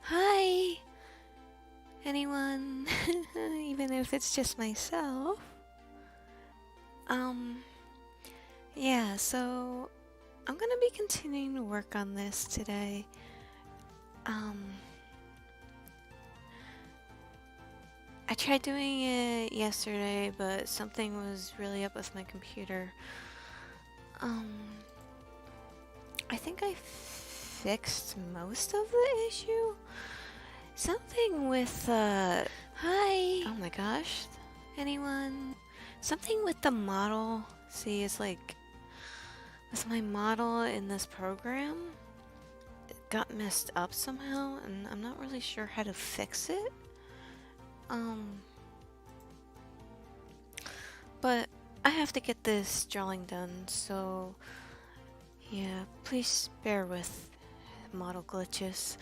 Hi, anyone, even if it's just myself. Um, yeah, so I'm gonna be continuing to work on this today. I tried doing it yesterday, but something was really up with my computer. I think I fixed most of the issue. Something with, hi! Oh my gosh, anyone? Something with the model. See, it's like, with my model in this program, it got messed up somehow, and I'm not really sure how to fix it. But I have to get this drawing done, so yeah, please bear with model glitches.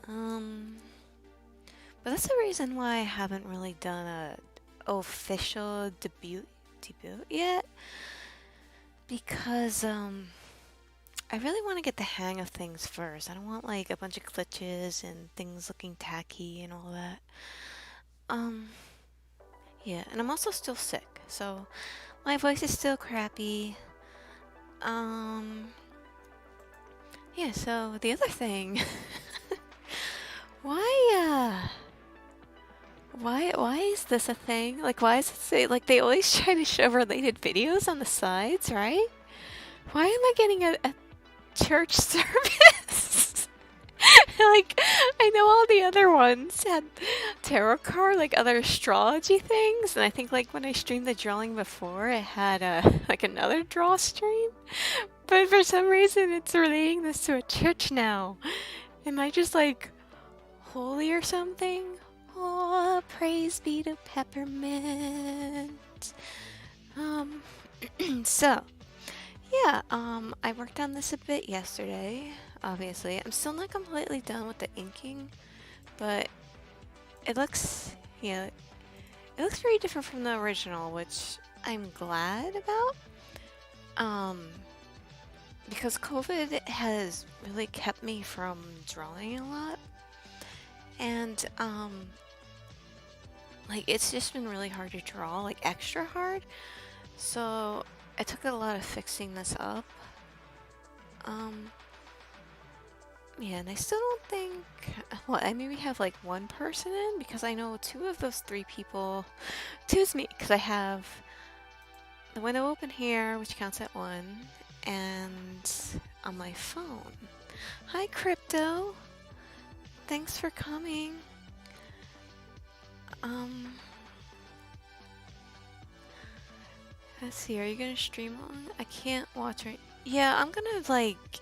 But that's the reason why I haven't really done a official debut yet, because I really want to get the hang of things first. I don't want like a bunch of glitches and things looking tacky and all that. Yeah, and I'm also still sick, so my voice is still crappy. Yeah, so the other thing, why is this a thing? Like, why is it say, like, they always try to show related videos on the sides, right? Why am I getting a church service? Like, I know all the other ones had tarot card, like other astrology things, and I think like when I streamed the drawing before, it had like another draw stream. But for some reason, it's relating this to a church now. Am I just like holy or something? Oh, praise be to peppermint. So yeah, I worked on this a bit yesterday, obviously. I'm still not completely done with the inking, but it looks, yeah, it looks very different from the original, which I'm glad about. Because COVID has really kept me from drawing a lot. And, like, it's just been really hard to draw, like, extra hard. So, it took a lot of fixing this up. Yeah, and I still don't think, well, I maybe have like one person in, because I know two of those three people, two's me, because I have the window open here, which counts at one, and on my phone. Hi, Crypto. Thanks for coming. Let's see, are you gonna stream on? I can't watch right. Yeah, I'm gonna like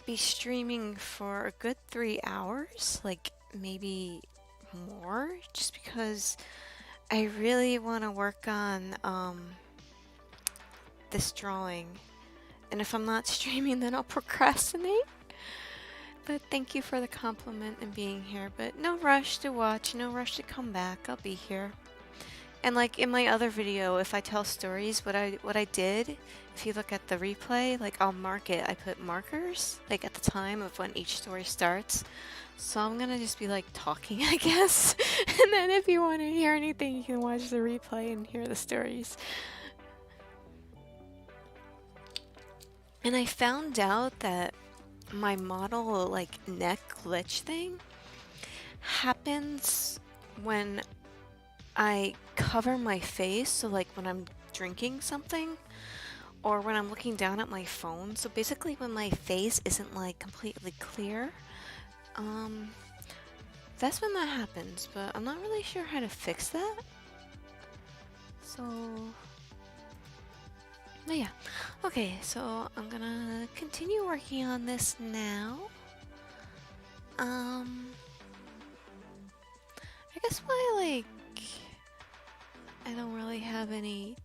be streaming for a good 3 hours, like maybe more, just because I really want to work on this drawing. And if I'm not streaming, then I'll procrastinate. But thank you for the compliment and being here. But no rush to watch, no rush to come back. I'll be here. And like in my other video, if I tell stories, what I did, if you look at the replay, like I'll mark it. I put markers like at the time of when each story starts. So I'm gonna just be like talking, I guess. And then if you want to hear anything, you can watch the replay and hear the stories. And I found out that my model like neck glitch thing happens when I cover my face, so like when I'm drinking something or when I'm looking down at my phone. So basically when my face isn't like completely clear, that's when that happens, but I'm not really sure how to fix that. So, but yeah. Okay, so I'm gonna continue working on this now. I guess why like I don't really have any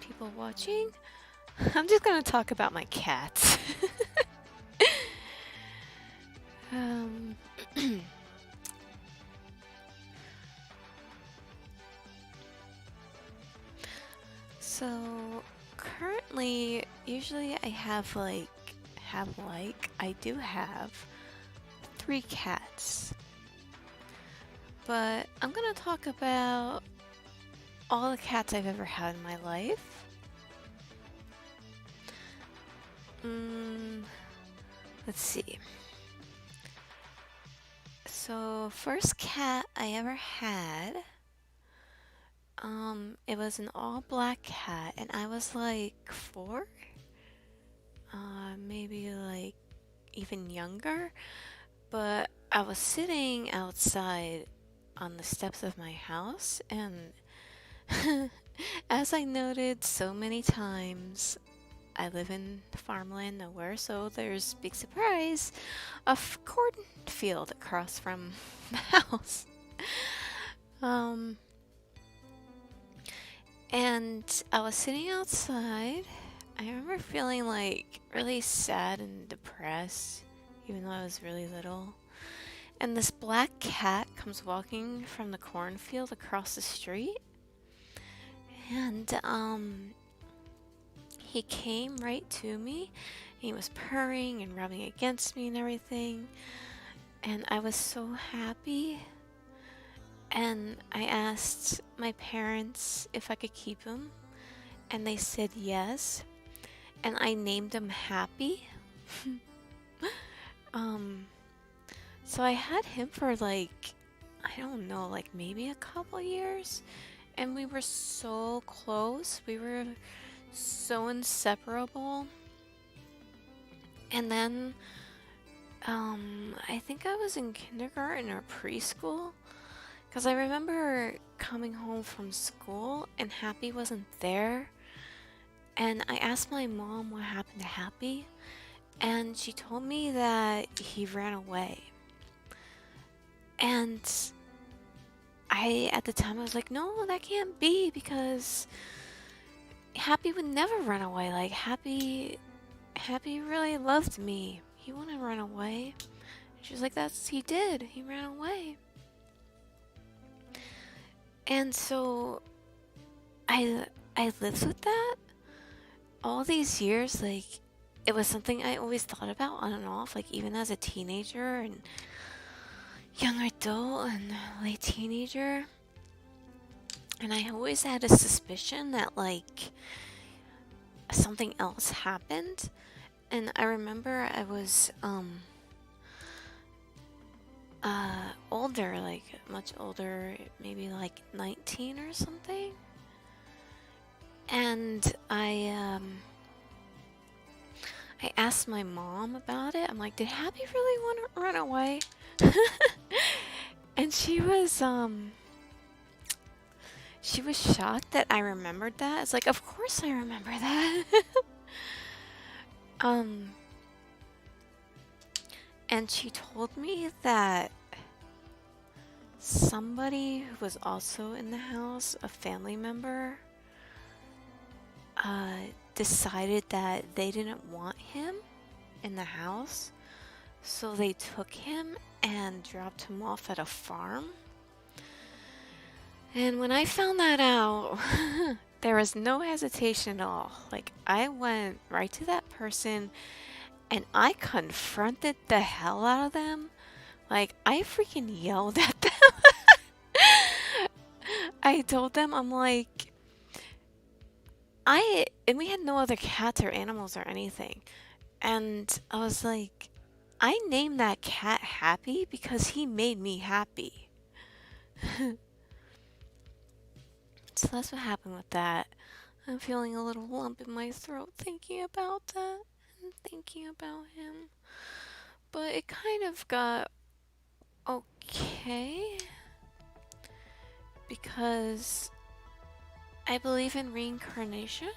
people watching. I'm just gonna talk about my cats. So currently, usually I have I do have 3 cats. cats. But I'm gonna talk about all the cats I've ever had in my life. Let's see. So, first cat I ever had, it was an all-black cat, and I was like 4, maybe like even younger, but I was sitting outside on the steps of my house, and as I noted so many times, I live in farmland nowhere, so there's, big surprise, a cornfield across from the house. And I was sitting outside. I remember feeling like really sad and depressed, even though I was really little. And this black cat comes walking from the cornfield across the street. And he came right to me. He was purring and rubbing against me and everything. And I was so happy. And I asked my parents if I could keep him. And they said yes. And I named him Happy. So I had him for like, I don't know, like maybe a couple years. And we were so close. We were so inseparable. And then I think I was in kindergarten or preschool, because I remember coming home from school and Happy wasn't there, and I asked my mom what happened to Happy, and she told me that he ran away. And at the time I was like, no, that can't be, because Happy would never run away. Like, Happy really loved me. He wouldn't run away. And she was like, he did. He ran away. And so I lived with that all these years. Like, it was something I always thought about on and off, like even as a teenager and young adult and late teenager. And I always had a suspicion that like something else happened. And I remember I was older, like much older, maybe like 19 or something. And I asked my mom about it. I'm like, did Happy really want to run away? And she was shocked that I remembered that. It's like, of course I remember that. And she told me that somebody who was also in the house, a family member, decided that they didn't want him in the house, so they took him and dropped him off at a farm. And when I found that out, there was no hesitation at all. Like, I went right to that person and I confronted the hell out of them. Like, I freaking yelled at them. I told them, I'm like, and we had no other cats or animals or anything. And I was like, I named that cat Happy because he made me happy. So that's what happened with that. I'm feeling a little lump in my throat thinking about that and thinking about him. But it kind of got okay, because I believe in reincarnation,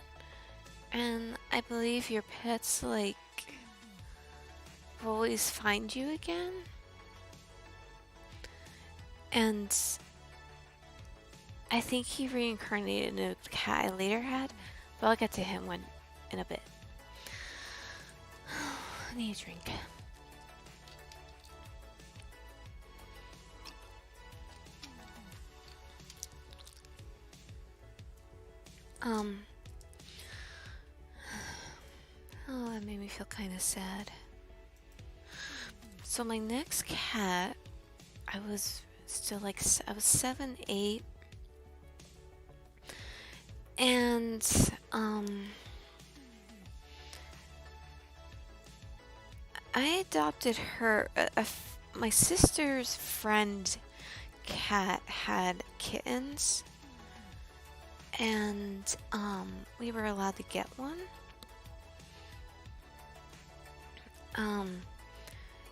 and I believe your pets like will always find you again. And I think he reincarnated in a cat I later had, but I'll get to him in a bit. I need a drink. Oh, that made me feel kind of sad. So my next cat I was still like, I was 7, 8. And, I adopted her. My sister's friend cat had kittens, and we were allowed to get one.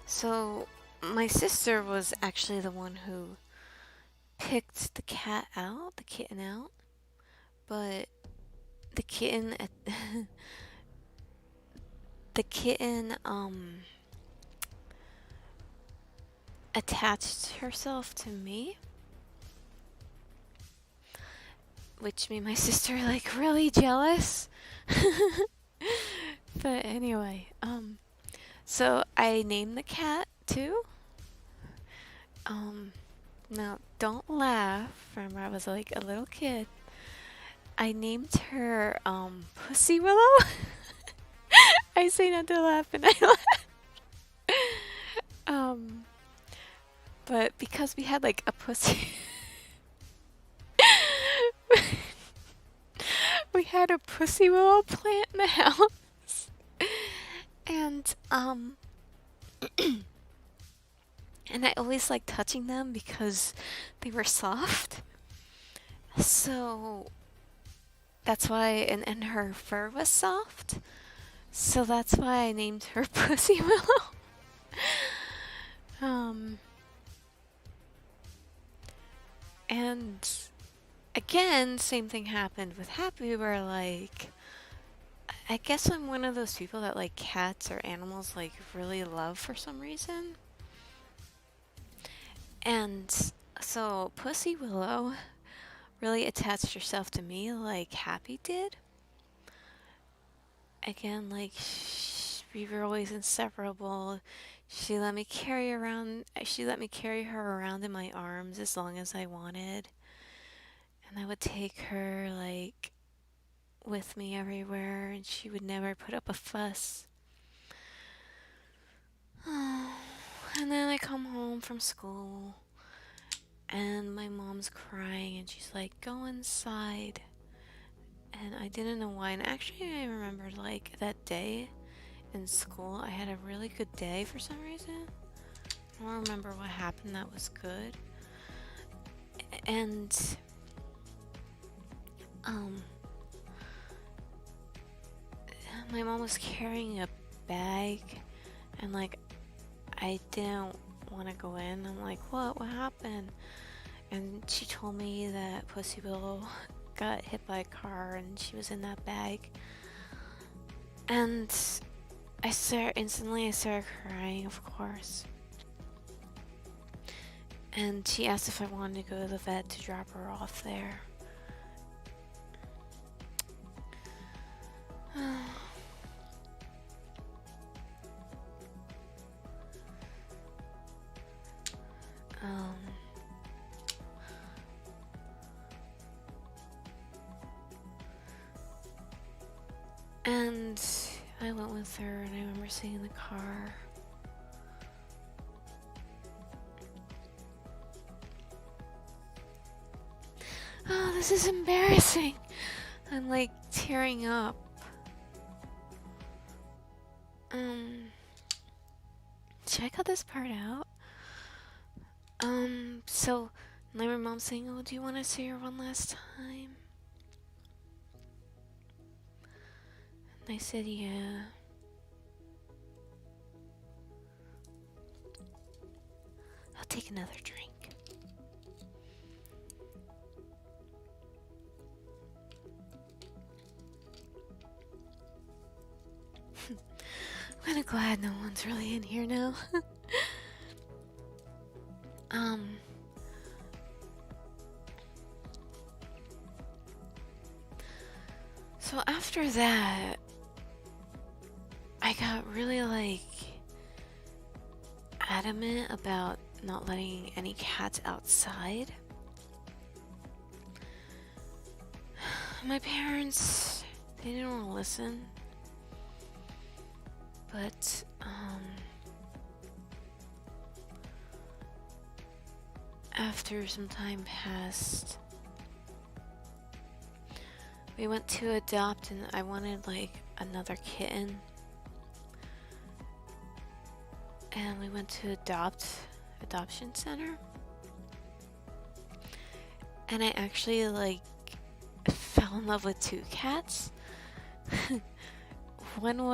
So my sister was actually the one who picked the kitten out, but the kitten the kitten attached herself to me, which made my sister like really jealous. But anyway, so I named the cat too. Now don't laugh. Remember, I was like a little kid. I named her Pussy Willow. I say not to laugh, and I laugh. But because we had like a pussy, we had a Pussy Willow plant in the house, and and I always liked touching them because they were soft. So that's why, and her fur was soft. So that's why I named her Pussy Willow. And again, same thing happened with Happy, where like, I guess I'm one of those people that like cats or animals like really love for some reason. And so Pussy Willow really attached herself to me like Happy did. Again, like, we were always inseparable. She let me carry her around in my arms as long as I wanted. And I would take her, like, with me everywhere, and she would never put up a fuss. And then I come home from school, and my mom's crying, and she's like, go inside. And I didn't know why. And actually, I remembered, like, that day in school, I had a really good day for some reason. I don't remember what happened that was good. And, my mom was carrying a bag, and, like, I didn't want to go in. I'm like, what happened? And she told me that Pussy Willow got hit by a car and she was in that bag. And I started crying, of course. And she asked if I wanted to go to the vet to drop her off there. And I went with her, and I remember sitting in the car. Oh, this is embarrassing. I'm like tearing up. Should I cut this part out? So my mom's saying, oh, do you want to see her one last time? And I said, yeah. I'll take another drink. I'm kind of glad no one's really in here now. So after that, I got really like adamant about not letting any cats outside. My parents, they didn't want to listen. But after some time passed, we went to adopt, and I wanted like another kitten. And we went to adoption center. And I actually like fell in love with 2 cats. One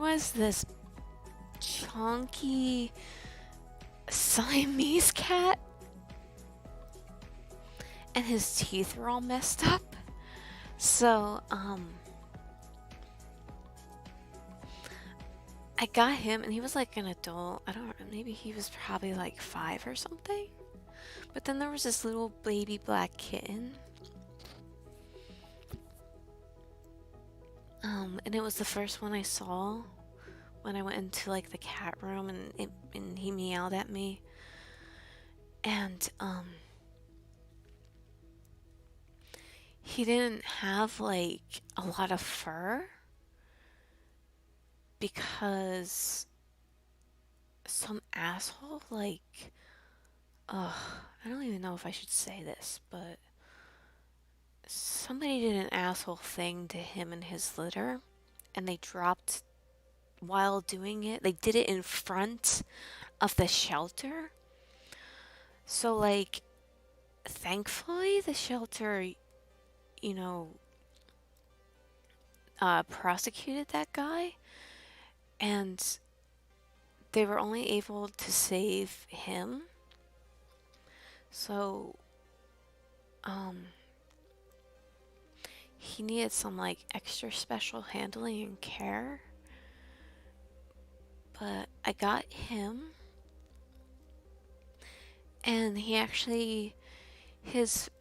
was this chunky Siamese cat, and his teeth were all messed up. So, I got him, and he was like an adult. I don't know, maybe he was probably like 5 or something. But then there was this little baby black kitten. And it was the first one I saw when I went into like the cat room, and he meowed at me. And he didn't have like a lot of fur because some asshole like, I don't even know if I should say this, but somebody did an asshole thing to him and his litter, and they dropped while doing it. They did it in front of the shelter. So like, thankfully the shelter, you know, prosecuted that guy, and they were only able to save him. So, he needed some like extra special handling and care. But I got him, and he actually,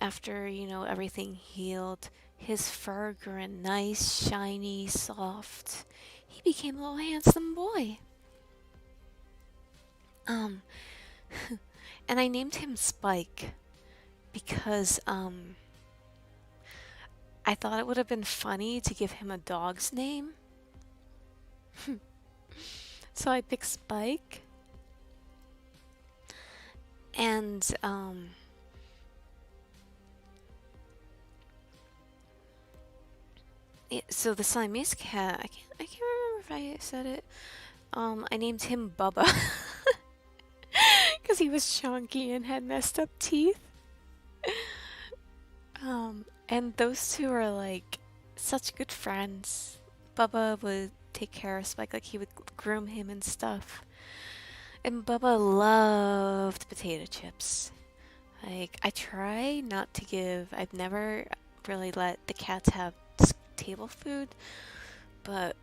after, you know, everything healed, his fur grew nice, shiny, soft. He became a little handsome boy. And I named him Spike because, I thought it would have been funny to give him a dog's name. So I picked Spike. And, so the Siamese cat, I can't remember if I said it. I named him Bubba. Because he was chunky and had messed up teeth. And those two are like such good friends. Bubba would take care of Spike, like he would groom him and stuff. And Bubba loved potato chips. Like, I try not to I've never really let the cats have table food, but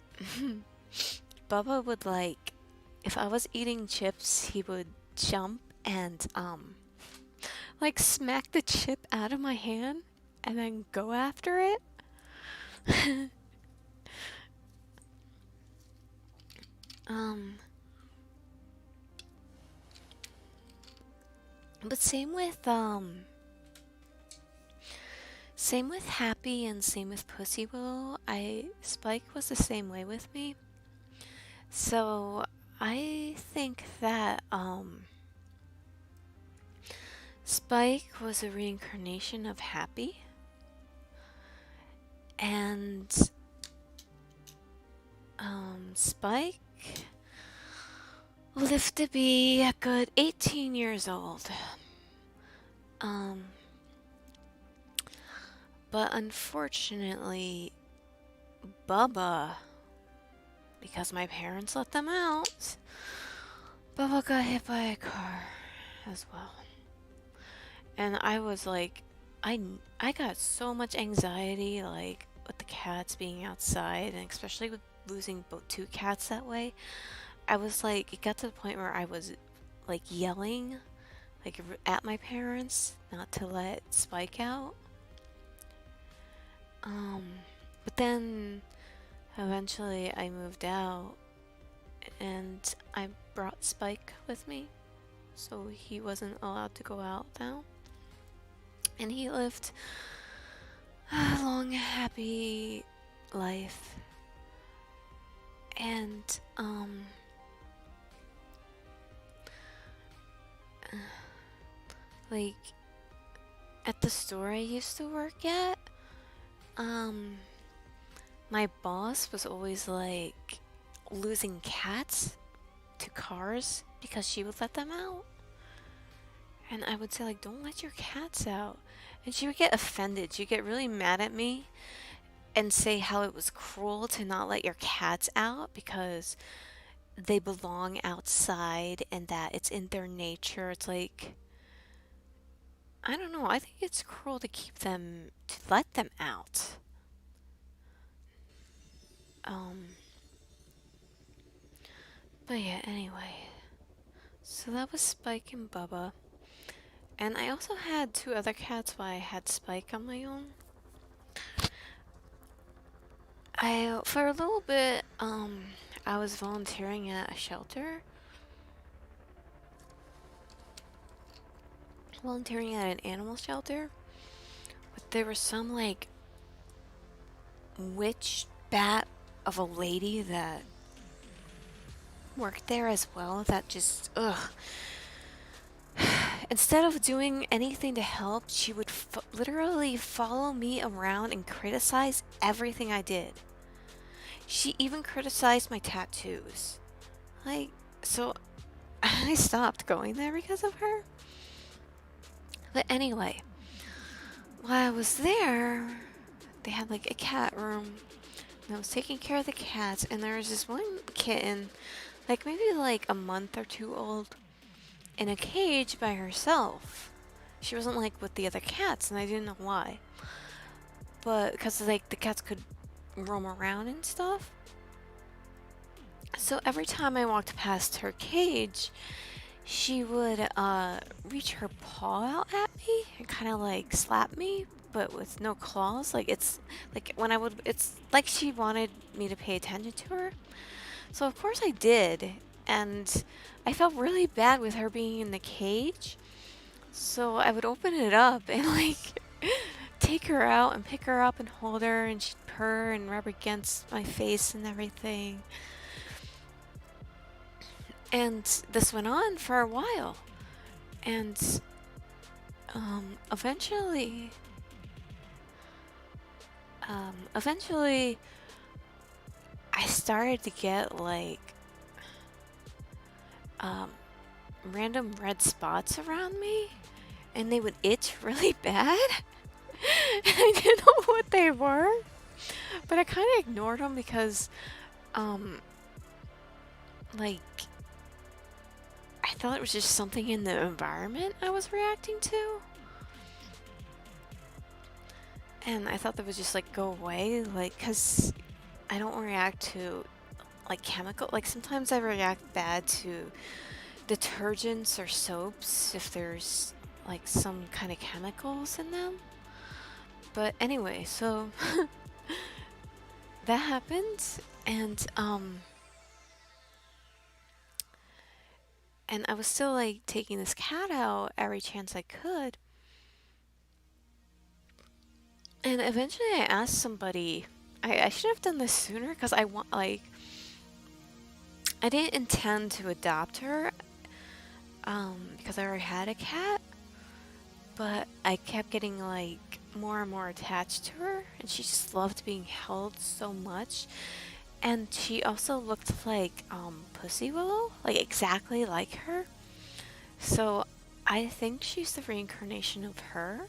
Bubba would like, if I was eating chips, he would jump and, like smack the chip out of my hand and then go after it. But same with Happy and same with Pussy Will. Spike was the same way with me. So I think that Spike was a reincarnation of Happy, and Spike lived to be a good 18 years old. But unfortunately, Bubba, because my parents let them out, Bubba got hit by a car as well. And I was like, I got so much anxiety, like, with the cats being outside, and especially with losing both 2 cats that way. I was like, it got to the point where I was, like, yelling, like, at my parents not to let Spike out. But then, eventually, I moved out, and I brought Spike with me, so he wasn't allowed to go out now. And he lived a long, happy life. And, Like, at the store I used to work at, um, my boss was always like losing cats to cars because she would let them out. And I would say, like, don't let your cats out. And she would get offended. She'd get really mad at me and say how it was cruel to not let your cats out because they belong outside and that it's in their nature. It's like, I don't know. I think it's cruel to keep them, to let them out. Um, but yeah, anyway. So that was Spike and Bubba. And I also had 2 other cats while I had Spike on my own. For a little bit, I was volunteering at a shelter. Volunteering at an animal shelter. But there was some, like, witch bat of a lady that worked there as well that just, ugh. Instead of doing anything to help, she would literally follow me around and criticize everything I did. She even criticized my tattoos. Like, so I stopped going there because of her. But anyway, while I was there, they had like a cat room. And I was taking care of the cats, and there was this one kitten, like maybe like a month or 2 old, in a cage by herself. She wasn't like with the other cats, and I didn't know why. But because like the cats could roam around and stuff. So every time I walked past her cage, she would reach her paw out at me and kind of like slap me, but with no claws. Like it's like when I would, it's like she wanted me to pay attention to her. So of course I did, and I felt really bad with her being in the cage. So I would open it up and like take her out and pick her up and hold her, and she'd purr and rub against my face and everything. And this went on for a while. And eventually, I started to get like random red spots around me, and they would itch really bad. I didn't know what they were, but I kind of ignored them because, like, I thought it was just something in the environment I was reacting to. And I thought that would just, like, go away, like, because I don't react to, like, chemical. Like, sometimes I react bad to detergents or soaps if there's, like, some kind of chemicals in them. But anyway, so that happened, and I was still, like, taking this cat out every chance I could. And eventually I asked somebody, I should have done this sooner because I want, like, I didn't intend to adopt her because I already had a cat, but I kept getting, like, more and more attached to her, and she just loved being held so much. And she also looked like Pussy Willow, like exactly like her. So I think she's the reincarnation of her.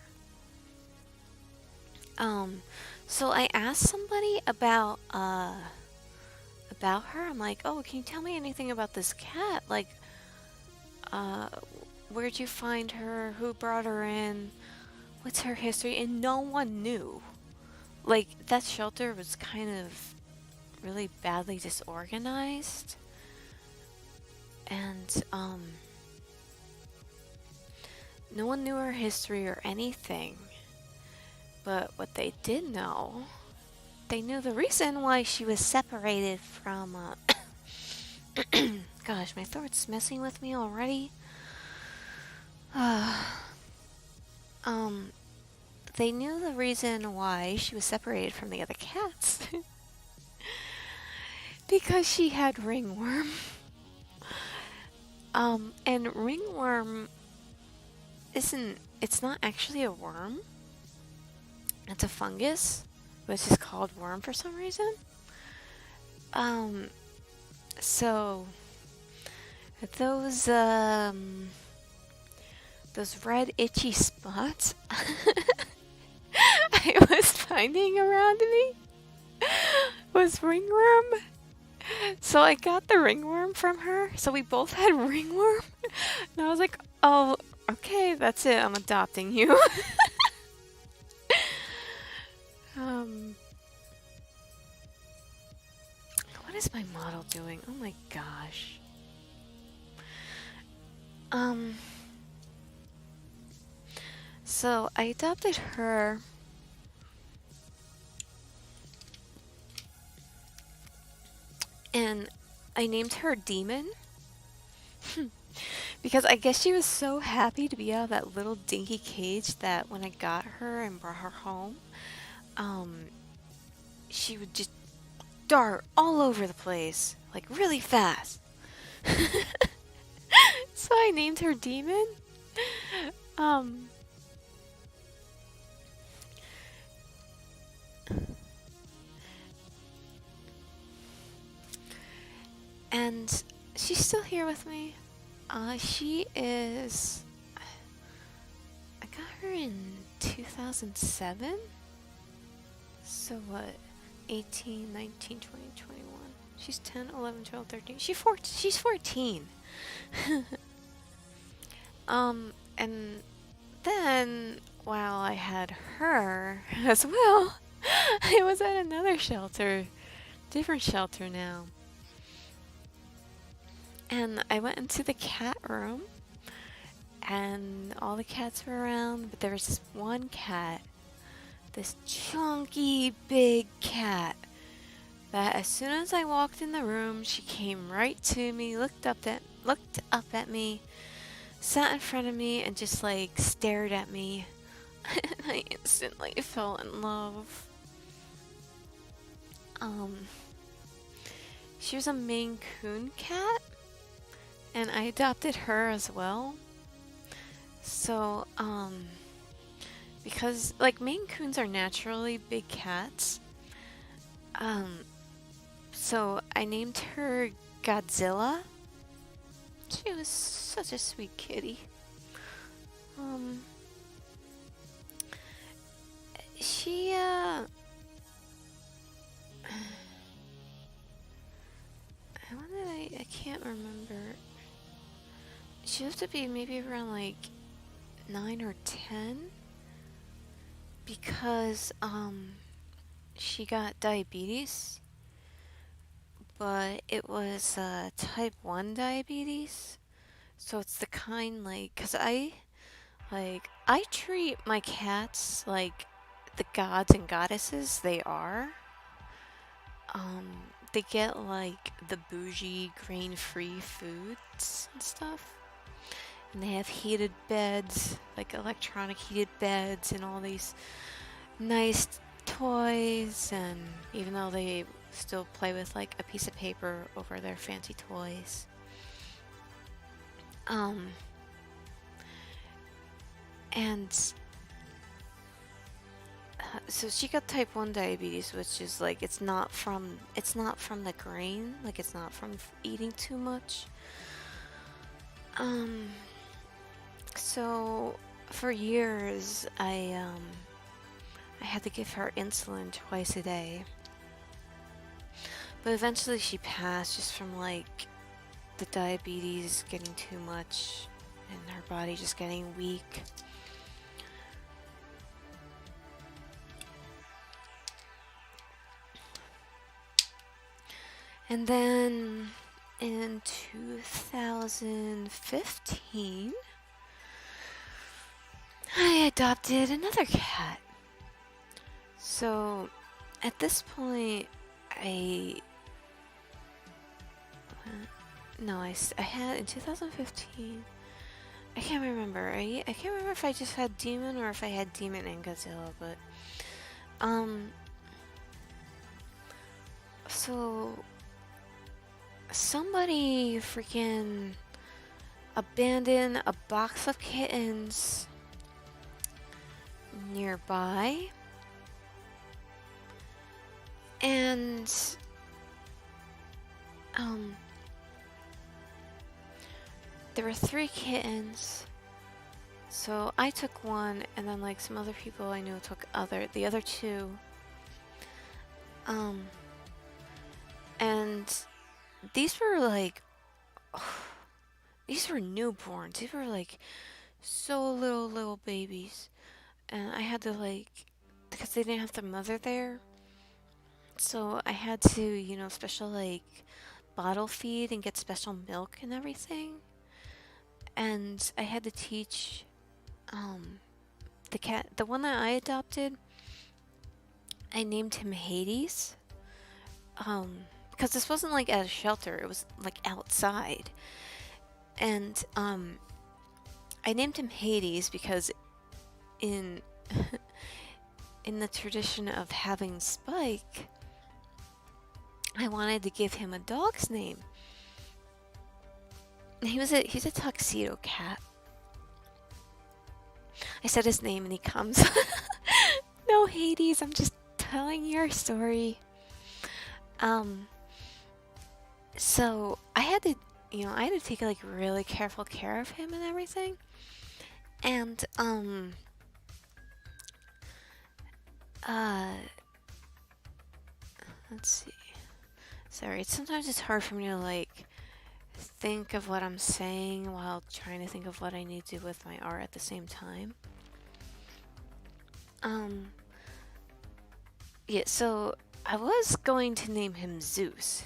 So I asked somebody about her. I'm like, oh, can you tell me anything about this cat? Like, where'd you find her? Who brought her in? What's her history? And no one knew. Like, that shelter was kind of really badly disorganized. And, no one knew her history or anything. But what they did know, they knew the reason why she was separated from, gosh, my throat's messing with me already. They knew the reason why she was separated from the other cats. Because she had ringworm. And ringworm isn't, it's not actually a worm. It's a fungus, but it's just called worm for some reason. So those red itchy spots I was finding around me was ringworm. So I got the ringworm from her. So we both had ringworm. And I was like, oh, okay, that's it. I'm adopting you. What is my model doing? Oh my gosh. So I adopted her. And I named her Demon. Because I guess she was so happy to be out of that little dinky cage that when I got her and brought her home, she would just dart all over the place, like really fast. So I named her Demon. And she's still here with me. She is... I got her in 2007. So what? 18, 19, 20, 21. She's 10, 11, 12, 13. She's 14. And then while I had her as well, I was at another shelter. Different shelter now. And I went into the cat room, and all the cats were around, but there was this one cat, this chunky big cat, that as soon as I walked in the room, she came right to me, looked up at me, sat in front of me, and just like stared at me. And I instantly fell in love. She was a Maine Coon cat. And I adopted her as well. So, because, like, Maine Coons are naturally big cats. So I named her Godzilla. She was such a sweet kitty. She, I can't remember. She lived to be maybe around like 9 or 10 because she got diabetes, but it was type 1 diabetes. So it's the kind like, cuz I treat my cats like the gods and goddesses they are. They get like the bougie grain-free foods and stuff. And they have heated beds, like electronic heated beds, and all these nice toys. And even though they still play with like a piece of paper over their fancy toys. So she got type 1 diabetes, which is like it's not from the grain, like it's not from eating too much. So for years I had to give her insulin twice a day. But eventually she passed just from like the diabetes getting too much and her body just getting weak. And then in 2015, I adopted another cat. So at this point, I had in 2015. I can't remember. I can't remember if I just had Demon or if I had Demon and Godzilla, but so somebody freaking abandon a box of kittens nearby. And there were 3 kittens. So I took one, and then like some other people I knew took the other 2. And these were like, these were newborns. These were like so little babies. And I had to like, because they didn't have their mother there. So I had to, you know, special like bottle feed and get special milk and everything. And I had to teach the cat, the one that I adopted, I named him Hades. Because this wasn't like at a shelter, it was like outside. And I named him Hades because in in the tradition of having Spike, I wanted to give him a dog's name. He's a tuxedo cat. I said his name and he comes. No, Hades, I'm just telling your story. So I had to, you know, I had to take like really careful care of him and everything. And let's see. Sorry, sometimes it's hard for me to like think of what I'm saying while trying to think of what I need to do with my art at the same time. Yeah, so I was going to name him Zeus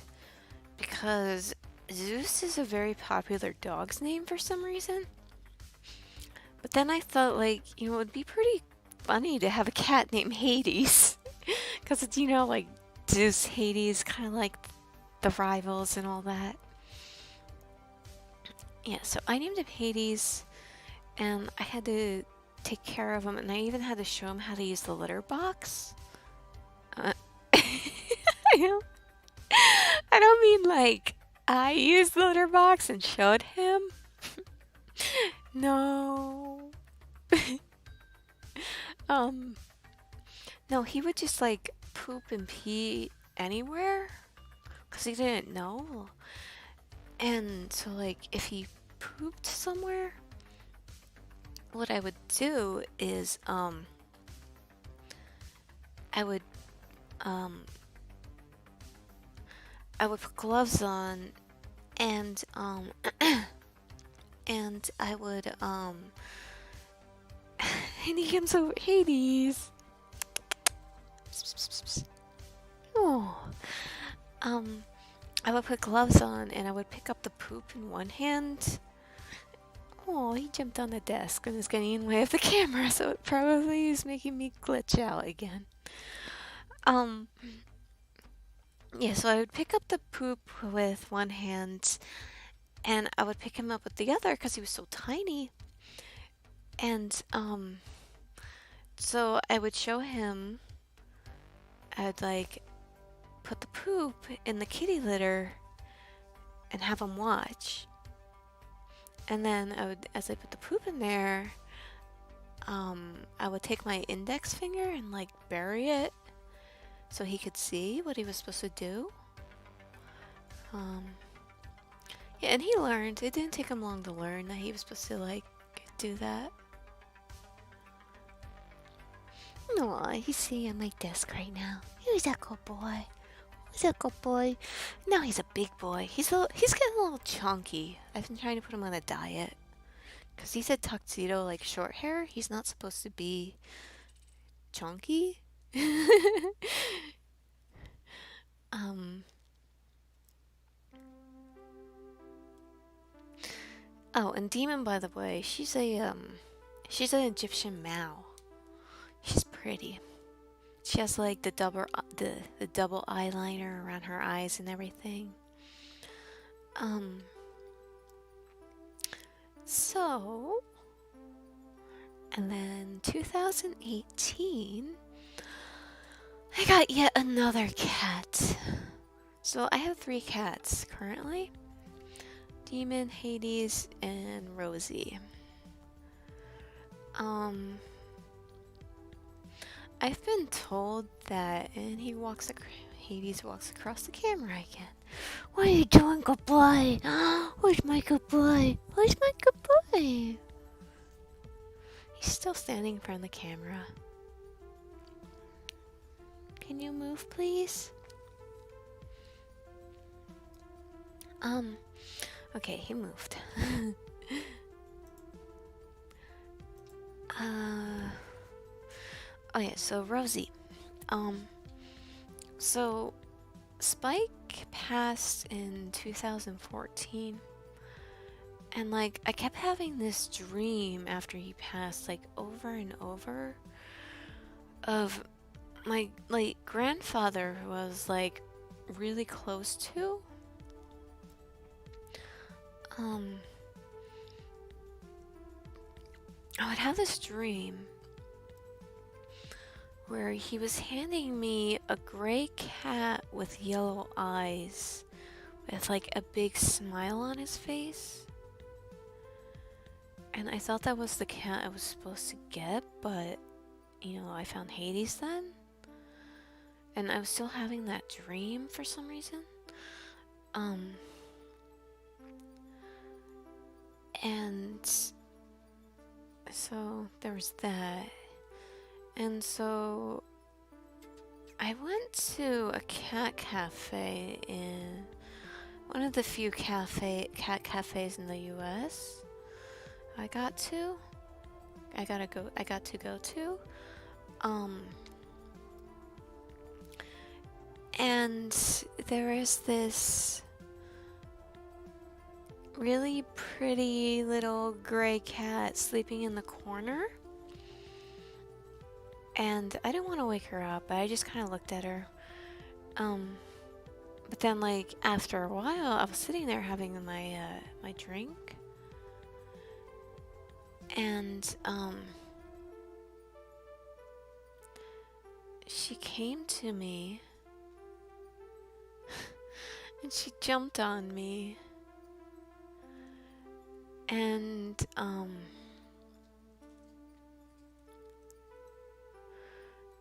because Zeus is a very popular dog's name for some reason. But then I thought, like, you know, it would be pretty funny to have a cat named Hades. Because it's, you know, like Zeus, Hades, kind of like the rivals and all that. Yeah, so I named him Hades, and I had to take care of him, and I even had to show him how to use the litter box. I don't mean like I used the litter box and showed him. No. No, he would just like poop and pee anywhere because he didn't know. And so like if he pooped somewhere, what I would do is I would put gloves on and and I would and he comes over, Hades. Oh. I would put gloves on and I would pick up the poop in one hand. Oh, he jumped on the desk and is getting in the way of the camera, so it probably is making me glitch out again. Yeah, so I would pick up the poop with one hand and I would pick him up with the other because he was so tiny. And, so I would show him, I'd like put the poop in the kitty litter and have him watch. And then I would, as I put the poop in there, I would take my index finger and like bury it so he could see what he was supposed to do. Yeah, and he learned. It didn't take him long to learn that he was supposed to like do that. Aw, he's sitting at my desk right now. He's a good boy. He's a good boy. Now he's a big boy. He's getting a little chunky. I've been trying to put him on a diet. Because he's a tuxedo, like short hair. He's not supposed to be chunky. Oh, and Demon, by the way, she's an Egyptian Mao. She's pretty. She has like the double eyeliner around her eyes and everything. So, and then 2018, I got yet another cat. So I have 3 cats currently. Demon, Hades, and Rosie. I've been told that, and Hades walks across the camera again. What are you doing, good boy? Where's my good boy? Where's my good boy? He's still standing in front of the camera. Can you move, please? Okay, he moved. Oh yeah, so Rosie. So Spike passed in 2014. And like, I kept having this dream after he passed, like over and over, of my late grandfather, who I was like really close to. I would have this dream where he was handing me a gray cat with yellow eyes, with like a big smile on his face. And I thought that was the cat I was supposed to get, but, you know, I found Hades then. And I was still having that dream for some reason. And so there was that. And so I went to a cat cafe in one of the few cat cafes in the US. I got to go to. And there is this really pretty little gray cat sleeping in the corner. And I didn't want to wake her up, but I just kind of looked at her. But then, like, after a while, I was sitting there having my my drink. And, she came to me. And she jumped on me. And,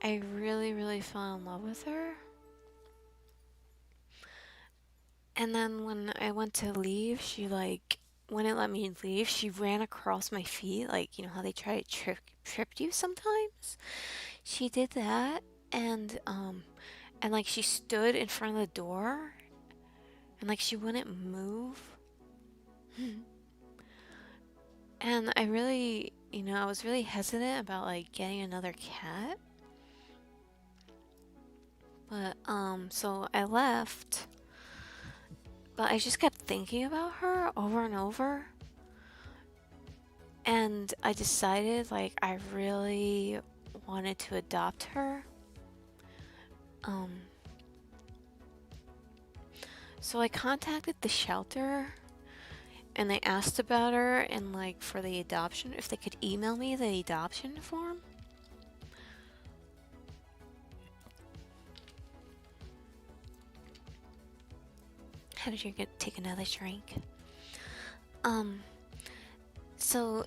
I really, really fell in love with her. And then when I went to leave, she, like, wouldn't let me leave. She ran across my feet, like, you know how they try to trip you sometimes? She did that, and like, she stood in front of the door, and, like, she wouldn't move. And I really, you know, I was really hesitant about, like, getting another cat. But, so I left. But I just kept thinking about her over and over. And I decided, like, I really wanted to adopt her. So I contacted the shelter. And they asked about her and, like, for the adoption, if they could email me the adoption form. How did you take another drink? So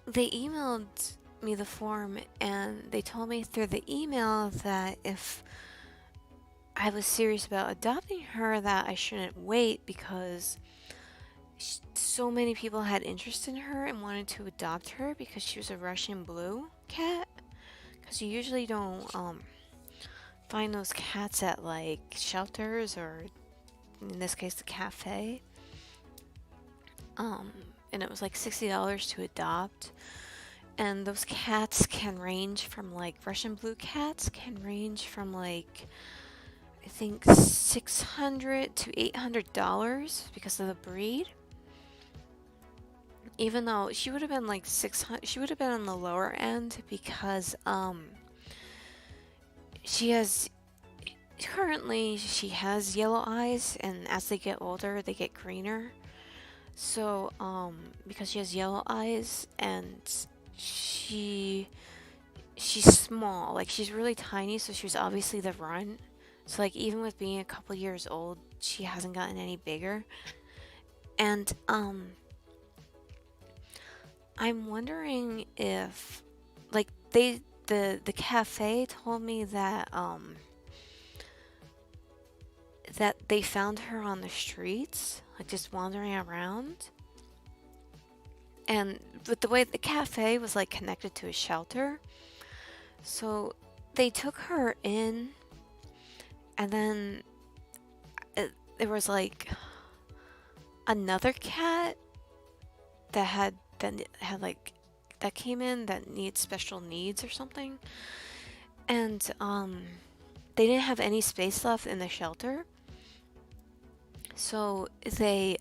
they emailed me the form, and they told me through the email that if I was serious about adopting her, that I shouldn't wait, because so many people had interest in her and wanted to adopt her because she was a Russian blue cat. Because you usually don't find those cats at, like, shelters, or in this case the cafe. And it was like $60 to adopt. And those cats can range from, like, Russian blue cats can range from, like, I think $600 to $800 because of the breed. Even though she would have been like 600, she would have been on the lower end, because she has yellow eyes, and as they get older they get greener. So because she has yellow eyes, and she's small, like, she's really tiny, so she was obviously the runt. So, like, even with being a couple years old, she hasn't gotten any bigger. And I'm wondering if, like, the cafe told me that that they found her on the streets, like just wandering around. And with the way the cafe was like connected to a shelter, so they took her in, and then there was like another cat that that came in that needs special needs or something, and they didn't have any space left in the shelter, so they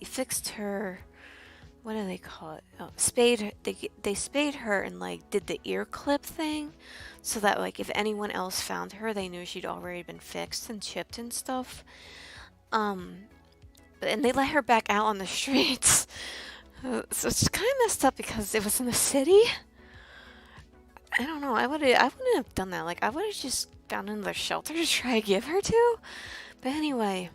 fixed her. What do they call it? Oh, spayed. They spayed her and like did the ear clip thing, so that like if anyone else found her, they knew she'd already been fixed and chipped and stuff. And they let her back out on the streets. So it's kind of messed up because it was in the city. I don't know. I wouldn't have done that. Like I would have just found another shelter to try to give her to. But anyway,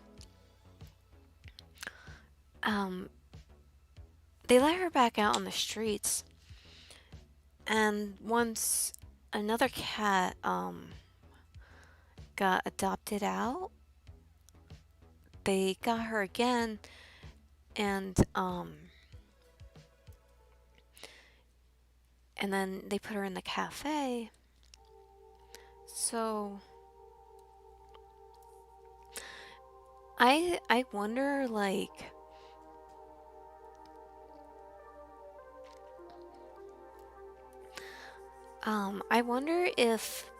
they let her back out on the streets, and once another cat got adopted out, they got her again, and then they put her in the cafe. So I wonder, like, I wonder if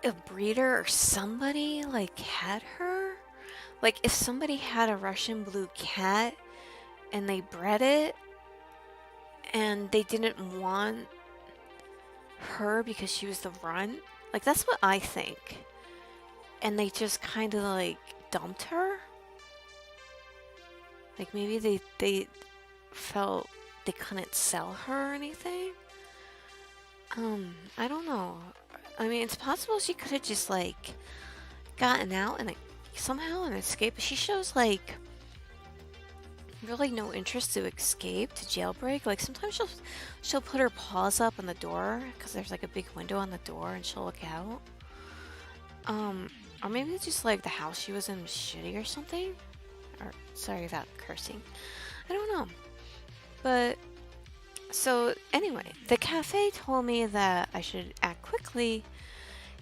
a breeder or somebody like had her, like if somebody had a Russian blue cat and they bred it and they didn't want her because she was the runt. Like that's what I think. And they just kind of like dumped her. Like maybe they felt they couldn't sell her or anything. I don't know. I mean, it's possible she could have just like gotten out and like somehow and escaped. But she shows like really no interest to escape, to jailbreak. Like sometimes she'll put her paws up on the door because there's like a big window on the door and she'll look out. Or maybe it's just like the house she was in was shitty or something. Or sorry about cursing. I don't know. But so anyway, the cafe told me that I should act quickly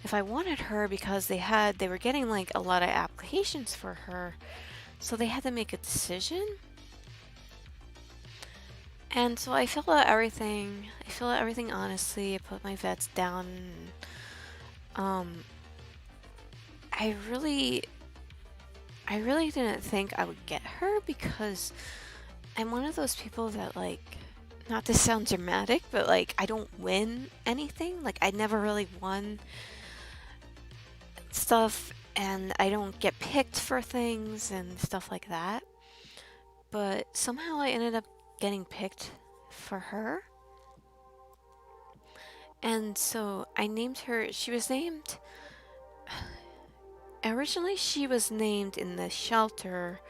if I wanted her because they were getting like a lot of applications for her. So they had to make a decision. And so I filled out everything. Honestly. I put my vets down. I really didn't think I would get her because I'm one of those people that, like, not to sound dramatic, but like I don't win anything. Like I never really won stuff, and I don't get picked for things and stuff like that. But somehow I ended up getting picked for her. And so I named her, originally she was named in the shelter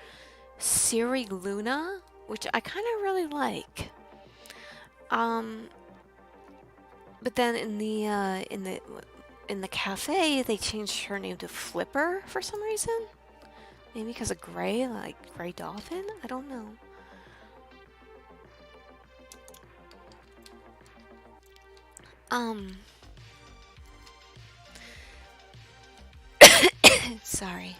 Siri Luna, which I kind of really like. But then in the cafe they changed her name to Flipper for some reason. Maybe because of gray, like gray dolphin? I don't know. Sorry.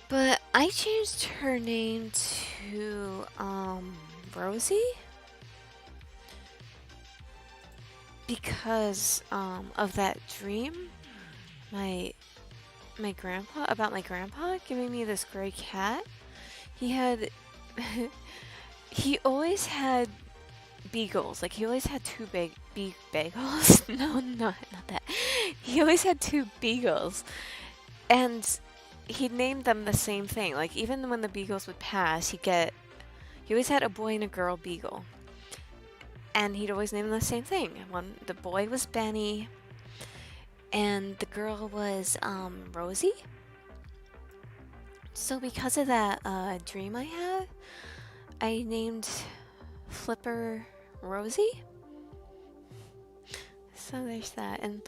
But I changed her name to, Rosie? Because, of that dream. My grandpa giving me this gray cat. He always had beagles. Like, he always had two big bagels. No, not that. He always had two beagles. And he named them the same thing. Like, even when the beagles would pass, he always had a boy and a girl beagle. And he'd always name them the same thing. The boy was Benny, and the girl was Rosie. So because of that dream I had, I named Flipper Rosie. So there's that. And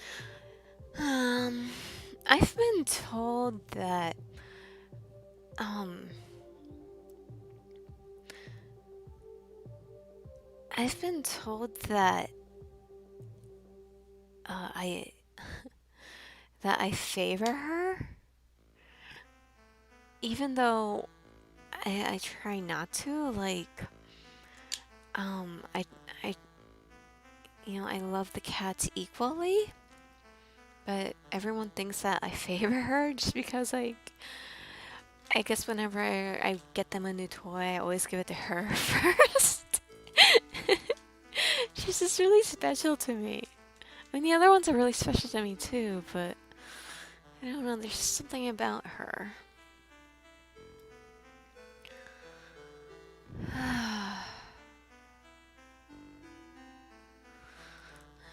I've been told that I've been told that I that I favor her, even though I try not to. Like, I I I love the cats equally, but everyone thinks that I favor her just because, like, I guess whenever I get them a new toy, I always give it to her first. She's just really special to me. I mean, the other ones are really special to me too, but I don't know, there's something about her.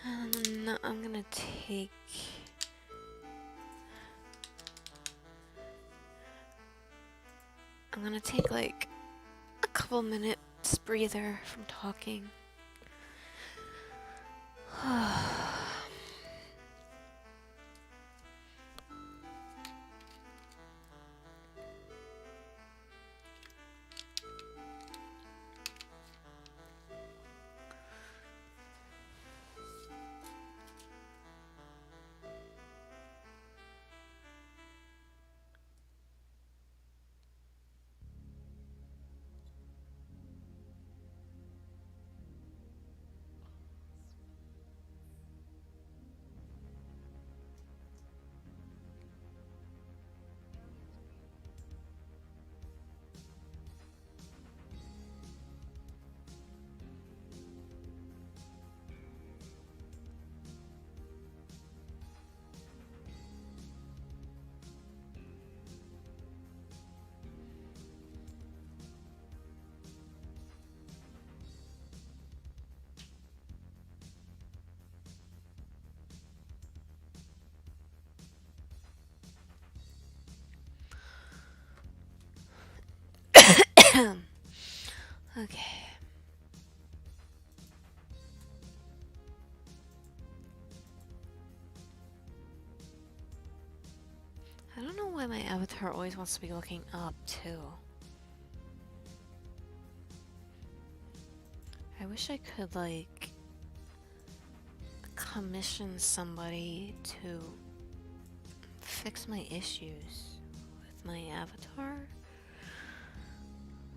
And I'm gonna take... like a couple minutes breather from talking. Okay. I don't know why my avatar always wants to be looking up, too. I wish I could, like, commission somebody to fix my issues with my avatar.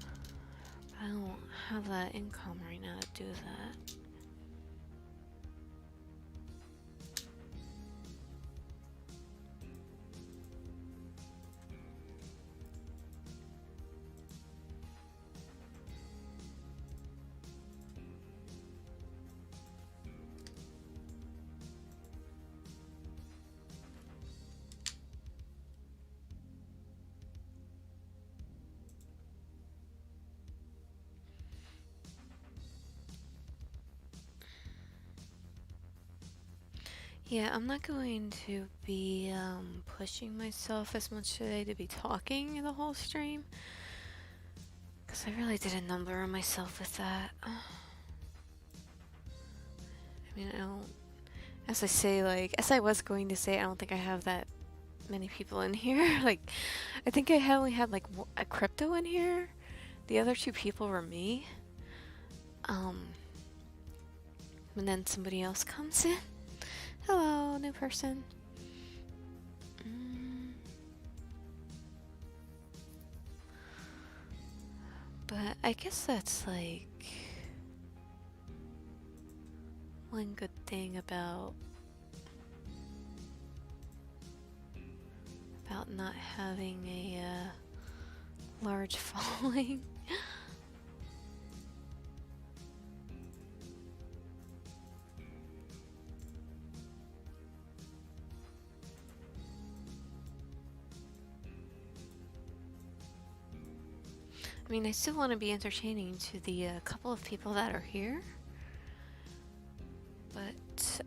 But I don't have that income right now to do that. Yeah, I'm not going to be pushing myself as much today to be talking the whole stream, because I really did a number on myself with that. I mean, I don't, as I say, like, as I was going to say, I don't think I have that many people in here. Like, I think I only had like a crypto in here. The other two people were me. And then somebody else comes in. Hello, new person. But I guess that's like one good thing about not having a large following. I mean, I still want to be entertaining to the couple of people that are here, but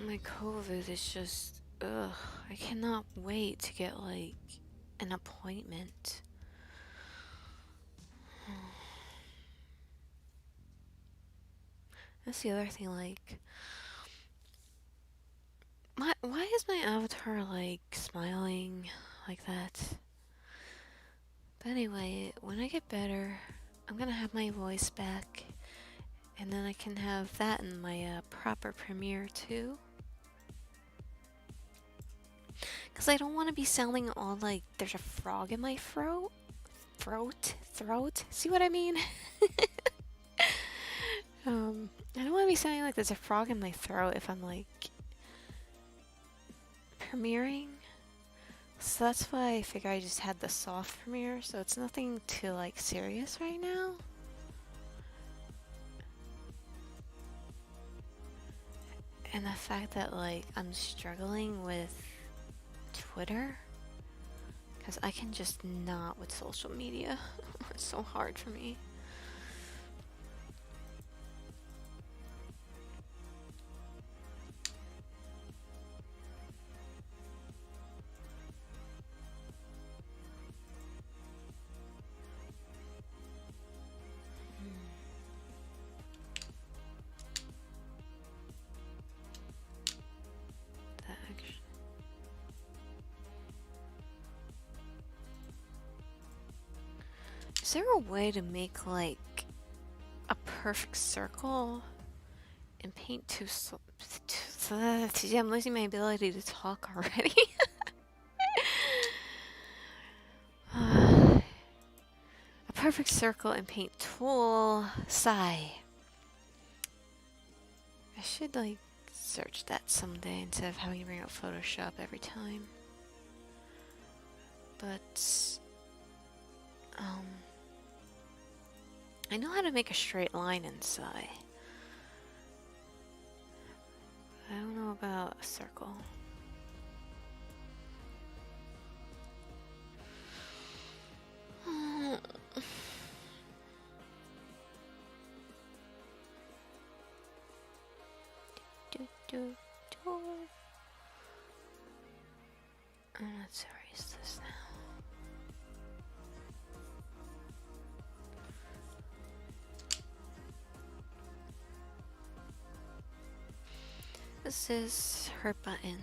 my COVID is just, ugh, I cannot wait to get, like, an appointment. That's the other thing, like, why is my avatar, like, smiling like that? But anyway, when I get better, I'm gonna have my voice back, and then I can have that in my proper premiere too. Because I don't want to be sounding all like there's a frog in my throat. Throat. See what I mean? I don't want to be sounding like there's a frog in my throat if I'm like premiering. So that's why I figure I just had the soft premiere, so it's nothing too like serious right now. And the fact that like I'm struggling with Twitter, because I can just not with social media. It's so hard for me. Is there a way to make like a perfect circle and paint I'm losing my ability to talk already. A perfect circle and paint tool. Sigh. I should like search that someday instead of having to bring out Photoshop every time. But I know how to make a straight line inside. I don't know about a circle. Let's erase this now. This is her button.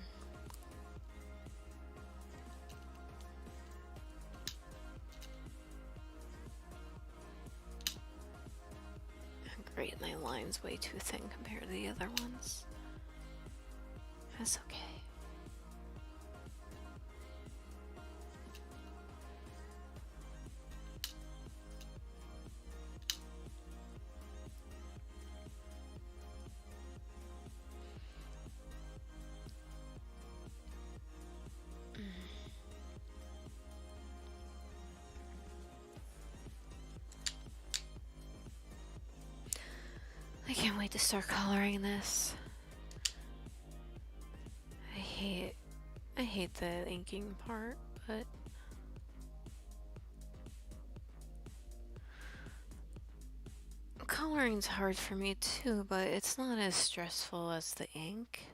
Great, my line's way too thin compared to the other ones. That's okay. I can't wait to start coloring this. I hate the inking part, but coloring's hard for me too, but it's not as stressful as the ink.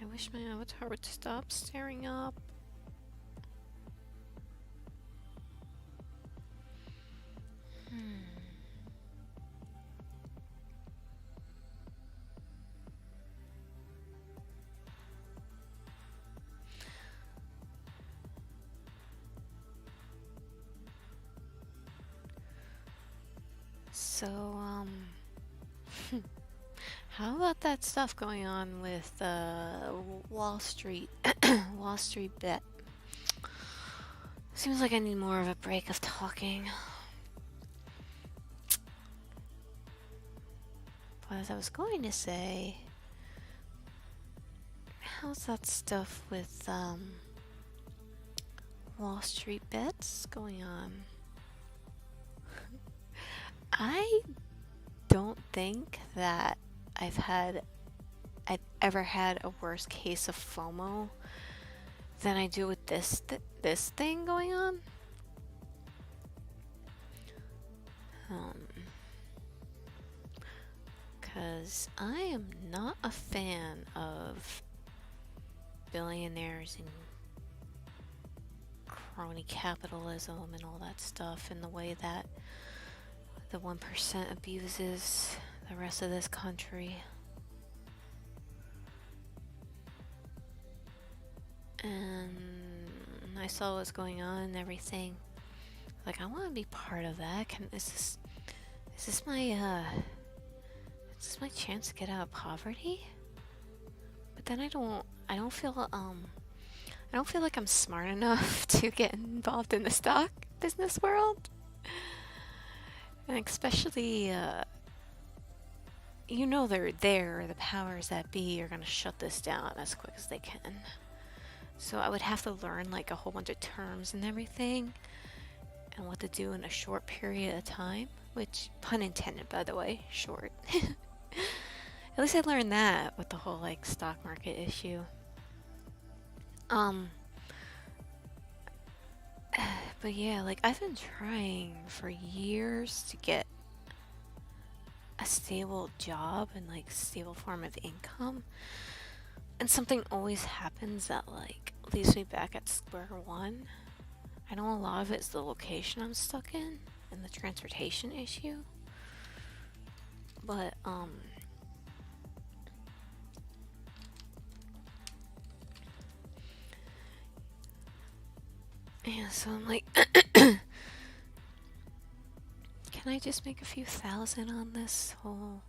I wish my avatar would stop staring up. So, how about that stuff going on with Wall Street bet? Seems like I need more of a break of talking. But as I was going to say, how's that stuff with Wall Street bets going on? I don't think that I've ever had a worse case of FOMO than I do with this thing going on. Because I am not a fan of billionaires and crony capitalism and all that stuff, and the way that the 1% abuses the rest of this country. And I saw what's going on and everything. Like, I want to be part of that. Is this my chance to get out of poverty? But then I don't feel like I'm smart enough to get involved in the stock business world. And especially, you know, they're there, the powers that be are gonna shut this down as quick as they can. So I would have to learn like a whole bunch of terms and everything, and what to do in a short period of time, which, pun intended by the way, short. At least I learned that with the whole like stock market issue. But yeah, like I've been trying for years to get a stable job and like stable form of income, and something always happens that like leaves me back at square one. I know a lot of it's the location I'm stuck in and the transportation issue, but yeah, so I'm like, can I just make a few thousand on this whole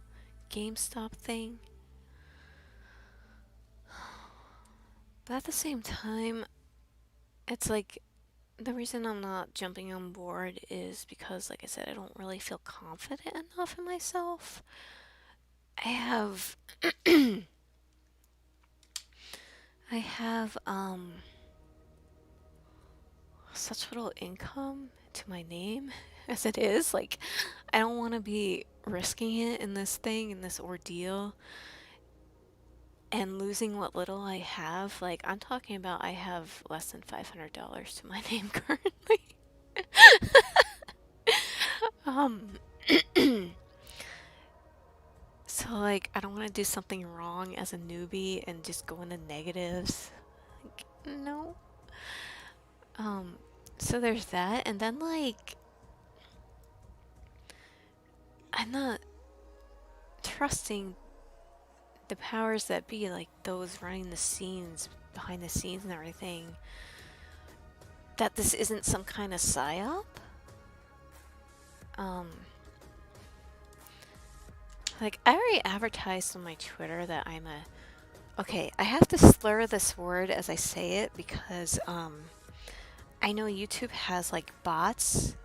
GameStop thing? But at the same time, it's like, the reason I'm not jumping on board is because, like I said, I don't really feel confident enough in myself. I have such little income to my name as it is. Like, I don't want to be risking it in this thing, in this ordeal, and losing what little I have. Like, I'm talking about I have less than $500 to my name currently. So like, I don't want to do something wrong as a newbie and just go into negatives. Like, no. So there's that, and then like, I'm not trusting the powers that be, like those running the scenes, behind the scenes and everything, that this isn't some kind of psyop. Like, I already advertised on my Twitter that I'm a... Okay, I have to slur this word as I say it because, I know YouTube has, like, bots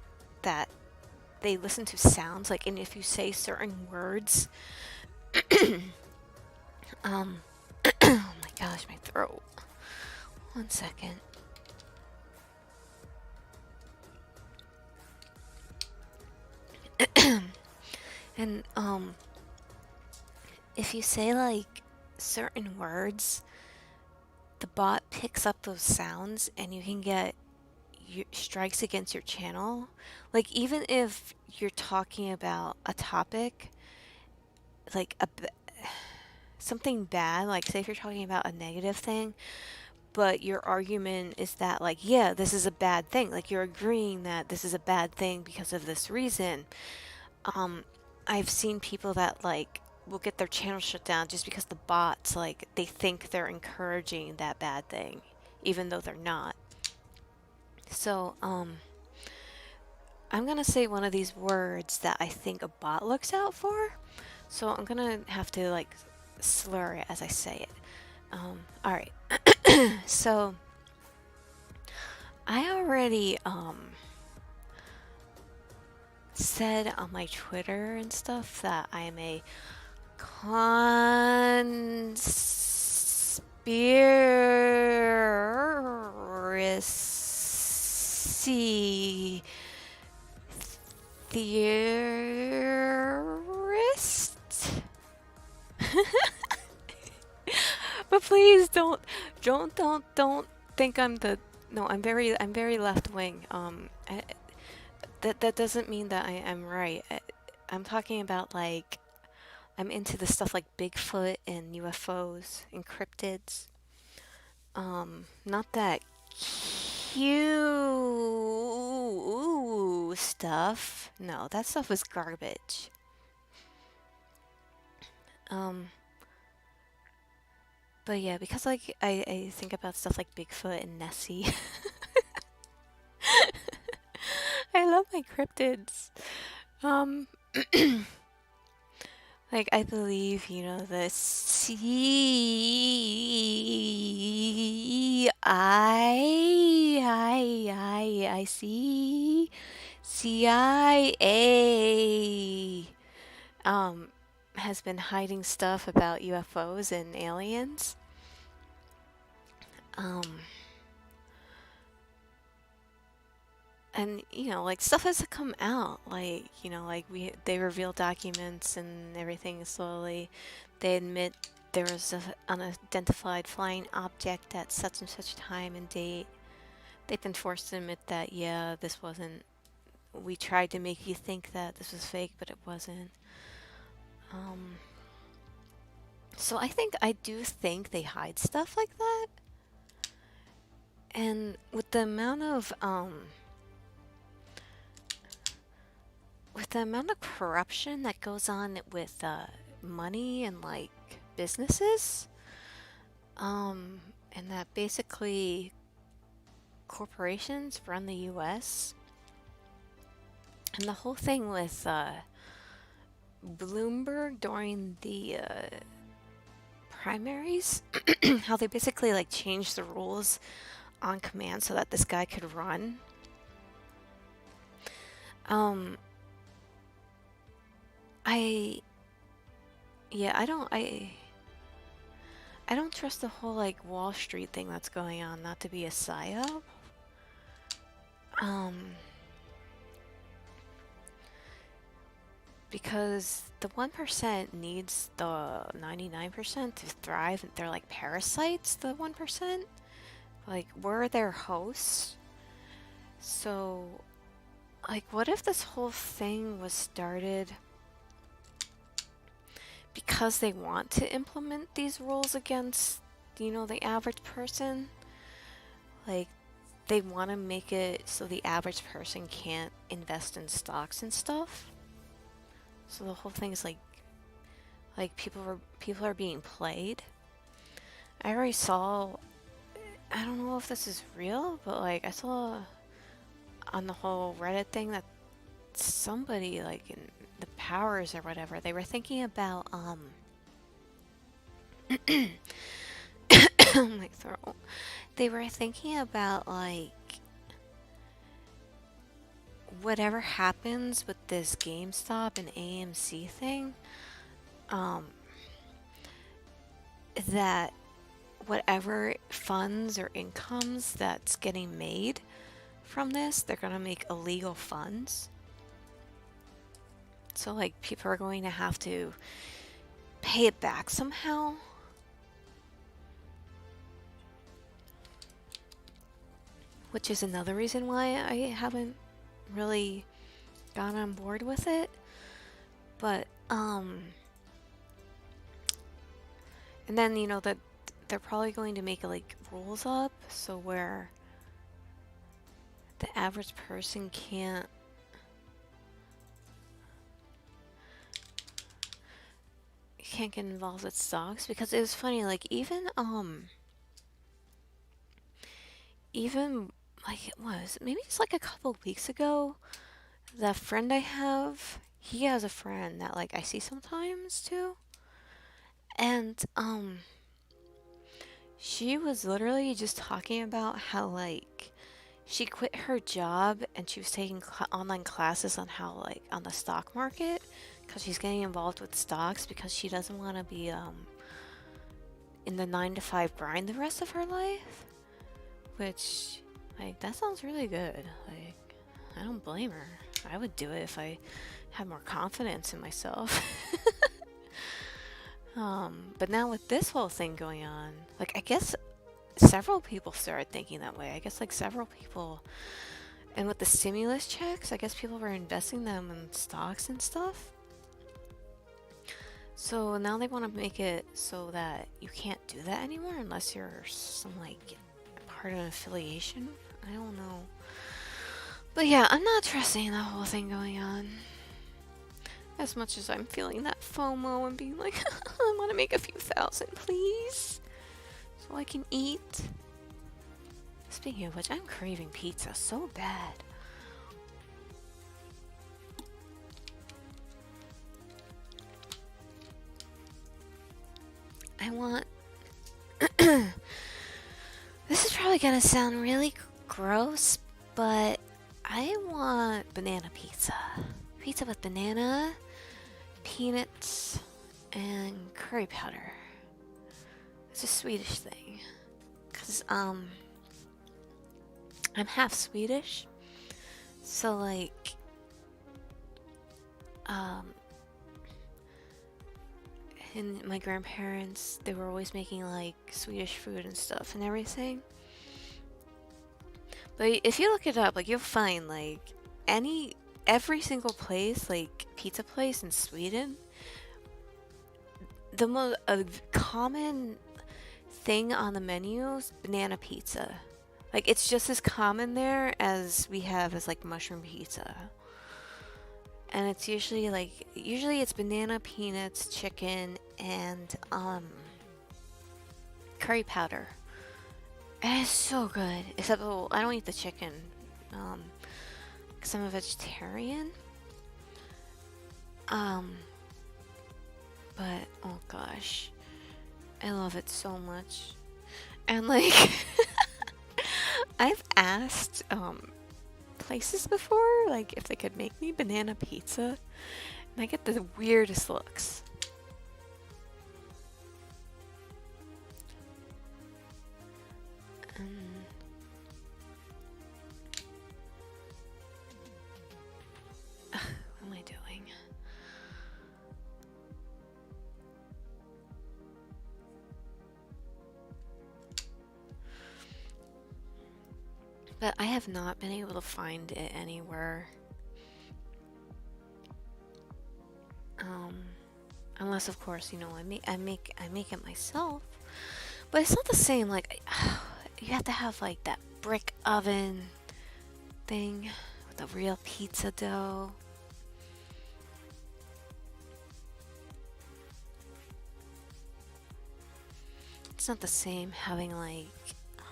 that they listen to sounds, like, and if you say certain words... oh my gosh, my throat. 1 second. And, if you say, like, certain words, the bot picks up those sounds and you can get strikes against your channel. Like, even if you're talking about a topic, like, something bad, like, say if you're talking about a negative thing, but your argument is that, like, yeah, this is a bad thing. Like, you're agreeing that this is a bad thing because of this reason. I've seen people that, like, will get their channel shut down just because the bots, like, they think they're encouraging that bad thing, even though they're not. So, I'm gonna say one of these words that I think a bot looks out for. So I'm gonna have to, like, slur it as I say it. Alright. So, I already, said on my Twitter and stuff that I'm a conspiracy theorist. But please don't think I'm the no. I'm very left wing. That doesn't mean that I am right. I'm talking about like I'm into the stuff like Bigfoot and UFOs and cryptids. Not that cute stuff. No, that stuff was garbage. Um, but yeah, because like I think about stuff like Bigfoot and Nessie. I love my cryptids. Um, like I believe, you know, the I see CIA um has been hiding stuff about UFOs and aliens. Um, and you know, like stuff has come out, like you know, like they reveal documents and everything slowly. They admit there was an unidentified flying object at such and such time and date. They've been forced to admit that, yeah, this wasn't. We tried to make you think that this was fake, but it wasn't. Um, so I do think they hide stuff like that. And with the amount of corruption that goes on with money and like businesses, and that basically corporations run the U.S. and the whole thing with Bloomberg during the primaries, how they basically like changed the rules on command so that this guy could run. Um, I yeah, I don't trust the whole like Wall Street thing that's going on not to be a psyop. Um, because the 1% needs the 99% to thrive. They're like parasites, the 1%. Like, we're their hosts. So, like, what if this whole thing was started because they want to implement these rules against, you know, the average person? Like, they want to make it so the average person can't invest in stocks and stuff. So the whole thing is like people are being played. I already saw, I don't know if this is real, but like I saw on the whole Reddit thing that somebody like in the powers or whatever, they were thinking about my throat. They were thinking about like whatever happens with this GameStop and AMC thing, that whatever funds or incomes that's getting made from this, they're gonna make illegal funds. So like people are going to have to pay it back somehow. Which is another reason why I haven't really got on board with it. But and then you know that they're probably going to make like rules up so where the average person can't get involved with stocks. Because it was funny, like even like it was maybe it's like a couple weeks ago, that friend I have, he has a friend that like I see sometimes too, and she was literally just talking about how like she quit her job and she was taking online classes on how like on the stock market because she's getting involved with stocks because she doesn't want to be in the 9 to 5 grind the rest of her life. Which like that sounds really good. Like I don't blame her. I would do it if I had more confidence in myself. But now with this whole thing going on, like I guess several people started thinking that way. I guess like several people, and with the stimulus checks, I guess people were investing them in stocks and stuff. So now they want to make it so that you can't do that anymore unless you're some like part of an affiliation. I don't know. But yeah, I'm not trusting the whole thing going on. As much as I'm feeling that FOMO and being like, I want to make a few thousand, please, so I can eat. Speaking of which, I'm craving pizza so bad. I want... This is probably gonna sound really gross, but I want banana pizza. Pizza with banana, peanuts, and curry powder. It's a Swedish thing. Cause, I'm half Swedish. So, like, and my grandparents, they were always making like Swedish food and stuff and everything. But if you look it up, like you'll find like every single place, like pizza place in Sweden, the most common thing on the menu is banana pizza. Like it's just as common there as we have as like mushroom pizza. And it's usually it's banana, peanuts, chicken, and curry powder. And it's so good. Except, well, I don't eat the chicken, because I'm a vegetarian. But oh gosh, I love it so much. And like, I've asked places before, like if they could make me banana pizza, and I get the weirdest looks. What am I doing? But I have not been able to find it anywhere. Unless of course, you know, I make it myself. But it's not the same, like you have to have like that brick oven thing with the real pizza dough. It's not the same having like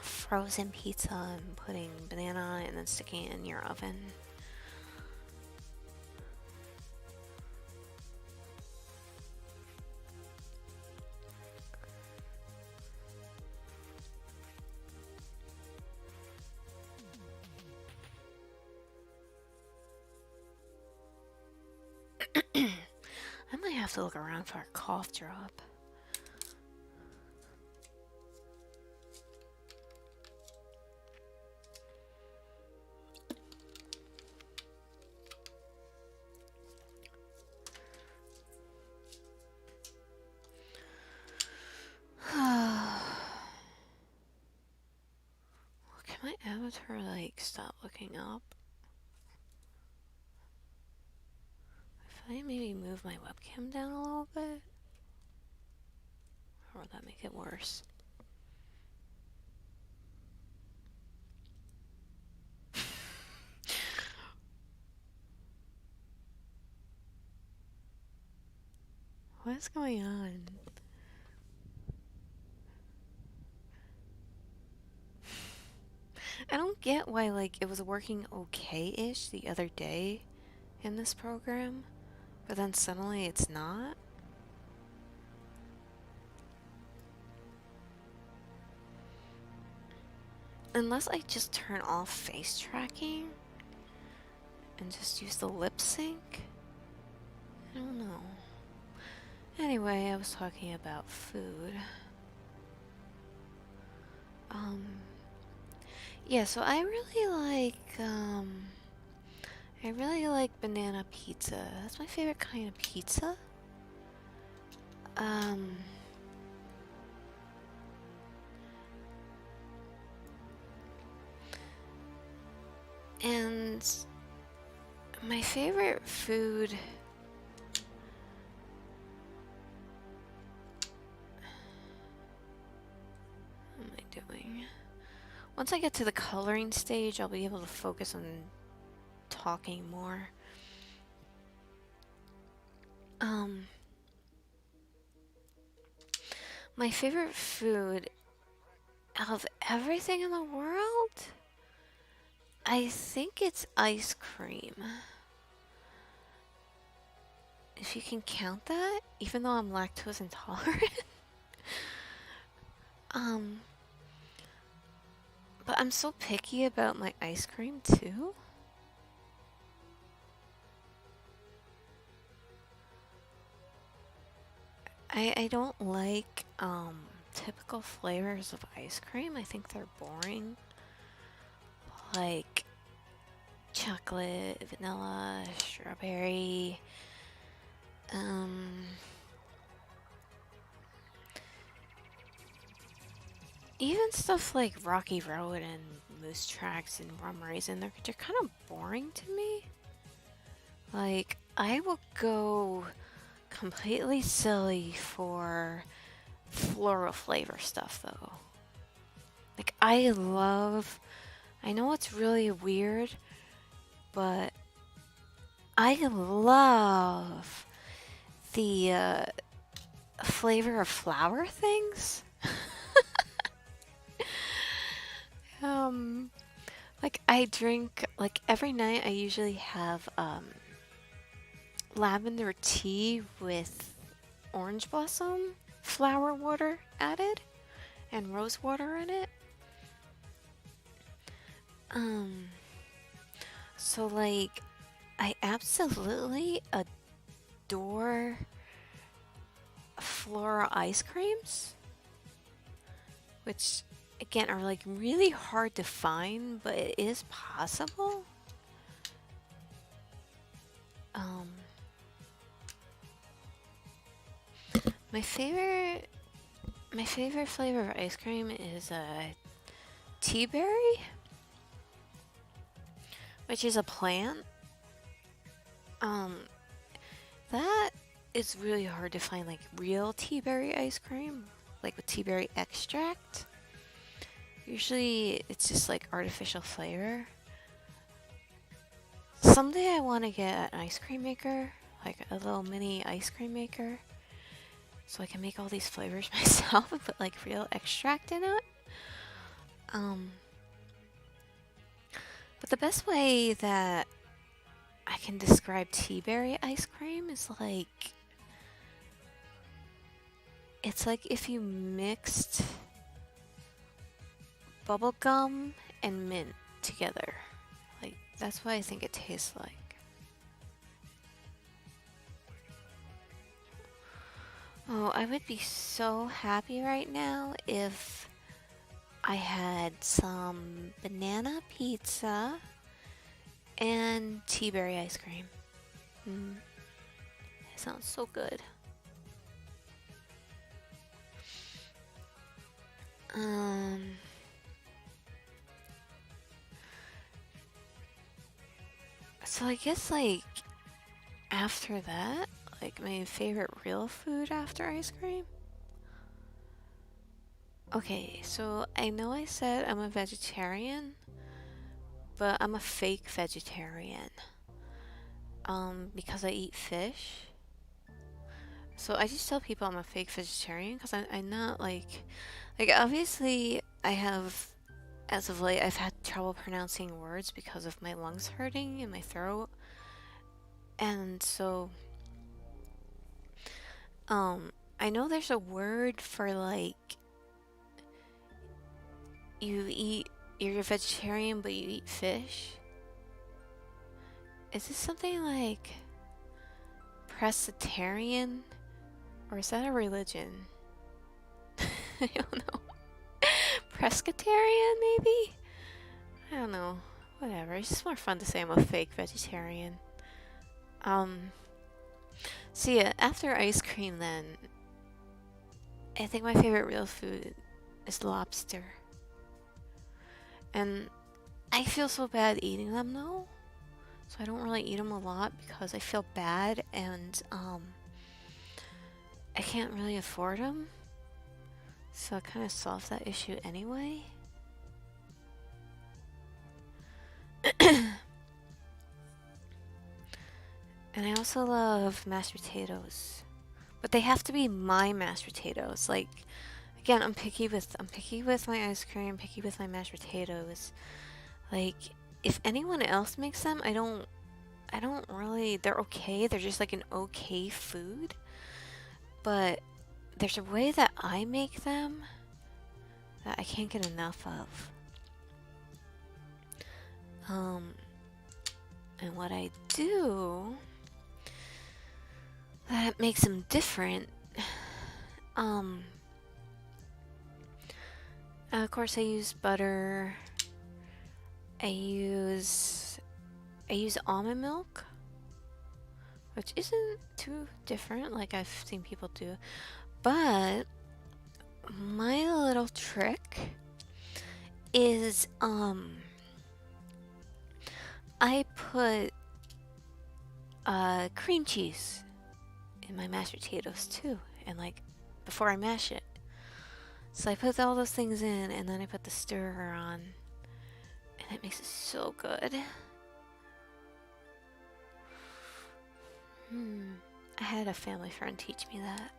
frozen pizza and putting banana on it and then sticking it in your oven. I might have to look around for a cough drop. Can my avatar like stop looking up? If I maybe move my webcam down a little bit? Or would that make it worse? What is going on? I don't get why like it was working okay-ish the other day in this program, but then suddenly it's not. Unless I just turn off face tracking and just use the lip sync. I don't know. Anyway, I was talking about food. Yeah, so I really like banana pizza. That's my favorite kind of pizza. And my favorite food... What am I doing? Once I get to the coloring stage, I'll be able to focus on talking more. My favorite food out of everything in the world? I think it's ice cream. If you can count that, even though I'm lactose intolerant. But I'm so picky about my ice cream too. I don't like typical flavors of ice cream. I think they're boring. Like chocolate, vanilla, strawberry. Even stuff like Rocky Road and Moose Tracks and Rum Raisin, they're kind of boring to me. Like, I will go completely silly for floral flavor stuff, though. Like, I know it's really weird, but I love the flavor of flower things. Like I drink, like every night I usually have lavender tea with orange blossom flower water added and rose water in it. So like I absolutely adore floral ice creams, which again are like really hard to find, but it is possible. My favorite flavor of ice cream is tea berry, which is a plant. That is really hard to find, like real tea berry ice cream, like with tea berry extract. Usually it's just like artificial flavor. Someday I want to get an ice cream maker, like a little mini ice cream maker, so I can make all these flavors myself and put like real extract in it. But the best way that I can describe tea berry ice cream is like, it's like if you mixed bubblegum and mint together. Like, that's what I think it tastes like. Oh, I would be so happy right now if I had some banana pizza and tea berry ice cream. It sounds so good. So I guess like after that, like my favorite real food after ice cream. Okay, so I know I said I'm a vegetarian, but I'm a fake vegetarian. Because I eat fish. So I just tell people I'm a fake vegetarian because I'm not like obviously I have, as of late, I've had trouble pronouncing words because of my lungs hurting in my throat. And so, I know there's a word for like, you're a vegetarian but you eat fish. Is this something like pescatarian? Or is that a religion? I don't know. Pescatarian, maybe? I don't know. Whatever. It's just more fun to say I'm a fake vegetarian. So yeah, after ice cream then, I think my favorite real food is lobster. And I feel so bad eating them though. So I don't really eat them a lot because I feel bad and I can't really afford them. So it kind of solves that issue anyway. And I also love mashed potatoes. But they have to be my mashed potatoes. Like, again, I'm picky with my ice cream, picky with my mashed potatoes. Like, if anyone else makes them, I don't really, they're okay. They're just like an okay food. But there's a way that I make them that I can't get enough of. And what I do that makes them different, of course I use butter. I use almond milk, which isn't too different like I've seen people do. But my little trick is I put cream cheese in my mashed potatoes too, and like before I mash it. So I put all those things in, and then I put the stirrer on, and it makes it so good. I had a family friend teach me that.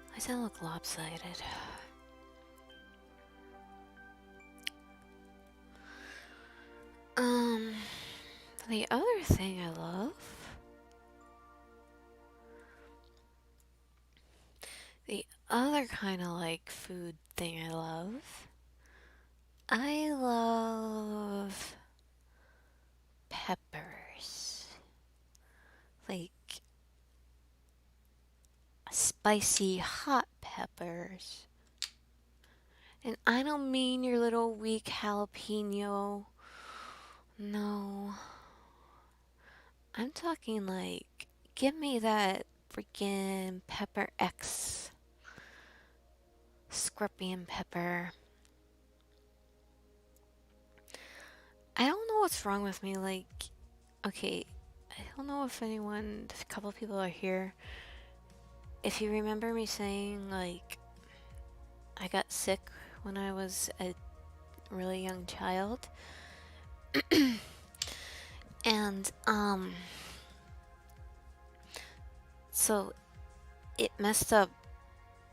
Why does that look lopsided? The other thing I love, the other kind of like food thing I love peppers. Like spicy hot peppers. And I don't mean your little weak jalapeno. No. I'm talking like, give me that freaking pepper X. Scorpion pepper. I don't know what's wrong with me. Like, okay, I don't know if a couple people are here. If you remember me saying, like, I got sick when I was a really young child. And, so it messed up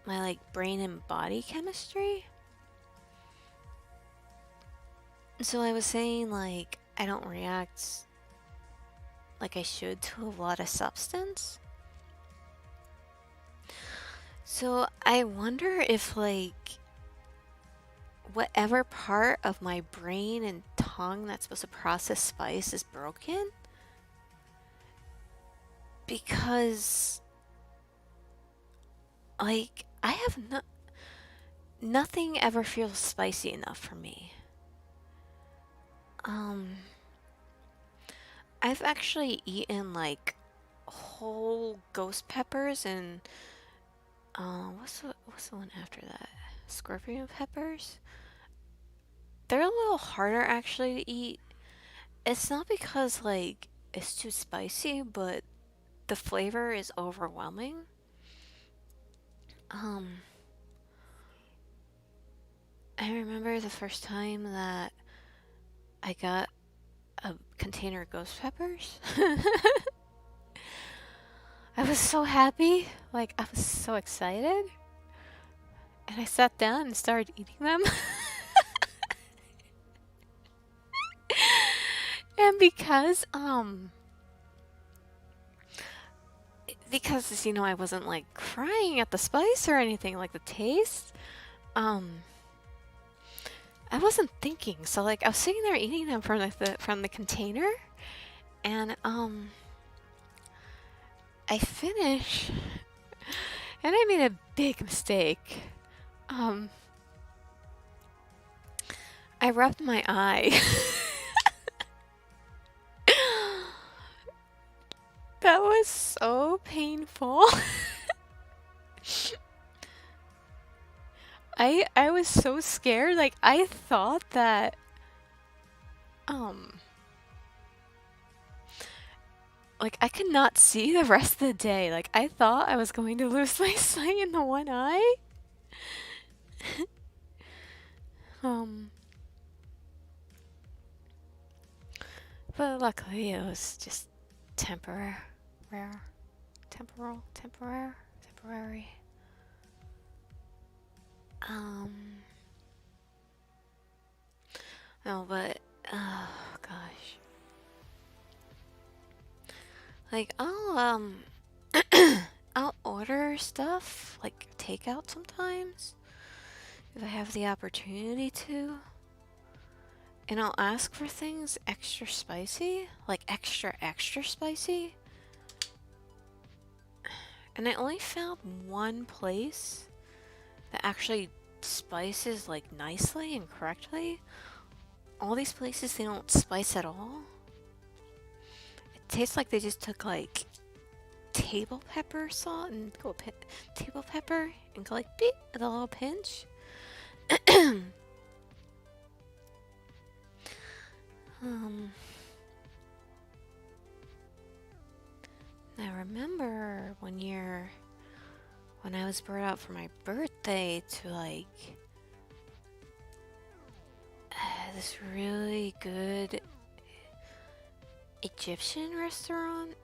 my, like, brain and body chemistry. So I was saying, like, I don't react like I should to a lot of substance. So I wonder if, like, whatever part of my brain and tongue that's supposed to process spice is broken. Because, like, I have nothing ever feels spicy enough for me. I've actually eaten, like, whole ghost peppers and, what's the one after that? Scorpion peppers? They're a little harder actually to eat. It's not because, like, it's too spicy, but the flavor is overwhelming. I remember the first time that I got a container of ghost peppers. I was so happy. Like, I was so excited. And I sat down and started eating them. And because, you know, I wasn't, like, crying at the spice or anything, like, the taste, I wasn't thinking. So, like, I was sitting there eating them from the container, and, I finish, and I made a big mistake. I rubbed my eye. was so scared. Like, I thought that, like, I could not see the rest of the day. Like, I thought I was going to lose my sight in the one eye. But luckily it was just temporary. Temporary. No, but, oh gosh. Like, I'll order stuff, like takeout sometimes, if I have the opportunity to. And I'll ask for things extra spicy, like extra spicy. And I only found one place that actually spices like nicely and correctly. All these places, they don't spice at all. It tastes like they just took like table pepper salt and go table pepper and go like beep with a little pinch. I remember one year when I was brought out for my birthday to like this really good Egyptian restaurant.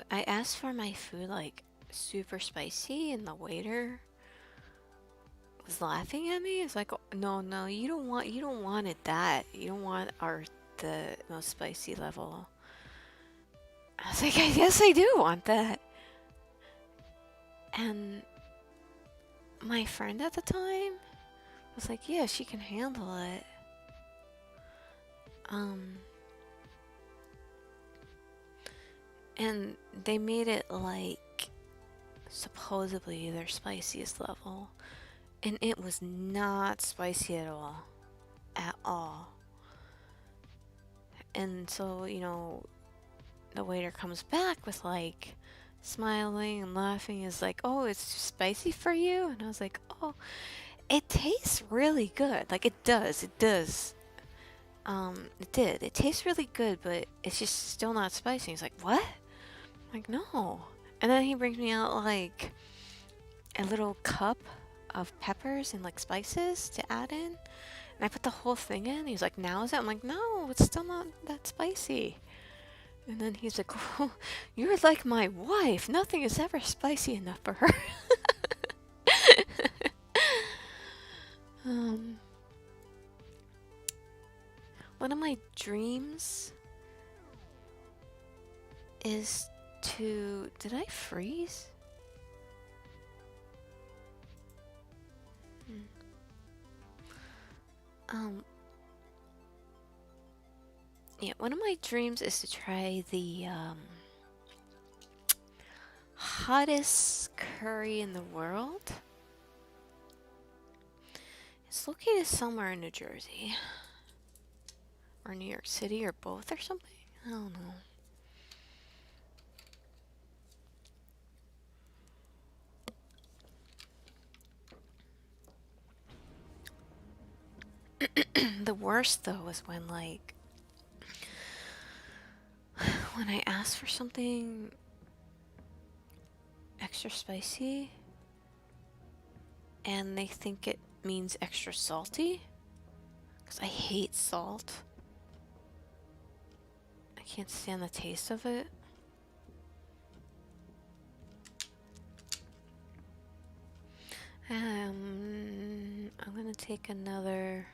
I asked for my food like super spicy, and the waiter was laughing at me. It's like, oh, no, you don't want it that. You don't want the most spicy level. I was like, yes, I do want that. And my friend at the time was like, yeah, she can handle it. And they made it like supposedly their spiciest level. And it was not spicy at all. At all. And so, you know, the waiter comes back with like smiling and laughing. Is like, oh, it's too spicy for you? And I was like, oh, it tastes really good. Like, it does. It did. It tastes really good, but it's just still not spicy. He's like, what? I'm like, no. And then he brings me out like a little cup of peppers and like spices to add in. And I put the whole thing in. He's like, now is it? I'm like, no, it's still not that spicy. And then he's like, oh, you're like my wife. Nothing is ever spicy enough for her. One of my dreams is to... Did I freeze? Yeah, one of my dreams is to try the hottest curry in the world. It's located somewhere in New Jersey. Or New York City, or both, or something. I don't know. The worst, though, was when, like, when I asked for something extra spicy, and they think it means extra salty, because I hate salt. I can't stand the taste of it. I'm gonna take another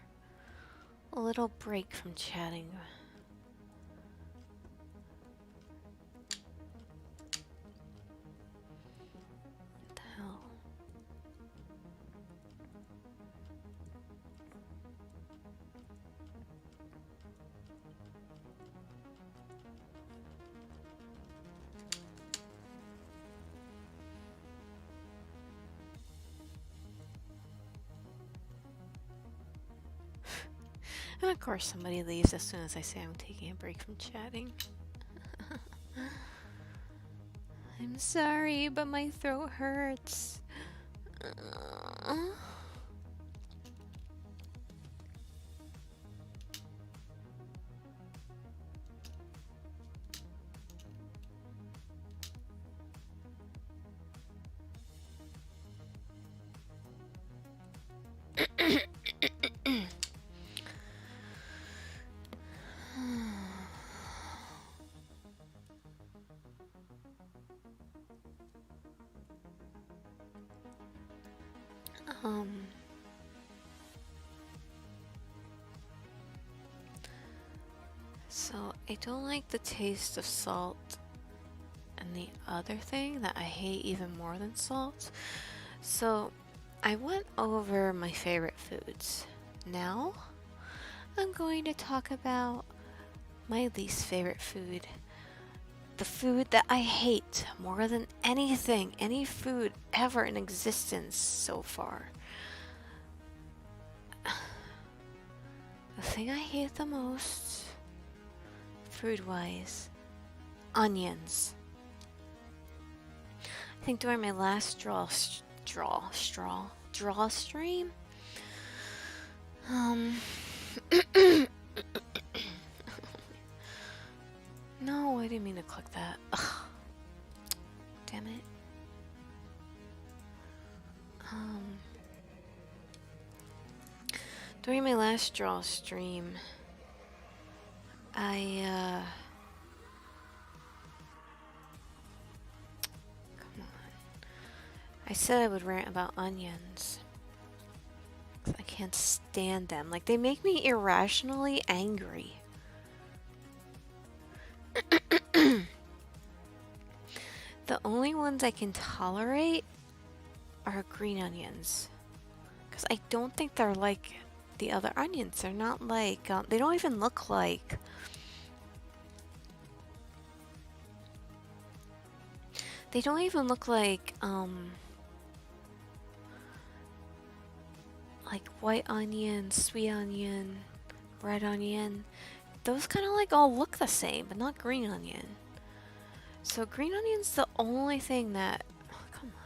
little break from chatting. What the hell? And of course somebody leaves as soon as I say I'm taking a break from chatting. I'm sorry, but my throat hurts. So I don't like the taste of salt, and the other thing that I hate even more than salt. So I went over my favorite foods. Now I'm going to talk about my least favorite food. The food that I hate more than anything, any food ever in existence so far. The thing I hate the most, food-wise, onions. I think during my last draw stream, no, I didn't mean to click that. Ugh. Damn it. During my last draw stream, come on. I said I would rant about onions. I can't stand them. Like, they make me irrationally angry. The only ones I can tolerate are green onions. Because I don't think they're like the other onions. They're not like, they don't even look like. They don't even look like white onion, sweet onion, red onion. Those kind of like all look the same, but not green onion. So green onion's the only thing that, oh, come on.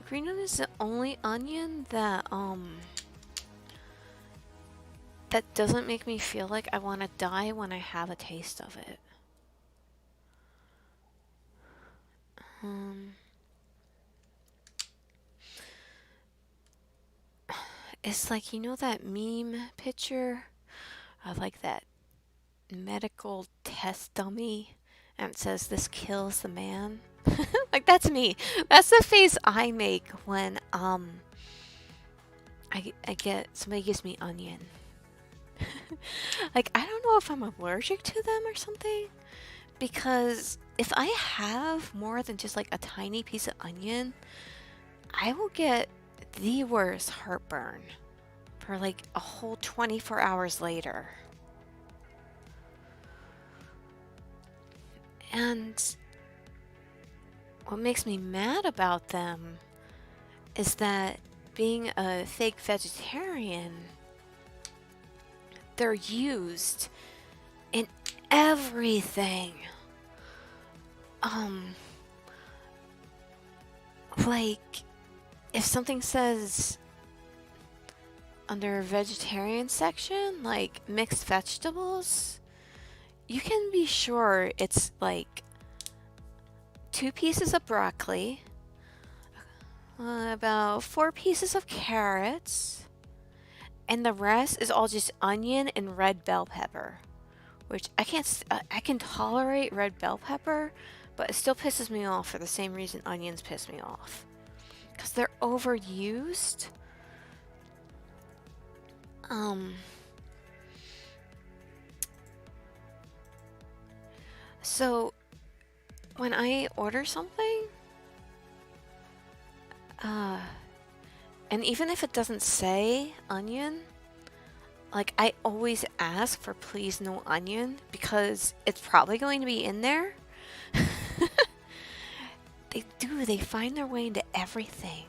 Green onion is the only onion that that doesn't make me feel like I want to die when I have a taste of it. It's like, you know that meme picture of like that medical test dummy and it says this kills the man? Like, that's me. That's the face I make when I get somebody gives me onion. Like, I don't know if I'm allergic to them or something, because if I have more than just like a tiny piece of onion, I will get the worst heartburn for like a whole 24 hours later. And what makes me mad about them is that, being a fake vegetarian, they're used in everything. Like, if something says under vegetarian section, like mixed vegetables, you can be sure it's like 2 pieces of broccoli, about 4 pieces of carrots, and the rest is all just onion and red bell pepper, which I can tolerate red bell pepper, but it still pisses me off for the same reason onions piss me off, because they're overused. So when I order something, and even if it doesn't say onion, like, I always ask for please no onion, because it's probably going to be in there. They find their way into everything.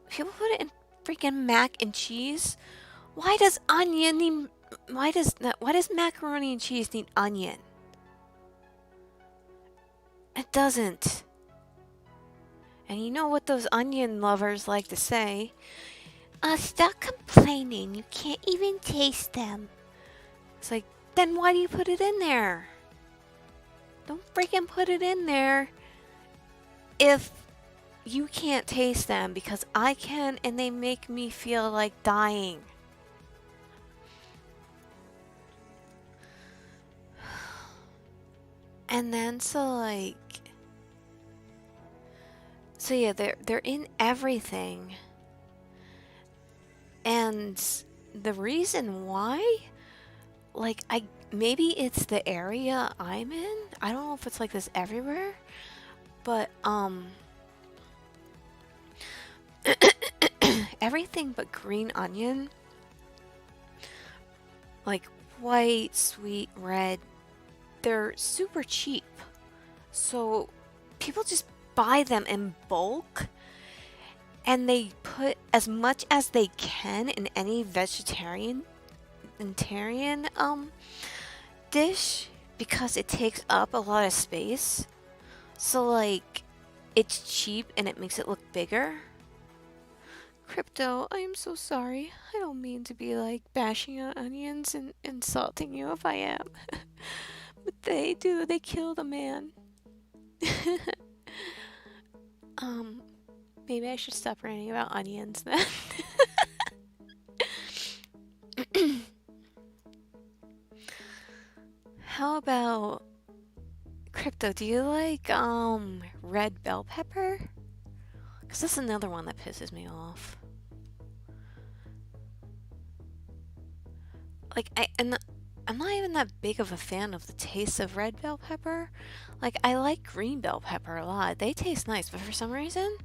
People put it in freaking mac and cheese. Why does macaroni and cheese need onion? It doesn't. And you know what those onion lovers like to say? Stop complaining. You can't even taste them. It's like, then why do you put it in there? Don't freaking put it in there if you can't taste them, because I can and they make me feel like dying. And then so yeah, they're in everything. And the reason why, like, maybe it's the area I'm in. I don't know if it's like this everywhere, but everything but green onion, like white, sweet, red, they're super cheap. So people just buy them in bulk, and they put as much as they can in any vegetarian dish, because it takes up a lot of space. So like, it's cheap and it makes it look bigger. Crypto, I am so sorry. I don't mean to be like bashing on onions and insulting you if I am. But they kill the man. Maybe I should stop ranting about onions then. How about Crypto, do you like red bell pepper? Cause that's another one that pisses me off. Like I'm not even that big of a fan of the taste of red bell pepper. Like, I like green bell pepper a lot. They taste nice, but for some reason,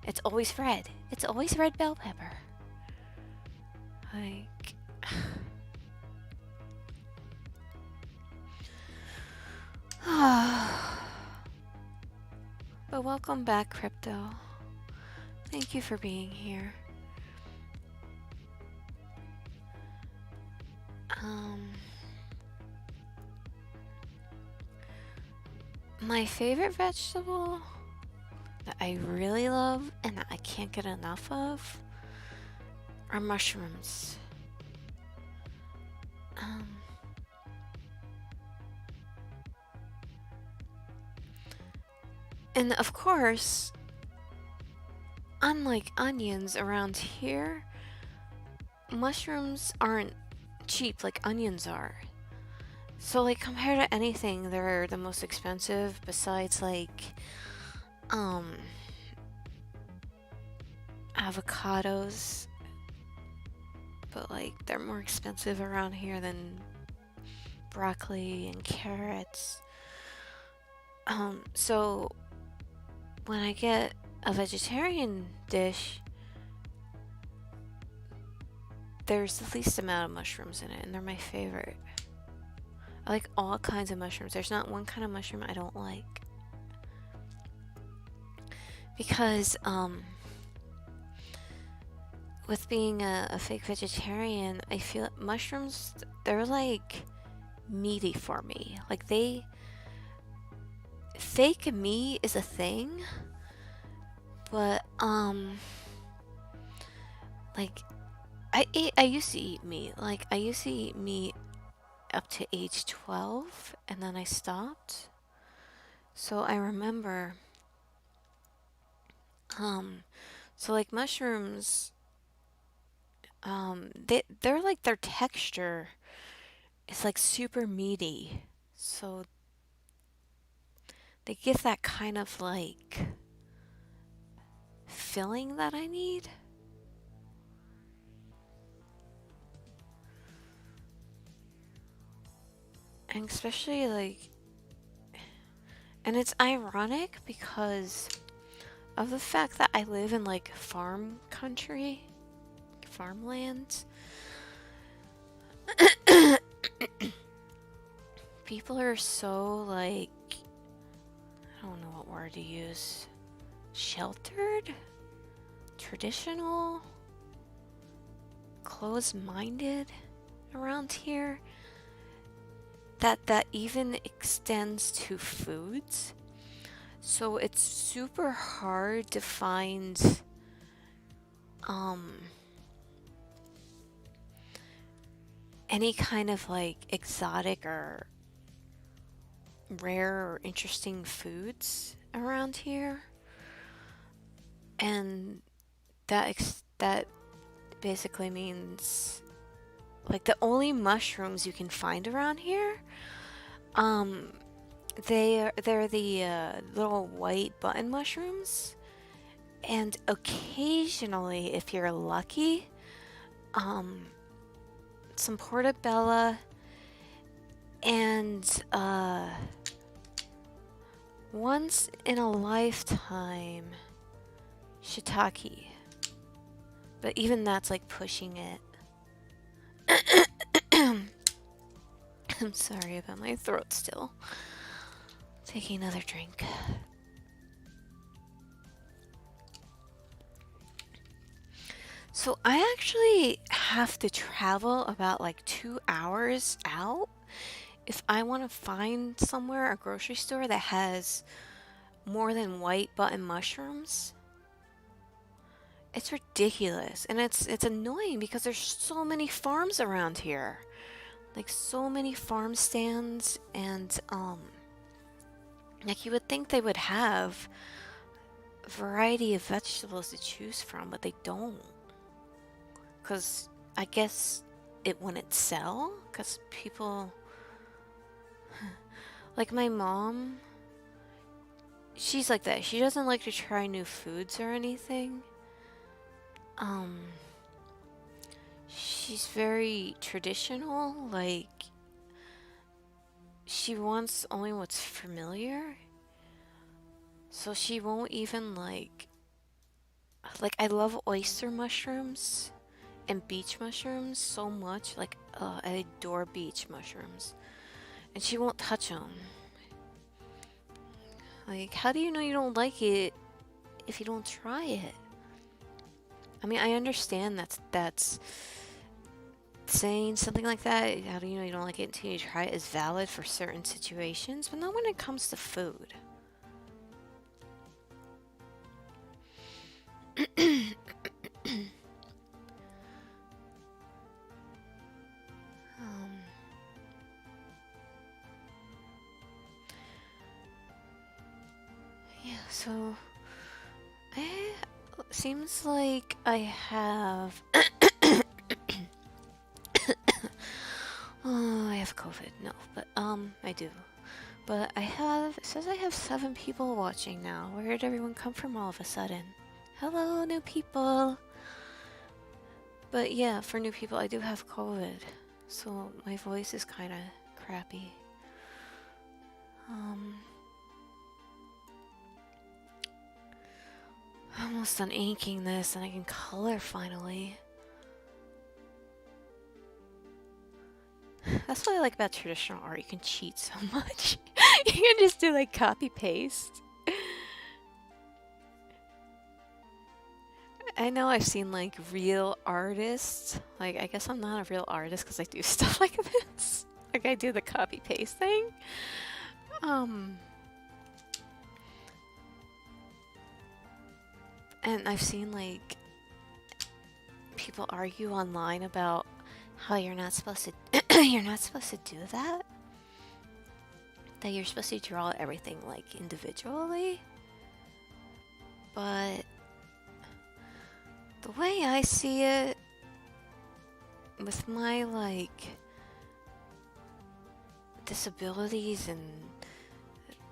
it's always red. It's always red bell pepper. Like, but welcome back, Crypto. Thank you for being here. My favorite vegetable that I really love and that I can't get enough of are mushrooms. And of course, unlike onions around here, mushrooms aren't cheap like onions are. So like, compared to anything, they're the most expensive besides like avocados. But like, they're more expensive around here than broccoli and carrots. So when I get a vegetarian dish, there's the least amount of mushrooms in it, and they're my favorite. I like all kinds of mushrooms. There's not one kind of mushroom I don't like. Because, with being a fake vegetarian, I feel mushrooms, they're like meaty for me. Like, fake meat is a thing, but, like, I used to eat meat. Like, I used to eat meat up to age 12, and then I stopped. So I remember, so like mushrooms, they're like, their texture is like super meaty. So they give that kind of like filling that I need. And especially like, and it's ironic because of the fact that I live in like farm country, farmland. People are so like, I don't know what word to use, sheltered, traditional, closed-minded around here, that even extends to foods. So it's super hard to find any kind of like exotic or rare or interesting foods around here. And that basically means like the only mushrooms you can find around here, they're the little white button mushrooms, and occasionally, if you're lucky, some portobello and once in a lifetime shiitake. But even that's like pushing it. I'm sorry about my throat still. Taking another drink. So I actually have to travel about like 2 hours out if I want to find somewhere, a grocery store that has more than white button mushrooms. It's ridiculous, and it's annoying because there's so many farms around here. Like so many farm stands, and like you would think they would have a variety of vegetables to choose from, but they don't. Because I guess it wouldn't sell, because people like my mom, she's like that. She doesn't like to try new foods or anything. She's very traditional, like she wants only what's familiar. So she won't even like I love oyster mushrooms and beach mushrooms so much. Like I adore beach mushrooms. And she won't touch them. Like, how do you know you don't like it if you don't try it? I mean, I understand that's saying something like that, how do you know you don't like it until you try it, is valid for certain situations, but not when it comes to food. Yeah, so seems like I have oh, I have COVID. No, but I do. But it says I have 7 people watching now. Where did everyone come from all of a sudden? Hello, new people. But yeah, for new people, I do have COVID. So my voice is kind of crappy. I'm almost done inking this and I can color finally. That's what I like about traditional art. You can cheat so much. You can just do like copy paste. I know I've seen like real artists. Like I guess I'm not a real artist because I do stuff like this. Like I do the copy paste thing. And I've seen like people argue online about how you're not supposed to you're not supposed to do that. That you're supposed to draw everything like individually. But the way I see it, with my like disabilities and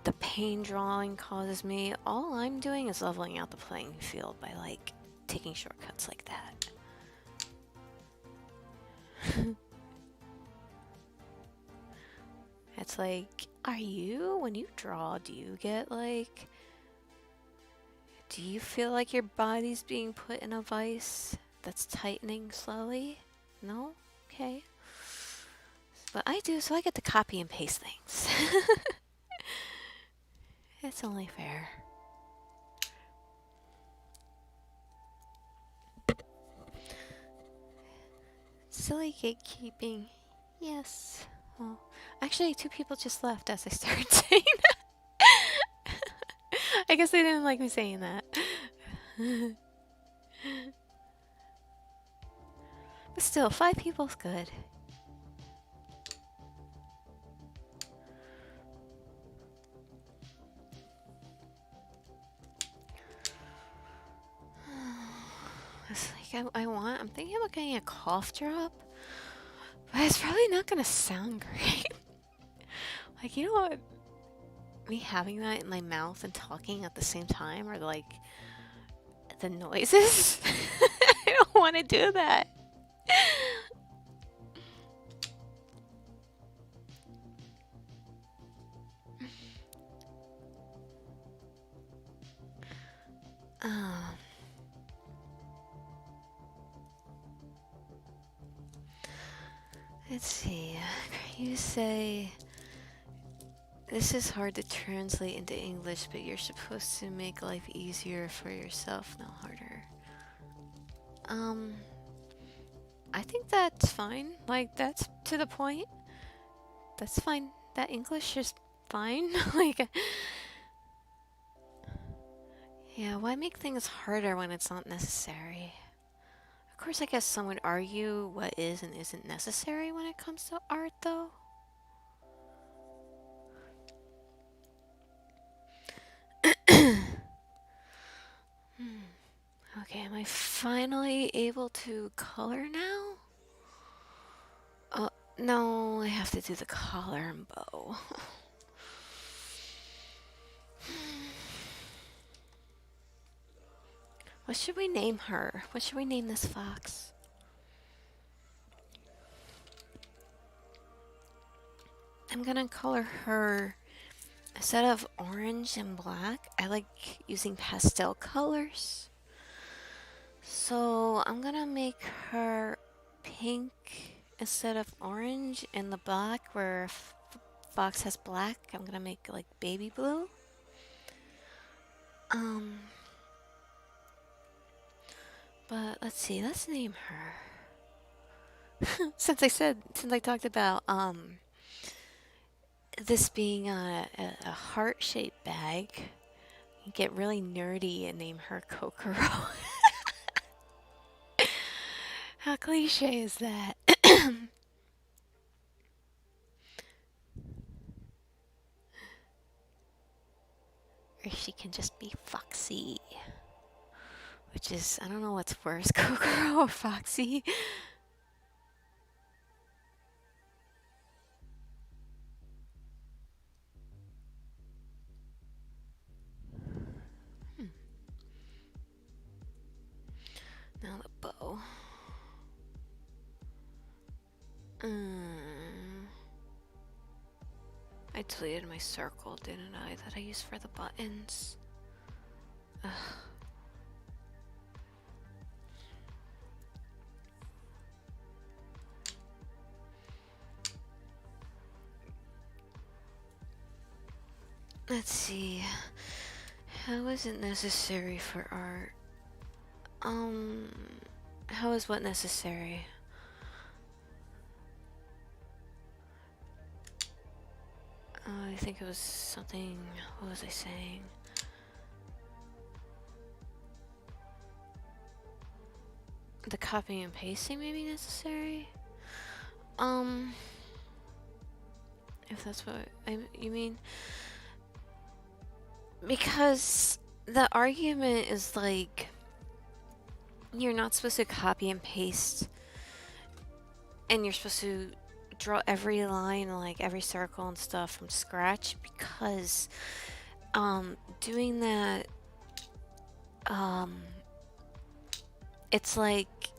the pain drawing causes me, all I'm doing is leveling out the playing field by like taking shortcuts like that. It's like, when you draw, do you get like, do you feel like your body's being put in a vice that's tightening slowly? No? Okay. But I do, so I get to copy and paste things. It's only fair. Silly gatekeeping. Yes. Well, actually, 2 people just left as I started saying that. I guess they didn't like me saying that. But still, 5 people's good. It's like I'm thinking about getting a cough drop, but it's probably not gonna sound great. Like, you know what? Me having that in my mouth and talking at the same time are like the noises. I don't want to do that. Let's see. You say this is hard to translate into English, but you're supposed to make life easier for yourself, not harder. I think that's fine. Like, that's to the point. That's fine. That English is fine. Like, yeah, why make things harder when it's not necessary? Of course, I guess some would argue what is and isn't necessary when it comes to art, though. Okay, am I finally able to color now? Oh, no, I have to do the collar and bow. What should we name her? What should we name this fox? I'm gonna color her, instead of orange and black, I like using pastel colors. So I'm gonna make her pink instead of orange, and the black where fox has black, I'm gonna make like baby blue. But let's see, let's name her. Since I talked about this being a heart-shaped bag, you get really nerdy and name her Kokoro. How cliche is that? Or she can just be Foxy. Which is, I don't know what's worse, Kokoro or Foxy. Now the bow. I deleted my circle, didn't I? That I used for the buttons. Ugh. Let's see. How is it necessary for art? How is what necessary? I think it was something. What was I saying? The copying and pasting may be necessary. If that's what you mean. Because the argument is like, you're not supposed to copy and paste, and you're supposed to draw every line, like every circle and stuff from scratch, because doing that, it's like,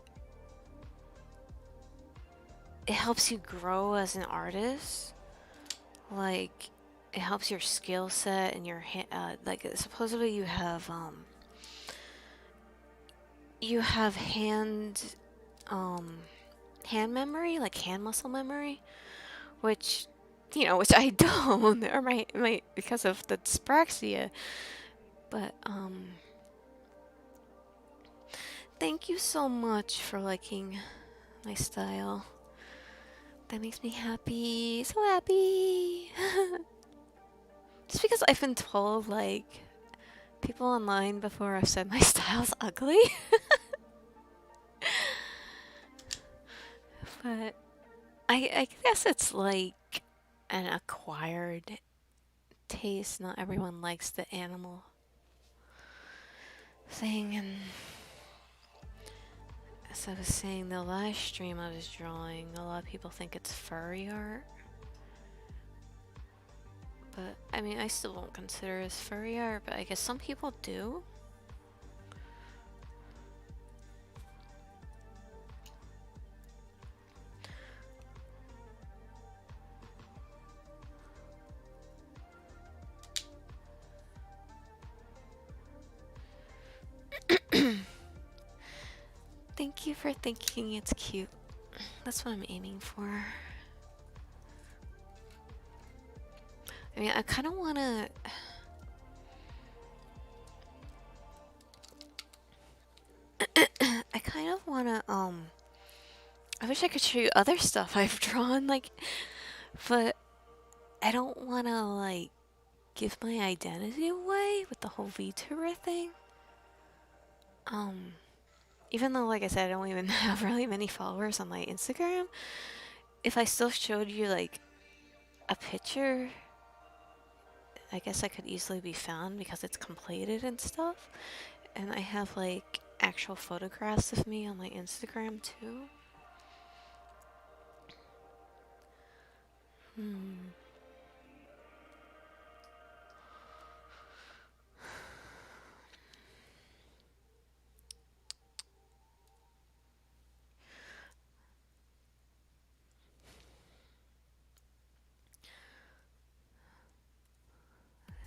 it helps you grow as an artist. Like, it helps your skill set and your like, supposedly you have hand memory, like hand muscle memory, which, you know, which I don't, or my because of the dyspraxia. But thank you so much for liking my style. That makes me happy, so happy. Just because I've been told, like, people online before have said my style's ugly. But I guess it's like an acquired taste. Not everyone likes the animal thing. And as I was saying, the last stream I was drawing, a lot of people think it's furry art. But, I mean, I still won't consider it as furry art, but I guess some people do. Thank you for thinking it's cute. That's what I'm aiming for. I mean, I kind of want to... I kind of want to, I wish I could show you other stuff I've drawn, like, but I don't want to, like, give my identity away with the whole VTuber thing. Even though, like I said, I don't even have really many followers on my Instagram, if I still showed you, like, a picture, I guess I could easily be found because it's completed and stuff. And I have, like, actual photographs of me on my Instagram, too.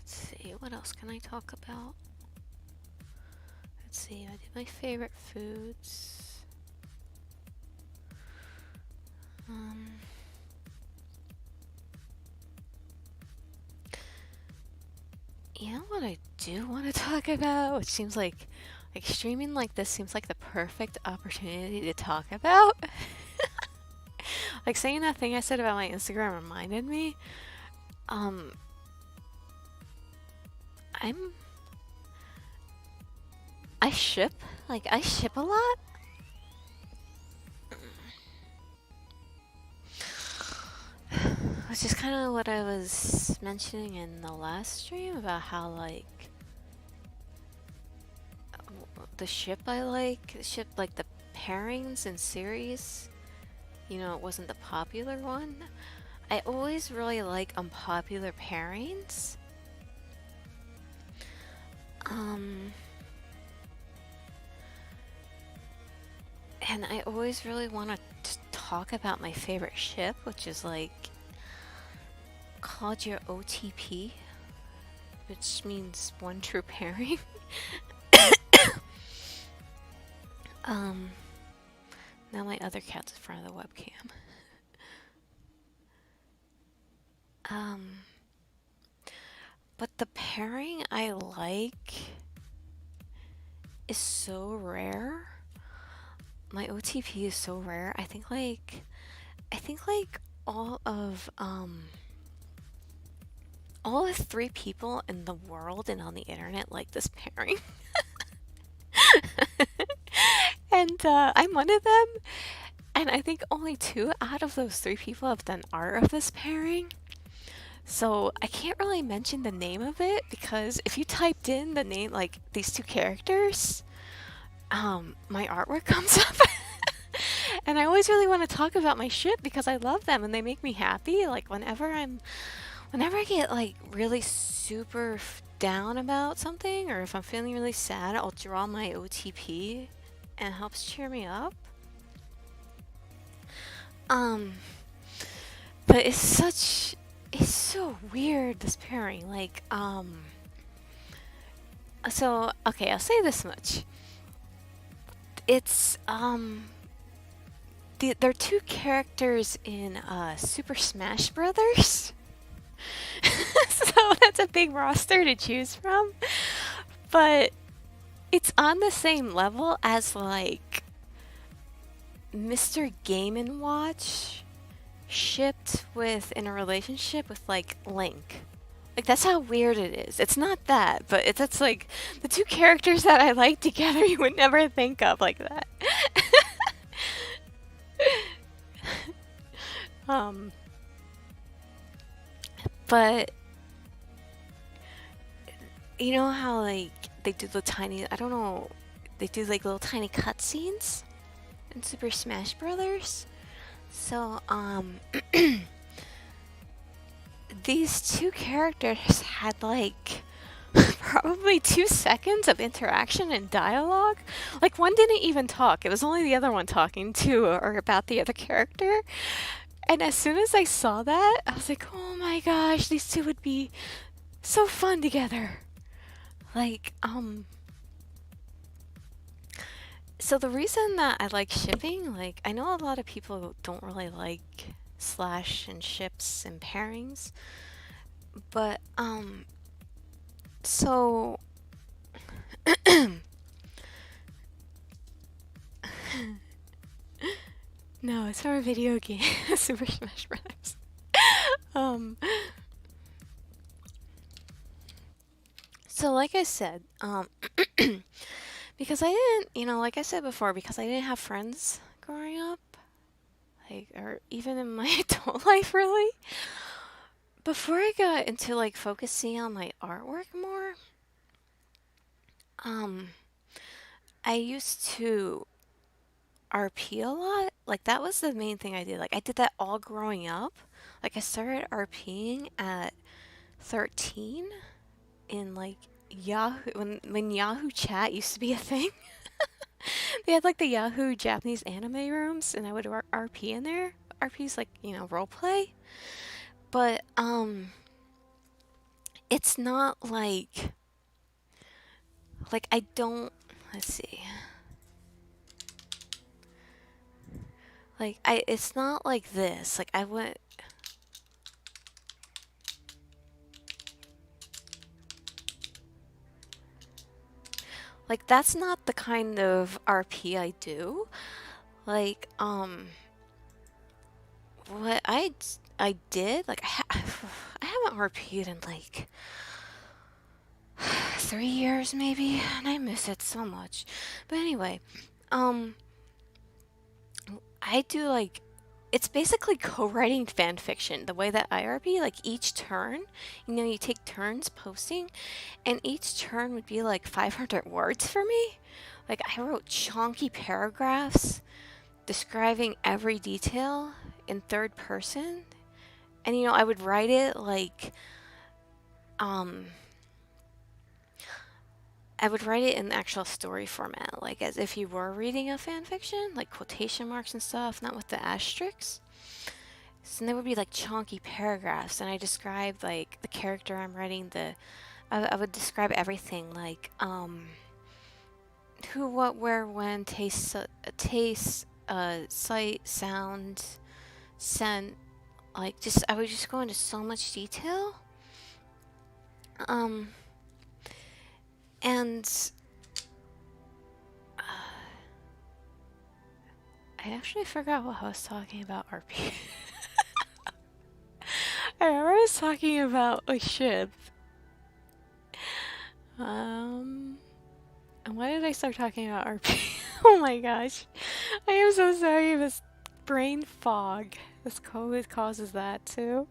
Let's see, what else can I talk about? Let's see, I did my favorite foods. You know what I do want to talk about? Which seems like streaming like this seems like the perfect opportunity to talk about. Like saying that thing I said about my Instagram reminded me. I ship a lot. Which is kind of what I was mentioning in the last stream about how, like, the ship I like, the pairings in series, you know, it wasn't the popular one. I always really like unpopular pairings. And I always really want to talk about my favorite ship, which is, like, called your OTP, which means one true pairing. Now my other cat's in front of the webcam. But the pairing I like is so rare. My OTP is so rare. I think like all of three people in the world and on the internet like this pairing. And I'm one of them. And I think only 2 out of those 3 people have done art of this pairing. So I can't really mention the name of it because if you typed in the name, like these 2 characters, my artwork comes up. And I always really want to talk about my ship because I love them and they make me happy. Like whenever I get like really super down about something, or if I'm feeling really sad, I'll draw my OTP and it helps cheer me up. But it's so weird, this pairing. Like, so, okay, I'll say this much. It's, they're 2 characters in, Super Smash Brothers. So that's a big roster to choose from. But it's on the same level as, like, Mr. Game & Watch shipped in a relationship with, like, Link. Like that's how weird it is. It's not that, but it's like the two characters that I like together you would never think of like that. Um, but you know how like they do the tiny, I don't know, they do like little tiny cutscenes in Super Smash Brothers. So these two characters had like probably 2 seconds of interaction and dialogue. Like one didn't even talk. It was only the other one talking to or about the other character. And as soon as I saw that, I was like, "Oh my gosh, these two would be so fun together." Like so the reason that I like shipping, like I know a lot of people don't really like slash and ships and pairings, but so no, it's from a video game, Super Smash Brothers. Um, so like I said, because I didn't, like I said before, because I didn't have friends growing up, like, or even in my adult life, really. Before I got into like focusing on my artwork more, um, I used to RP a lot. Like that was the main thing I did. Like I did that all growing up. Like I started RPing at 13 in like Yahoo when Yahoo Chat used to be a thing. They had like the Yahoo Japanese anime rooms and I would RP in there. RP's like, role play. But it's not like I don't let's see. Like it's not like this. Like I went like that's not the kind of RP I do. Like what I did like I haven't RP'd in like 3 years maybe, and I miss it so much. But anyway, um, I do like it's basically co-writing fan fiction. The way that I RP, like each turn, you take turns posting, and each turn would be like 500 words for me. Like I wrote chunky paragraphs describing every detail in third person, and I would write it like um I would write it in actual story format, like as if you were reading a fan fiction, like quotation marks and stuff, not with the asterisks. So there would be like chunky paragraphs, and I described like the character I'm writing. I would describe everything like who, what, where, when, sight, sound, scent. Like just I would just go into so much detail. Um, and I actually forgot what I was talking about RP. I remember I was talking about a ship. And why did I start talking about RP? Oh my gosh. I am so sorry. This brain fog. This COVID causes that too.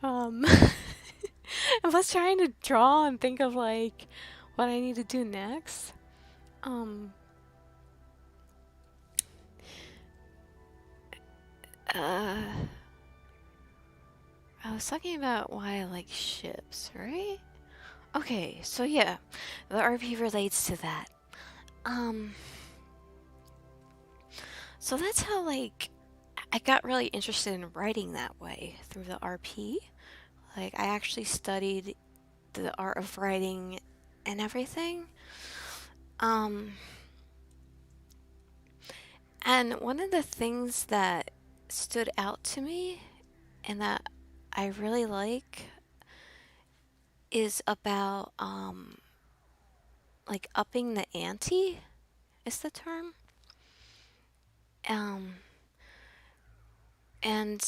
Um, I was trying to draw and think of like what I need to do next. Um, uh, I was talking about why I like ships, right? Okay, so yeah, the RP relates to that. Um, so that's how like I got really interested in writing that way through the RP. Like I actually studied the art of writing and everything. Um, and one of the things that stood out to me and that I really like is about like upping the ante is the term. Um, and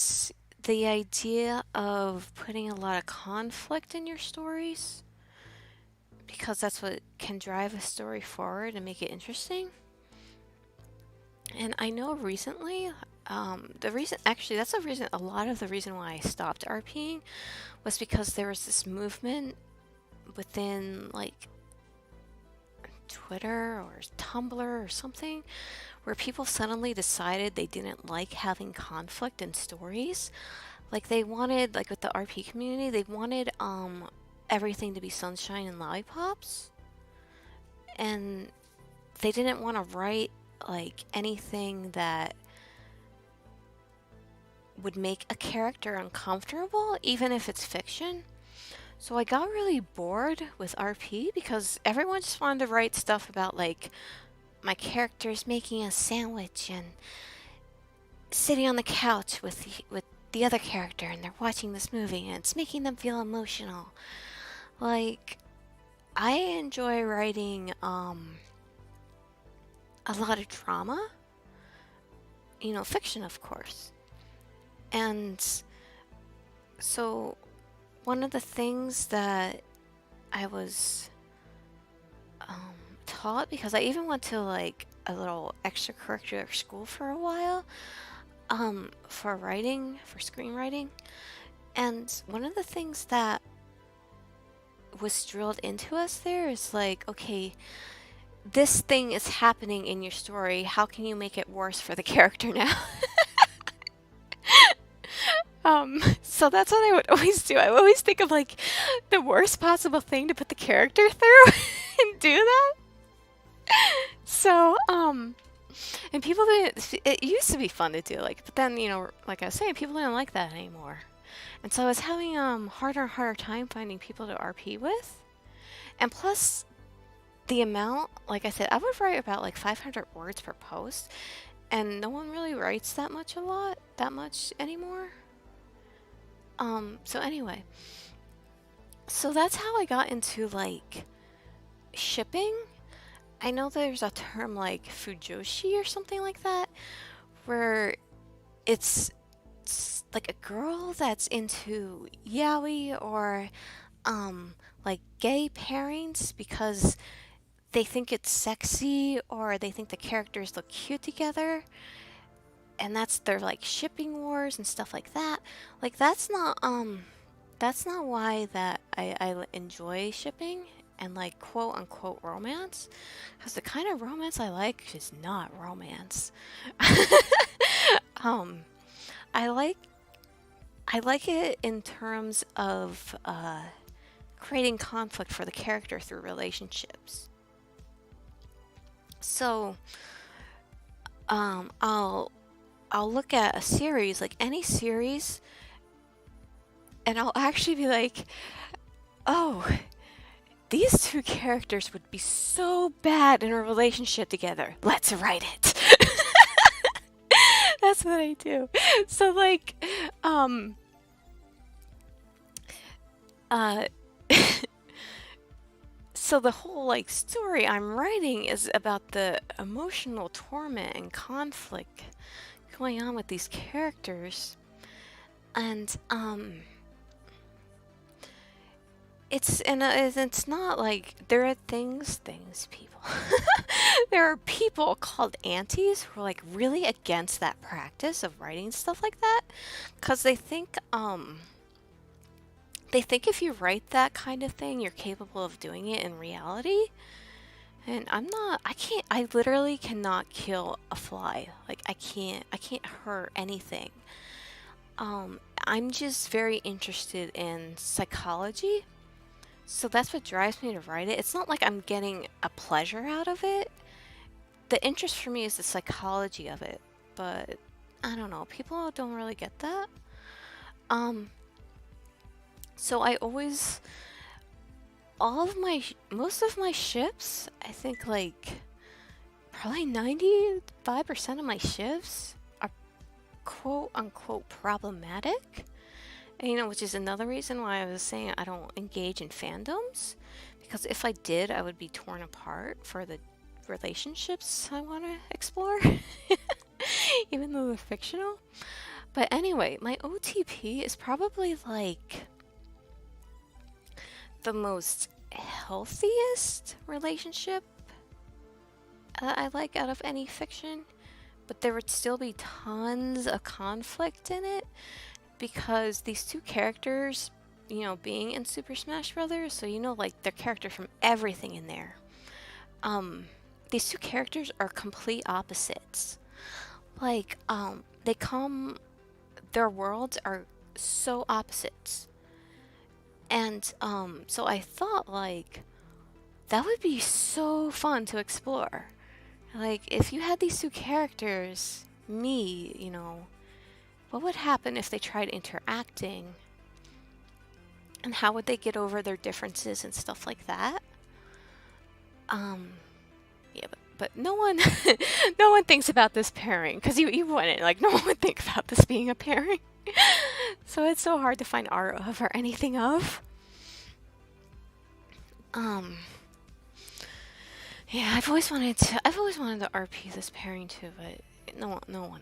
the idea of putting a lot of conflict in your stories, because that's what can drive a story forward and make it interesting. And I know recently, the reason, actually, that's the reason, a lot of the reason why I stopped RPing was because there was this movement within, like, Twitter or Tumblr or something, where people suddenly decided they didn't like having conflict in stories. Like, they wanted, like, with the RP community, they wanted, everything to be sunshine and lollipops. And they didn't want to write, like, anything that would make a character uncomfortable, even if it's fiction. So I got really bored with RP because everyone just wanted to write stuff about, like, my character's making a sandwich and sitting on the couch with the other character, and they're watching this movie and it's making them feel emotional. Like, I enjoy writing a lot of drama, you know, fiction, of course. And so one of the things that I was taught, because I even went to, like, a little extracurricular school for a while, for writing, for screenwriting, and one of the things that was drilled into us there is, like, okay, this thing is happening in your story, how can you make it worse for the character now? So that's what I would always do. I would always think of, like, the worst possible thing to put the character through and do that. So, and people didn't, it used to be fun to do, like, but then, you know, like I was saying, people didn't like that anymore. And so I was having harder and harder time finding people to RP with. And plus, the amount, like I said, I would write about, like, 500 words per post, and no one really writes that much anymore. So anyway, so that's how I got into, like, shipping. I know there's a term like fujoshi or something like that, where it's like a girl that's into yaoi or like gay pairings because they think it's sexy or they think the characters look cute together, and that's their, like, shipping wars and stuff like that. Like, that's not why that I enjoy shipping and, like, quote unquote romance, because the kind of romance I like is not romance. I like it in terms of creating conflict for the character through relationships. So I'll look at a series, like any series, and I'll actually be like, oh, these two characters would be so bad in a relationship together. Let's write it. That's what I do. So, like, so the whole, like, story I'm writing is about the emotional torment and conflict going on with these characters. And, it's not like there are things people. There are people called aunties who are, like, really against that practice of writing stuff like that, because they think if you write that kind of thing, you're capable of doing it in reality. And I literally cannot kill a fly. Like, I can't hurt anything. I'm just very interested in psychology. So that's what drives me to write it. It's not like I'm getting a pleasure out of it. The interest for me is the psychology of it. But I don't know, people don't really get that. So I always, most of my ships, I think, like, probably 95% of my ships are quote unquote problematic. And, you know, which is another reason why I was saying I don't engage in fandoms, because if I did, I would be torn apart for the relationships I want to explore, even though they're fictional. But anyway, my OTP is probably like the most healthiest relationship that I like out of any fiction. But there would still be tons of conflict in it because these two characters, you know, being in Super Smash Brothers, so you know, like, their characters from everything in there. These two characters are complete opposites. Like, their worlds are so opposites. And, so I thought, like, that would be so fun to explore. Like, if you had these two characters meet, you know, what would happen if they tried interacting? And how would they get over their differences and stuff like that? Yeah, but no one, no one thinks about this pairing because you wouldn't. Like, no one would think about this being a pairing. So it's so hard to find art of or anything of. Yeah, I've always wanted to RP this pairing too, but no one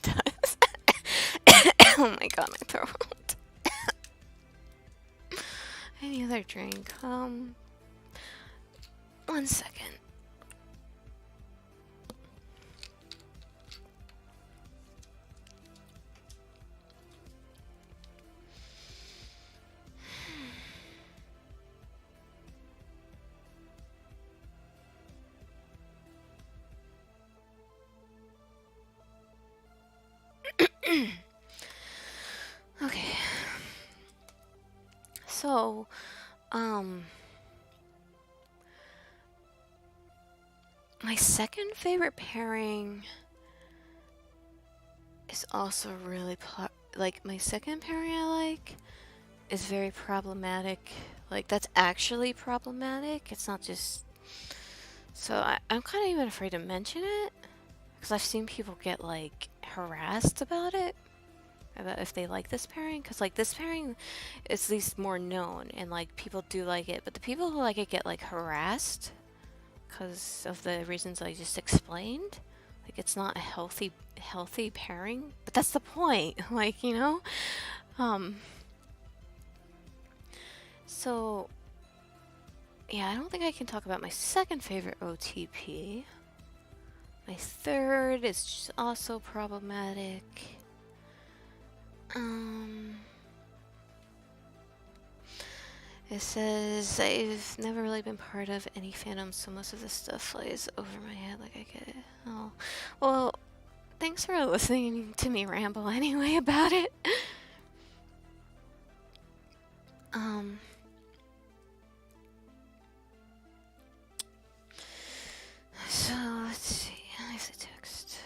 does. Oh my god, my throat. Any other drink? 1 second. Okay. So, my second favorite pairing is also really like, my second pairing I like is very problematic. Like, that's actually problematic. It's not just... So I'm kind of even afraid to mention it because I've seen people get, like, harassed about it, about if they like this pairing, because, like, this pairing is at least more known and, like, people do like it, but the people who like it get, like, harassed because of the reasons I just explained. Like, it's not a healthy pairing, but that's the point. Like, you know. So yeah, I don't think I can talk about my second favorite OTP. My third is just also problematic. It says, I've never really been part of any fandom, so most of this stuff flies over my head. Like, I get it. Oh, well, thanks for listening to me ramble anyway about it. So, let's see. I have the text.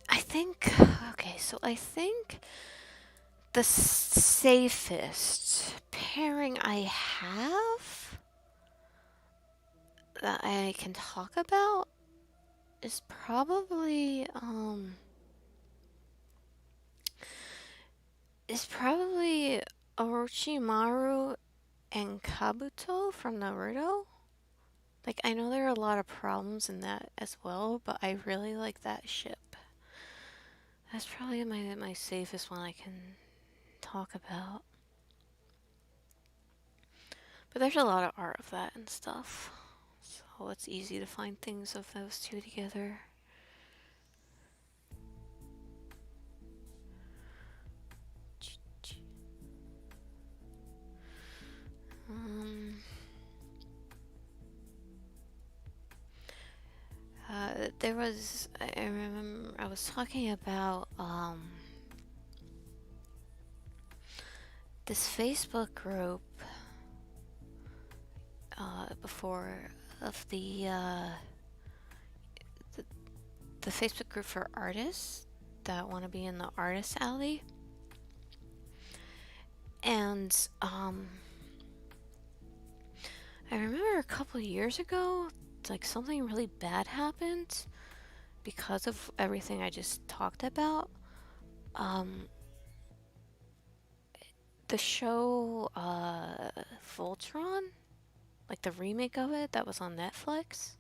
I think, okay, so I think the safest pairing I have that I can talk about is probably, Orochimaru and Kabuto from Naruto. Like, I know there are a lot of problems in that as well, but I really like that ship. That's probably my safest one I can talk about. But there's a lot of art of that and stuff, so it's easy to find things of those two together. There was, I remember I was talking about this Facebook group before of the Facebook group for artists that want to be in the artist alley. And I remember a couple years ago, like, something really bad happened, because of everything I just talked about, um, the show Voltron, like the remake of it that was on Netflix.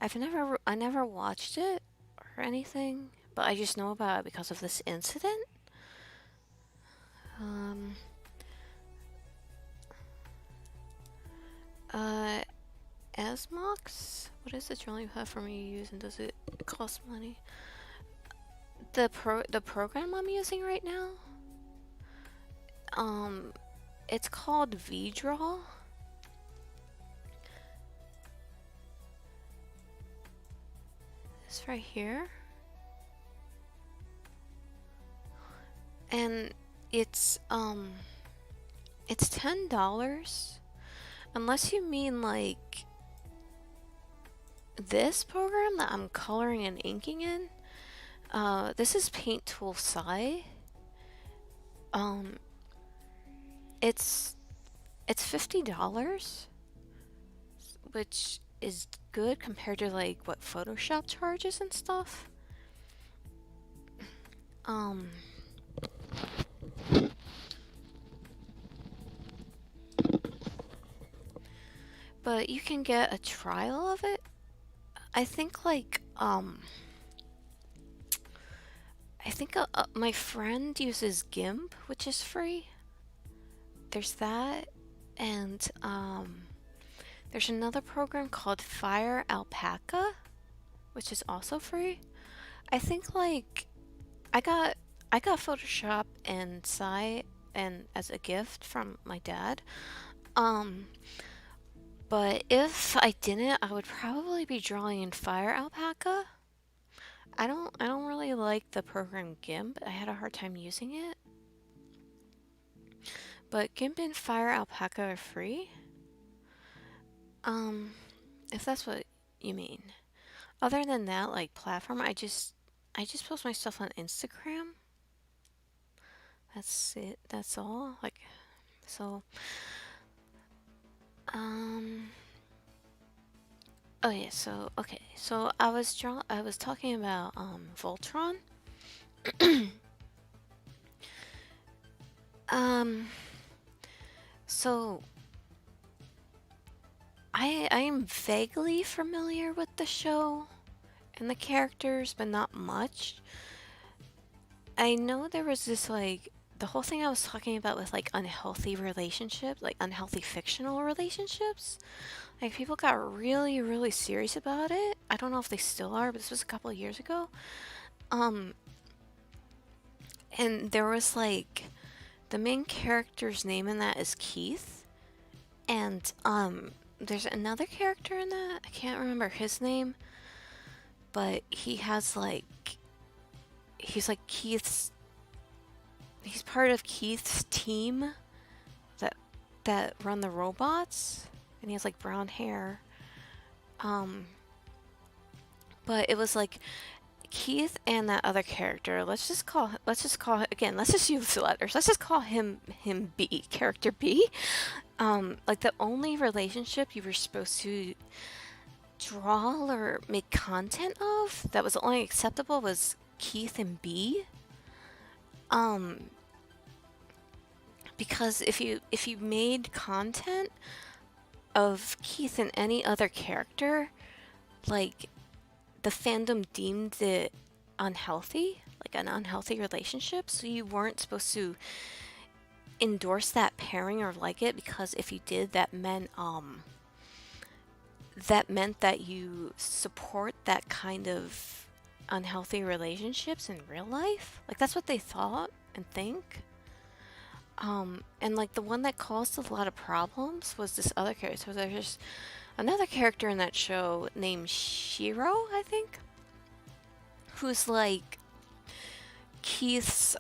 I never watched it or anything, but I just know about it because of this incident. Um, uh, Asmox? What is the trolling platform you use, and does it cost money? The program I'm using right now, it's called VDraw. It's right here. And it's $10. Unless you mean like this program that I'm coloring and inking in. This is Paint Tool Sci. It's $50, which is good compared to like what Photoshop charges and stuff. But you can get a trial of it. I think like my friend uses GIMP, which is free. There's that, and there's another program called Fire Alpaca, which is also free. I think like I got Photoshop and Sci and as a gift from my dad. But if I didn't, I would probably be drawing in Fire Alpaca. I don't really like the program GIMP. I had a hard time using it. But GIMP and Fire Alpaca are free. If that's what you mean. Other than that, like platform, I just post my stuff on Instagram. That's it. That's all. Like, so. Oh yeah. So okay. So I was talking about Voltron. So I am vaguely familiar with the show and the characters, but not much. I know there was this like the whole thing I was talking about with like unhealthy relationships, like unhealthy fictional relationships. Like people got really, really serious about it. I don't know if they still are, but this was a couple of years ago. And there was like the main character's name in that is Keith. And there's another character in that. I can't remember his name. But he has like he's part of Keith's team that run the robots, and he has like brown hair. But it was like Keith and that other character. Let's just call again. Let's just use the letters. Let's just call him B, character B. Like the only relationship you were supposed to draw or make content of that was only acceptable was Keith and B. Because if you made content of Keith and any other character, like the fandom deemed it unhealthy, like an unhealthy relationship, so you weren't supposed to endorse that pairing or like it, because if you did, that meant that you support that kind of unhealthy relationships in real life. Like that's what they thought and think. And like the one that caused a lot of problems was this other character. So there's just another character in that show named Shiro, I think, who's like Keith's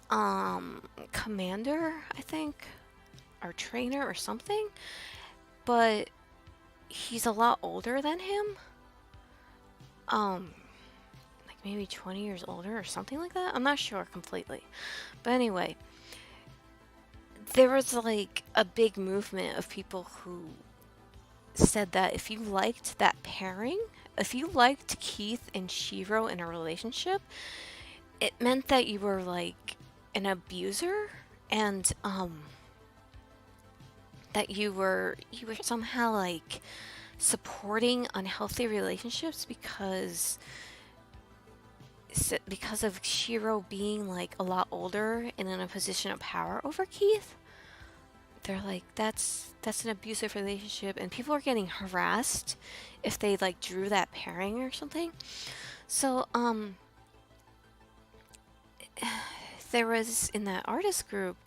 commander, I think, or trainer or something, but he's a lot older than him. Like maybe 20 years older or something like that. I'm not sure completely. But anyway, there was like a big movement of people who said that if you liked that pairing if you liked Keith and Shiro in a relationship, it meant that you were like an abuser, and that you were somehow like supporting unhealthy relationships because of Shiro being like a lot older and in a position of power over Keith. They're like, that's an abusive relationship, and people are getting harassed if they like drew that pairing or something. So there was, in that artist group,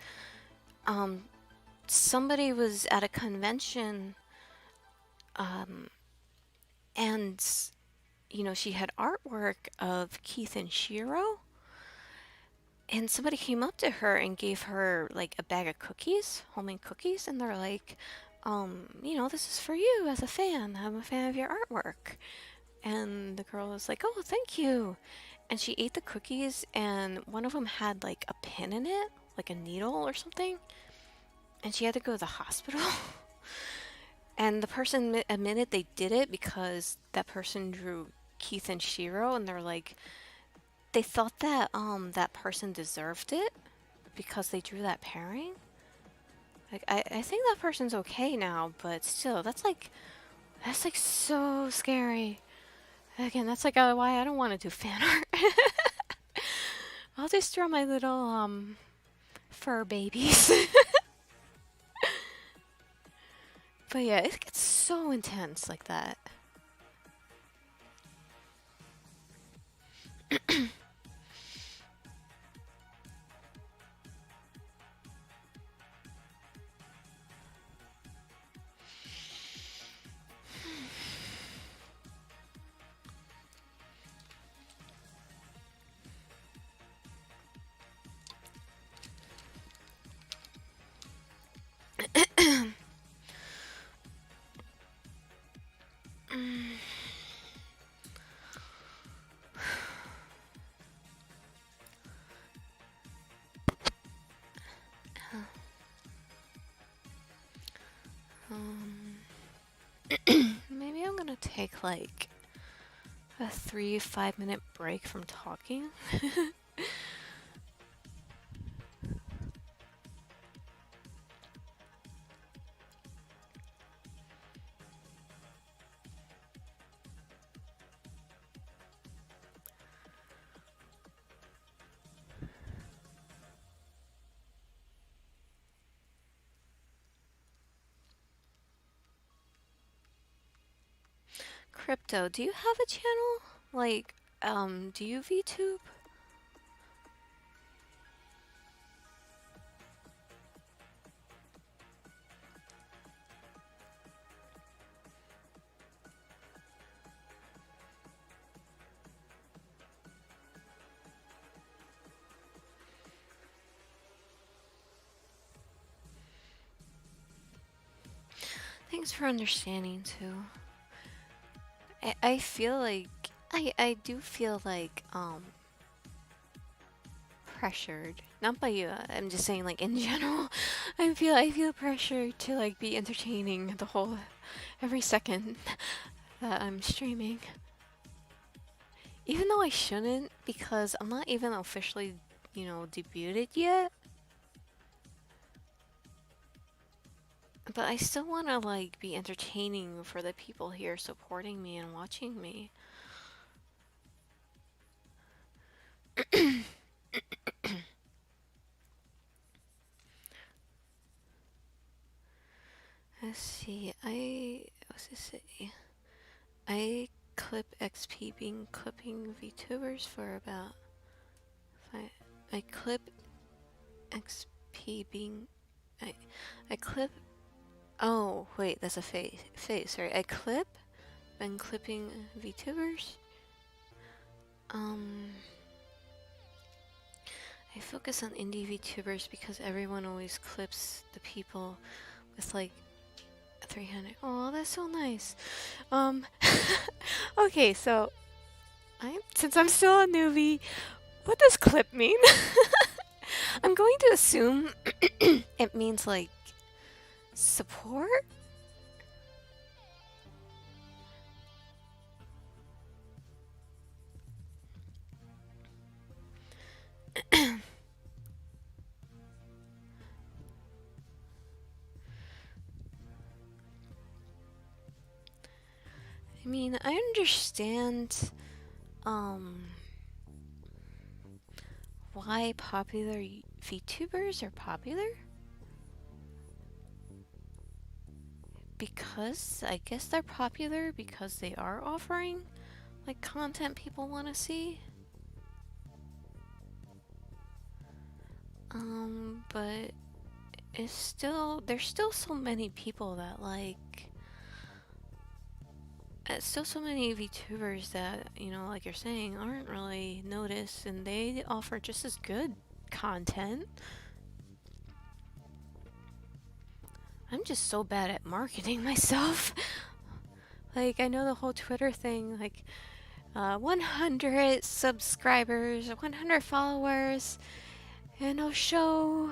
somebody was at a convention, and you know, she had artwork of Keith and Shiro, and somebody came up to her and gave her like a bag of cookies, homemade cookies, and they're like, you know, this is for you as a fan. I'm a fan of your artwork. And the girl was like, oh, thank you. And she ate the cookies, and one of them had like a pin in it, like a needle or something. And she had to go to the hospital. And the person admitted they did it because that person drew Keith and Shiro, and they're like, they thought that that person deserved it because they drew that pairing. Like, I think that person's okay now, but still, that's like so scary. Again, that's like why I don't want to do fan art. I'll just draw my little fur babies. But yeah, it gets so intense like that. Maybe I'm gonna take like a 3-5 minute break from talking. Crypto, do you have a channel? Like, do you VTube? Thanks for understanding too. I feel like I do feel like pressured. Not by you, I'm just saying like in general. I feel pressured to like be entertaining the whole every second that I'm streaming. Even though I shouldn't, because I'm not even officially, you know, debuted yet. But I still want to like be entertaining for the people here supporting me and watching me. Let's see, what's this say? I clip XP being clipping VTubers for about I clip XP being I clip. Oh wait, that's a face. Sorry, I clip. Been clipping VTubers. I focus on indie VTubers because everyone always clips the people with like 300. Oh, that's so nice. Okay, so since I'm still a newbie, what does clip mean? I'm going to assume it means like support? I mean, I understand, why popular VTubers are popular. Because, I guess they're popular because they are offering, like, content people want to see. But it's still, there's still so many people that, like, still so many VTubers that, you know, like you're saying, aren't really noticed, and they offer just as good content. I'm just so bad at marketing myself. Like, I know the whole Twitter thing, like, 100 subscribers, 100 followers, and I'll show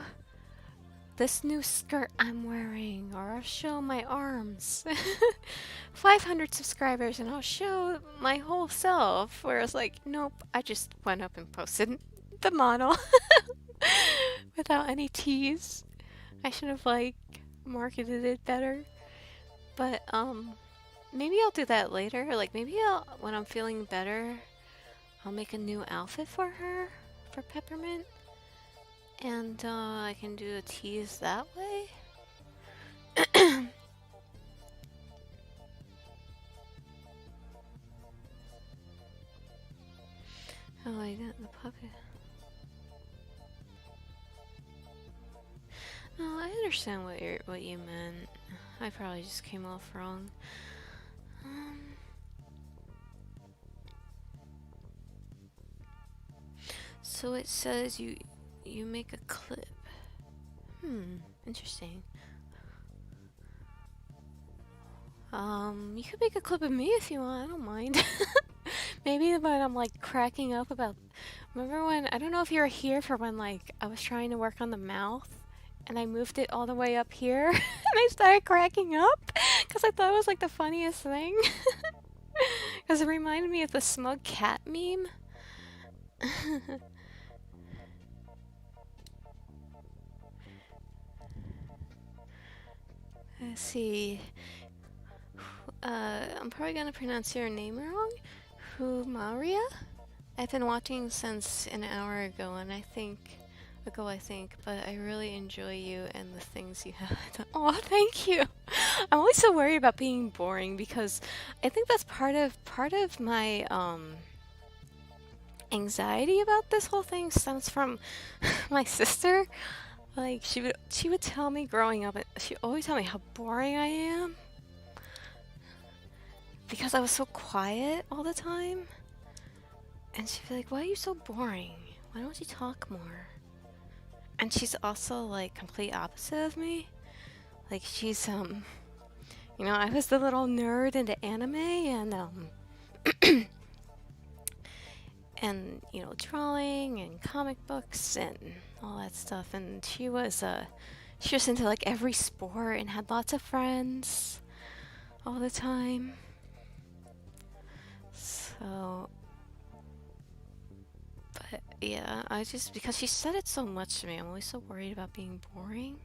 this new skirt I'm wearing, or I'll show my arms. 500 subscribers and I'll show my whole self. Whereas, like, nope, I just went up and posted the model without any tease. I should have, like, marketed it better. But, maybe I'll do that later. Like, maybe when I'm feeling better, I'll make a new outfit for her, for Peppermint. And, I can do a tease that way. Oh, I got the puppet. Oh, I understand what you meant. I probably just came off wrong. So it says you make a clip. Interesting. You could make a clip of me if you want. I don't mind. Maybe when I'm, like, cracking up about. Remember when, I don't know if you were here for when, like, I was trying to work on the mouth and I moved it all the way up here and I started cracking up because I thought it was, like, the funniest thing. Because it reminded me of the smug cat meme. Let's see. I'm probably gonna pronounce your name wrong. Humaria? I've been watching since an hour ago, and I think, but I really enjoy you and the things you have done. Oh, thank you. I'm always so worried about being boring because I think that's part of my anxiety about this whole thing stems from my sister. Like, she would tell me growing up, she always tell me how boring I am because I was so quiet all the time. And she'd be like, why are you so boring? Why don't you talk more? And she's also, like, complete opposite of me. Like, she's, you know, I was the little nerd into anime and, and, you know, drawing and comic books and all that stuff. And she was into, like, every sport and had lots of friends all the time. So, but yeah, because she said it so much to me, I'm always so worried about being boring.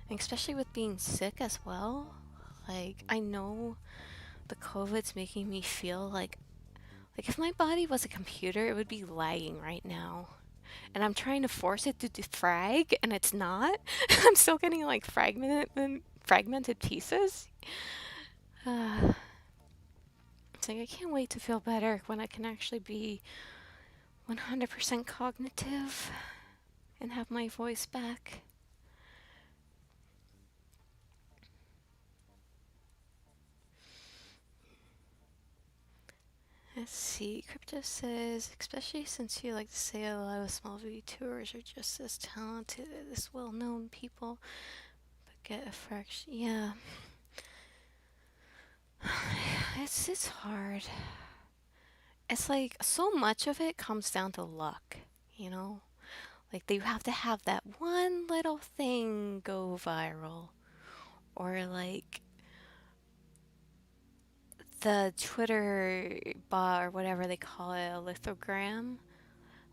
And especially with being sick as well. Like, I know the COVID's making me feel like if my body was a computer, it would be lagging right now. And I'm trying to force it to defrag, and it's not. I'm still getting, like, fragmented pieces. It's like, I can't wait to feel better when I can actually be 100% cognitive and have my voice back. Let's see, Crypto says, especially since you like to say a lot of small VTubers are just as talented as well-known people, but get a fraction. Yeah. It's hard. It's like, so much of it comes down to luck, you know? Like, you have to have that one little thing go viral. Or, like, the Twitter bot or whatever they call it, a lithogram,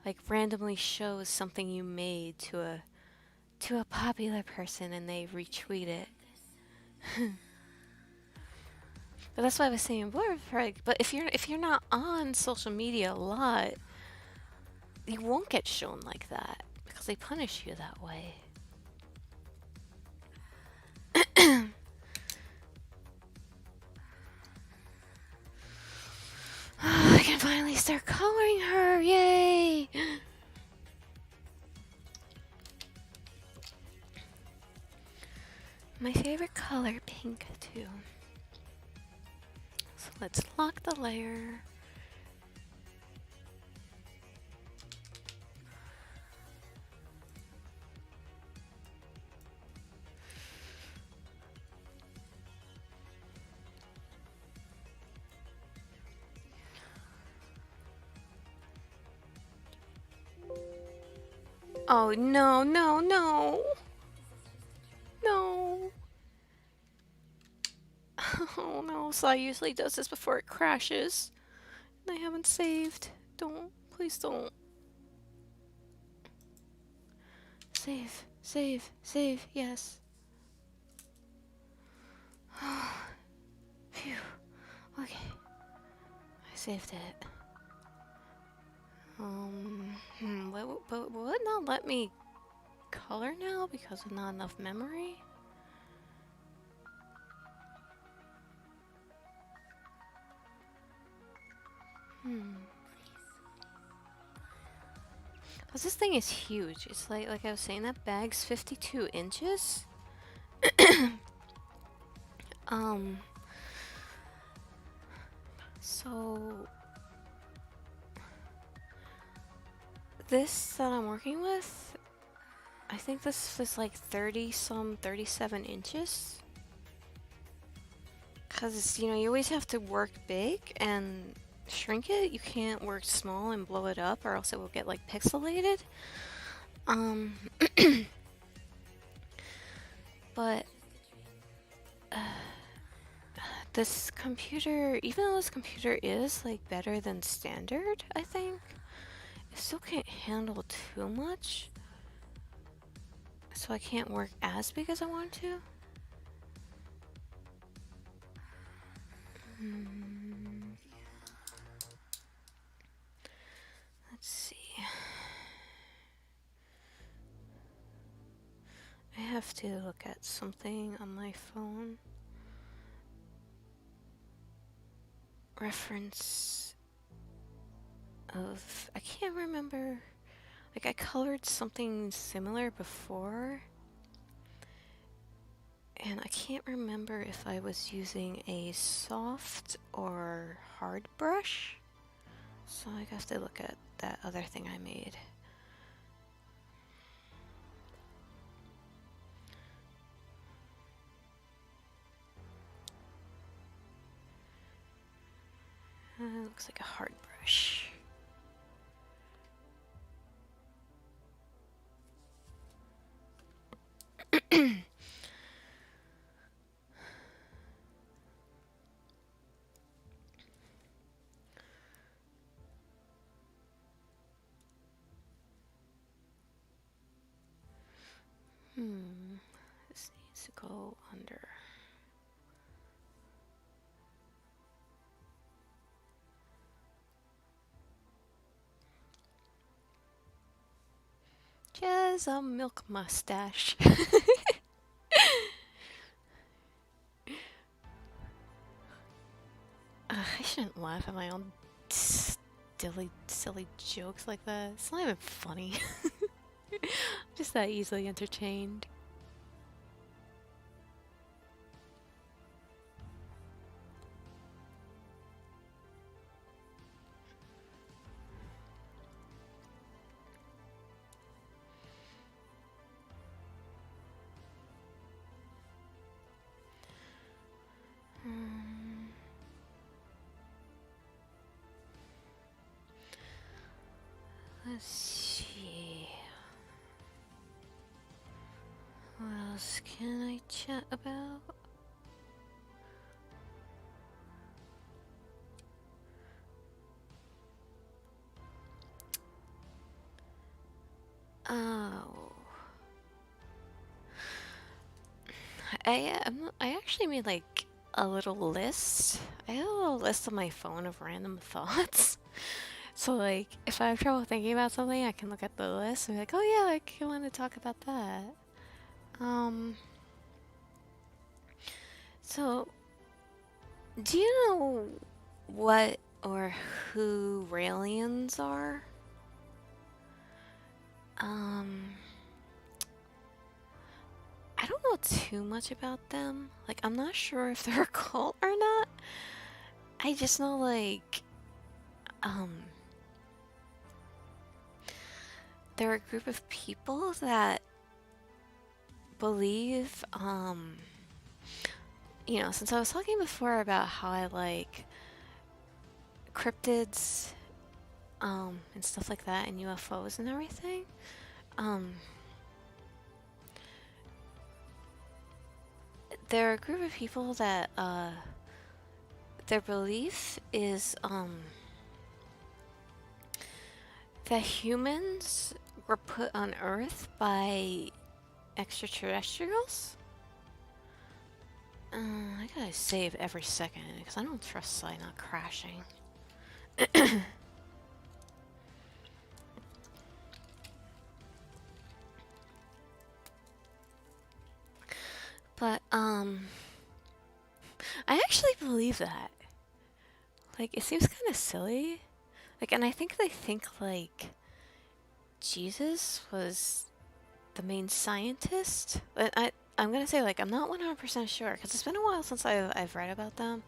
like, randomly shows something you made to a popular person and they retweet it. But that's why I was saying blur, right? But if you're not on social media a lot, you won't get shown like that because they punish you that way. I can finally start coloring her! Yay! My favorite color, pink, too. So let's lock the layer. Oh, no, no, no! No! Oh no, Sai usually does this before it crashes. And I haven't saved. Don't. Please don't. Save. Save. Save. Yes. Phew. Okay. I saved it. But will it not let me color now because of not enough memory? Cause this thing is huge. It's like I was saying, that bag's 52 inches. So this that I'm working with, I think this is like 37 inches. Cause you know, you always have to work big and shrink it. You can't work small and blow it up or else it will get like pixelated. But this computer, even though this computer is like better than standard, I think, it still can't handle too much. So I can't work as big as I want to. Let's see. I have to look at something on my phone. Reference of, I can't remember, like I colored something similar before and I can't remember if I was using a soft or hard brush, so I have to look at that other thing I made. Looks like a hard brush. This needs to go under. Just a milk mustache. I shouldn't laugh at my own silly jokes like that. It's not even funny. Just that easily entertained. Let's see. What else can I chat about? Oh. I actually made like a little list. I have a little list on my phone of random thoughts. So like, if I have trouble thinking about something, I can look at the list and be like, oh yeah, like, I want to talk about that. So, do you know what or who Raelians are? I don't know too much about them. Like, I'm not sure if they're a cult or not. I just know, like, they're a group of people that believe, you know, since I was talking before about how I like cryptids, and stuff like that, and UFOs and everything, they're a group of people that, their belief is, that humans were put on Earth by extraterrestrials. I gotta save every second because I don't trust Sly not crashing. But, I actually believe that. Like, it seems kind of silly. Like, and I think they think, like, Jesus was the main scientist. I'm gonna say, like, I'm not 100% sure, because it's been a while since I've read about them.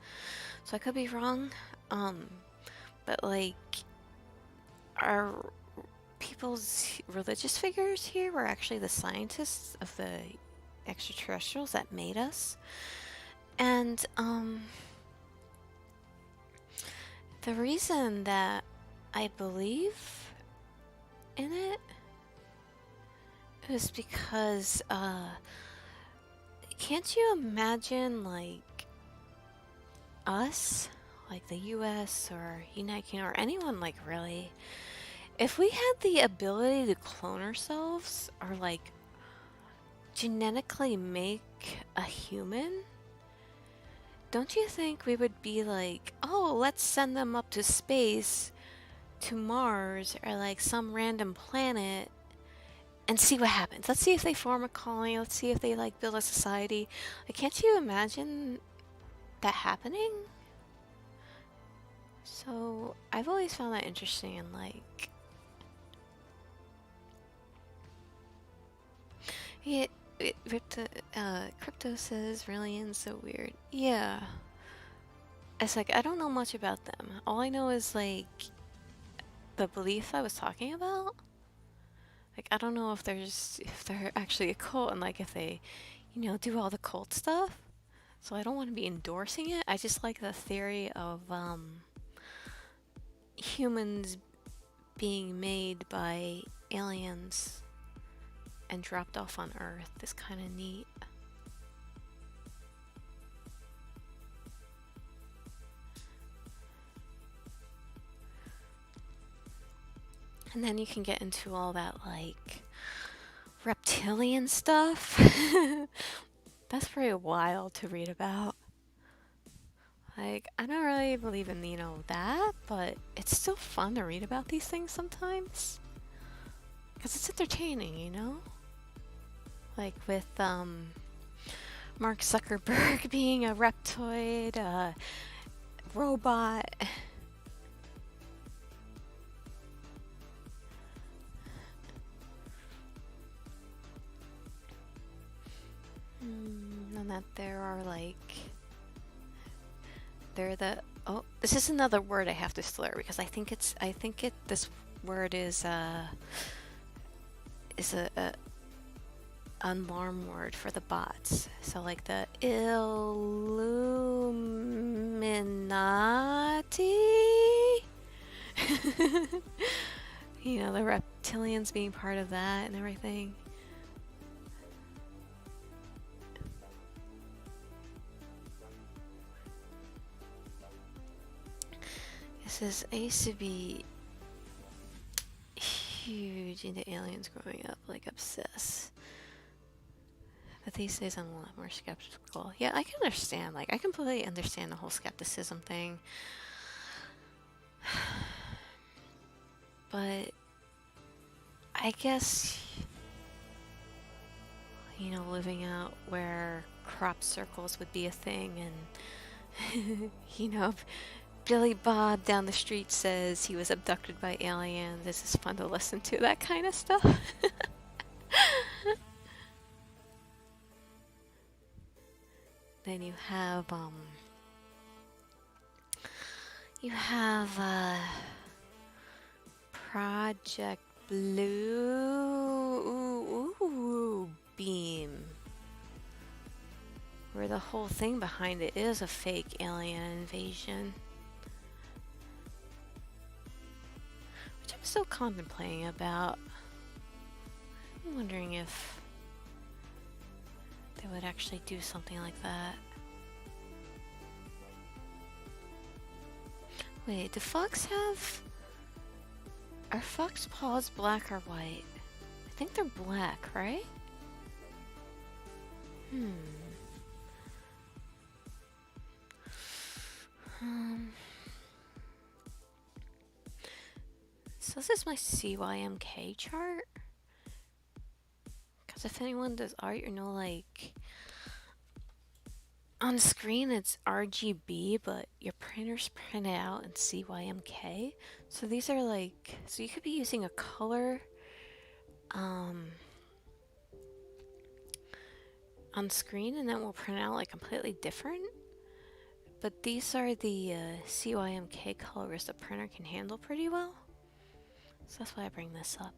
So I could be wrong. But, like, our people's religious figures here were actually the scientists of the extraterrestrials that made us. And, the reason that I believe in it is because, can't you imagine, like, us, like the US or United Kingdom or anyone, like, really, if we had the ability to clone ourselves or, like, genetically make a human, don't you think we would be like, oh, let's send them up to space, to Mars, or like some random planet, and see what happens. Let's see if they form a colony. Let's see if they like build a society. Like, can't you imagine that happening? So I've always found that interesting, and like, yeah, Crypto says Raelians so weird. Yeah. It's like, I don't know much about them. All I know is like the belief I was talking about. Like, I don't know if they're actually a cult and like if they, you know, do all the cult stuff. So I don't want to be endorsing it. I just like the theory of humans being made by aliens and dropped off on Earth is kind of neat. And then you can get into all that, like, reptilian stuff. That's pretty wild to read about. Like, I don't really believe in, you know, that, but it's still fun to read about these things sometimes. Because it's entertaining, you know? Like with, Mark Zuckerberg being a reptoid, robot. And that there are like, oh, this is another word I have to slur because this word is a alarm word for the bots. So like the Illuminati. You know, the reptilians being part of that and everything. I used to be huge into aliens growing up, like obsessed. But these days I'm a lot more skeptical. Yeah, I can understand. Like, I completely understand the whole skepticism thing. But I guess, you know, living out where crop circles would be a thing, and you know, Billy Bob down the street says he was abducted by aliens. This is fun to listen to, that kind of stuff. Then you have Project Blue Beam, where the whole thing behind it is a fake alien invasion, which I'm still contemplating about. I'm wondering if they would actually do something like that. Wait, do fox have... Are fox paws black or white? I think they're black, right? So this is my CYMK chart. Because if anyone does art, you know, like... On the screen it's RGB, but your printers print it out in CYMK. So these are like, so you could be using a color on screen and then we'll print out like completely different. But these are the CYMK colors the printer can handle pretty well. So that's why I bring this up.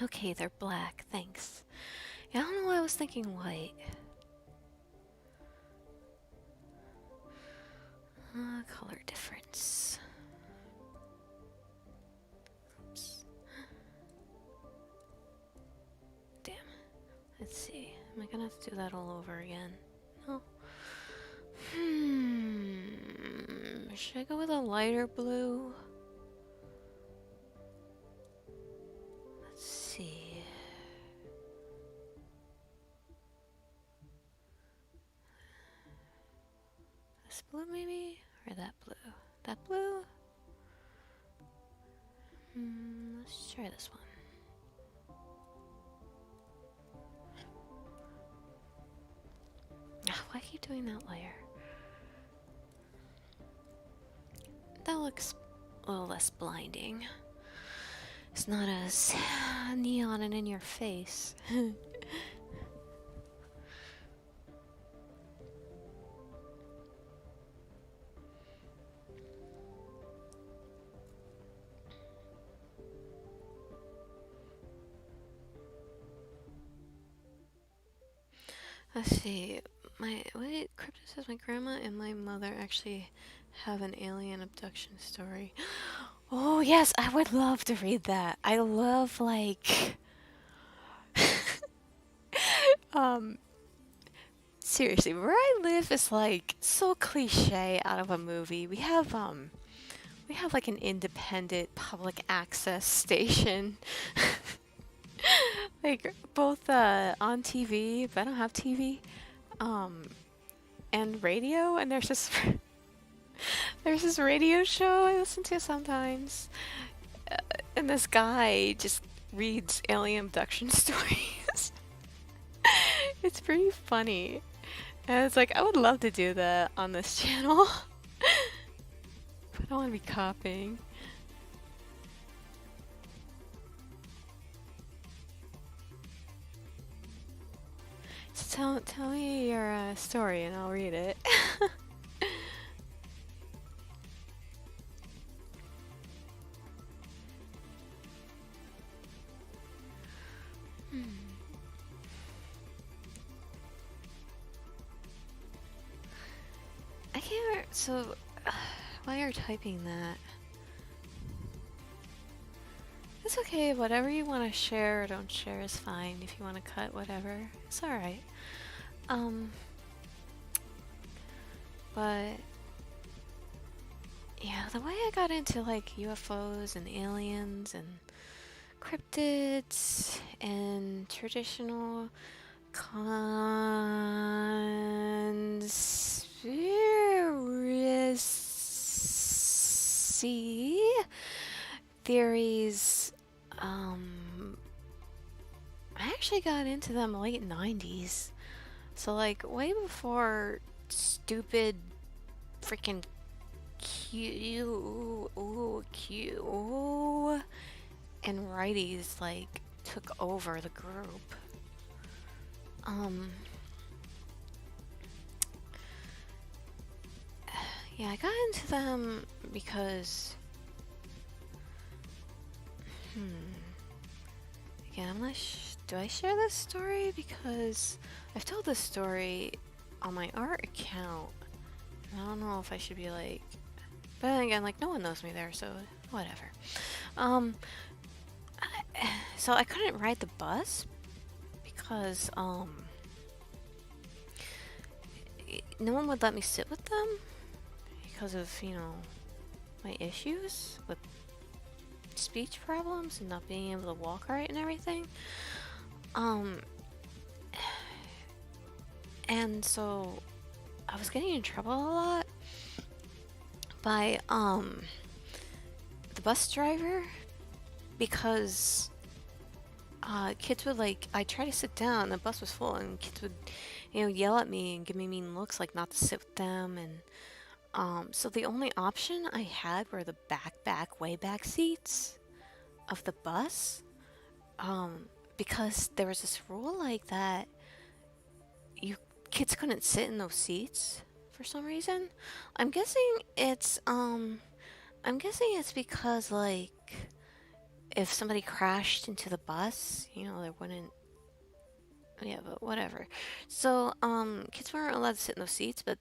Okay, they're black, thanks. Yeah, I don't know why I was thinking white. Color difference. Oops. Damn. Let's see. Am I gonna have to do that all over again? No. Should I go with a lighter blue? Let's see. This blue maybe? Or that blue? That blue? Let's try this one. Why keep doing that layer? That looks a little less blinding. It's not as neon and in your face. Let's see. Cryptid says my grandma and my mother actually have an alien abduction story. Oh yes, I would love to read that. I love like seriously, where I live is like so cliche out of a movie. We have like an independent public access station. Like both on TV, but I don't have TV, and radio, and there's this radio show I listen to sometimes, and this guy just reads alien abduction stories. It's pretty funny, and it's like I would love to do that on this channel, but I don't want to be copying. So tell me your story and I'll read it. I can't. So, while you're typing that, it's okay. Whatever you want to share or don't share is fine. If you want to cut, whatever, it's all right. But yeah, the way I got into like UFOs and aliens and cryptids and traditional conspiracy theories, I actually got into them late 90s. So like way before stupid freaking Q and righties like took over the group. Yeah, I got into them because again, I'm not do I share this story? Because I've told this story on my art account. And I don't know if I should be like, but then again, like no one knows me there, so whatever. So I couldn't ride the bus because no one would let me sit with them because of, you know, my issues with speech problems and not being able to walk right and everything. And so I was getting in trouble a lot by the bus driver because kids would like, I try to sit down, the bus was full, and kids would, you know, yell at me and give me mean looks like not to sit with them. And so the only option I had were the way back seats of the bus, because there was this rule like that kids couldn't sit in those seats for some reason. I'm guessing it's because like if somebody crashed into the bus, you know, there wouldn't. Yeah, but whatever. So kids weren't allowed to sit in those seats, but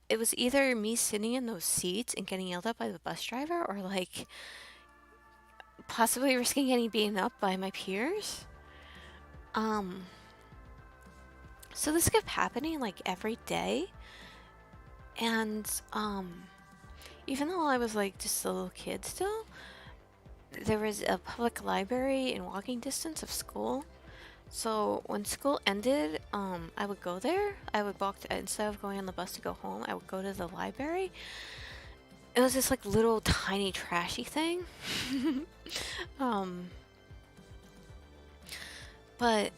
it was either me sitting in those seats and getting yelled at by the bus driver, or like possibly risking getting beaten up by my peers. So this kept happening like every day, and even though I was like just a little kid still, there was a public library in walking distance of school. So when school ended, I would go there. I would walk instead of going on the bus to go home, I would go to the library. It was this like little tiny trashy thing. But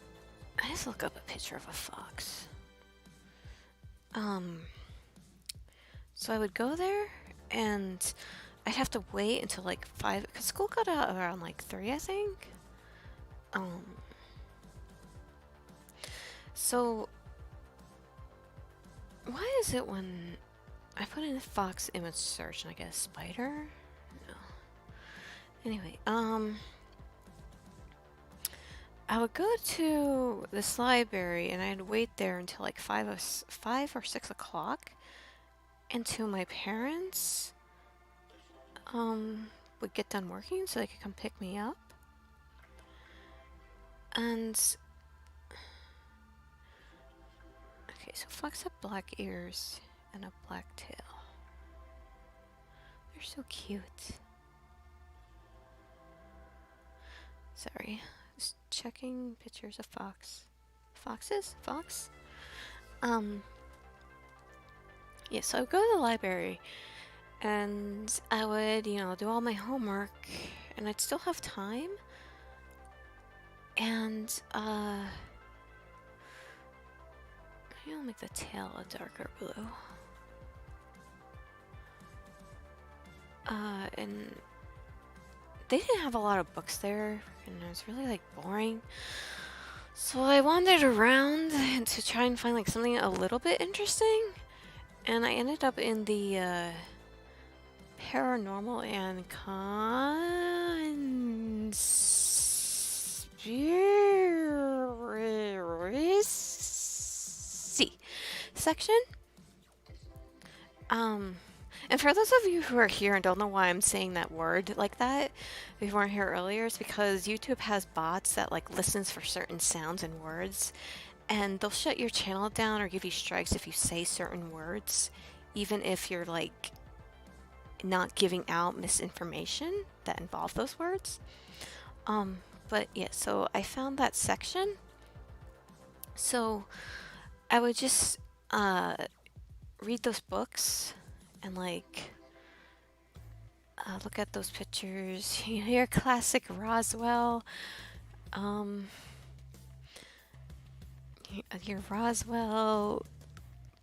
I just look up a picture of a fox. So I would go there and I'd have to wait until like 5, because school got out around like 3, I think. So why is it when I put in a fox image search and I get a spider? No. Anyway, I would go to this library and I'd wait there until like 5 or 6 o'clock until my parents would get done working so they could come pick me up. And okay, so fox have black ears and a black tail. They're so cute. Sorry, just checking pictures of fox. Foxes? Fox? Yeah, so I would go to the library and I would, you know, do all my homework and I'd still have time. And, maybe I'll make the tail a darker blue. And they didn't have a lot of books there, and it was really, like, boring. So I wandered around to try and find, like, something a little bit interesting. And I ended up in the, paranormal and conspiracy section. And for those of you who are here and don't know why I'm saying that word like that, if you weren't here earlier, it's because YouTube has bots that like listens for certain sounds and words, and they'll shut your channel down or give you strikes if you say certain words, even if you're like not giving out misinformation that involve those words. But yeah, so I found that section. So I would just read those books and like look at those pictures. Your classic Roswell, your Roswell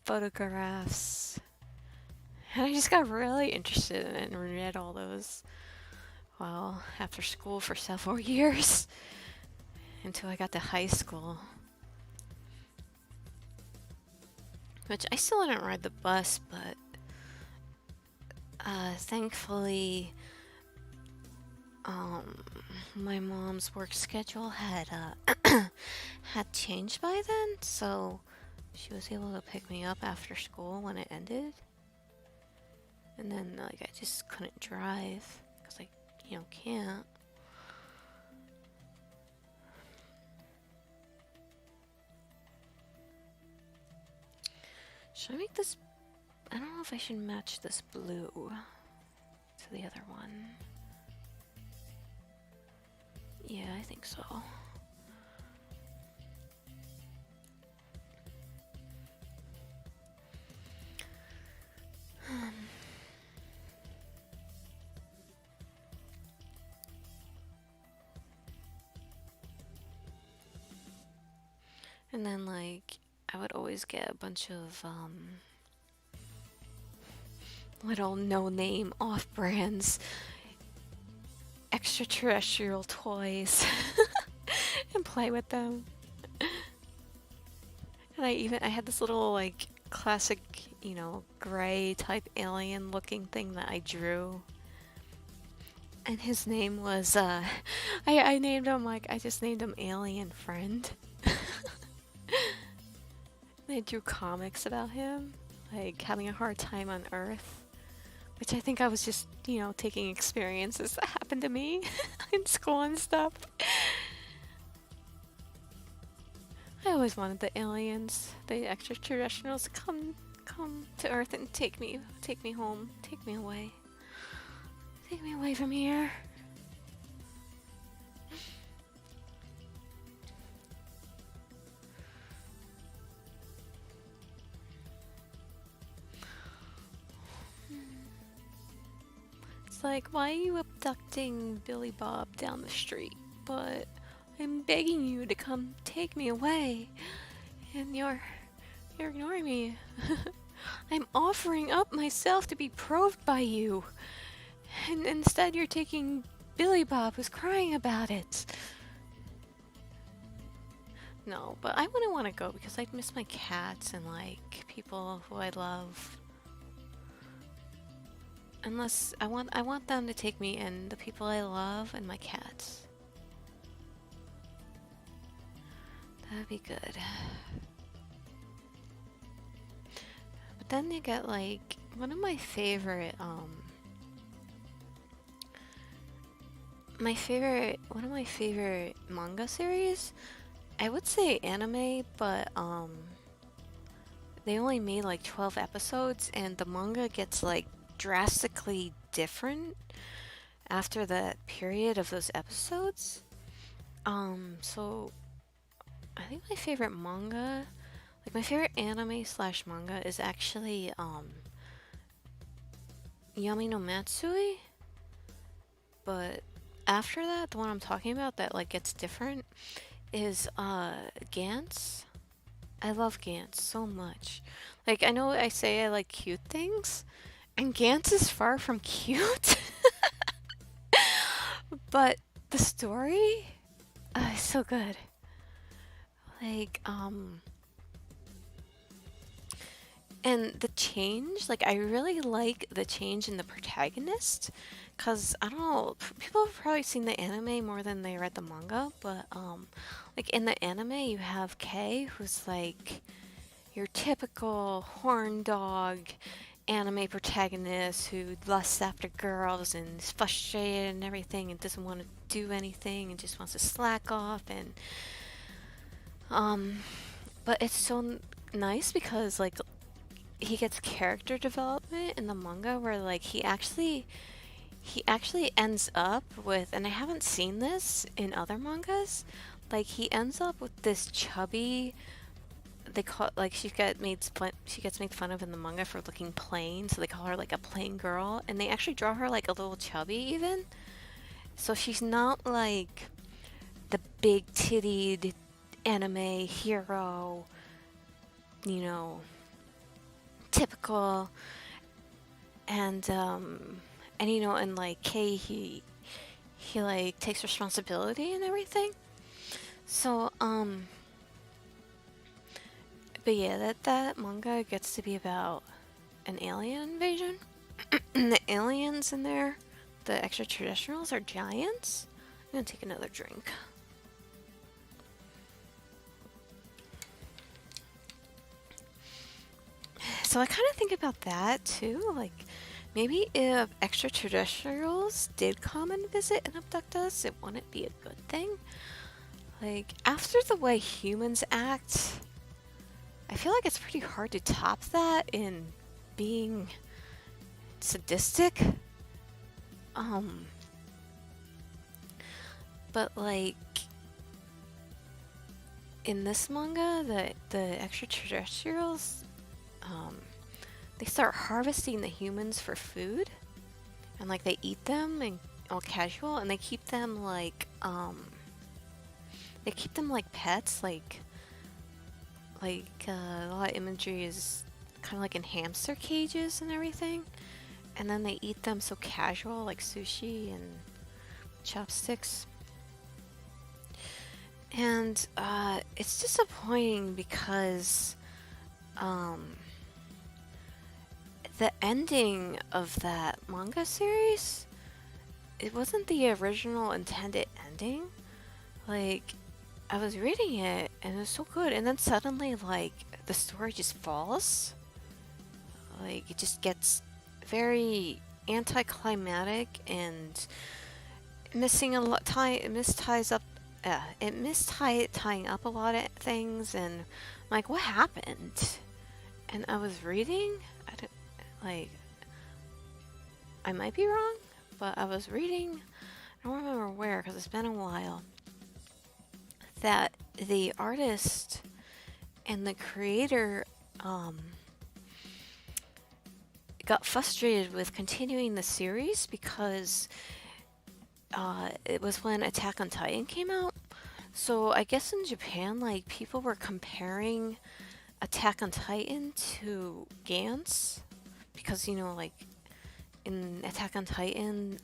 photographs. And I just got really interested in it and read all those, well, after school for several years until I got to high school. Which I still didn't ride the bus, but thankfully, my mom's work schedule had had changed by then, so she was able to pick me up after school when it ended. And then, like, I just couldn't drive because I, can't. Should I make this? I don't know if I should match this blue to the other one. Yeah, I think so. And then, like, I would always get a bunch of little no-name off-brands extraterrestrial toys and play with them. And I had this little, like, classic, gray type alien looking thing that I drew. And his name was, I named him, like, I just named him Alien Friend. I drew comics about him, like having a hard time on Earth, which I think I was just, taking experiences that happened to me in school and stuff. I always wanted the aliens, the extraterrestrials, to come to Earth and take me home, take me away from here. Like, why are you abducting Billy Bob down the street? But I'm begging you to come take me away, and you're ignoring me. I'm offering up myself to be probed by you, and instead you're taking Billy Bob, who's crying about it. No, but I wouldn't want to go because I'd miss my cats and, like, people who I love. Unless I want them to take me and the people I love and my cats. That'd be good. But then you get, like, one of my favorite manga series. I would say anime, but they only made like 12 episodes and the manga gets like drastically different after that period of those episodes. So I think my favorite manga, like my favorite anime / manga is actually Yami no Matsui. But after that, the one I'm talking about that like gets different is GANTZ. I love GANTZ so much. Like, I know I say I like cute things, and GANTZ is far from cute. But the story is so good. Like, and the change, like, I really like the change in the protagonist. Because, I don't know, people have probably seen the anime more than they read the manga, but, like, in the anime, you have Kei, who's, like, your typical horn dog anime protagonist who lusts after girls and is frustrated and everything and doesn't want to do anything and just wants to slack off and, but it's so nice because, like, he gets character development in the manga where like he actually ends up with, and I haven't seen this in other mangas, like he ends up with this chubby, they call it, like she gets made fun of in the manga for looking plain, so they call her like a plain girl, and they actually draw her like a little chubby even. So she's not like the big tittied anime hero, you know, typical. And you know, and like Kei, he like takes responsibility and everything. So but yeah, that manga gets to be about an alien invasion. And the aliens in there, the extraterrestrials, are giants. I'm gonna take another drink. So I kind of think about that too, like maybe if extraterrestrials did come and visit and abduct us, it wouldn't be a good thing. Like, after the way humans act, I feel like it's pretty hard to top that in being sadistic. But like in this manga, the extraterrestrials, they start harvesting the humans for food, and like they eat them and all casual, and they keep them like pets, like a lot of imagery is kind of like in hamster cages and everything, and then they eat them so casual, like sushi and chopsticks. And it's disappointing because the ending of that manga series, it wasn't the original intended ending. Like, I was reading it and it was so good, and then suddenly like the story just falls. Like, it just gets very anticlimactic and missing a lot tying up a lot of things, and I'm like, what happened? And I was reading, I might be wrong, but I was reading, I don't remember where because it's been a while, that the artist and the creator got frustrated with continuing the series because it was when Attack on Titan came out. So I guess in Japan, like, people were comparing Attack on Titan to GANTZ because, you know, like in Attack on Titan,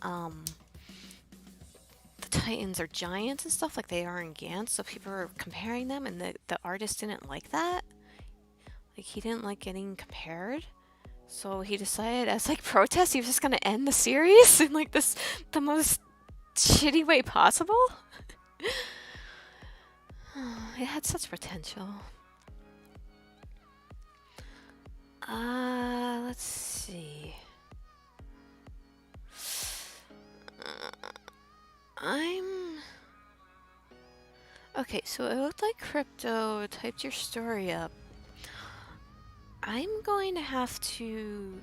the Titans are giants and stuff like they are in GANTZ, so people were comparing them, and the artist didn't like that. Like, he didn't like getting compared. So he decided, as like protest, he was just gonna end the series in like the most shitty way possible. It had such potential. Let's see. Okay, so it looked like Crypto typed your story up. I'm going to have to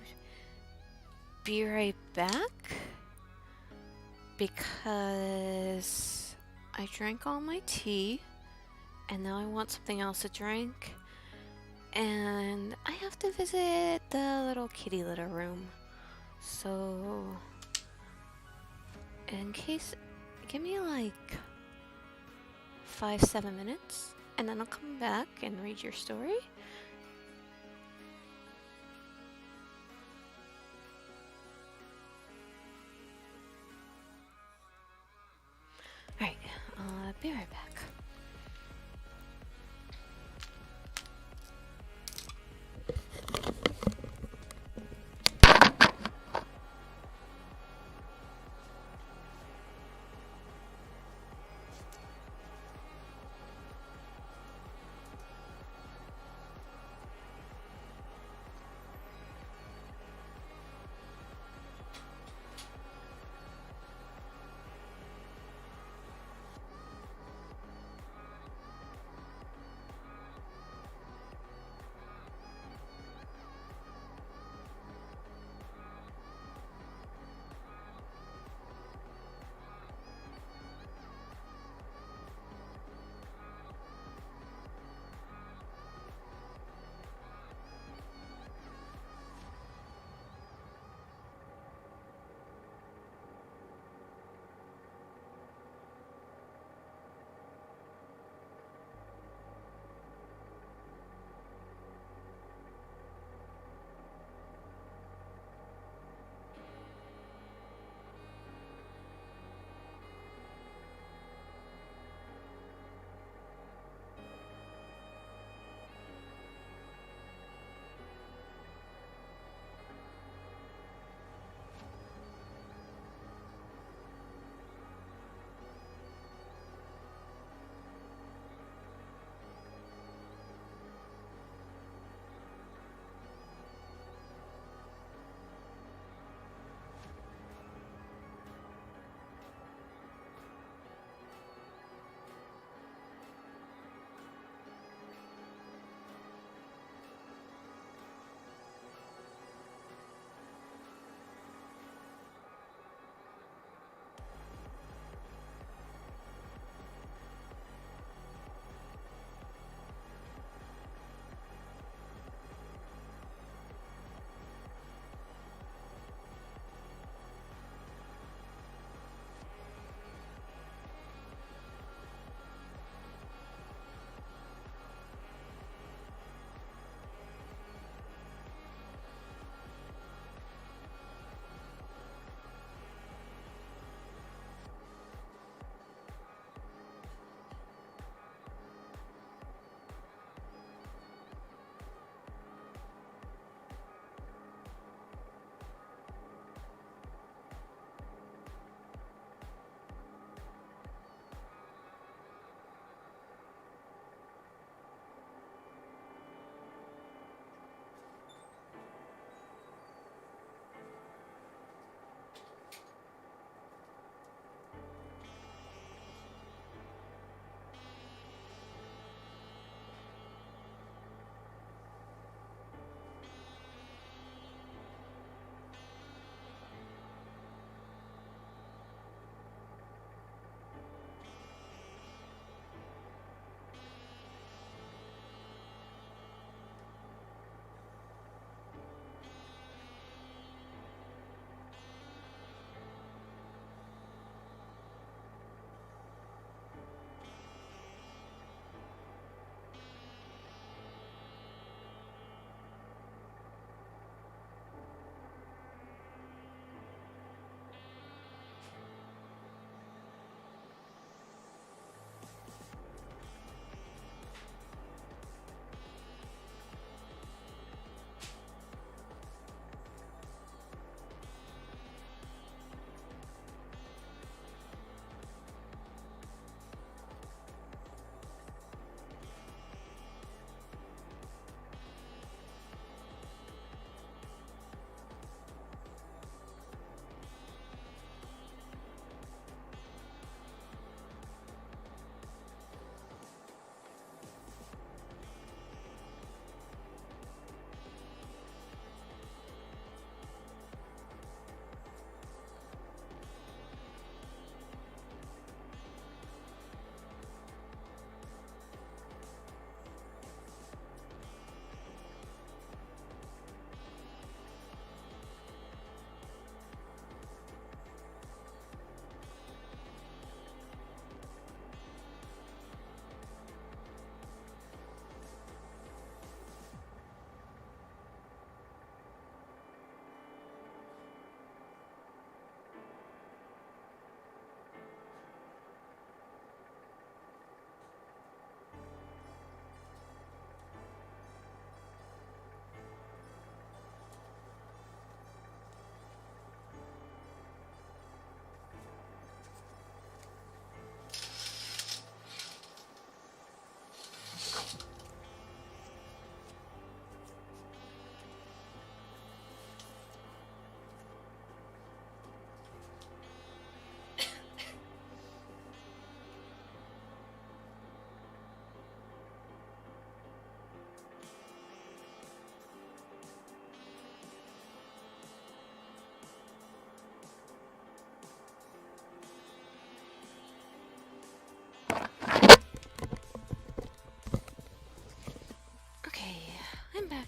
be right back because I drank all my tea and now I want something else to drink, and I have to visit the little kitty litter room. So in case, give me like 5-7 minutes and then I'll come back and read your story. Alright, be right back.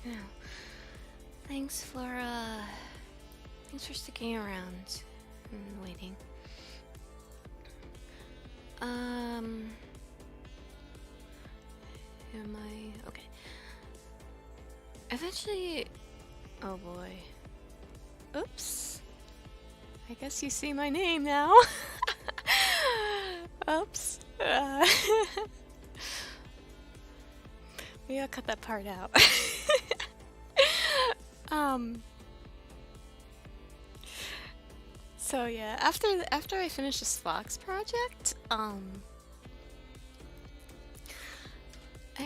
Yeah. Thanks for sticking around and waiting. Am I okay? Eventually, oh boy. Oops. I guess you see my name now. Oops. Maybe I'll cut that part out. So yeah, after I finish this Fox project, I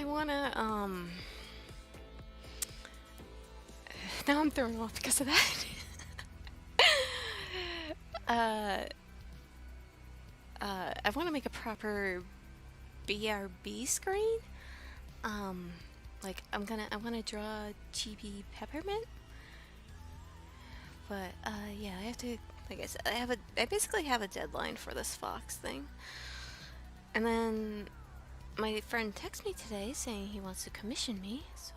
wanna now I'm thrown off because of that. I want to make a proper BRB screen. Like I want to draw chibi peppermint. But yeah, I have to. Like I said, I basically have a deadline for this Fox thing. And then my friend texted me today saying he wants to commission me, so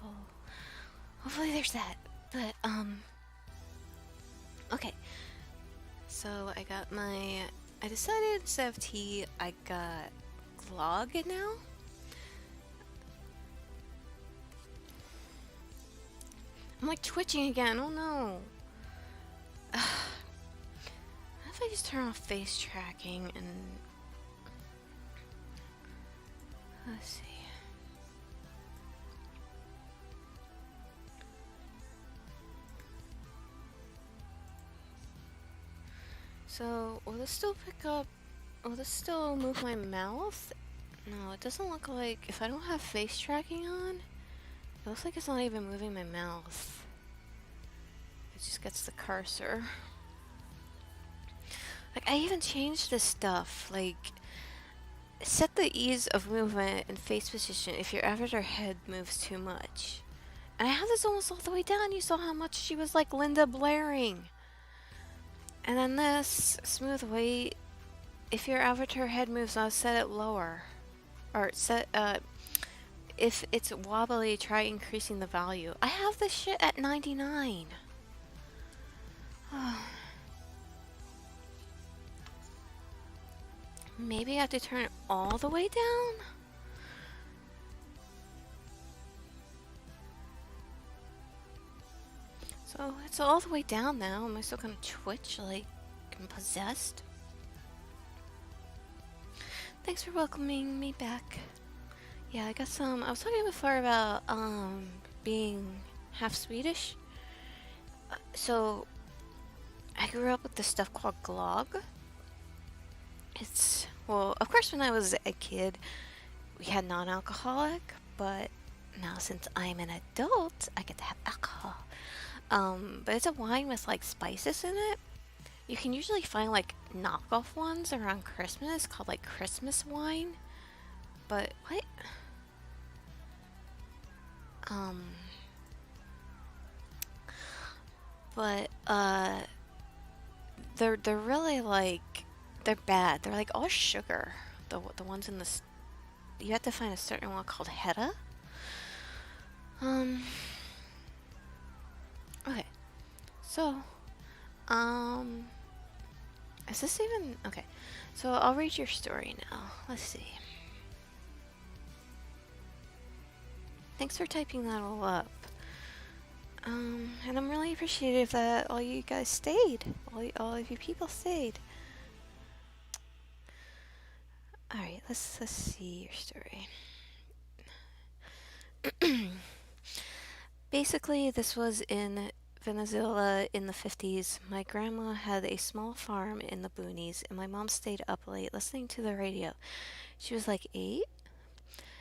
hopefully there's that. But okay. So I decided instead of tea, I got glog now. I'm like twitching again. Oh no. What if I just turn off face tracking and let's see. So will this still pick up? Will this still move my mouth? No, it doesn't look like. If I don't have face tracking on, it looks like it's not even moving my mouth. It just gets the cursor. Like, I even changed this stuff. Like, set the ease of movement and face position if your avatar head moves too much. And I have this almost all the way down. You saw how much she was like Linda blaring. And then this, smooth weight. If your avatar head moves, I'll set it lower. Or set, if it's wobbly, try increasing the value. I have this shit at 99. Maybe I have to turn it all the way down? So it's all the way down now. Am I still gonna twitch like I'm possessed? Thanks for welcoming me back. Yeah, I got some. I was talking before about being half Swedish. So I grew up with this stuff called glog. It's, well, of course when I was a kid we had non-alcoholic, but now since I'm an adult I get to have alcohol. But it's a wine with like spices in it. You can usually find like knockoff ones around Christmas called like Christmas wine. But what? But they're really like, they're bad. They're like all sugar. The ones in this, you have to find a certain one called Hetta. Okay. So, is this even okay? So I'll read your story now. Let's see. Thanks for typing that all up. And I'm really appreciative that all you guys stayed. All of you people stayed. Alright, let's see your story. Basically, this was in Venezuela in the 50s. My grandma had a small farm in the boonies, and my mom stayed up late listening to the radio. She was like 8?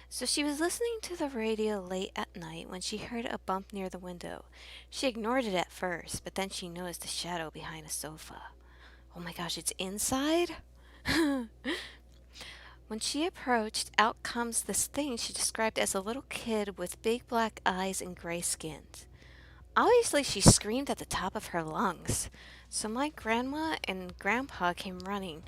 So she was listening to the radio late at night when she heard a bump near the window. She ignored it at first, but then she noticed a shadow behind a sofa. Oh my gosh, it's inside? When she approached, out comes this thing she described as a little kid with big black eyes and gray skin. Obviously, she screamed at the top of her lungs. So my grandma and grandpa came running.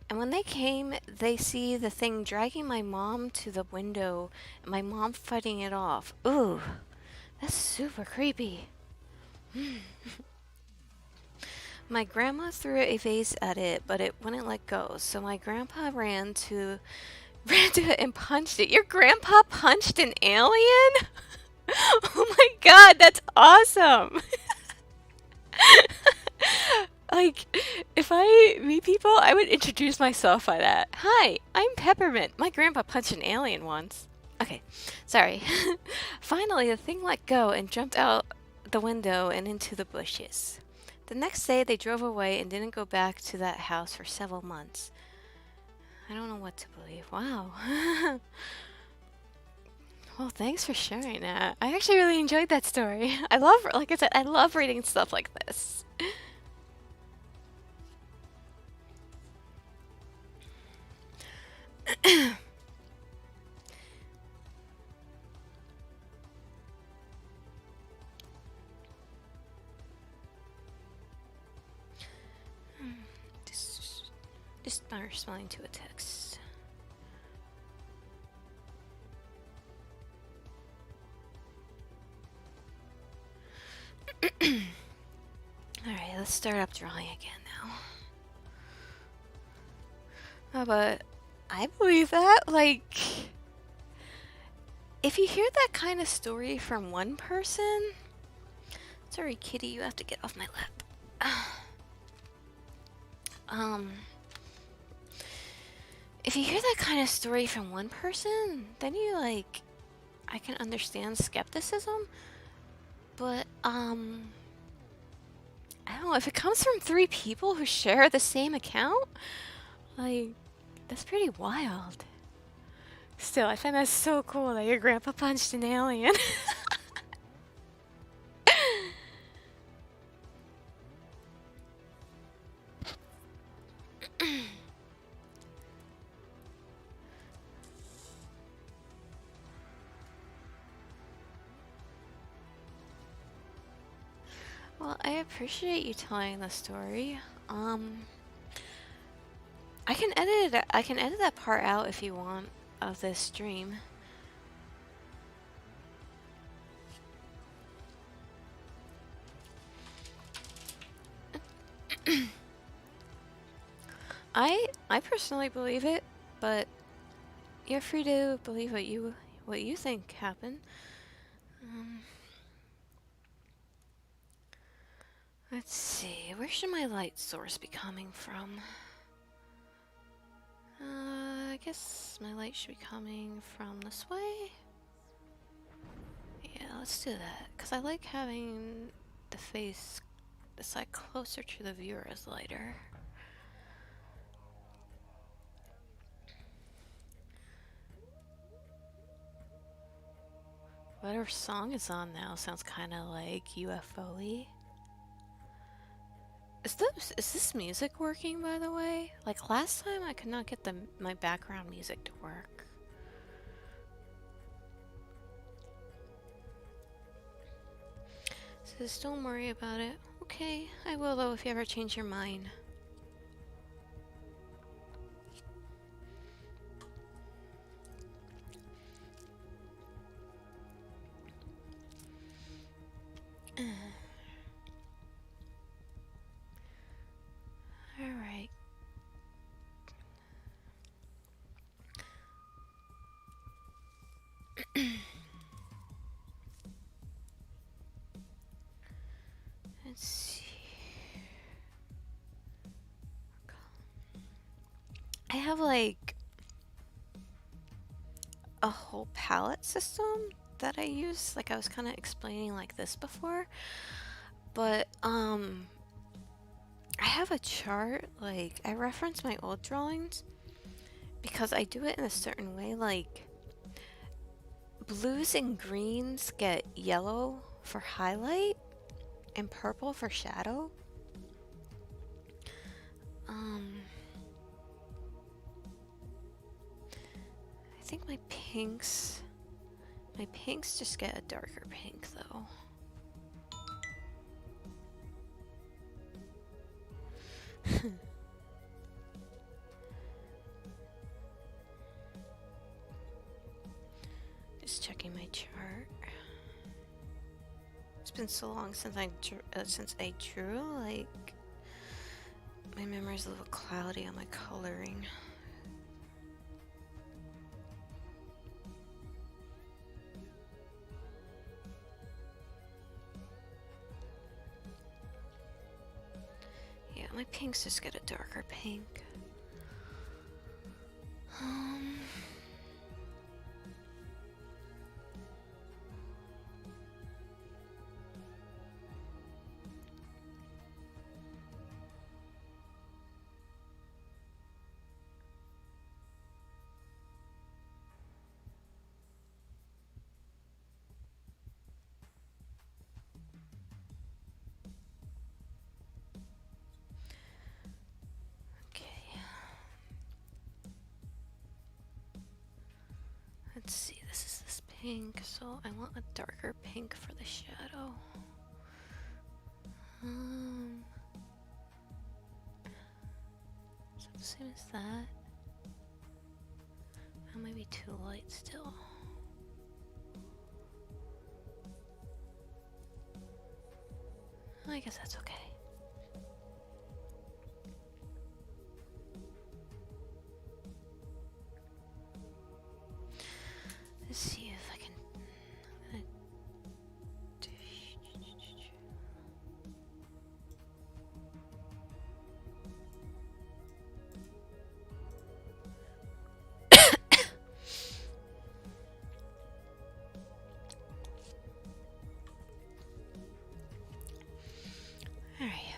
And when they came, they see the thing dragging my mom to the window and my mom fighting it off. Ooh. That's super creepy. My grandma threw a vase at it, but it wouldn't let go. So my grandpa ran to it and punched it. Your grandpa punched an alien? Oh my god, that's awesome. Like, if I meet people, I would introduce myself by that. Hi, I'm Peppermint. My grandpa punched an alien once. Okay, sorry. Finally, the thing let go and jumped out the window and into the bushes. The next day, they drove away and didn't go back to that house for several months. I don't know what to believe. Wow. Well, thanks for sharing that. I actually really enjoyed that story. Like I said, I love reading stuff like this. Just not responding to a text. Alright, let's start up drawing again now. But I believe that. Like, if you hear that kind of story from one person... Sorry, kitty, you have to get off my lap. If you hear that kind of story from one person, then you, like... I can understand skepticism. But, I don't know, if it comes from 3 people who share the same account, like, that's pretty wild. Still, I find that so cool that your grandpa punched an alien. Well, I appreciate you telling the story. I can edit that part out if you want of this stream. I personally believe it, but you're free to believe what you think happened. Let's see, where should my light source be coming from? I guess my light should be coming from this way. Yeah, let's do that, because I like having the side closer to the viewer as lighter. Whatever song is on now sounds kind of like UFO-y. Is this music working, by the way? Like last time I could not get my background music to work. Says don't worry about it. Okay, I will though if you ever change your mind. Alright. Let's see. I have like a whole palette system that I use. Like I was kind of explaining like this before. But I have a chart, like, I reference my old drawings because I do it in a certain way, like, blues and greens get yellow for highlight and purple for shadow. I think my pinks just get a darker pink though. Just checking my chart. been so long since I drew, like, my memory's a little cloudy on my coloring. Yeah, my pinks just get a darker pink. Let's see, this is this pink, so I want a darker pink for the shadow. Is it the same as that? That might be too light still. I guess that's okay. Let's see if I can. All right.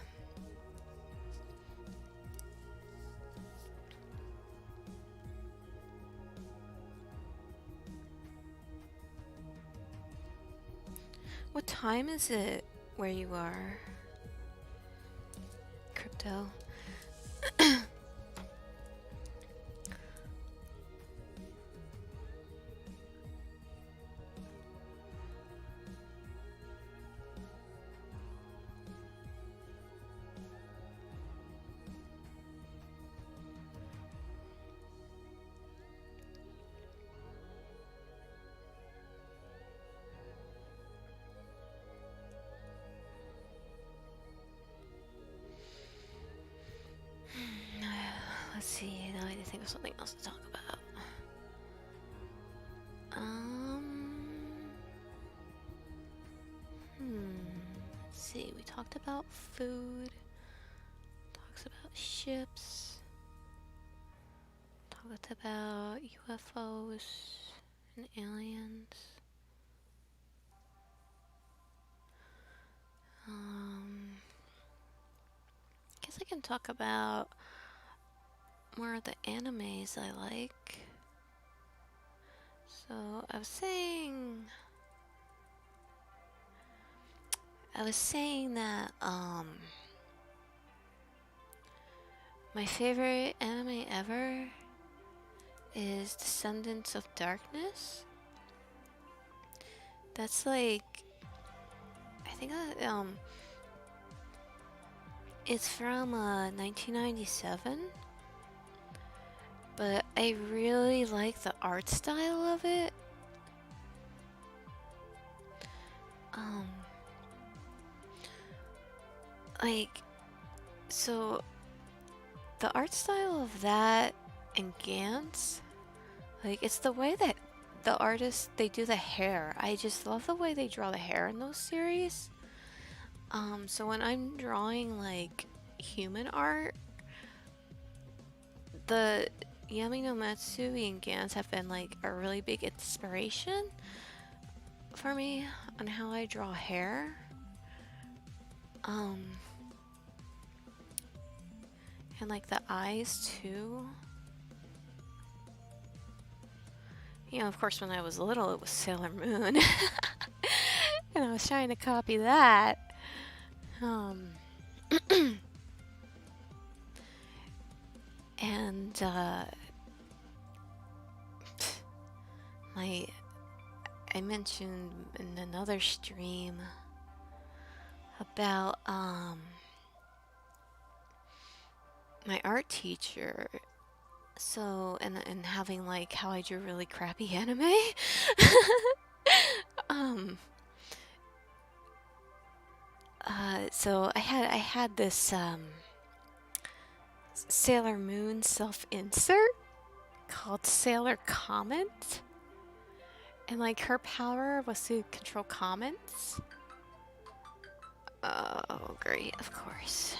What time is it where you are, Crypto? Let's see, now I need to think of something else to talk about. Let's see, we talked about food, talks about ships, talked about UFOs and aliens. Guess I can talk about more of the animes I like. So I was saying that my favorite anime ever is Descendants of Darkness. That's like, I think it's from 1997. But I really like the art style of it. So the art style of that and GANTZ, like, it's the way that the artists, they do the hair. I just love the way they draw the hair in those series. So when I'm drawing like human art, the Yami no Matsui and GANTZ have been like a really big inspiration for me on how I draw hair. And like the eyes too. You know, of course, when I was little, it was Sailor Moon. And I was trying to copy that. And I mentioned in another stream about my art teacher. So, and having like how I drew really crappy anime. So I had this Sailor Moon self-insert called Sailor Comment, and like her power was to control comments. Oh, great, of course.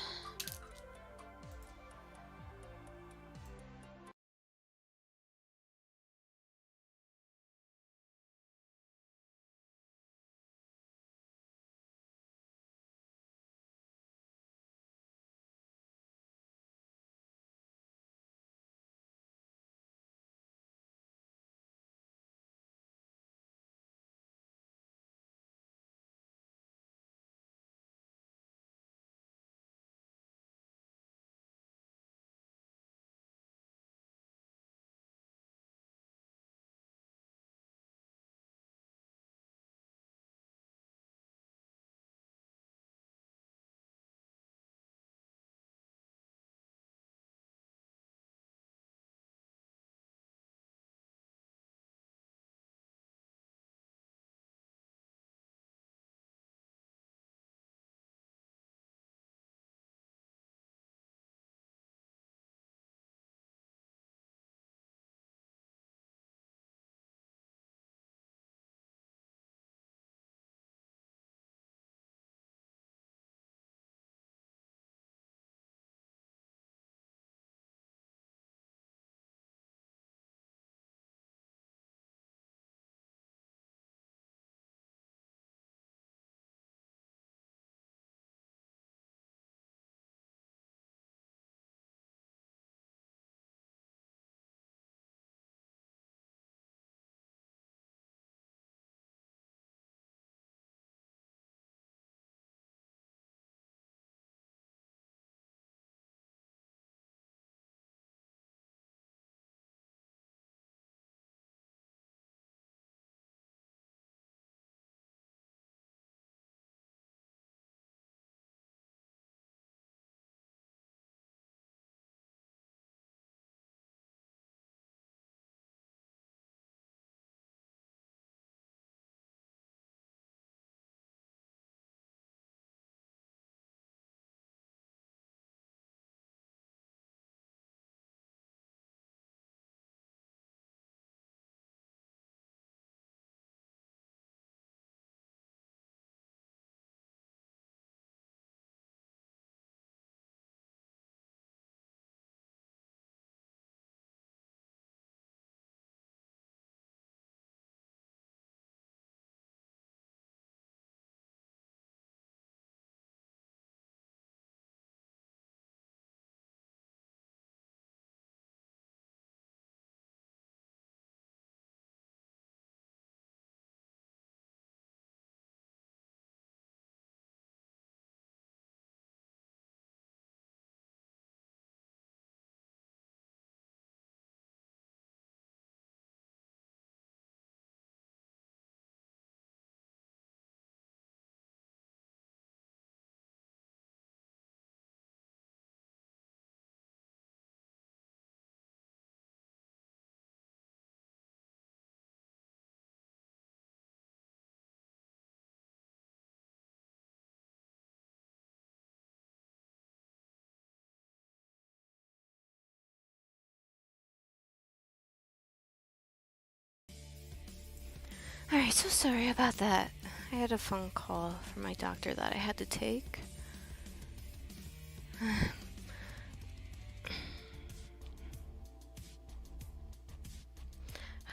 Alright, so sorry about that. I had a phone call from my doctor that I had to take.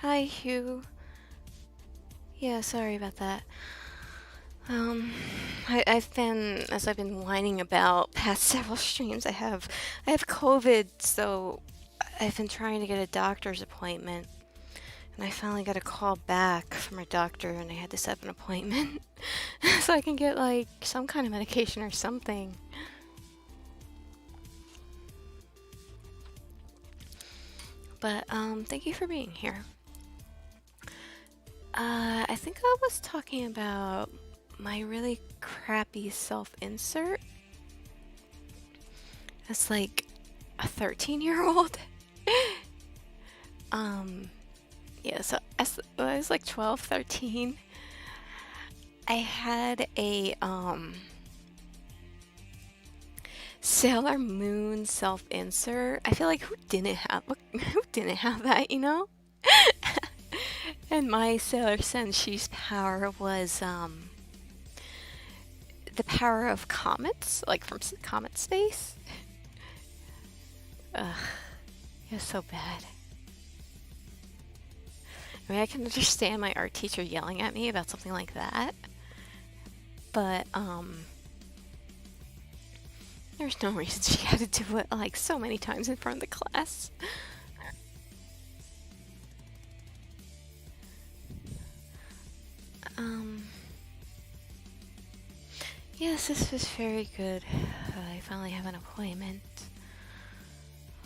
Hi, Hugh. Yeah, sorry about that. I've been, as I've been whining about past several streams, I have COVID, so I've been trying to get a doctor's appointment. And I finally got a call back from my doctor, and I had to set up an appointment so I can get like some kind of medication or something. But thank you for being here. I think I was talking about my really crappy self-insert as like a 13-year-old. Yeah, so as I was like 12, 13, I had a Sailor Moon self-insert. I feel like who didn't have that, you know? And my Sailor Senshi's power was the power of comets, like from comet space. Ugh, it was so bad. I mean, I can understand my art teacher yelling at me about something like that, but there's no reason she had to do it like so many times in front of the class. Yes, this was very good. I finally have an appointment.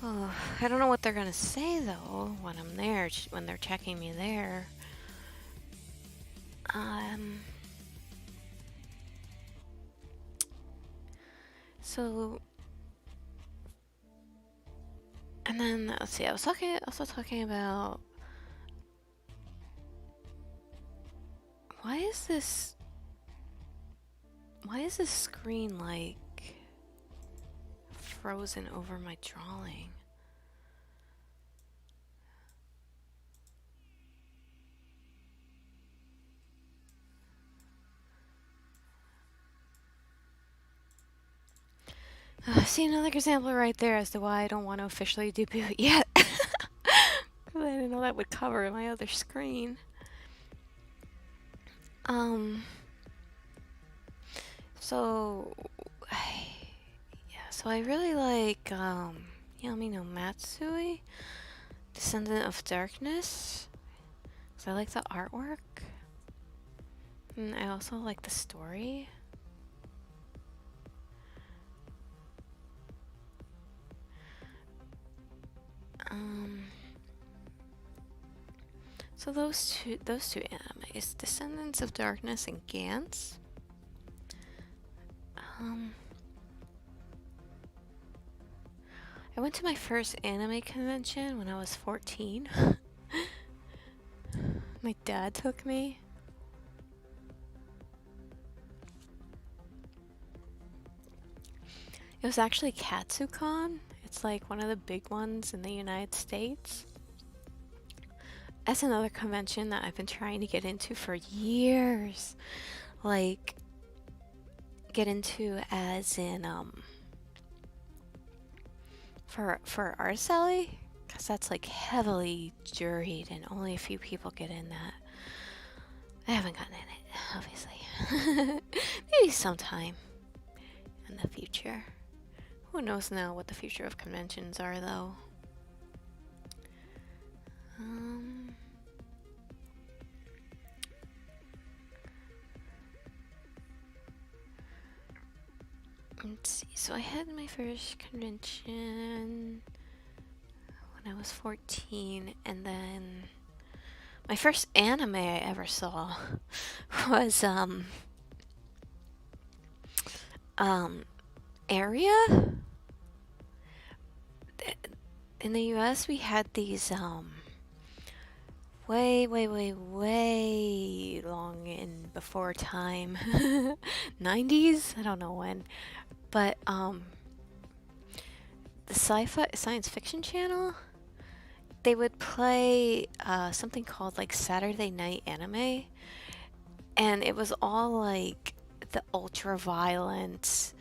Oh, I don't know what they're gonna say though when I'm there, when they're checking me there. So, and then let's see. I was also talking about why is this screen like frozen over my drawing? See another example right there as to why I don't want to officially debut yet. Because I didn't know that would cover my other screen. So I really like Yami no Matsui, Descendant of Darkness. So I like the artwork. And I also like the story. So those two animes, Descendants of Darkness and GANTZ. I went to my first anime convention when I was 14. My dad took me. It was actually KatsuCon. It's like one of the big ones in the United States. That's another convention that I've been trying to get into for years. Like, get into as in, for Artist Alley, because that's like heavily juried and only a few people get in that. I haven't gotten in it, obviously. Maybe sometime in the future. Who knows now what the future of conventions are, though. Let's see, so I had my first convention when I was 14, and then my first anime I ever saw was, Area? In the US, we had these, way long in before time. 90s? I don't know when. But, the science fiction channel, they would play, something called, like, Saturday Night Anime. And it was all, like, the ultra-violent,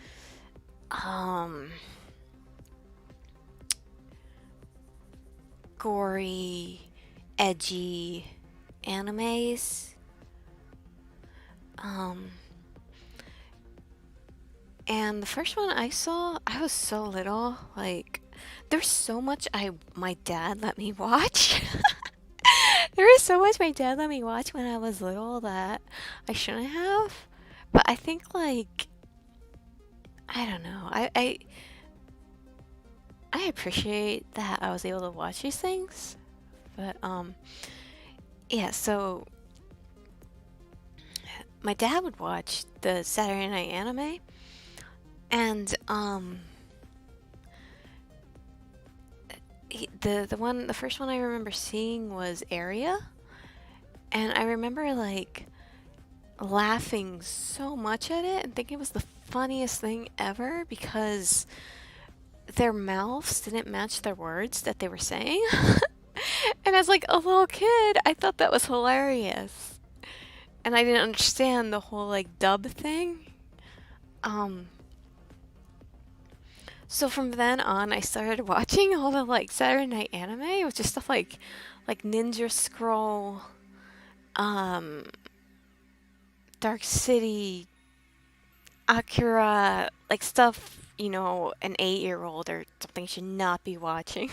gory, edgy animes. And the first one I saw, I was so little, like, there's so much my dad let me watch. There was so much my dad let me watch when I was little that I shouldn't have. But I think, like, I don't know, I appreciate that I was able to watch these things. But, yeah, so my dad would watch the Saturday Night Anime, and, the first one I remember seeing was Area, and I remember, like, laughing so much at it and thinking it was the funniest thing ever because their mouths didn't match their words that they were saying. And as like a little kid, I thought that was hilarious. And I didn't understand the whole like dub thing. So from then on, I started watching all the like Saturday night anime, which is stuff like Ninja Scroll, Dark City, Akira, like stuff, you know, an 8-year-old or something should not be watching.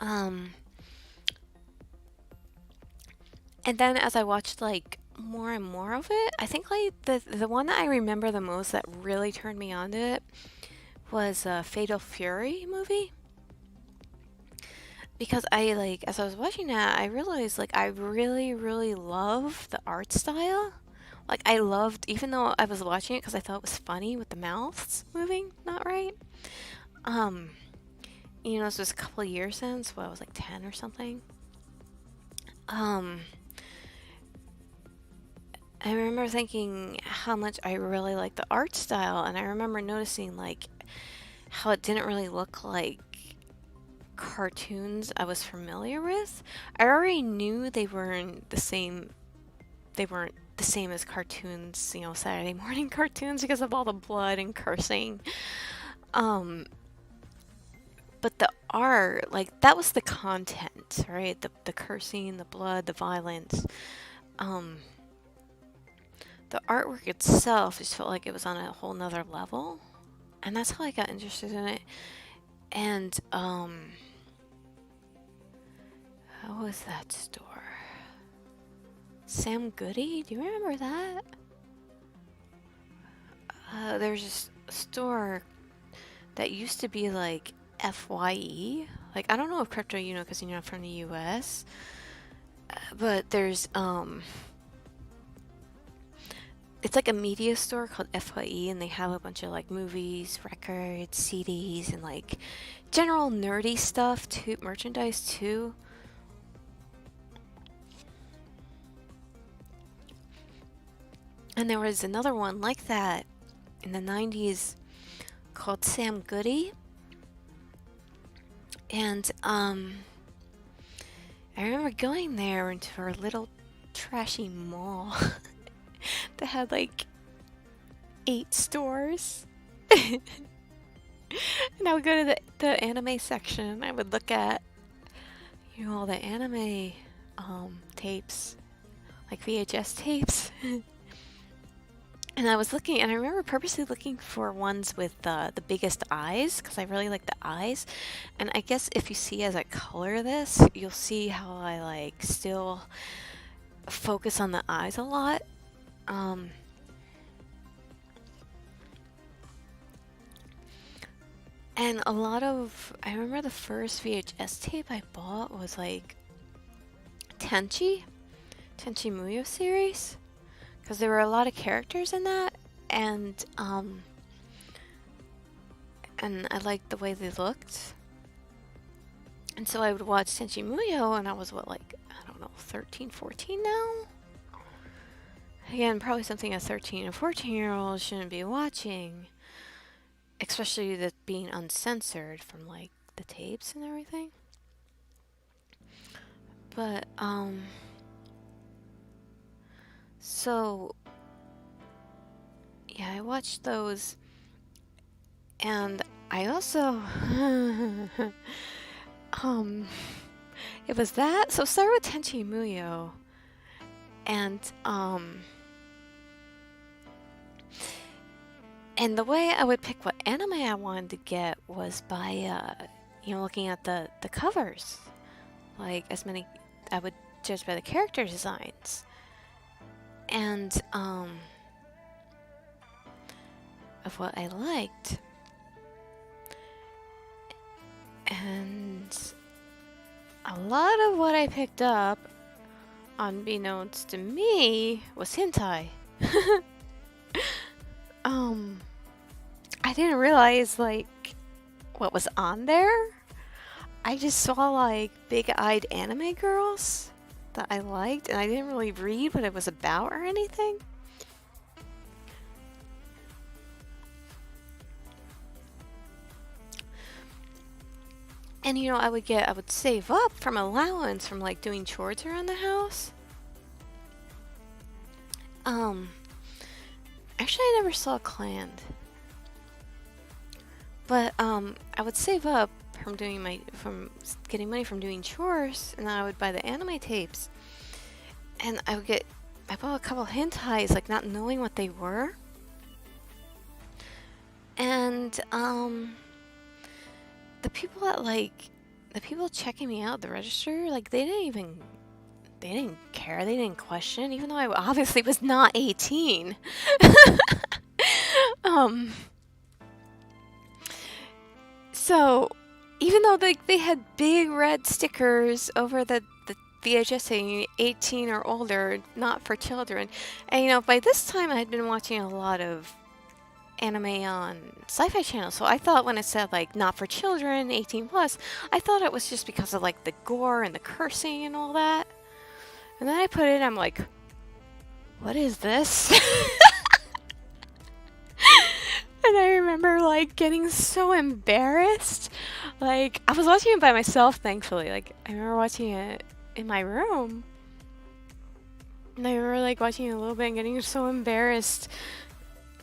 Um, and then as I watched like more and more of it, I think like the one that I remember the most that really turned me on to it was Fatal Fury movie. Because I like as I was watching that, I realized like I really really love the art style. Like I loved, even though I was watching it because I thought it was funny with the mouths moving not right. Um, you know, this was a couple of years since, I was like 10 or something. Um, I remember thinking how much I really liked the art style, and I remember noticing like how it didn't really look like cartoons I was familiar with. I already knew they weren't the same. They weren't the same as cartoons, you know, Saturday morning cartoons because of all the blood and cursing. But the art, like that was the content, right? The cursing, the blood, the violence. The artwork itself just felt like it was on a whole nother level. And that's how I got interested in it. And how was that store? Sam Goody? Do you remember that? There's a store that used to be like FYE. Like, I don't know if crypto, you know, because you're not from the US. But there's, it's like a media store called FYE, and they have a bunch of like movies, records, CDs, and like general nerdy stuff too, merchandise too. And there was another one like that in the 90s called Sam Goody. And I remember going there into our little trashy mall that had like 8 stores. And I would go to the anime section. I would look at, you know, all the anime tapes, like VHS tapes. And I was looking, and I remember purposely looking for ones with the biggest eyes, because I really like the eyes. And I guess if you see as I color this, you'll see how I like still focus on the eyes a lot. And a lot of, I remember the first VHS tape I bought was like Tenchi Muyo series. Because there were a lot of characters in that, and I liked the way they looked. And so I would watch Tenchi Muyo, and I was, what, like, I don't know, 13, 14 now? Again, probably something a 13 and 14-year-old shouldn't be watching. Especially that being uncensored from, like, the tapes and everything. But, so, yeah, I watched those, and I also, it was that, so start with Tenchi Muyo, and the way I would pick what anime I wanted to get was by, you know, looking at the covers, like, I would judge by the character designs. And of what I liked. And a lot of what I picked up, unbeknownst to me, was hentai. I didn't realize like what was on there. I just saw like big-eyed anime girls that I liked, and I didn't really read what it was about or anything. And you know, I would save up from allowance from like doing chores around the house. Actually I never saw Clan. But I would save up from getting money from doing chores, and then I would buy the anime tapes. And I bought a couple hentais, like not knowing what they were. And the people checking me out at the register, like they didn't care, they didn't question, even though I obviously was not 18. So even though they had big red stickers over the VHS saying 18 or older, not for children, and you know, by this time I had been watching a lot of anime on Sci-Fi Channel, so I thought when it said like not for children, 18 plus, I thought it was just because of like the gore and the cursing and all that. And then I put it, I'm like, what is this? And I remember like getting so embarrassed. Like I was watching it by myself, thankfully. Like I remember watching it in my room. And I remember like watching it a little bit and getting so embarrassed.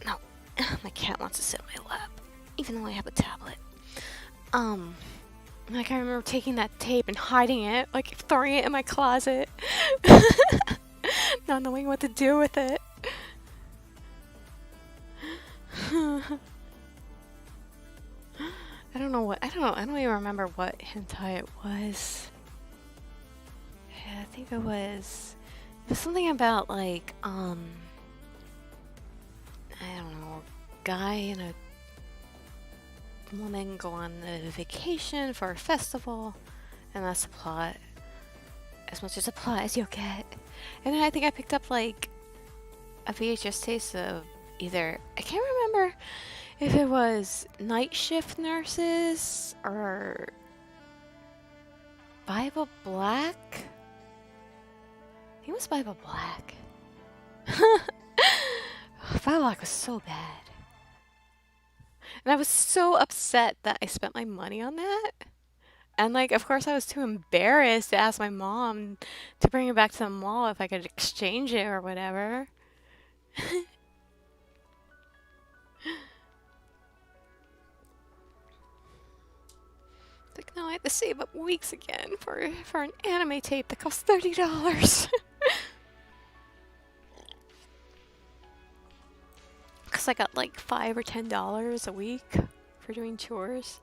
No, my cat wants to sit on my lap, even though I have a tablet. Like I remember taking that tape and hiding it, like throwing it in my closet. Not knowing what to do with it. I don't even remember what hentai it was. Yeah, I think it was something about like, I don't know, a guy and a woman go on a vacation for a festival, and that's the plot. As much as a plot as you'll get. And then I think I picked up like a VHS tape of either, I can't remember if it was Night Shift Nurses or Bible Black. I think it was Bible Black. Bible Black was so bad. And I was so upset that I spent my money on that. And like, of course I was too embarrassed to ask my mom to bring it back to the mall if I could exchange it or whatever. Like, no, I had to save up weeks again for an anime tape that cost $30. Because I got like $5 or $10 a week for doing chores.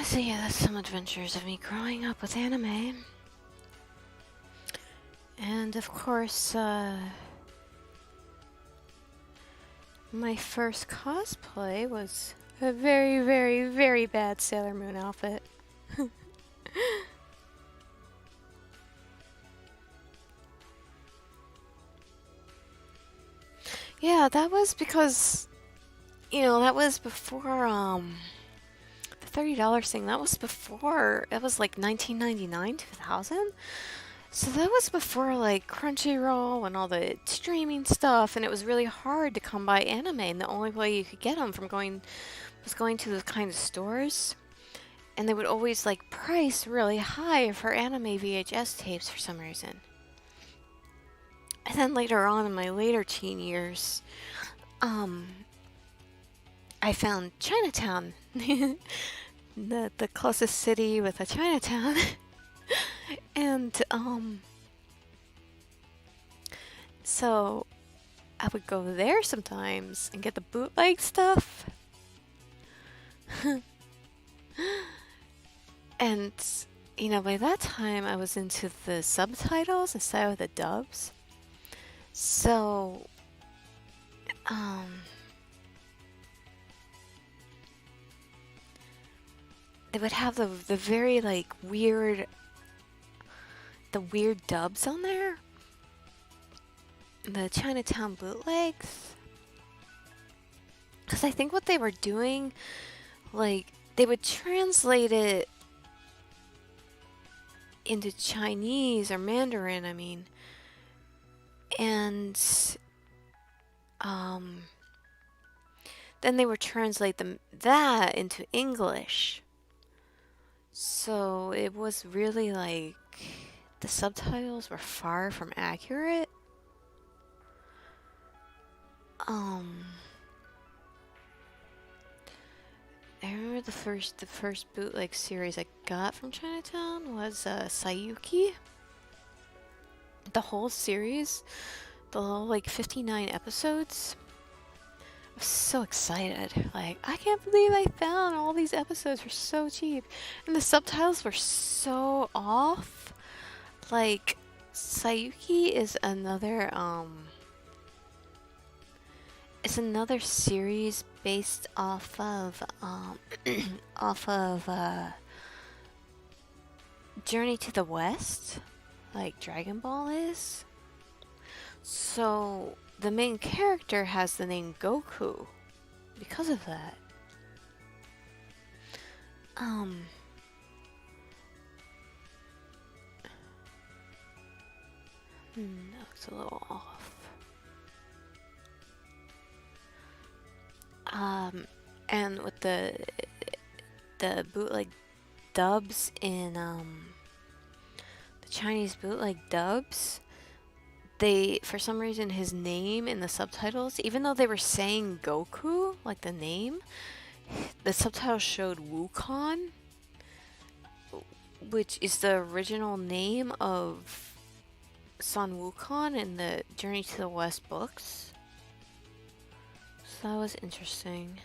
So yeah, that's some adventures of me growing up with anime. And of course, my first cosplay was a very, very, very bad Sailor Moon outfit. Yeah, that was because, you know, that was before, the $30 thing, that was before, it was like 1999, 2000? So that was before like Crunchyroll and all the streaming stuff, and it was really hard to come by anime, and the only way you could get them was going to those kind of stores, and they would always like price really high for anime VHS tapes for some reason. And then later on in my later teen years, I found Chinatown, the closest city with a Chinatown. And so I would go there sometimes and get the bootleg stuff. And you know, by that time I was into the subtitles instead of the dubs. So they would have the very like weird dubs on there. the Chinatown bootlegs. Because I think what they were doing, like, they would translate it into Chinese or Mandarin, I mean. And then they would translate that into English. So it was really like the subtitles were far from accurate. I remember the first bootleg series I got from Chinatown was Sayuki. The whole series, the whole like 59 episodes. I was so excited. Like, I can't believe I found all these episodes for so cheap. And the subtitles were so off. Like, Sayuki is another it's another series based off of Journey to the West, like Dragon Ball is. So the main character has the name Goku because of that. That looks a little off. And with the bootleg dubs in the Chinese bootleg dubs, they, for some reason, his name in the subtitles, even though they were saying Goku, like the name, the subtitles showed Wukong, which is the original name of Sun Wukong in the Journey to the West books. So that was interesting.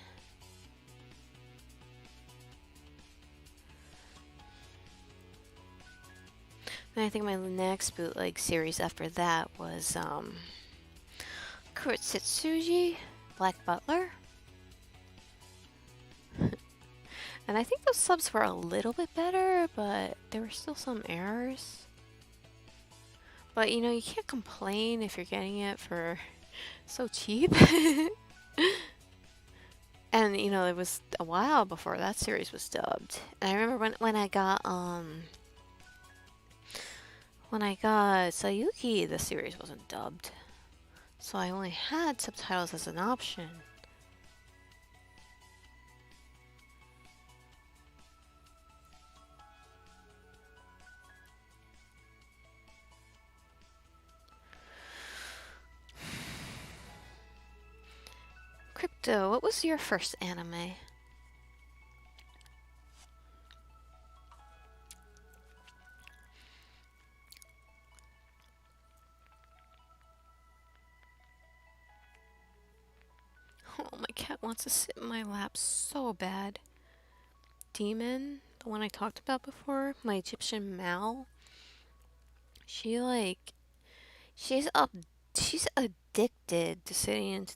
And I think my next bootleg series after that was Kurotsuji, Black Butler. And I think those subs were a little bit better, but there were still some errors. But you know, you can't complain if you're getting it for so cheap. And you know, it was a while before that series was dubbed. And I remember when I got Sayuki, the series wasn't dubbed. So I only had subtitles as an option. Crypto, what was your first anime? Oh, my cat wants to sit in my lap so bad. Demon, the one I talked about before, my Egyptian Mal. She's addicted to sitting in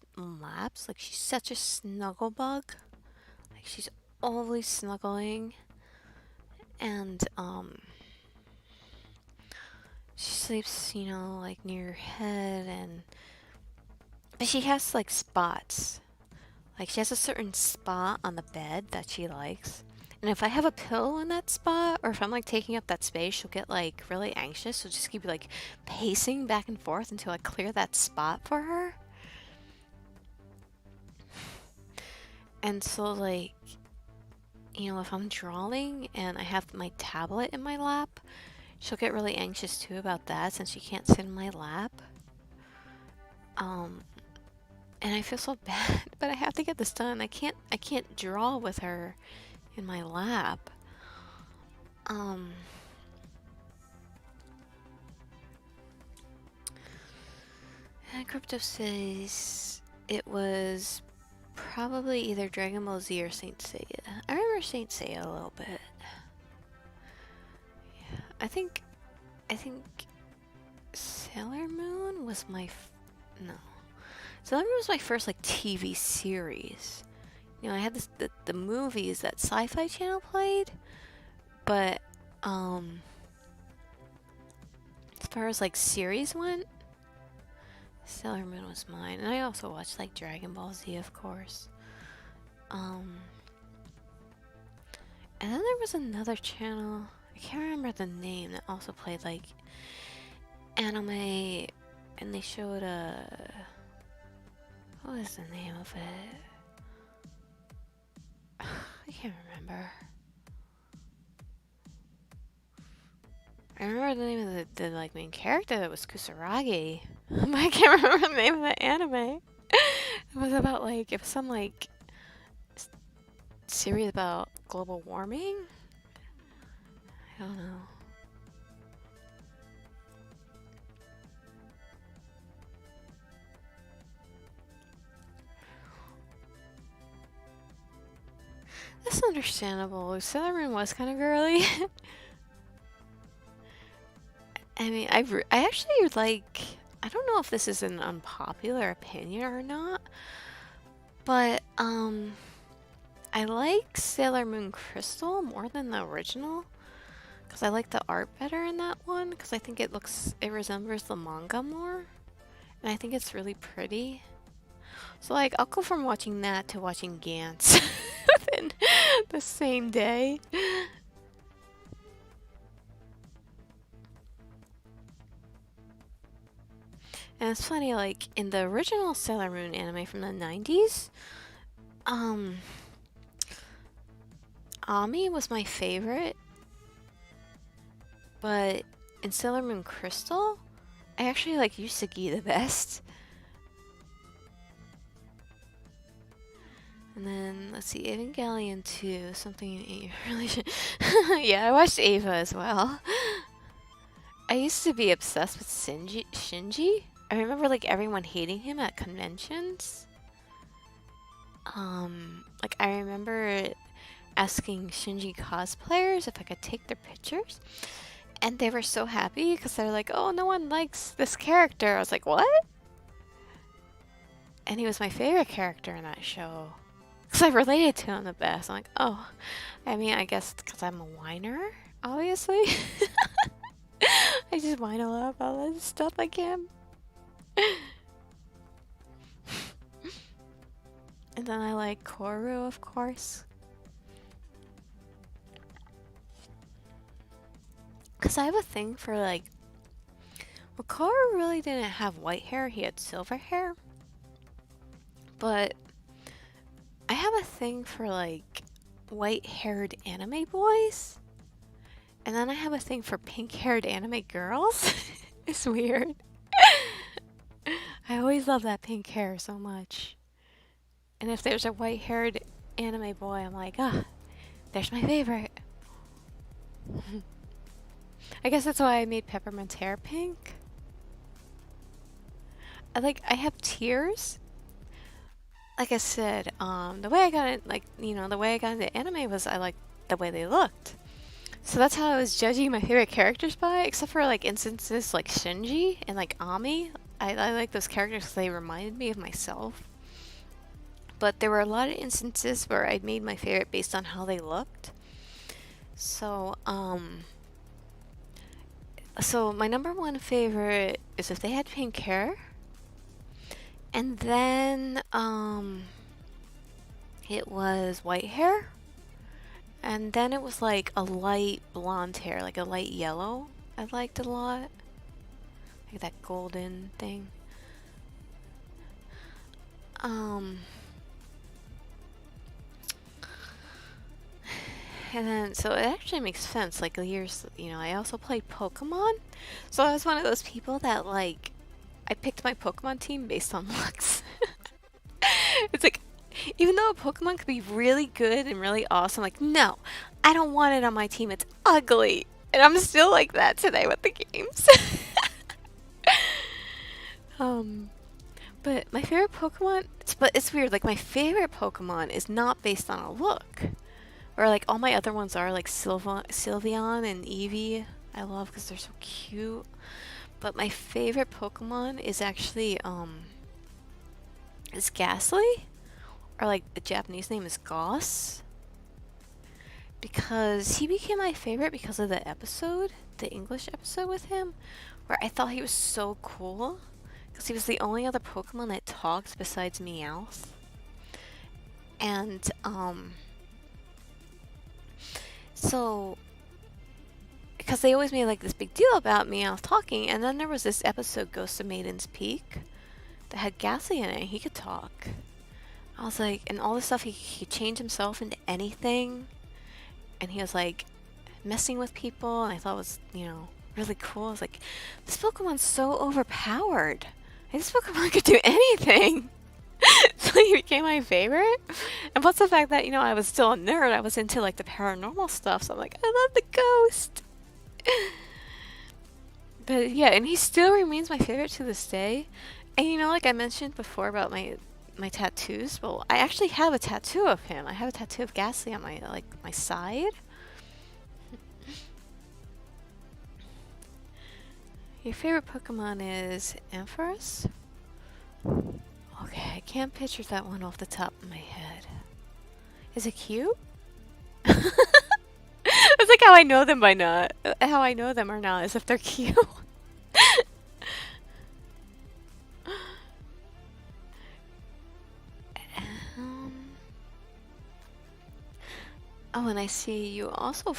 laps. Like, she's such a snuggle bug. Like, she's always snuggling. And, she sleeps, you know, like, near your head, but she has, like, spots. Like, she has a certain spot on the bed that she likes. And if I have a pillow in that spot, or if I'm, like, taking up that space, she'll get, like, really anxious. She'll just keep, like, pacing back and forth until I clear that spot for her. And so, like, you know, if I'm drawing and I have my tablet in my lap, she'll get really anxious, too, about that since she can't sit in my lap. And I feel so bad, but I have to get this done. I can't draw with her in my lap. And Crypto says it was probably either Dragon Ball Z or Saint Seiya. I remember Saint Seiya a little bit. Yeah, I think Sailor Moon was my no. Sailor Moon was my first like TV series. You know, I had the movies that Sci-Fi Channel played, but as far as like series went, Sailor Moon was mine. And I also watched like Dragon Ball Z, of course. And then there was another channel, I can't remember the name, that also played like anime, and they showed what was the name of it? I can't remember. I remember the name of the like main character, that was Kusaragi. But I can't remember the name of the anime. It was about like, it was some like series about global warming? I don't know. That's understandable. Sailor Moon was kind of girly. I mean, I actually like, I don't know if this is an unpopular opinion or not, but I like Sailor Moon Crystal more than the original, because I like the art better in that one, because I think it resembles the manga more, and I think it's really pretty. So like, I'll go from watching that to watching GANTZ within the same day. And it's funny, like, in the original Sailor Moon anime from the 90s, Ami was my favorite, but in Sailor Moon Crystal, I actually like Usagi the best. And then, let's see, Evangelion 2, something you really should... Yeah, I watched Ava as well. I used to be obsessed with Shinji. I remember, like, everyone hating him at conventions. Like, I remember asking Shinji cosplayers if I could take their pictures. And they were so happy, because they're like, oh, no one likes this character. I was like, what? And he was my favorite character in that show. Because I related to him the best. I'm like, oh, I mean, I guess because I'm a whiner, obviously. I just whine a lot about all this stuff I can. And then I like Koru, of course. Because I have a thing for, like... Well, Koru really didn't have white hair. He had silver hair. But... I have a thing for, like, white-haired anime boys. And then I have a thing for pink-haired anime girls. It's weird. I always love that pink hair so much. And if there's a white-haired anime boy, I'm like, ah, there's my favorite. I guess that's why I made Peppermint's hair pink. I have tears. Like I said, the way I got it, like, you know, the way I got into anime was I liked the way they looked. So that's how I was judging my favorite characters by, except for, like, instances like Shinji and, like, Ami. I like those characters because they reminded me of myself. But there were a lot of instances where I made my favorite based on how they looked. So, so my number one favorite is if they had pink hair. And then, it was white hair. And then it was like a light blonde hair, like a light yellow. I liked a lot. Like that golden thing. And then, so it actually makes sense, like years, you know, I also played Pokemon. So I was one of those people that, like, I picked my Pokemon team based on looks. It's like, even though a Pokemon could be really good and really awesome, like, no, I don't want it on my team, it's ugly. And I'm still like that today with the games. But my favorite Pokemon, it's weird, like, my favorite Pokemon is not based on a look. Or, like, all my other ones are, like, Sylveon and Eevee. I love because they're so cute. But my favorite Pokemon is actually, is Ghastly. Or, like, the Japanese name is Goss. Because he became my favorite because of the episode, the English episode with him, where I thought he was so cool. because he was the only other Pokemon that talked besides Meowth. And, so, because they always made like this big deal about Meowth talking, and then there was this episode, Ghost of Maiden's Peak, that had Ghastly in it. He could talk. I was like, and all this stuff, he changed himself into anything, and he was like messing with people, and I thought it was, you know, really cool. I was like, this Pokemon's so overpowered. This Pokemon could do anything. So he became my favorite. And plus the fact that, you know, I was still a nerd. I was into like the paranormal stuff. So I'm like, I love the ghost. But yeah, and he still remains my favorite to this day. And you know, like I mentioned before about my tattoos, well, I actually have a tattoo of him. I have a tattoo of Ghastly on my side. Your favorite Pokemon is Ampharos? Okay, I can't picture that one off the top of my head. Is it cute? It's like how I know them by not. How I know them or not is if they're cute. Oh, and I see you also.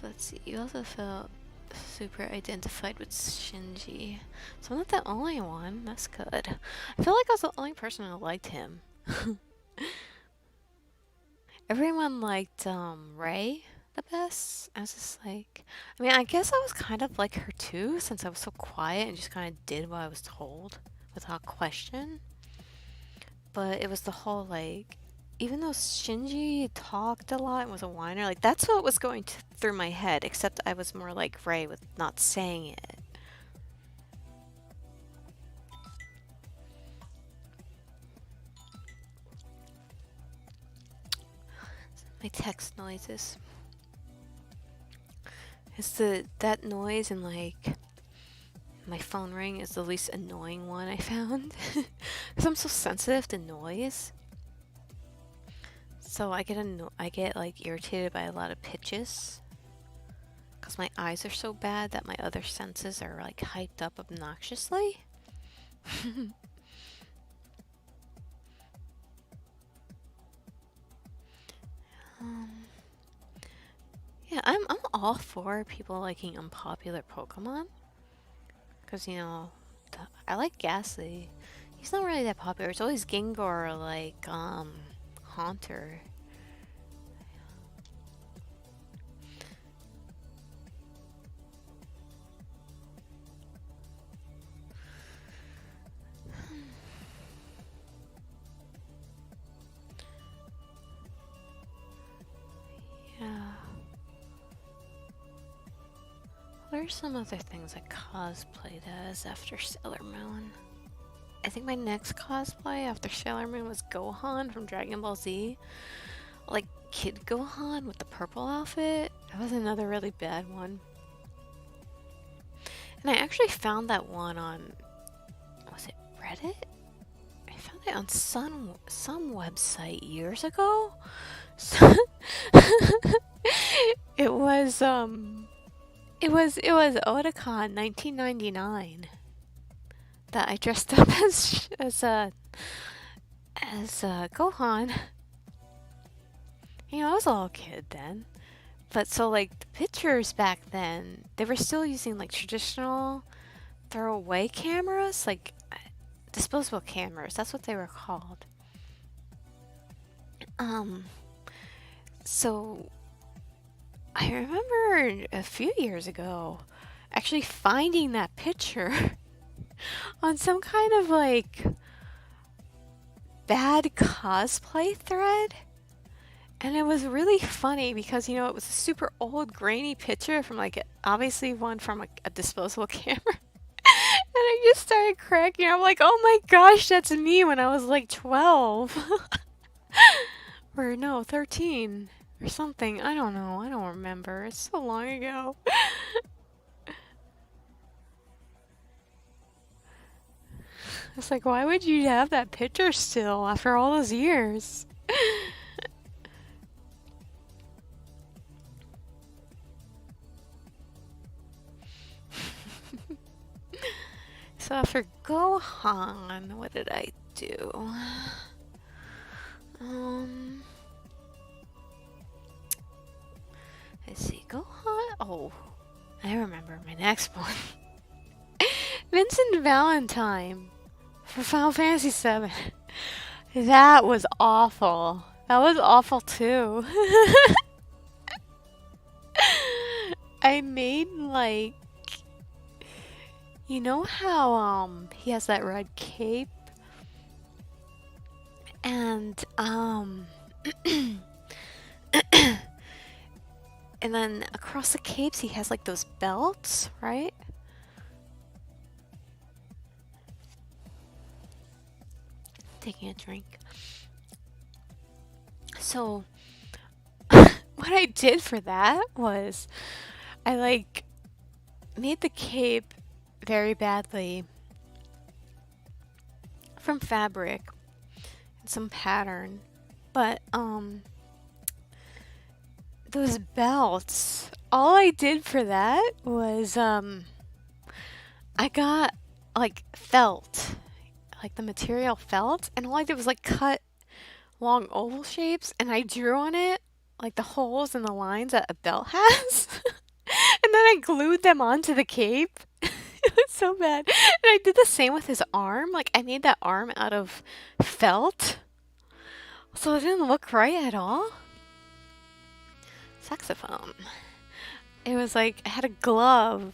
Let's see. You also felt super identified with Shinji. So I'm not the only one. That's good. I feel like I was the only person who liked him. Everyone liked Ray the best. I was just like, I mean, I guess I was kind of like her too, since I was so quiet and just kind of did what I was told without question. But it was the whole like, even though Shinji talked a lot and was a whiner, like that's what was going through my head, except I was more like Ray with not saying it. My text noises. It's that noise and like my phone ring is the least annoying one I found. Because I'm so sensitive to noise. So I get like irritated by a lot of pitches. Because my eyes are so bad that my other senses are like hyped up obnoxiously. Yeah, I'm all for people liking unpopular Pokemon. Because, you know, I like Ghastly. He's not really that popular. It's always Gengar or like, Haunter. Yeah. What are some other things I cosplayed as after Sailor Moon? I think my next cosplay after Sailor Moon was Gohan from Dragon Ball Z. Like Kid Gohan with the purple outfit. That was another really bad one. And I actually found that one on, was it Reddit? I found it on some website years ago. So it was Otakon 1999 that I dressed up as Gohan. You know, I was a little kid then. But so like the pictures back then, they were still using like traditional throwaway cameras, like disposable cameras. That's what they were called. So I remember a few years ago actually finding that picture on some kind of like bad cosplay thread. And it was really funny because, you know, it was a super old grainy picture from like, obviously one from a disposable camera. And I just started cracking. I'm like, oh my gosh, that's me when I was like 12. Or no, 13 or something. I don't know. I don't remember. It's so long ago. It's like, why would you have that picture still after all those years? So So for Gohan, what did I do? Let's see, Gohan. Oh, I remember my next one. Vincent Valentine for Final Fantasy VII. That was awful. That was awful too. I made like, you know how he has that red cape and and then across the capes he has like those belts, right? Taking a drink. So what I did for that was I like made the cape very badly from fabric and some pattern, but those belts, all I did for that was I got like felt, like the material felt, and all I did was like cut long oval shapes and I drew on it like the holes and the lines that a belt has. And then I glued them onto the cape. It was so bad. And I did the same with his arm. Like, I made that arm out of felt. So it didn't look right at all. Saxophone. It was like, I had a glove.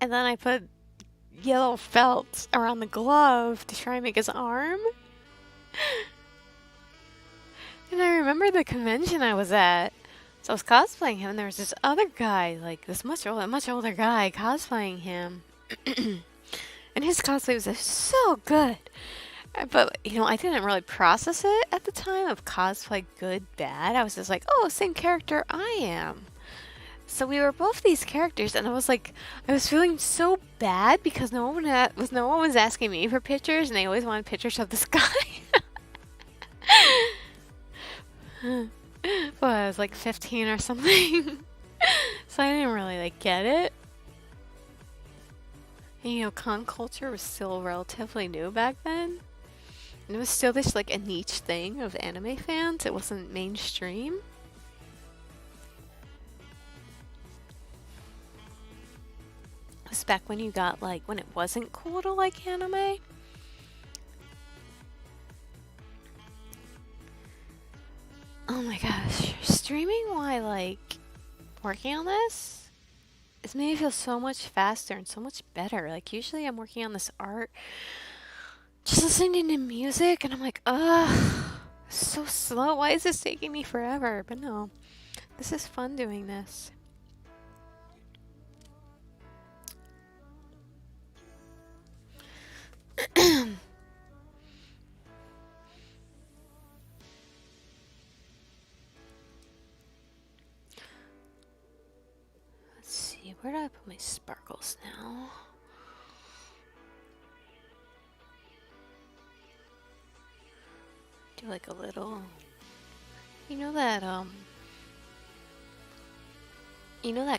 And then I put yellow felt around the glove to try and make his arm. And I remember the convention I was at. So I was cosplaying him, and there was this other guy, like this much older guy cosplaying him. And his cosplay was so good. But, you know, I didn't really process it at the time of cosplay good, bad. I was just like, oh, same character I am. So we were both these characters, and I was like, I was feeling so bad because no one was asking me for pictures, and they always wanted pictures of this guy. Well, I was like 15 or something. So I didn't really like get it. And, you know, con culture was still relatively new back then. And it was still this like a niche thing of anime fans. It wasn't mainstream. It was back when you got like, when it wasn't cool to like anime. Oh my gosh, streaming while like working on this, it's made me feel so much faster and so much better. Like usually I'm working on this art, just listening to music, and I'm like, ugh, so slow. Why is this taking me forever? But no, this is fun doing this. Where do I put my sparkles now? Do like a little, you know that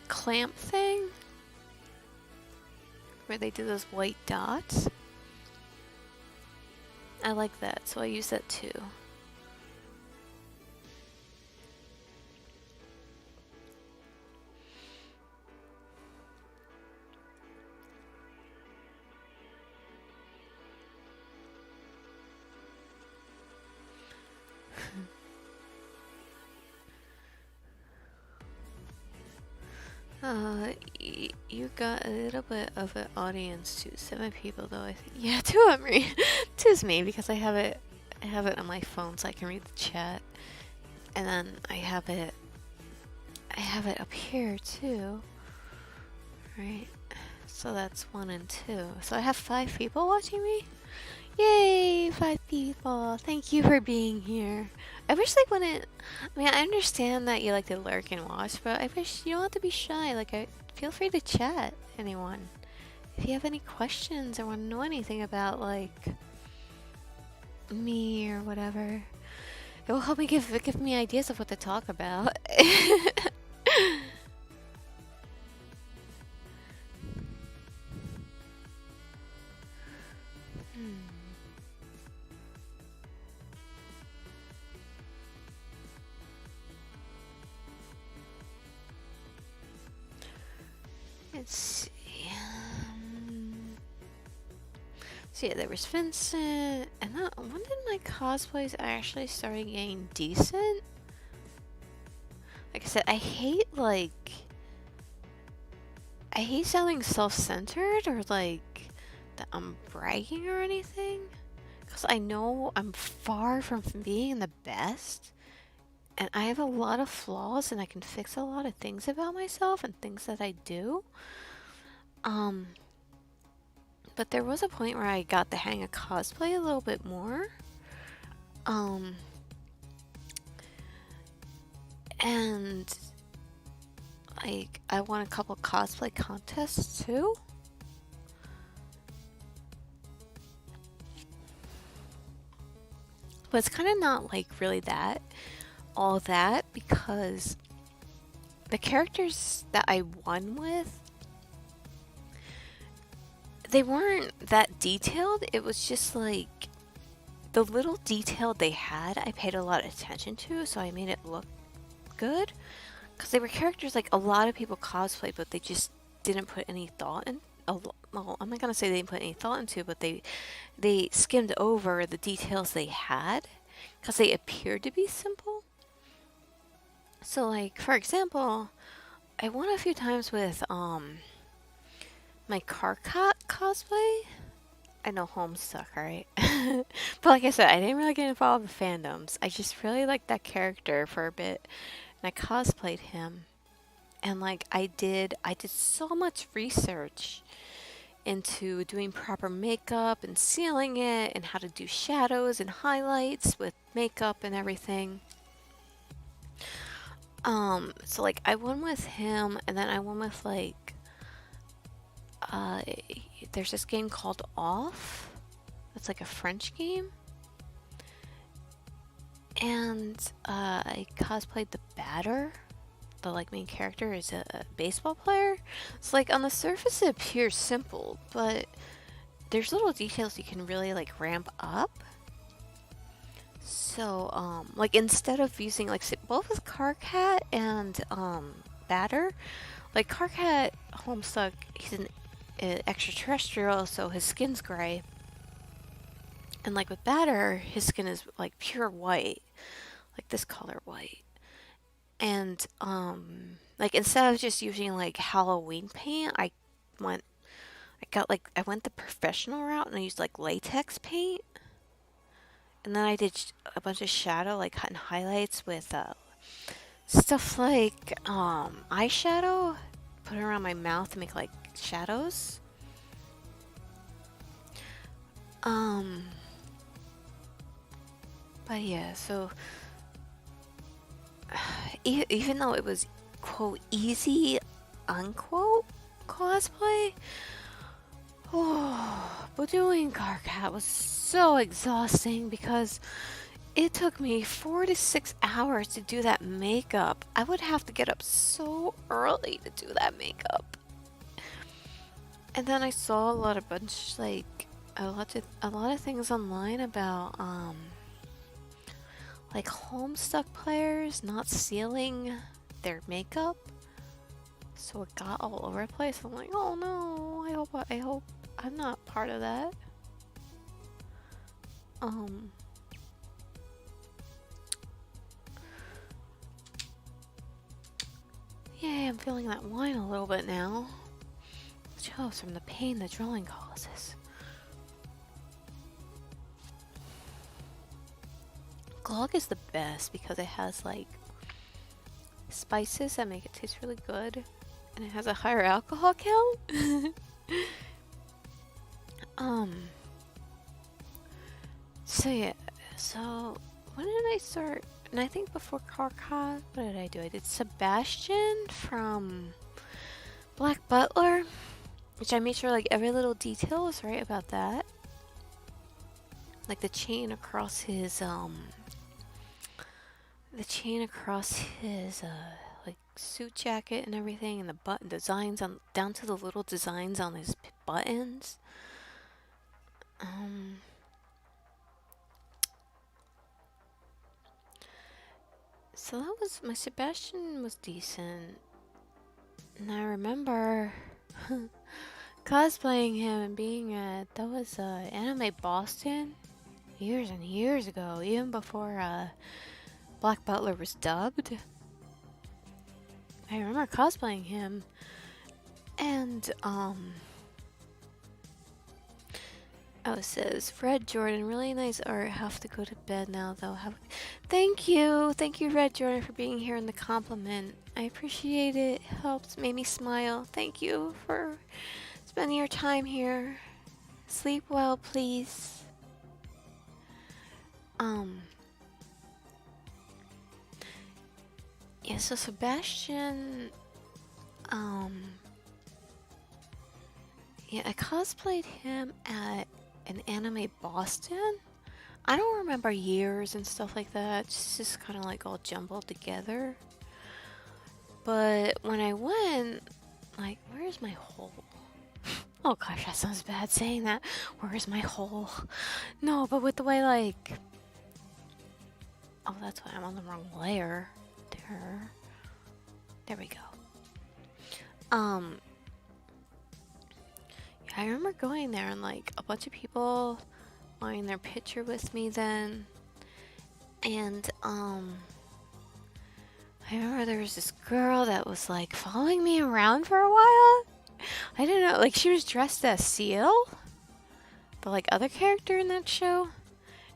clamp thing? Where they do those white dots? I like that, so I use that too. You got a little bit of an audience too. 7 people though, I think. Yeah, 2 of me. 2 is me because I have it on my phone so I can read the chat. And then I have it up here too. Right? So that's 1 and 2. So I have 5 people watching me? Yay, 5 people. Thank you for being here. I wish like when it, I mean, I understand that you like to lurk and watch, but I wish you don't have to be shy. Like, feel free to chat, anyone. If you have any questions or want to know anything about like me or whatever, it will help me give me ideas of what to talk about. Let's see. So yeah, there was Vincent, and when did my cosplays actually start getting decent? Like I said, I hate sounding self-centered or like that I'm bragging or anything, because I know I'm far from being the best, and I have a lot of flaws, and I can fix a lot of things about myself and things that I do. But there was a point where I got the hang of cosplay a little bit more. And like I won a couple cosplay contests too. But it's kind of not like really all that, because the characters that I won with, they weren't that detailed. It was just like the little detail they had, I paid a lot of attention to, so I made it look good. Because they were characters like a lot of people cosplay, but they just didn't put any thought in. Well, I'm not gonna say they didn't put any thought into, but they skimmed over the details they had because they appeared to be simple. So, like for example, I won a few times with my car cosplay. I know Homestuck, right? But like I said, I didn't really get involved with fandoms. I just really liked that character for a bit, and I cosplayed him. And like I did so much research into doing proper makeup and sealing it, and how to do shadows and highlights with makeup and everything. So like I won with him, and then I won with like there's this game called Off. It's like a French game. And I cosplayed the batter. The like main character is a baseball player. So like on the surface it appears simple, but there's little details you can really like ramp up. So like instead of using like both with Carcat and batter, like Carcat Homestuck, he's an extraterrestrial, so his skin's gray. And like with batter, his skin is like pure white, like this color white. And like instead of just using like Halloween paint, I went the professional route, and I used like latex paint. And then I did a bunch of shadow, like and highlights with stuff like eyeshadow, put it around my mouth to make like shadows. But yeah, so even though it was quote easy unquote cosplay, but doing Carcat was so exhausting because it took me 4 to 6 hours to do that makeup. I would have to get up so early to do that makeup. And then I saw a lot of things online about like Homestuck players not sealing their makeup, so it got all over the place. I'm like, oh no, I hope I'm not part of that. Yay, I'm feeling that wine a little bit now, which helps from the pain the drawing causes. Glog is the best because it has like spices that make it taste really good, and it has a higher alcohol count. So yeah, so when did I start? And I think before Carcot, what did I do? I did Sebastian from Black Butler, which I made sure like every little detail was right about that. Like the chain across his like suit jacket and everything, and the button designs on down to the little designs on his buttons. So that was my Sebastian was decent, and I remember Cosplaying him and being that was Anime Boston years and years ago, even before Black Butler was dubbed. I remember cosplaying him, and oh, it says Red Jordan, really nice art. Have to go to bed now though. Thank you, Red Jordan, for being here in the compliment. I appreciate it. Helps, made me smile. Thank you for spending your time here. Sleep well, please. Yeah, so Sebastian, yeah, I cosplayed him at an Anime Boston. I don't remember years and stuff like that. It's just kind of like all jumbled together. But when I went, like, where's my hole? Oh gosh, that sounds bad saying that. Where's my hole? No, but with the way, like... Oh, that's why I'm on the wrong layer. There we go. Yeah, I remember going there and, like, a bunch of people wanting their picture with me then. And, I remember there was this girl that was, like, following me around for a while. I didn't know, like, she was dressed as Seal, the, like, other character in that show.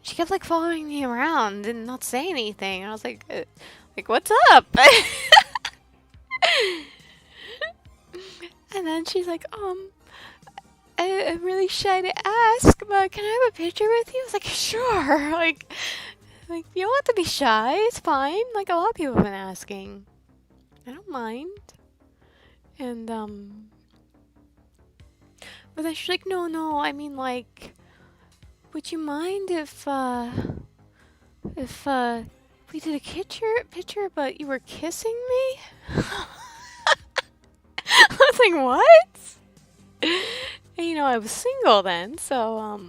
She kept, like, following me around and not saying anything. And I was like, what's up? And then she's like, I'm really shy to ask, but can I have a picture with you? I was like, sure. Like, you don't have to be shy. It's fine. Like, a lot of people have been asking. I don't mind. And, but then she's like, no, I mean, like, would you mind if we did a picture, but you were kissing me? I was like, what? And, you know, I was single then, so,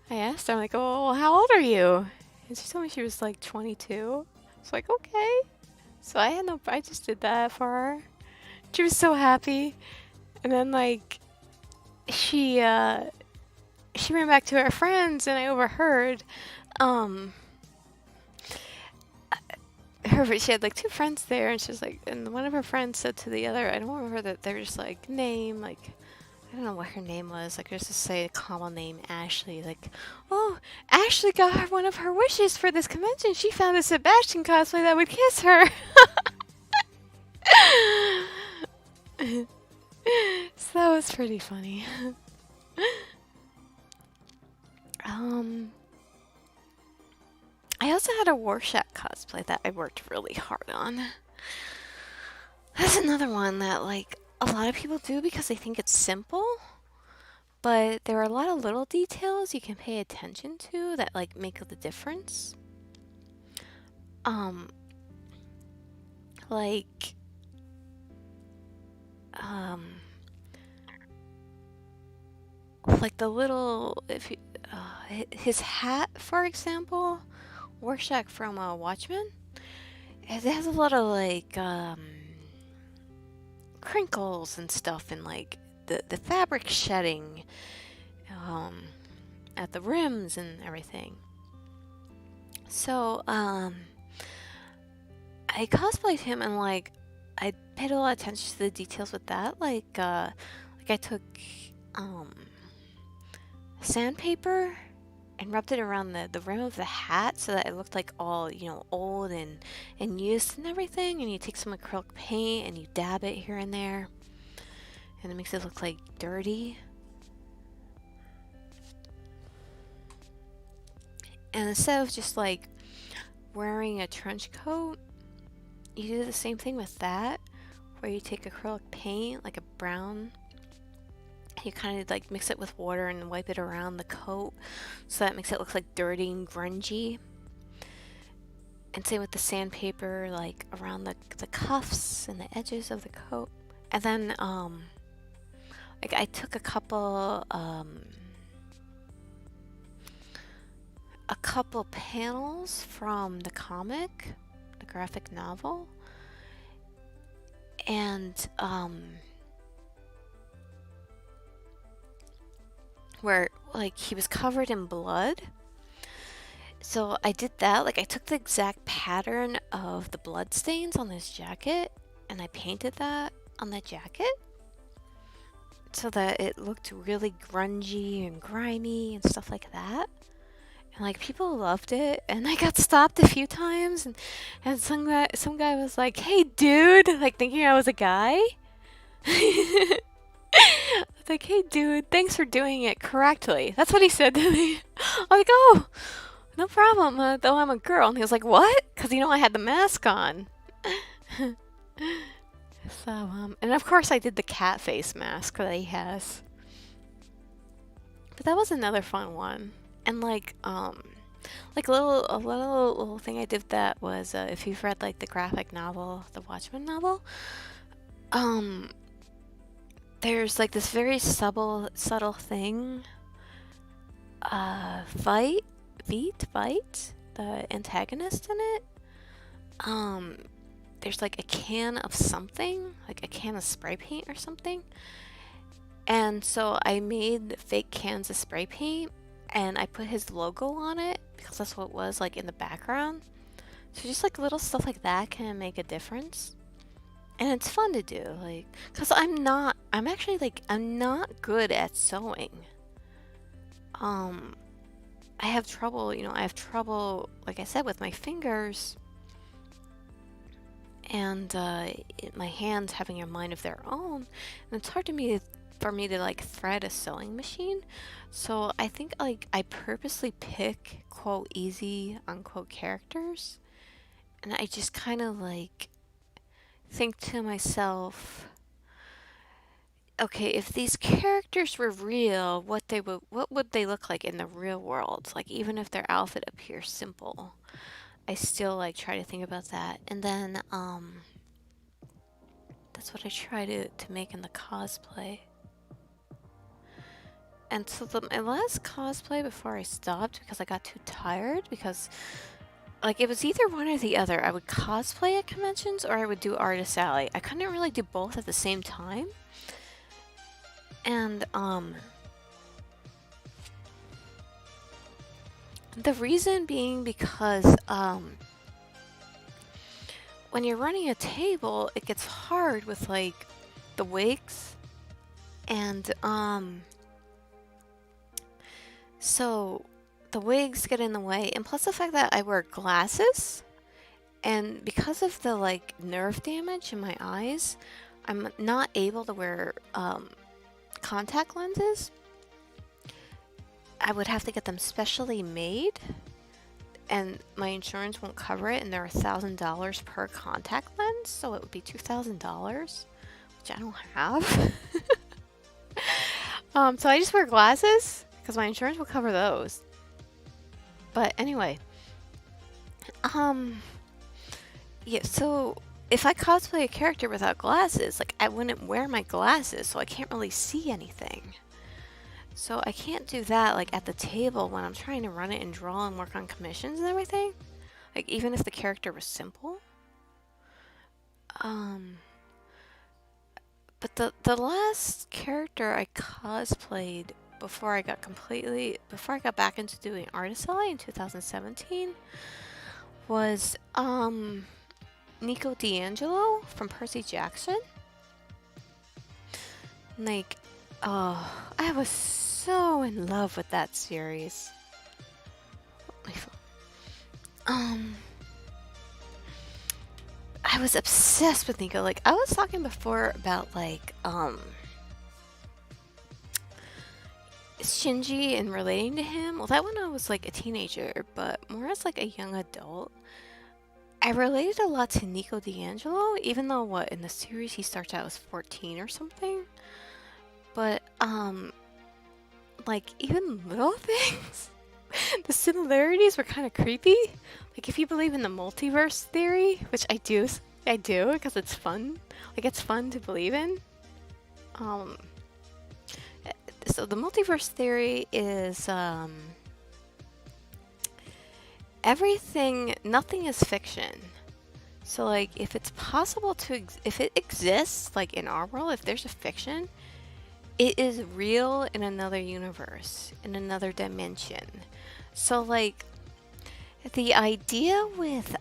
I asked her, I'm like, oh, how old are you? And she told me she was, like, 22. I was like, okay. So I just did that for her. She was so happy. And then, like, she ran back to her friends, and I overheard, she had like two friends there, and she was like, and one of her friends said to the other, I don't remember that they were just like, name, like, I don't know what her name was, like, just to say a common name, Ashley, like, oh, Ashley got her one of her wishes for this convention. She found a Sebastian cosplay that would kiss her. So that was pretty funny. I also had a Rorschach cosplay that I worked really hard on. That's another one that, like, a lot of people do because they think it's simple, but there are a lot of little details you can pay attention to that, like, make the difference. Like the little, his hat, for example, Rorschach from Watchmen, it has a lot of, like, crinkles and stuff, and, like, the fabric shedding, at the rims and everything. So, I cosplayed him, and, like, I paid a lot of attention to the details with that, like I took, sandpaper and rubbed it around the rim of the hat so that it looked like all, you know, old and used and everything. And you take some acrylic paint and you dab it here and there, and it makes it look like dirty. And instead of just like wearing a trench coat, you do the same thing with that, where you take acrylic paint, like a brown, you kind of like mix it with water and wipe it around the coat so that makes it look like dirty and grungy. And same with the sandpaper, like around the cuffs and the edges of the coat. And then like I took a couple panels from the comic, the graphic novel, and where like he was covered in blood. So I did that. Like I took the exact pattern of the blood stains on his jacket and I painted that on the jacket so that it looked really grungy and grimy and stuff like that. And like people loved it, and I got stopped a few times, and some guy was like, "Hey, dude," like thinking I was a guy. I was like, "Hey, dude, thanks for doing it correctly." That's what he said to me. I'm like, "Oh, no problem, though I'm a girl." And he was like, "What?" Because I had the mask on. So, and of course I did the cat face mask that he has. But that was another fun one. And like a little thing I did that was if you've read like the graphic novel, the Watchmen novel, there's like this very subtle thing. Vite, the antagonist in it. There's like a can of something, like a can of spray paint or something. And so I made fake cans of spray paint and I put his logo on it because that's what it was like in the background. So just like little stuff like that can make a difference. And it's fun to do, like, cause I'm not good at sewing. I have trouble, like I said, with my fingers. And my hands having a mind of their own, and it's hard for me to like thread a sewing machine. So I think like I purposely pick quote easy unquote characters, and I just kind of like think to myself, okay, if these characters were real, what would they look like in the real world? Like even if their outfit appears simple, I still like try to think about that. And then that's what I try to make in the cosplay. And so my last cosplay before I stopped because I got too tired, because like it was either one or the other. I would cosplay at conventions or I would do Artist Alley. I couldn't really do both at the same time. And the reason being because when you're running a table, it gets hard with like the wigs, and so the wigs get in the way, and plus the fact that I wear glasses, and because of the like nerve damage in my eyes, I'm not able to wear contact lenses. I would have to get them specially made, and my insurance won't cover it, and they're $1,000 per contact lens, so it would be $2,000, which I don't have. So I just wear glasses because my insurance will cover those. But anyway, yeah, so if I cosplay a character without glasses, like I wouldn't wear my glasses, so I can't really see anything. So I can't do that like at the table when I'm trying to run it and draw and work on commissions and everything. Like even if the character was simple. But the last character I cosplayed before I got back into doing Artist Alley in 2017 was Nico D'Angelo from Percy Jackson. Like, oh, I was so in love with that series. I was obsessed with Nico. Like, I was talking before about, like, Shinji and relating to him. Well, that when I was, like, a teenager, but more as, like, a young adult. I related a lot to Nico D'Angelo, even though, in the series he starts out as 14 or something. But, like, even little things, the similarities were kind of creepy. Like, if you believe in the multiverse theory, which I do, because it's fun. Like, it's fun to believe in. So the multiverse theory is, nothing is fiction. So, like, if it's possible if it exists, like, in our world, if there's a fiction, it is real in another universe, in another dimension. So like the idea with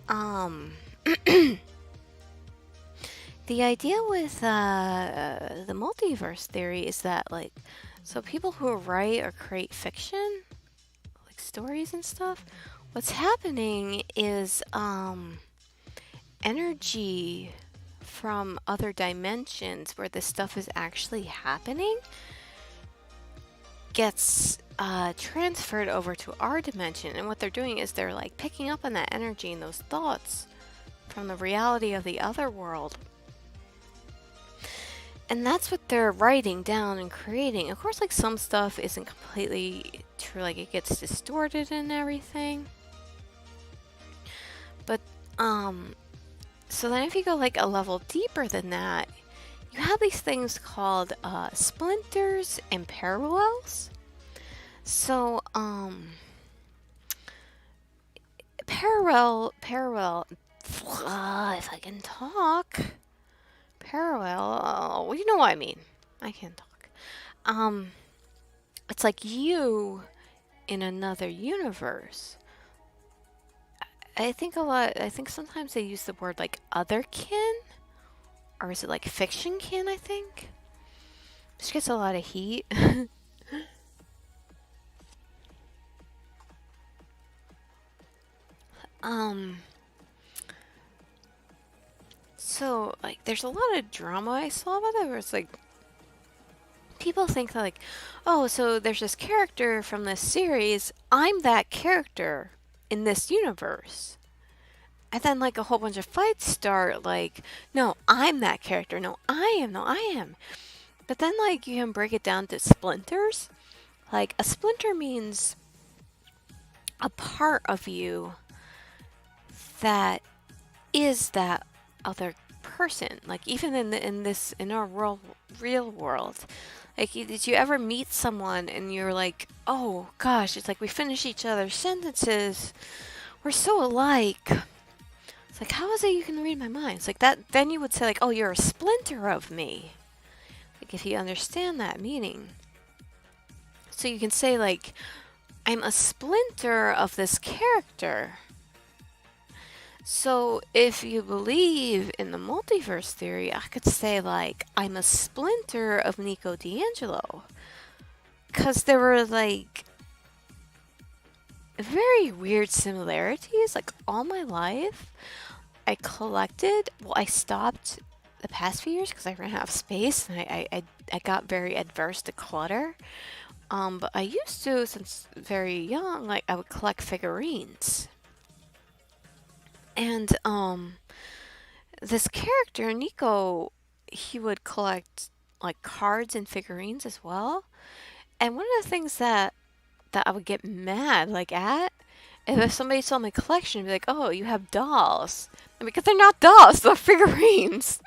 the idea with the multiverse theory is that like, so people who write or create fiction, like stories and stuff, what's happening is energy from other dimensions where this stuff is actually happening gets transferred over to our dimension. And what they're doing is they're like picking up on that energy and those thoughts from the reality of the other world. And that's what they're writing down and creating. Of course, like some stuff isn't completely true, like it gets distorted and everything. But so then if you go like a level deeper than that, you have these things called splinters and parallels. So parallel, if I can talk, parallel, well, you know what I mean. I can't talk. It's like you in another universe. I think sometimes they use the word like otherkin, or is it like fiction kin, I think? Which gets a lot of heat. So like there's a lot of drama I saw about it where it's like people think that like, oh, so there's this character from this series, I'm that character in this universe. And then like a whole bunch of fights start, like, no, I'm that character, no, I am. But then like you can break it down to splinters. Like a splinter means a part of you that is that other person. Like even in our real world, like did you ever meet someone and you're like, oh gosh, it's like we finish each other's sentences, we're so alike. It's like, how is it you can read my mind? It's like that. Then you would say like, oh, you're a splinter of me. Like if you understand that meaning. So you can say like, I'm a splinter of this character. So if you believe in the multiverse theory, I could say like, I'm a splinter of Nico D'Angelo. Because there were like very weird similarities. Like all my life, I stopped the past few years because I ran out of space and I got very adverse to clutter. But I used to, since very young, like I would collect figurines. And this character, Nico, he would collect like cards and figurines as well. And one of the things that I would get mad like at, if somebody saw my collection, be like, "Oh, you have dolls," because they're not dolls; they're figurines.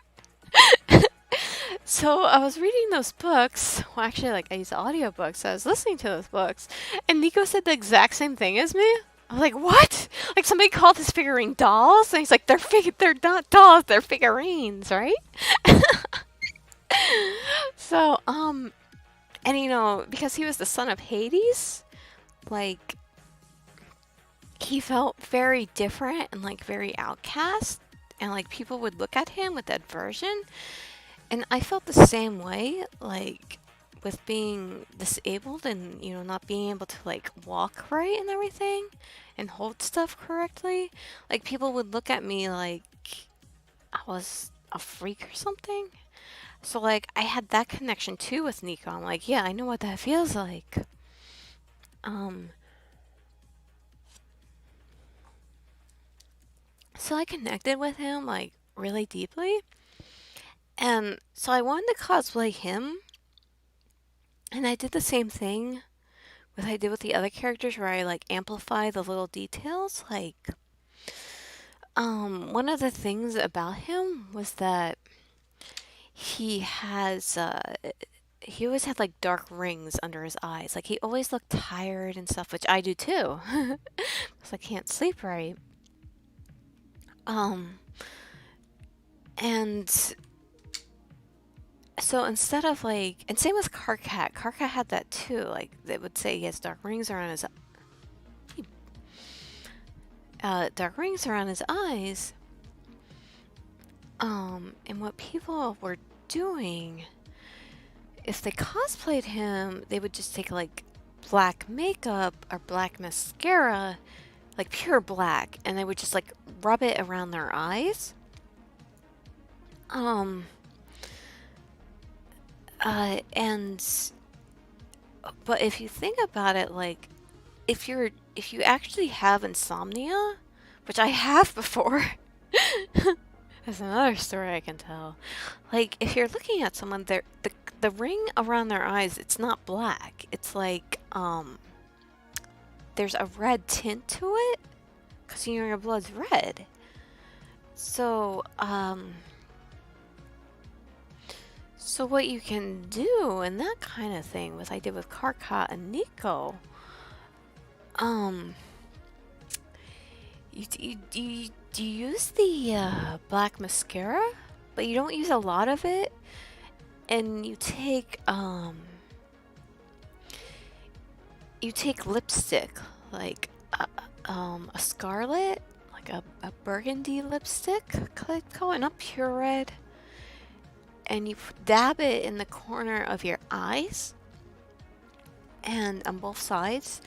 So I was reading those books. Well, actually, like I use audiobooks. So I was listening to those books, and Nico said the exact same thing as me. I was like, "What?" Like somebody called his figurine dolls, and he's like, "They're not dolls. They're figurines, right?" So and you know, because he was the son of Hades, like he felt very different and like very outcast, and like people would look at him with aversion. And I felt the same way, like with being disabled and, you know, not being able to like walk right and everything and hold stuff correctly. Like people would look at me like I was a freak or something. So like I had that connection too with Nico. I'm like, yeah, I know what that feels like. So I connected with him like really deeply. And so I wanted to cosplay him. And I did the same thing with I did with the other characters where I like amplify the little details. Like, one of the things about him was that he always had like dark rings under his eyes. Like he always looked tired and stuff, which I do too. Because I can't sleep right. And So instead of like, and same with Karkat. Karkat had that too. Like they would say he has dark rings around his eyes. And what people were doing, if they cosplayed him, they would just take like black makeup or black mascara, like pure black, and they would just like rub it around their eyes. And but if you think about it, like if you actually have insomnia, which I have before, that's another story I can tell. Like if you're looking at someone, the ring around their eyes, it's not black. It's like there's a red tint to it because your blood's red. So so what you can do and that kind of thing, what I did with Karkat and Nico, you use the black mascara, but you don't use a lot of it, and you take lipstick, like a scarlet, like a burgundy lipstick color, not pure red, and you dab it in the corner of your eyes and on both sides,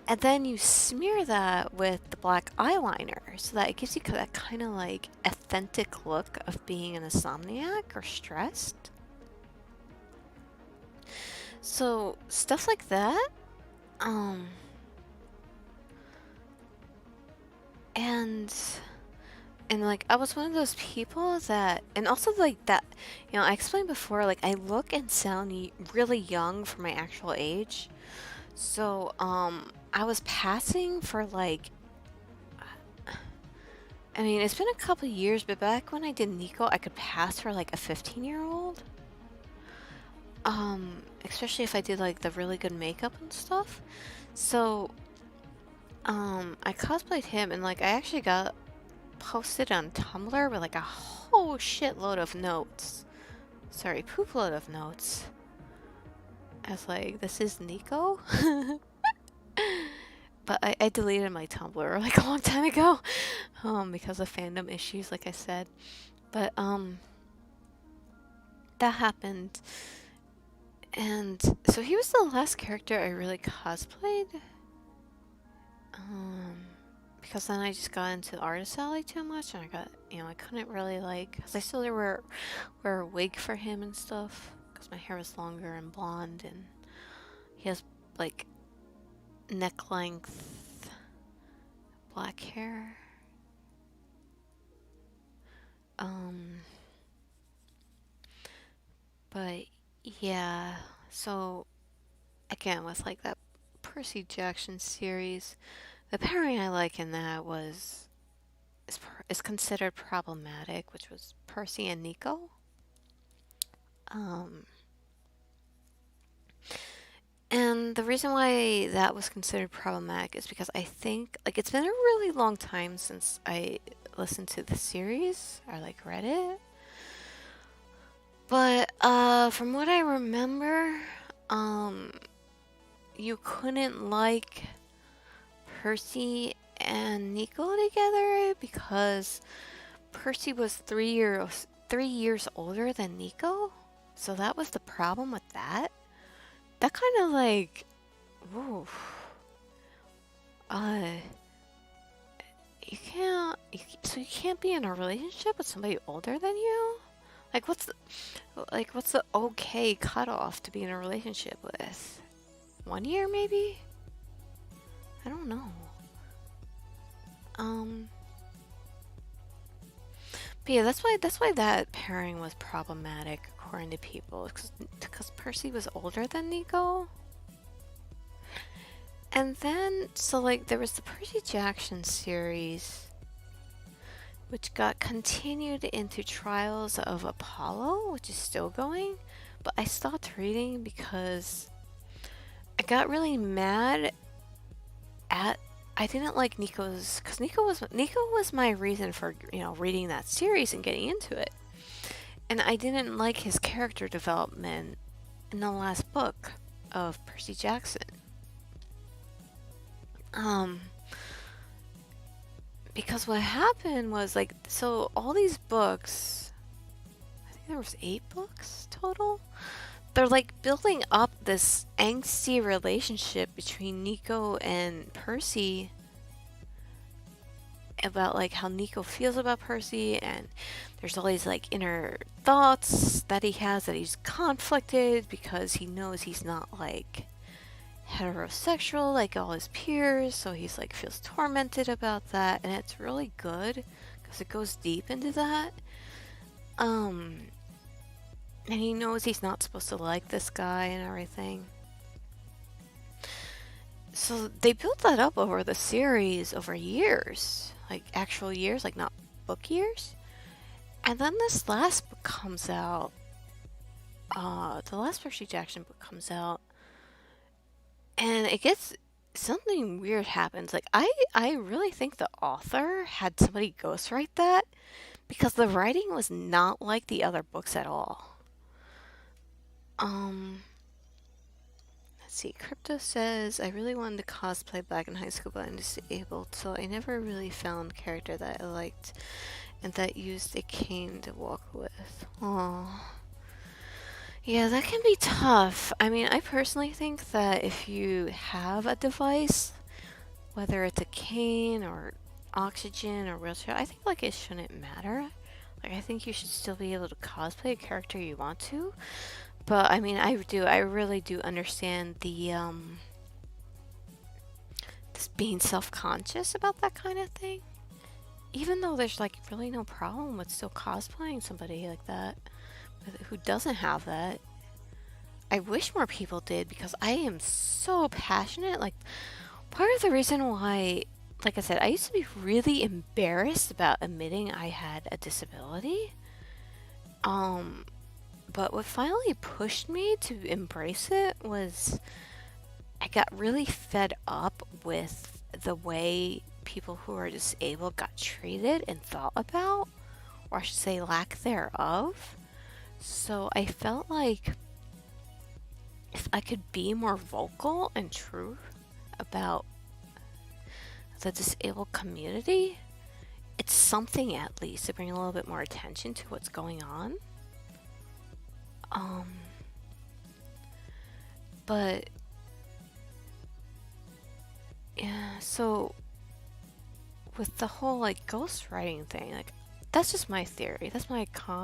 and then you smear that with the black eyeliner so that it gives you that kind of like authentic look of being an insomniac or stressed. So stuff like that. And like I was one of those people that, and also like that, I explained before, like I look and sound really young for my actual age. So I was passing for like, I mean, it's been a couple years, but back when I did Nico, I could pass for like a 15-year-old. Especially if I did like the really good makeup and stuff. So I cosplayed him, and like I actually got posted on Tumblr with like a whole shitload of notes. Sorry, poop load of notes. I was like, this is Nico? But I deleted my Tumblr like a long time ago, because of fandom issues, like I said. But that happened, and so he was the last character I really cosplayed. Because then I just got into Artist Alley too much, and I got, I couldn't really like, because I still wear a wig for him and stuff, because my hair was longer and blonde, and he has like neck length black hair. But yeah, so again with like that Percy Jackson series, the pairing I like in that is considered problematic, which was Percy and Nico. And the reason why that was considered problematic is because I think, like, it's been a really long time since I listened to the series or like read it. But from what I remember, you couldn't like Percy and Nico together because Percy was 3 years older than Nico. So that was the problem with that. That kind of like, ooh, you can't be in a relationship with somebody older than you? Like what's the okay cutoff to be in a relationship with? 1 year maybe? I don't know. But yeah, that's why that pairing was problematic according to people, because Percy was older than Nico. And then, so like there was the Percy Jackson series, which got continued into Trials of Apollo, which is still going, but I stopped reading because I got really mad at, I didn't like Nico's, because Nico was my reason for reading that series and getting into it. And I didn't like his character development in the last book of Percy Jackson. Because what happened was, like, so all these books, I think there was 8 books total. They're like building up this angsty relationship between Nico and Percy, about like how Nico feels about Percy, and there's all these like inner thoughts that he has, that he's conflicted because he knows he's not like heterosexual like all his peers, so he's like feels tormented about that, and it's really good because it goes deep into that. And he knows he's not supposed to like this guy and everything. So they built that up over the series over years, like actual years, like not book years. And then this last book comes out, the last Percy Jackson book comes out, and it gets, something weird happens. Like, I really think the author had somebody ghostwrite that, because the writing was not like the other books at all. Let's see. Crypto says, I really wanted to cosplay back in high school, but I'm disabled, so I never really found a character that I liked and that used a cane to walk with. Aww. Yeah, that can be tough. I mean, I personally think that if you have a device, whether it's a cane or oxygen or wheelchair, I think like it shouldn't matter. Like, I think you should still be able to cosplay a character you want to. But I mean, I really do understand the just being self-conscious about that kind of thing. Even though there's like really no problem with still cosplaying somebody like that who doesn't have that. I wish more people did, because I am so passionate. Like, part of the reason why, like I said, I used to be really embarrassed about admitting I had a disability. But what finally pushed me to embrace it was I got really fed up with the way people who are disabled got treated and thought about, or I should say lack thereof. So I felt like if I could be more vocal and true about the disabled community, it's something at least to bring a little bit more attention to what's going on. But yeah, so with the whole like ghostwriting thing, like, that's just my theory. That's my conspiracy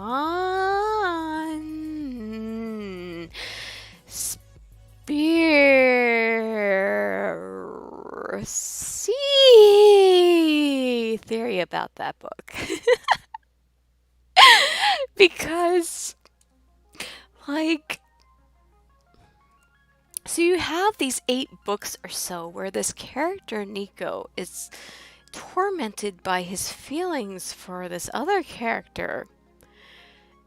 theory about that book. Because, like, so you have these 8 books or so where this character, Nico, is tormented by his feelings for this other character.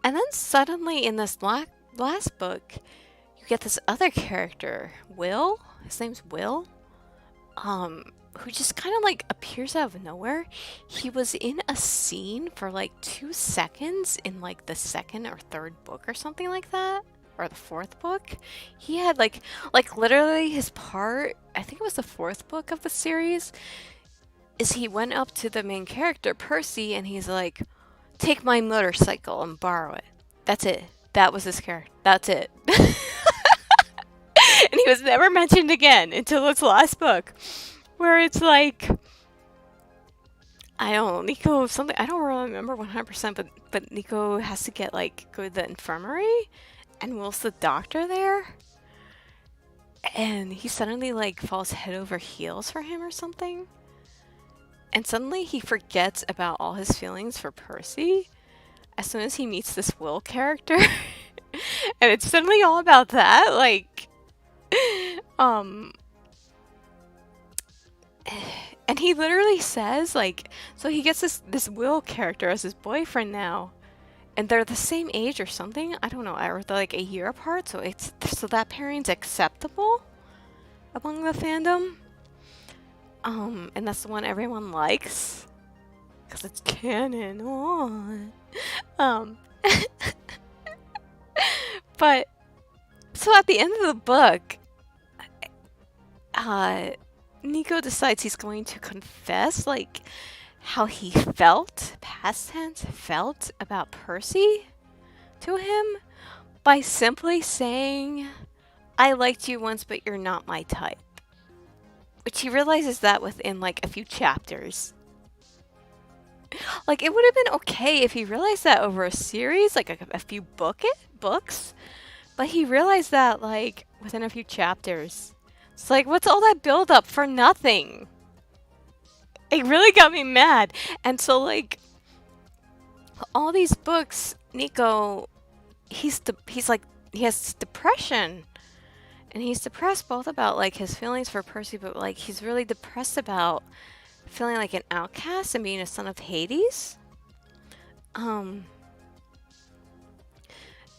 And then suddenly in this last book, you get this other character, Will. His name's Will. Who just kind of like appears out of nowhere. He was in a scene for like 2 seconds in like the 2nd or 3rd book or something like that, or the 4th book. He had like literally his part, I think it was the 4th book of the series, is he went up to the main character, Percy, and he's like, take my motorcycle and borrow it. That's it. That was his character. That's it. And he was never mentioned again until this last book, where it's like, I don't know, Nico, something, I don't really remember 100%, but Nico has to get, like, go to the infirmary, and Will's the doctor there, and he suddenly, like, falls head over heels for him or something, and suddenly he forgets about all his feelings for Percy as soon as he meets this Will character, and it's suddenly all about that, like, and he literally says, like, so he gets this Will character as his boyfriend now, and they're the same age or something. I don't know, or they're like a year apart, so that pairing's acceptable among the fandom. And that's the one everyone likes because it's canon. But so at the end of the book, Nico decides he's going to confess, like, how he felt, past tense, felt about Percy to him by simply saying, I liked you once, but you're not my type. Which he realizes that within, like, a few chapters. Like, it would have been okay if he realized that over a series, like a few books. But he realized that, like, within a few chapters. It's like, what's all that build up for nothing? It really got me mad. And so, like, all these books, Nico, he's like, he has depression. And he's depressed both about, like, his feelings for Percy, but, like, he's really depressed about feeling like an outcast and being a son of Hades. And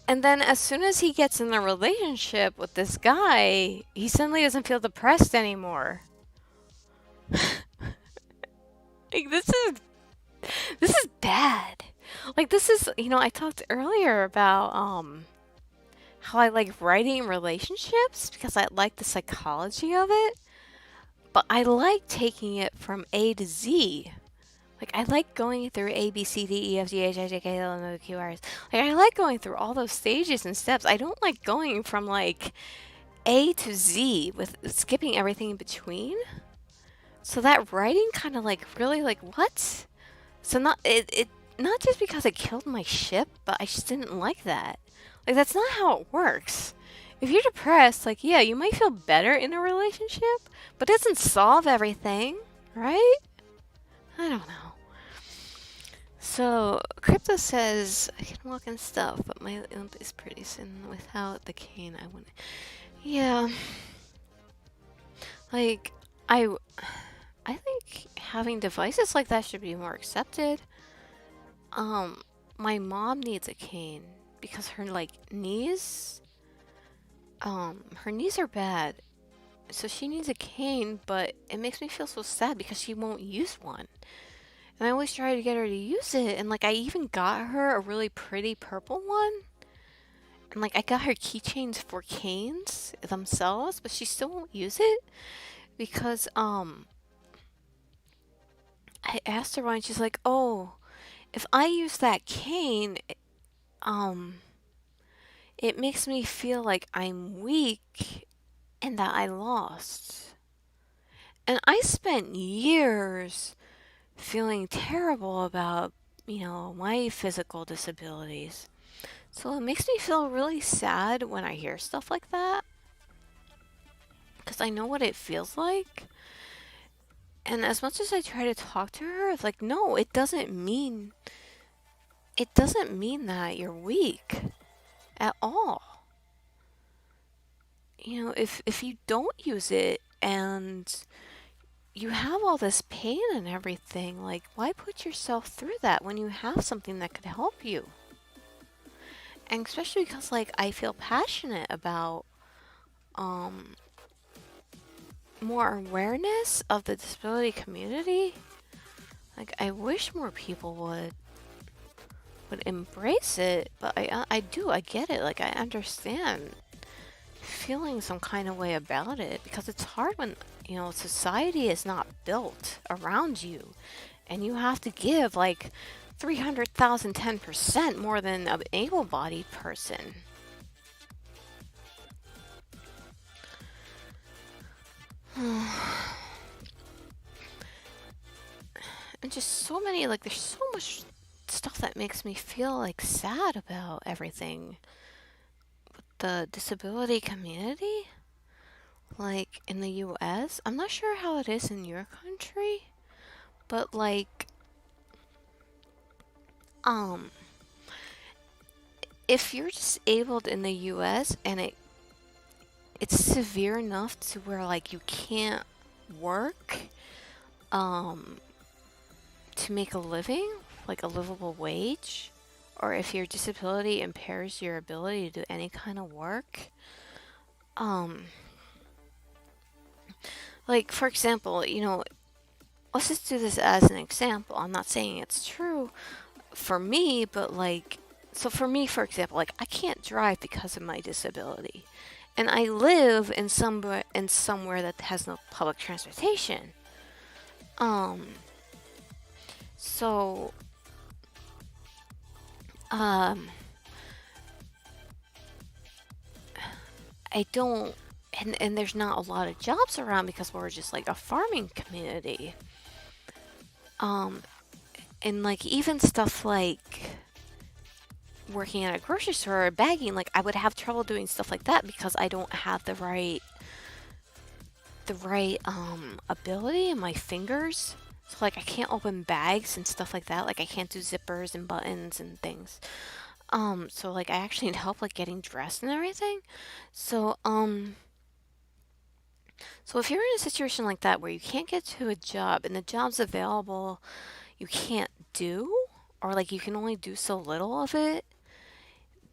then as soon as he gets in a relationship with this guy, he suddenly doesn't feel depressed anymore. Like, this is bad. Like, this is, you know, I talked earlier about how I like writing relationships because I like the psychology of it, but I like taking it from A to Z. Like, I like going through A, B, C, D, E, F, G, H, I, J, K, L, M, N, O, Q, R, S. Like, I like going through all those stages and steps. I don't like going from, like, A to Z with skipping everything in between. So that writing kind of, like, really, like, what? So not just because it killed my ship, but I just didn't like that. Like, that's not how it works. If you're depressed, like, yeah, you might feel better in a relationship, but it doesn't solve everything, right? I don't know. So, Crypto says, I can walk and stuff, but my imp is pretty thin. Without the cane, I wouldn't. Yeah. Like, I think having devices like that should be more accepted. My mom needs a cane because her, like, knees, her knees are bad. So she needs a cane, but it makes me feel so sad because she won't use one. And I always try to get her to use it. And, like, I even got her a really pretty purple one. And, like, I got her keychains for canes themselves, but she still won't use it. Because, I asked her why, and she's like, oh, if I use that cane, it makes me feel like I'm weak and that I lost. And I spent years feeling terrible about, you know, my physical disabilities. So it makes me feel really sad when I hear stuff like that. Because I know what it feels like. And as much as I try to talk to her, it's like, no, it doesn't mean that you're weak at all. You know, if you don't use it and you have all this pain and everything, like, why put yourself through that when you have something that could help you? And especially because, like, I feel passionate about more awareness of the disability community. Like, I wish more people would embrace it, but I get it. Like, I understand feeling some kind of way about it because it's hard when, you know, society is not built around you and you have to give like 300,000 10% more than an able-bodied person. And just so many, like, there's so much stuff that makes me feel like sad about everything with the disability community. Like, in the US, I'm not sure how it is in your country, but, like, if you're disabled in the US and it's severe enough to where, like, you can't work to make a living, like a livable wage, or if your disability impairs your ability to do any kind of work, like, for example, you know, let's just do this as an example. I'm not saying it's true for me, but, like, so for me, for example, like I can't drive because of my disability, and I live in somewhere that has no public transportation. Um, so um, I don't, and there's not a lot of jobs around because we're just like a farming community. Um, and like even stuff like working at a grocery store or bagging, like I would have trouble doing stuff like that because I don't have the right ability in my fingers. So like I can't open bags and stuff like that. Like I can't do zippers and buttons and things. So like I actually need help like getting dressed and everything. So so if you're in a situation like that where you can't get to a job and the job's available you can't do, or like you can only do so little of it,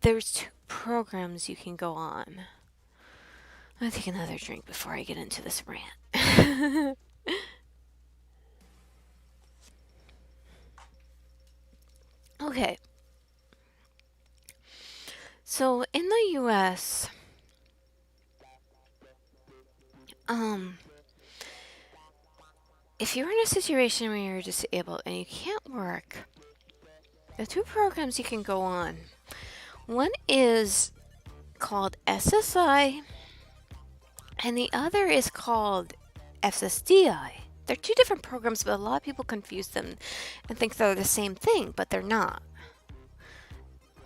there's two programs you can go on. I'm gonna take another drink before I get into this rant. Okay. So in the US, if you're in a situation where you're disabled and you can't work, the two programs you can go on. One is called SSI, and the other is called SSDI. They're two different programs, but a lot of people confuse them and think they're the same thing, but they're not.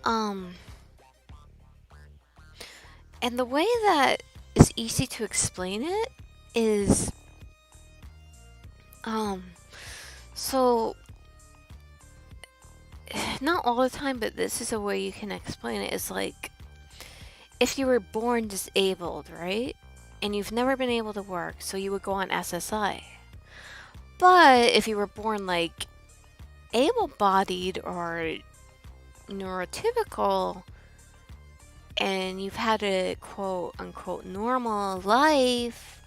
And the way that is easy to explain it is, so not all the time, but this is a way you can explain it. Is like if you were born disabled, right? And you've never been able to work, so you would go on SSI. But if you were born like able-bodied or neurotypical and you've had a quote unquote normal life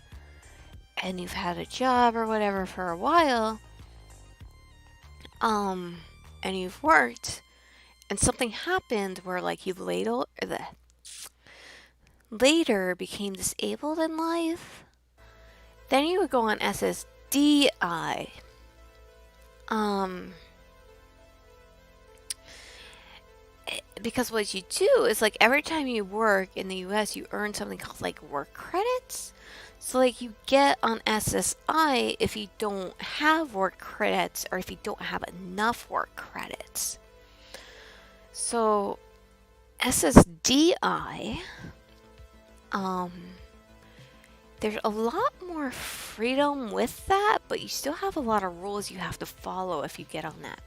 and you've had a job or whatever for a while, and you've worked and something happened where like you later became disabled in life, then you would go on SSDI. Because what you do is like every time you work in the US, you earn something called like work credits. So like you get on SSI if you don't have work credits or if you don't have enough work credits. So SSDI, there's a lot more freedom with that, but you still have a lot of rules you have to follow if you get on that.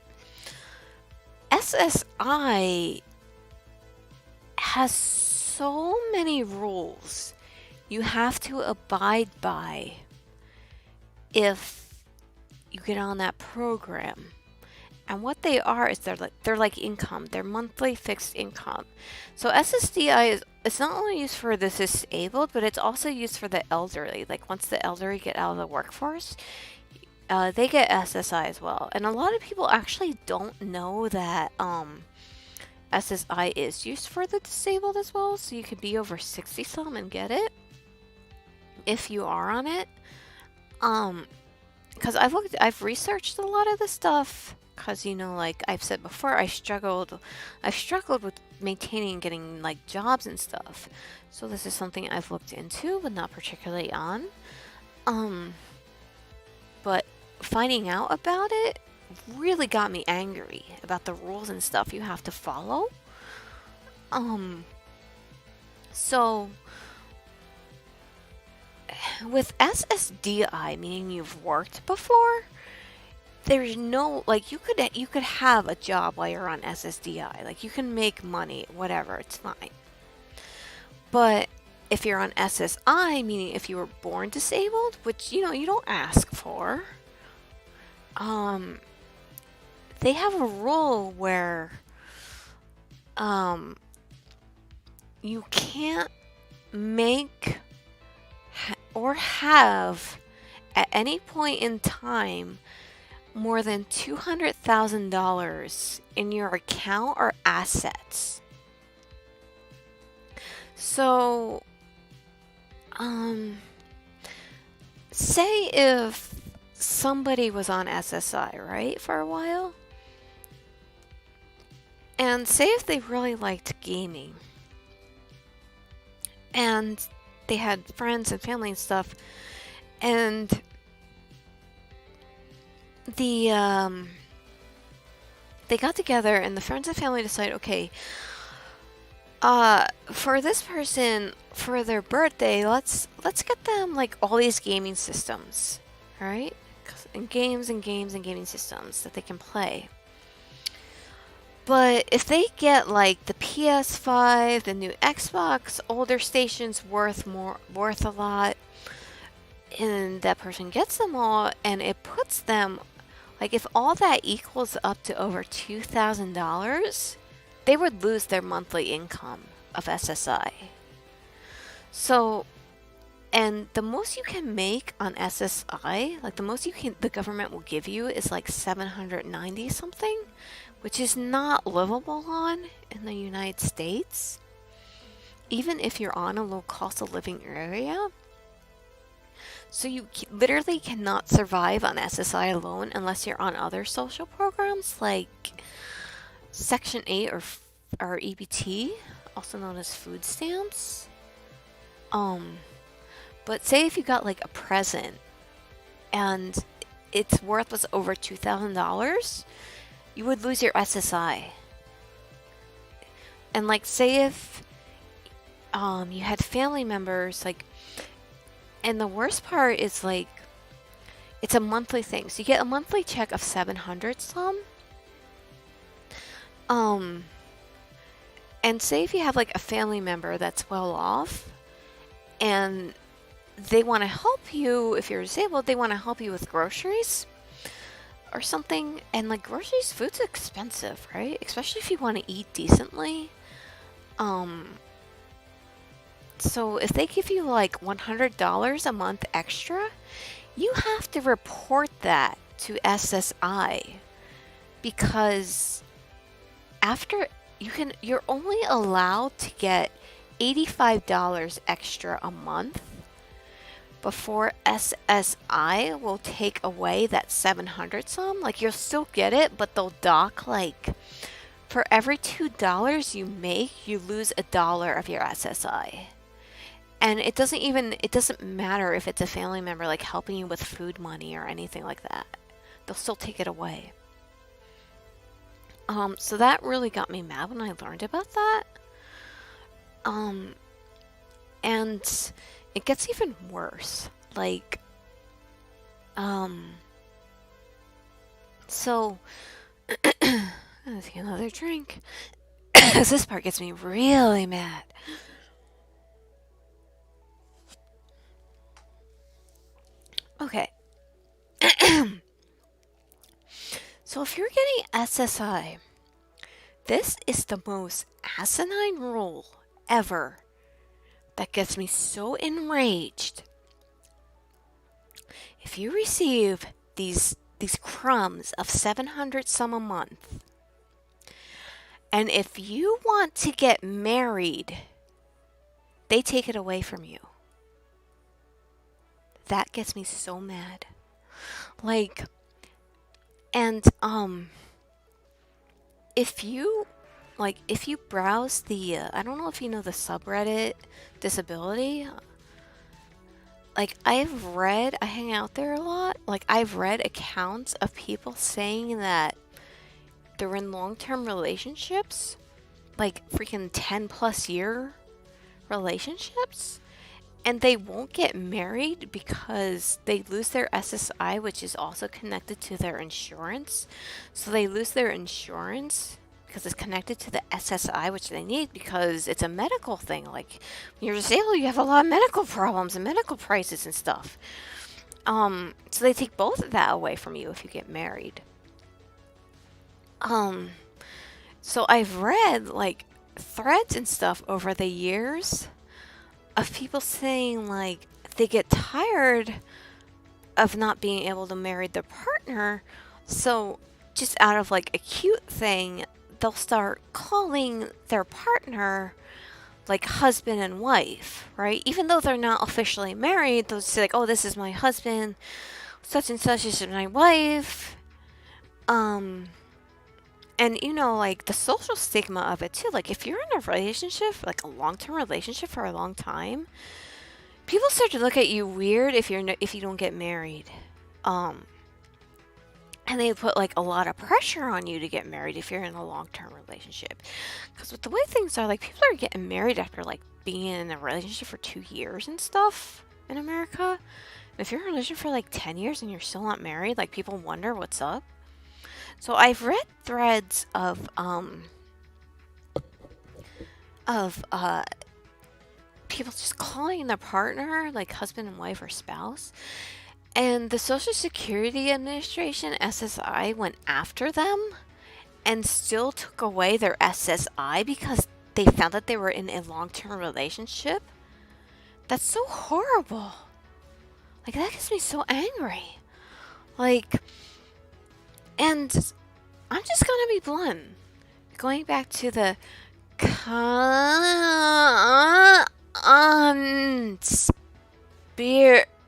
SSI has so many rules you have to abide by if you get on that program. And what they are is they're like income. They're monthly fixed income. So SSDI it's not only used for the disabled, but it's also used for the elderly. Like once the elderly get out of the workforce, they get SSI as well. And a lot of people actually don't know that SSI is used for the disabled as well. So you could be over 60 some and get it if you are on it. Because I've researched a lot of this stuff. Because, you know, like I've said before, I've struggled with maintaining and getting like jobs and stuff. So this is something I've looked into, but not particularly on. But finding out about it really got me angry about the rules and stuff you have to follow. So with SSDI, meaning you've worked before, there's no, like, you could have a job while you're on SSDI. Like, you can make money, whatever, it's fine. But if you're on SSI, meaning if you were born disabled, which, you know, you don't ask for, they have a rule where, you can't make or have at any point in time more than $200,000 in your account or assets. So, say if somebody was on SSI, right, for a while, and say if they really liked gaming, and they had friends and family and stuff, and they got together, and the friends and family decided, okay, for this person, for their birthday, let's get them like all these gaming systems, right? And games and games and gaming systems that they can play. But if they get like the PS5, the new Xbox, older stations worth a lot, and that person gets them all, and it puts them, like, if all that equals up to over $2,000, they would lose their monthly income of SSI. So, and the most you can make on SSI, like the most the government will give you is like 790 something, which is not livable on in the United States, even if you're on a low cost of living area. So you literally cannot survive on SSI alone unless you're on other social programs like Section 8 or EBT, also known as food stamps. But say if you got like a present and its worth was over $2,000, you would lose your SSI. And like say if you had family members, like, and the worst part is like it's a monthly thing. So you get a monthly check of 700 some. And say if you have like a family member that's well off and they want to help you, if you're disabled, they want to help you with groceries or something. And like groceries, food's expensive, right? Especially if you want to eat decently. So if they give you like $100 a month extra, you have to report that to SSI, because after you're only allowed to get $85 extra a month before SSI will take away that 700 some. Like you'll still get it, but they'll dock like for every $2 you make, you lose $1 of your SSI. And it doesn't matter if it's a family member like helping you with food money or anything like that. They'll still take it away. So that really got me mad when I learned about that. And it gets even worse. Like, so, let's get another drink. This part gets me really mad. Okay. So if you're getting SSI, this is the most asinine rule ever that gets me so enraged. If you receive these crumbs of 700 some a month, and if you want to get married, they take it away from you. That gets me so mad. Like, and if you browse the I don't know if you know the subreddit disability, like I hang out there a lot, like I've read accounts of people saying that they're in long-term relationships, like freaking 10+ year relationships, and they won't get married because they lose their SSI, which is also connected to their insurance. So they lose their insurance because it's connected to the SSI, which they need because it's a medical thing. Like, when you're disabled, you have a lot of medical problems and medical prices and stuff. So they take both of that away from you if you get married. So I've read, like, threads and stuff over the years of people saying, like, they get tired of not being able to marry their partner, So, just out of like a cute thing, they'll start calling their partner like husband and wife, right? Even though they're not officially married, they'll say like, "Oh, this is my husband, such and such is my wife." Um, and like the social stigma of it too. Like if you're in a relationship, like a long-term relationship for a long time, people start to look at you weird if if you don't get married. Um, and they put like a lot of pressure on you to get married if you're in a long-term relationship. Because with the way things are, like people are getting married after like being in a relationship for 2 years and stuff in America. And if you're in a relationship for like 10 years and you're still not married, like people wonder what's up. So I've read threads of people just calling their partner like husband and wife or spouse. And the Social Security Administration, SSI, went after them and still took away their SSI because they found that they were in a long-term relationship. That's so horrible. Like, that gets me so angry. Like, and I'm just gonna be blunt. Going back to the theories.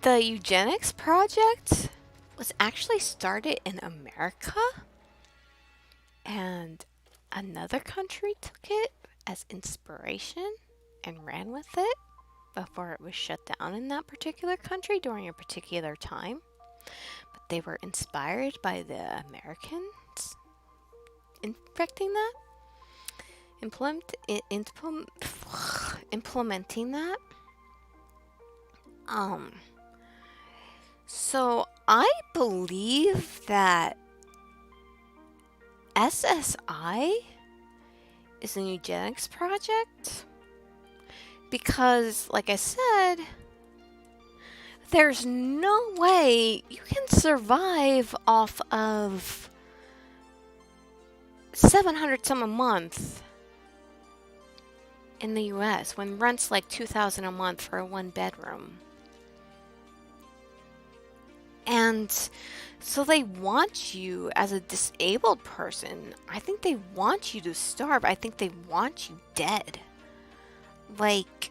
The eugenics project was actually started in America, and another country took it as inspiration and ran with it before it was shut down in that particular country during a particular time. But they were inspired by the Americans infecting that, implementing that. So I believe that SSI is a eugenics project because, like I said, there's no way you can survive off of $700 some a month in the US when rent's like $2,000 a month for a 1-bedroom. And so they want you as a disabled person. I think they want you to starve. I think they want you dead. Like,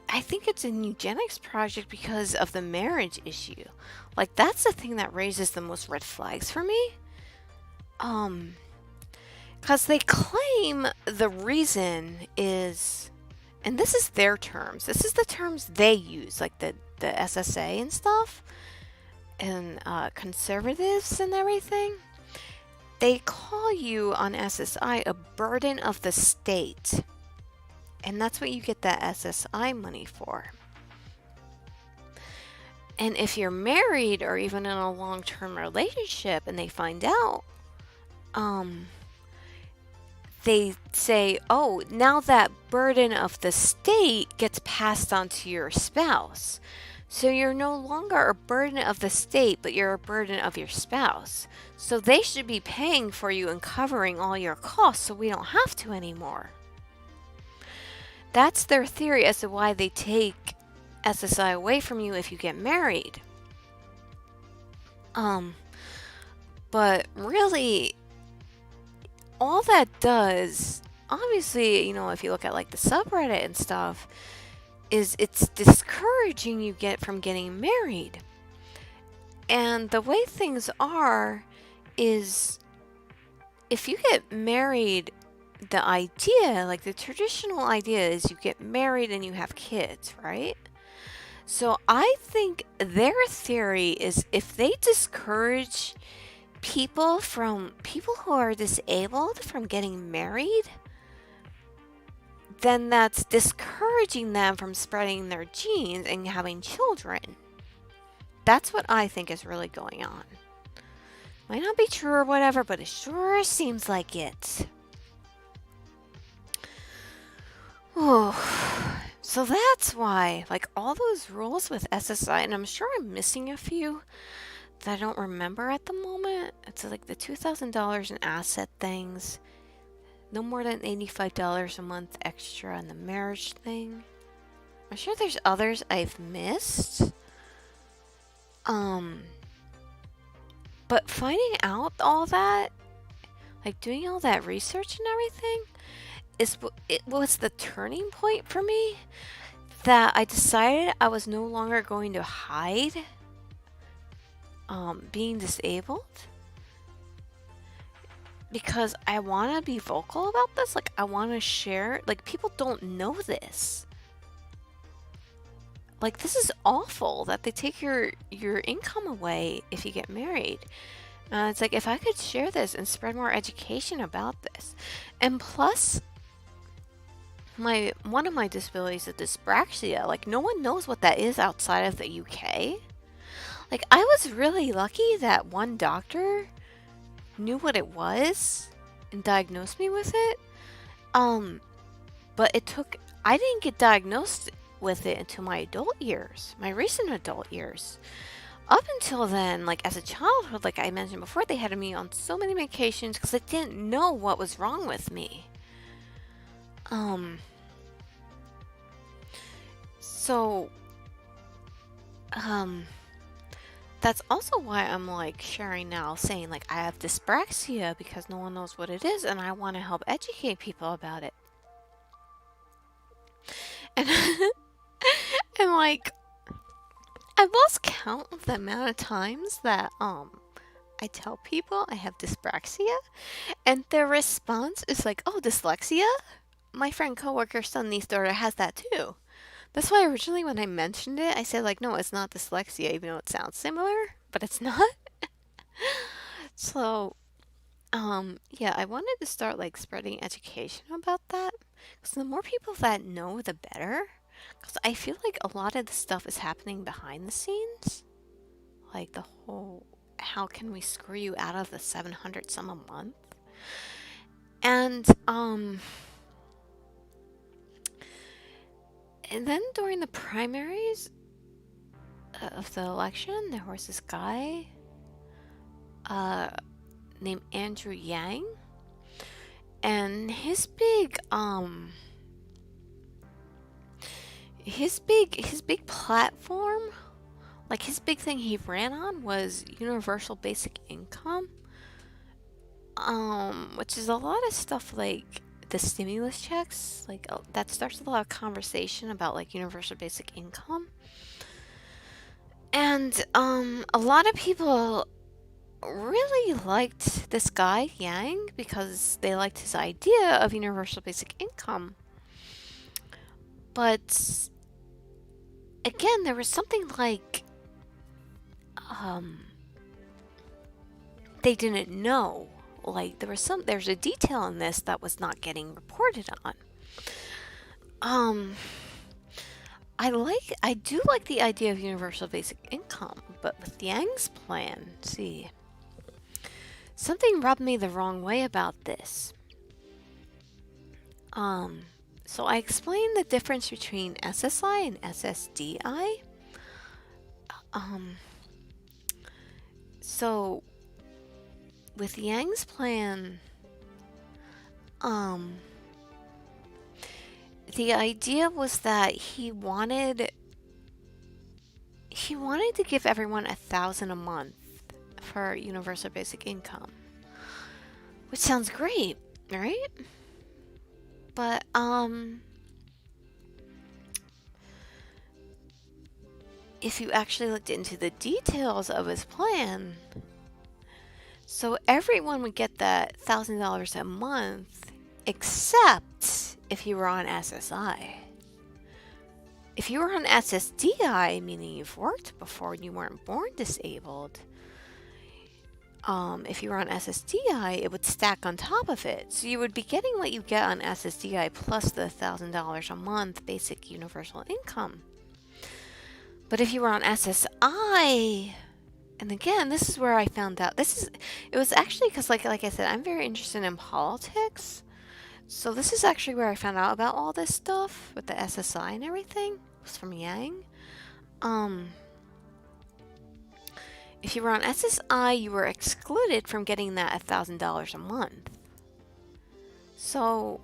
I think it's a eugenics project because of the marriage issue. Like, that's the thing that raises the most red flags for me. Because they claim the reason is, and this is their terms. This is the terms they use, like the SSA and stuff. And conservatives and everything, they call you on SSI a burden of the state. And that's what you get that SSI money for. And if you're married or even in a long-term relationship and they find out, they say, oh, now that burden of the state gets passed on to your spouse. So you're no longer a burden of the state, but you're a burden of your spouse. So they should be paying for you and covering all your costs so we don't have to anymore. That's their theory as to why they take SSI away from you if you get married. But really, all that does, obviously, if you look at like the subreddit and stuff, is it's discouraging you from getting married. And the way things are is if you get married, the idea, like the traditional idea is you get married and you have kids, right? So I think their theory is if they discourage people who are disabled from getting married, then that's discouraging them from spreading their genes and having children. That's what I think is really going on. Might not be true or whatever, but it sure seems like it. Oh, so that's why, like all those rules with SSI, and I'm sure I'm missing a few, that I don't remember at the moment. It's like the $2,000 in asset things. No more than $85 a month extra on the marriage thing. I'm sure there's others I've missed. But finding out all that, like doing all that research and everything, it was the turning point for me that I decided I was no longer going to hide being disabled, because I want to be vocal about this. Like, I want to share. Like, people don't know this. Like, this is awful that they take your income away if you get married. It's like, if I could share this and spread more education about this. And plus, one of my disabilities is dyspraxia. Like, no one knows what that is outside of the UK. Like, I was really lucky that one doctor knew what it was and diagnosed me with it. But I didn't get diagnosed with it until my adult years, my recent adult years. Up until then, like as a childhood, like I mentioned before, they had me on so many medications because they didn't know what was wrong with me. That's also why I'm like sharing now, saying like I have dyspraxia because no one knows what it is, and I want to help educate people about it. And and like I've lost count of the amount of times that I tell people I have dyspraxia, and their response is like, "Oh, dyslexia? My friend coworker's son, niece, daughter has that too." That's why originally when I mentioned it, I said like, "No, it's not dyslexia," even though it sounds similar, but it's not. So, yeah, I wanted to start like spreading education about that, because the more people that know, the better. Because I feel like a lot of the stuff is happening behind the scenes, like the whole how can we screw you out of the 700 some a month, and then during the primaries of the election, there was this guy named Andrew Yang, and his big platform, like his big thing he ran on was universal basic income, which is a lot of stuff like the stimulus checks, like that starts a lot of conversation about like universal basic income. And a lot of people really liked this guy Yang because they liked his idea of universal basic income. But again, there was something like they didn't know. Like there's a detail in this that was not getting reported on. I do like the idea of universal basic income, but with Yang's plan, see, something rubbed me the wrong way about this. So I explained the difference between SSI and SSDI. So with Yang's plan, the idea was that he wanted to give everyone $1,000 a month for universal basic income, which sounds great, right? But if you actually looked into the details of his plan, so everyone would get that $1,000 a month, except if you were on SSI. If you were on SSDI, meaning you've worked before and you weren't born disabled, if you were on SSDI, it would stack on top of it. So you would be getting what you get on SSDI plus the $1,000 a month basic universal income. But if you were on SSI, and again, this is where I found out. It was actually because, like I said, I'm very interested in politics. So this is actually where I found out about all this stuff with the SSI and everything. It was from Yang. if you were on SSI, you were excluded from getting that $1,000 a month. So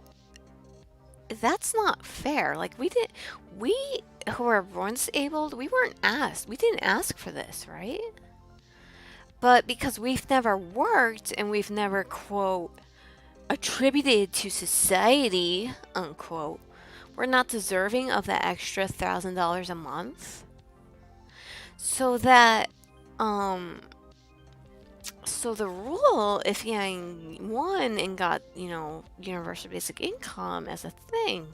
that's not fair. Like, we who are born disabled, we didn't ask for this, right? But because we've never worked and we've never, quote, attributed to society, unquote, we're not deserving of that extra $1,000 a month. So that, so the rule, if you won and got, universal basic income as a thing,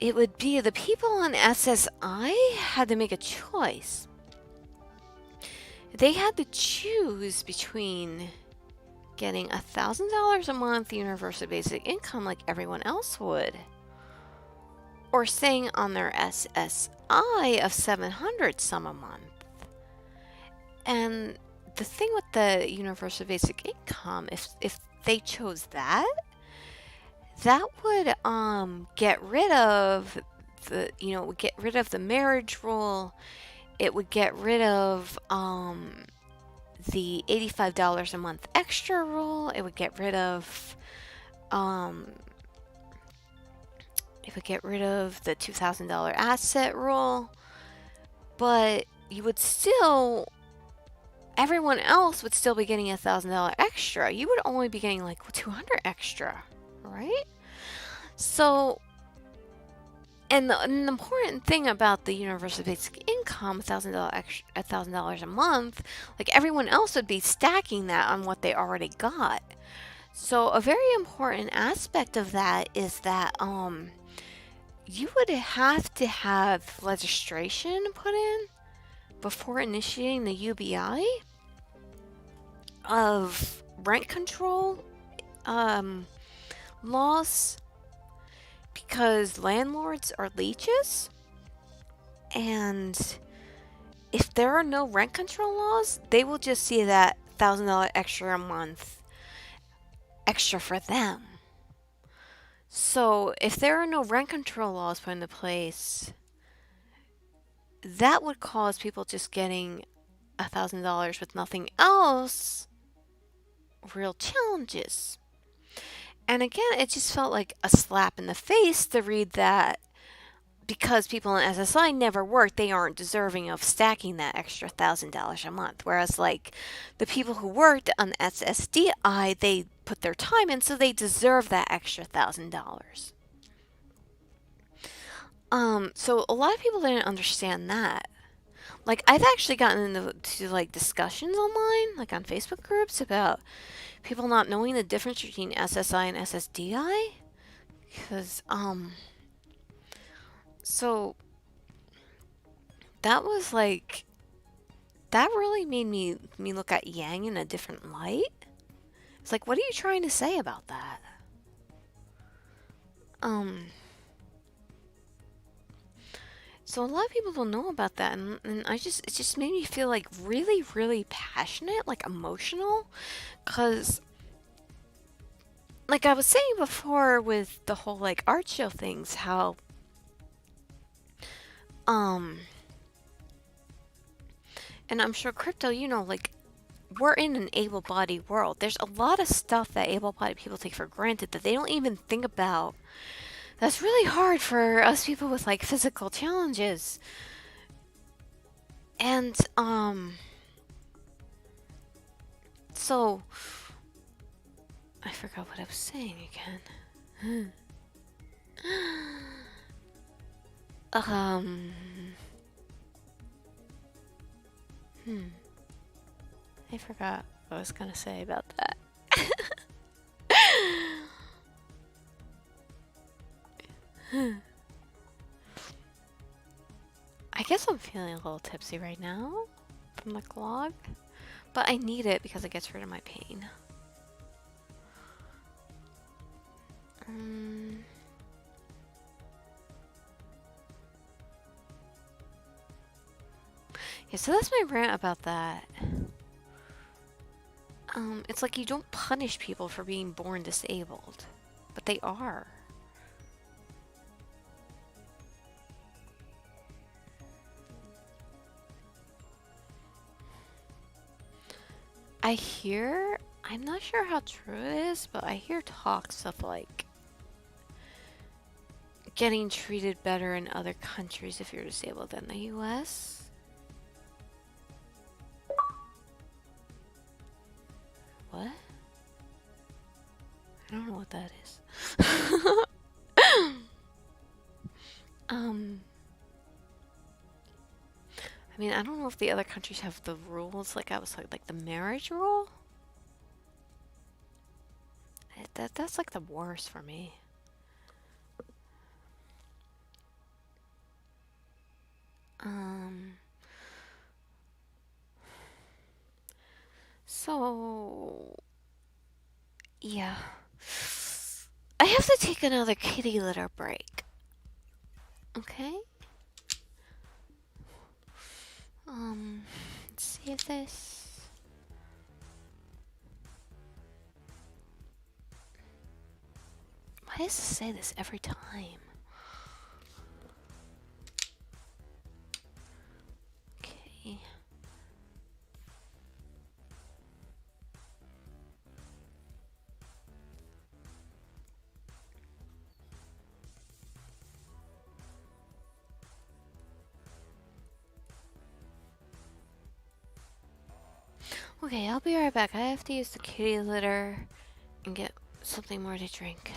it would be the people on SSI had to make a choice. They had to choose between getting $1,000 a month universal basic income like everyone else would, or staying on their SSI of $700 some a month. And the thing with the universal basic income, if they chose that would get rid of the marriage rule. It would get rid of the $85 a month extra rule. It would get rid of the $2,000 asset rule. But everyone else would still be getting $1,000 extra. You would only be getting like $200 extra, right? So, and the important thing about the universal basic income, $1,000 a month, like everyone else would be stacking that on what they already got. So a very important aspect of that is that you would have to have legislation put in before initiating the UBI of rent control laws, because landlords are leeches, and if there are no rent control laws, they will just see that $1,000 extra a month extra for them. So if there are no rent control laws put into place, that would cause people just getting $1,000 with nothing else real challenges. And again, it just felt like a slap in the face to read that because people in SSI never worked, they aren't deserving of stacking that extra $1,000 a month. Whereas, like, the people who worked on SSDI, they put their time in, so they deserve that extra $1,000. So a lot of people didn't understand that. Like, I've actually gotten into like discussions online, like on Facebook groups, about people not knowing the difference between SSI and SSDI. Because, so that was like, that really made me look at Yang in a different light. It's like, what are you trying to say about that? So a lot of people don't know about that, and it just made me feel like really, really passionate, like emotional, because like I was saying before with the whole like art show things, how and I'm sure crypto, like we're in an able-bodied world. There's a lot of stuff that able-bodied people take for granted that they don't even think about. That's really hard for us people with like physical challenges. And so I forgot what I was saying again. I forgot what I was gonna say about that. I guess I'm feeling a little tipsy right now from the clog, but I need it because it gets rid of my pain. Yeah, so that's my rant about that. It's like you don't punish people for being born disabled, but they are. I hear, I'm not sure how true it is, but I hear talks of like getting treated better in other countries if you're disabled than the US. What? I don't know what that is. I mean, I don't know if the other countries have the rules like I was like the marriage rule. That's like the worst for me. So yeah. I have to take another kitty litter break. Okay? Let's see if this... Why does it say this every time? Okay. Okay, I'll be right back. I have to use the kitty litter and get something more to drink.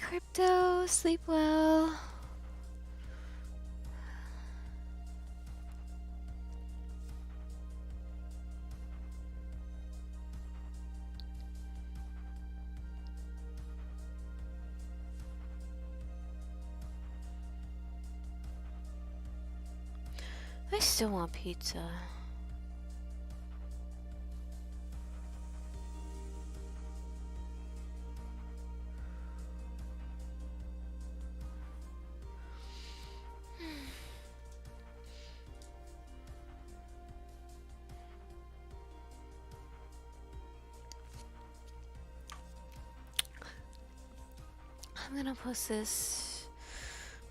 Crypto, sleep well. I still want pizza. I'm gonna post this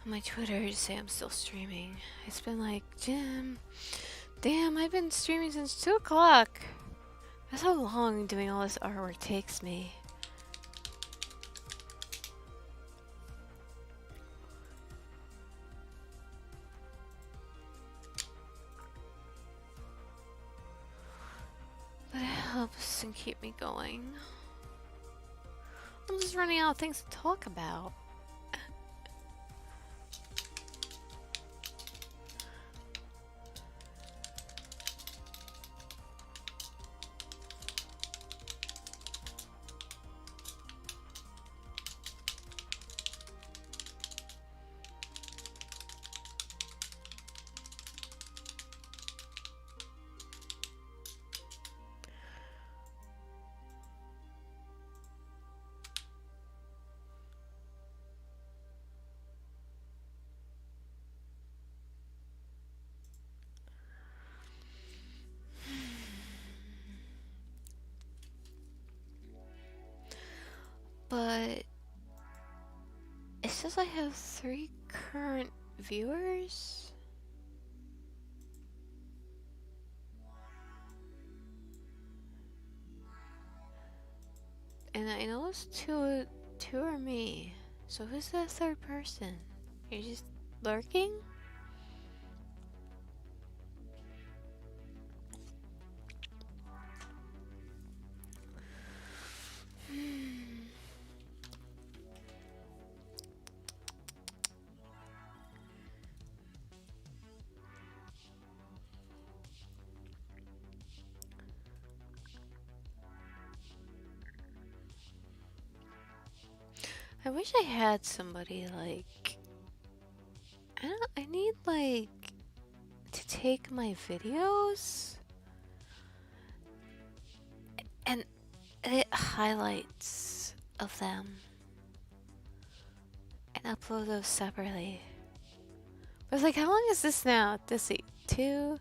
on my Twitter to say I'm still streaming. It's been like, Jim, damn, I've been streaming since 2 o'clock. That's how long doing all this artwork takes me. But it helps and keep me going. I'm just running out of things to talk about. But it says I have 3 current viewers. And I know it's two are me. So who's that 3rd person? You're just lurking? I wish I had somebody like, I need like to take my videos and edit highlights of them and upload those separately. But it's like, how long is this now? Let's see, 2,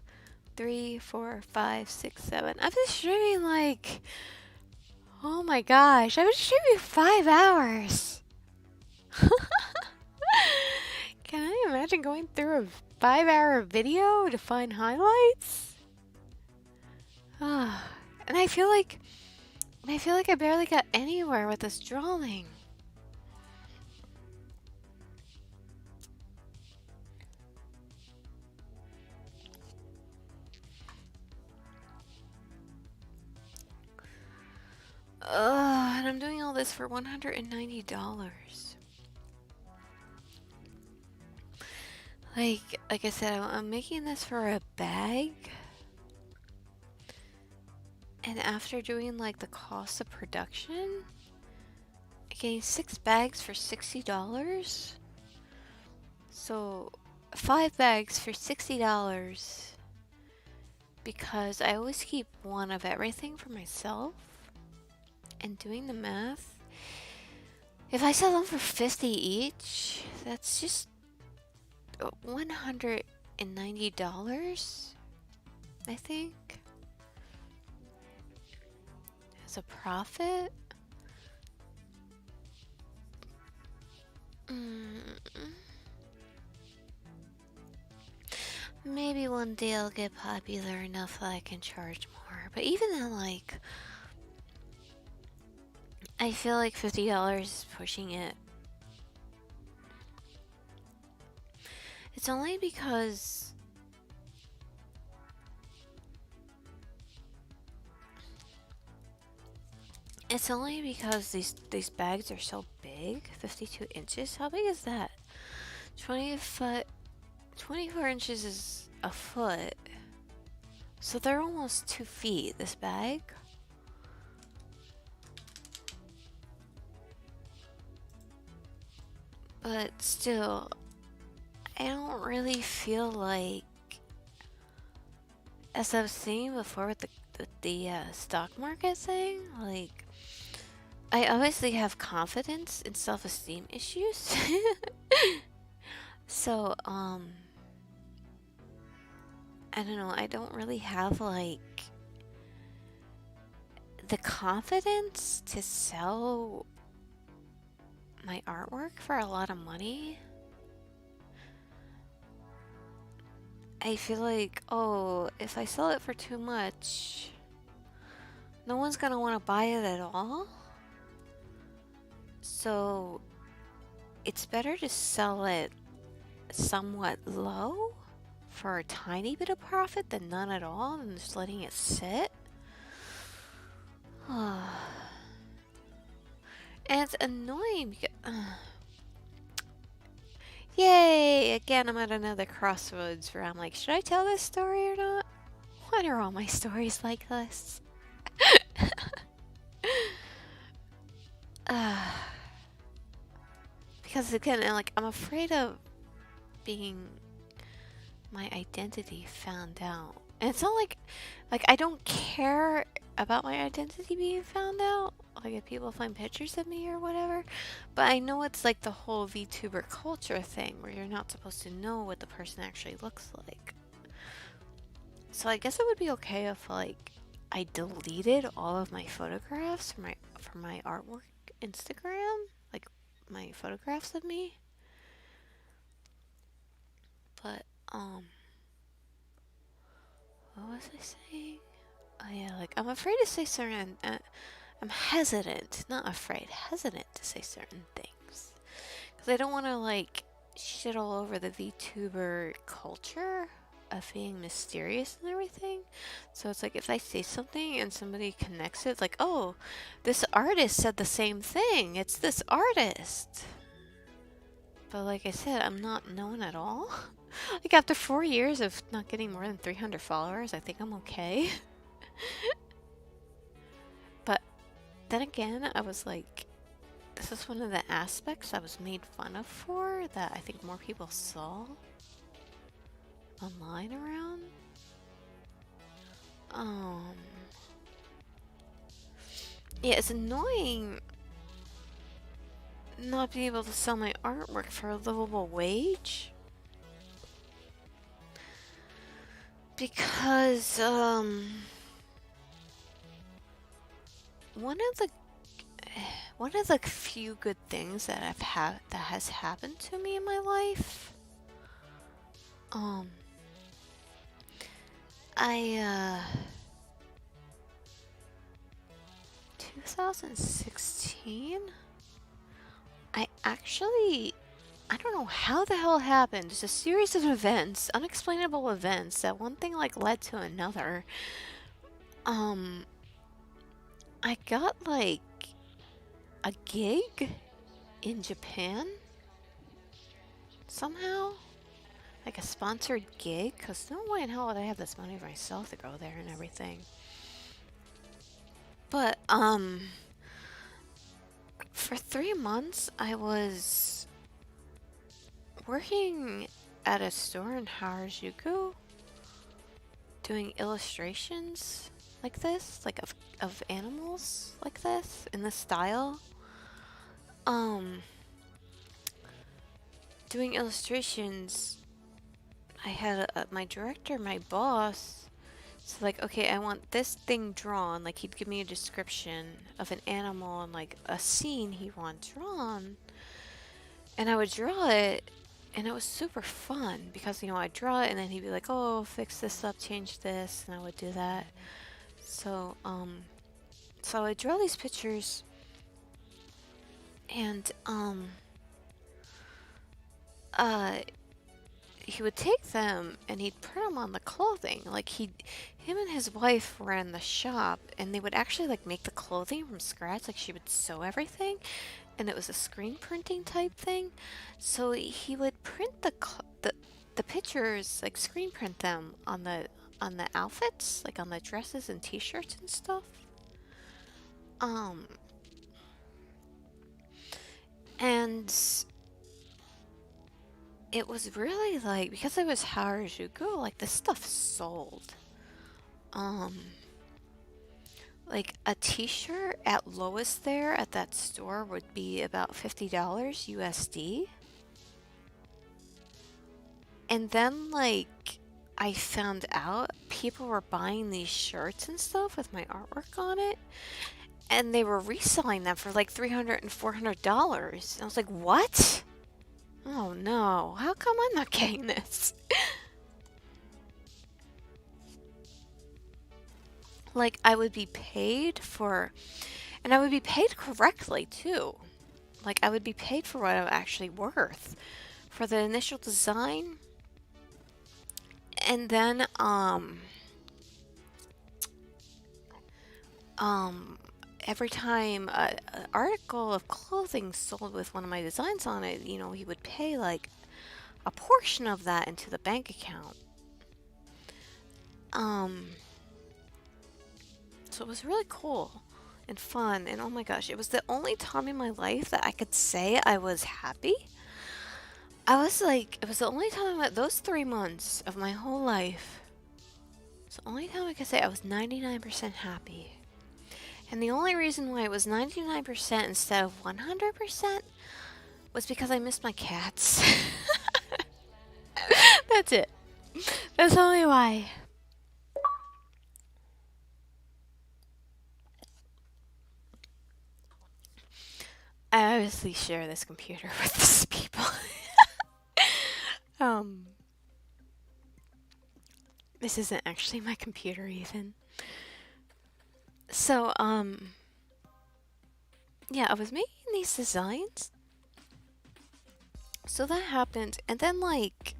3, 4, 5, 6, 7. I've been streaming like, oh my gosh, I've been streaming 5 hours. Can I imagine going through a 5-hour video to find highlights? Ah, and I feel like I barely got anywhere with this drawing. And I'm doing all this for $190. Like I said, I'm making this for a bag. And after doing like the cost of production, getting 6 bags for $60. So 5 bags for $60. Because I always keep one of everything for myself. And doing the math, if I sell them for $50 each, that's just $190, I think, as a profit. Maybe one day I'll get popular enough that I can charge more. But even then, like, I feel like $50 is pushing it. It's only because It's only because these bags are so big. 52 inches. How big is that? 20 foot. 24 inches is a foot. So they're almost 2 feet, this bag. But still, I don't really feel like, as I was saying before with the stock market thing, like, I obviously have confidence and self-esteem issues. So, I don't know, I don't really have, like, the confidence to sell my artwork for a lot of money. I feel like, oh, if I sell it for too much, no one's gonna want to buy it at all. So it's better to sell it somewhat low for a tiny bit of profit than none at all and just letting it sit. And it's annoying because, yay! Again, I'm at another crossroads where I'm like, should I tell this story or not? Why are all my stories like this? Because again, like, I'm afraid of being my identity found out. And it's not like I don't care about my identity being found out. Like, if people find pictures of me or whatever. But I know it's like the whole VTuber culture thing where you're not supposed to know what the person actually looks like. So I guess it would be okay if, like, I deleted all of my photographs from my artwork Instagram, like my photographs of me. But what was I saying? Oh yeah, like, I'm afraid to say certain. I'm hesitant, not afraid, hesitant to say certain things because I don't want to, like, shit all over the VTuber culture of being mysterious and everything. So it's like, if I say something and somebody connects it, like, oh, this artist said the same thing. It's this artist. But like I said, I'm not known at all. Like, after 4 years of not getting more than 300 followers, I think I'm okay. But then again, I was like, this is one of the aspects I was made fun of for that I think more people saw online around. Yeah, it's annoying not being able to sell my artwork for a livable wage. Because, one of the few good things that has happened to me in my life, I 2016, I don't know how the hell it happened. Just a series of events, unexplainable events, that one thing, like, led to another. I got, like, a gig in Japan somehow, like a sponsored gig, because no way in hell would I have this money for myself to go there and everything. But for 3 months I was working at a store in Harajuku doing illustrations like this, like of animals like this in this style. Doing illustrations, I had my director, my boss, so, like, okay, I want this thing drawn. Like, he'd give me a description of an animal and, like, a scene he wants drawn, and I would draw it, and it was super fun because, you know, I'd draw it and then he'd be like, oh, fix this up, change this, and I would do that. So so I draw these pictures, and would take them and he'd print them on the clothing. Like him and his wife ran the shop, and they would actually like make the clothing from scratch. Like she would sew everything, and it was a screen printing type thing. So he would print the pictures, like screen print them on the outfits, like on the dresses and t-shirts and stuff. And it was really like, because it was Harajuku, like this stuff sold. Like a t-shirt at lowest there at that store would be about $50 USD. And then like I found out people were buying these shirts and stuff with my artwork on it, and they were reselling them for like $300 and $400. And I was like, what? Oh no, how come I'm not getting this? Like, I would be paid for, and I would be paid correctly too. Like, I would be paid for what I'm actually worth for the initial design. And then, every time an article of clothing sold with one of my designs on it, you know, he would pay like a portion of that into the bank account. So it was really cool and fun, and oh my gosh, it was the only time in my life that I could say I was happy. I was like, it was the only time that those 3 months of my whole life, it's the only time I could say I was 99% happy. And the only reason why it was 99% instead of 100% was because I missed my cats. That's it. That's only why. I obviously share this computer with these people. This isn't actually my computer even. So, yeah, I was making these designs. So that happened, and then like,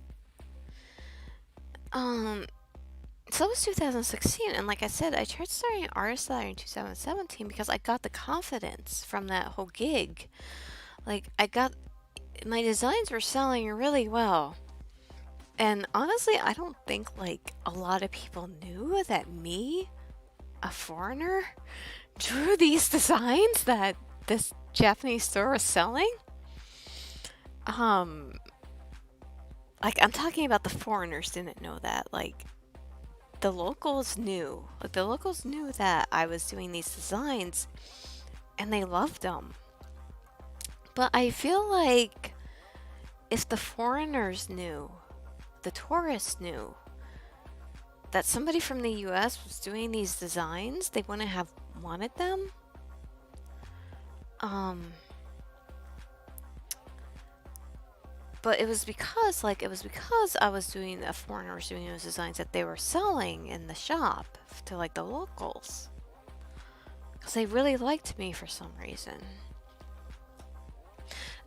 so it was 2016, and like I said, I tried starting Artist Alley in 2017 because I got the confidence from that whole gig. Like, my designs were selling really well. And honestly, I don't think like a lot of people knew that me, a foreigner, drew these designs that this Japanese store was selling. Like, I'm talking about the foreigners didn't know that. Like, the locals knew. Like, the locals knew that I was doing these designs, and they loved them. But I feel like if the foreigners knew, the tourists knew, that somebody from the US was doing these designs, they wouldn't have wanted them. But it was because I was doing, a foreigner was doing those designs that they were selling in the shop to like the locals. Because they really liked me for some reason.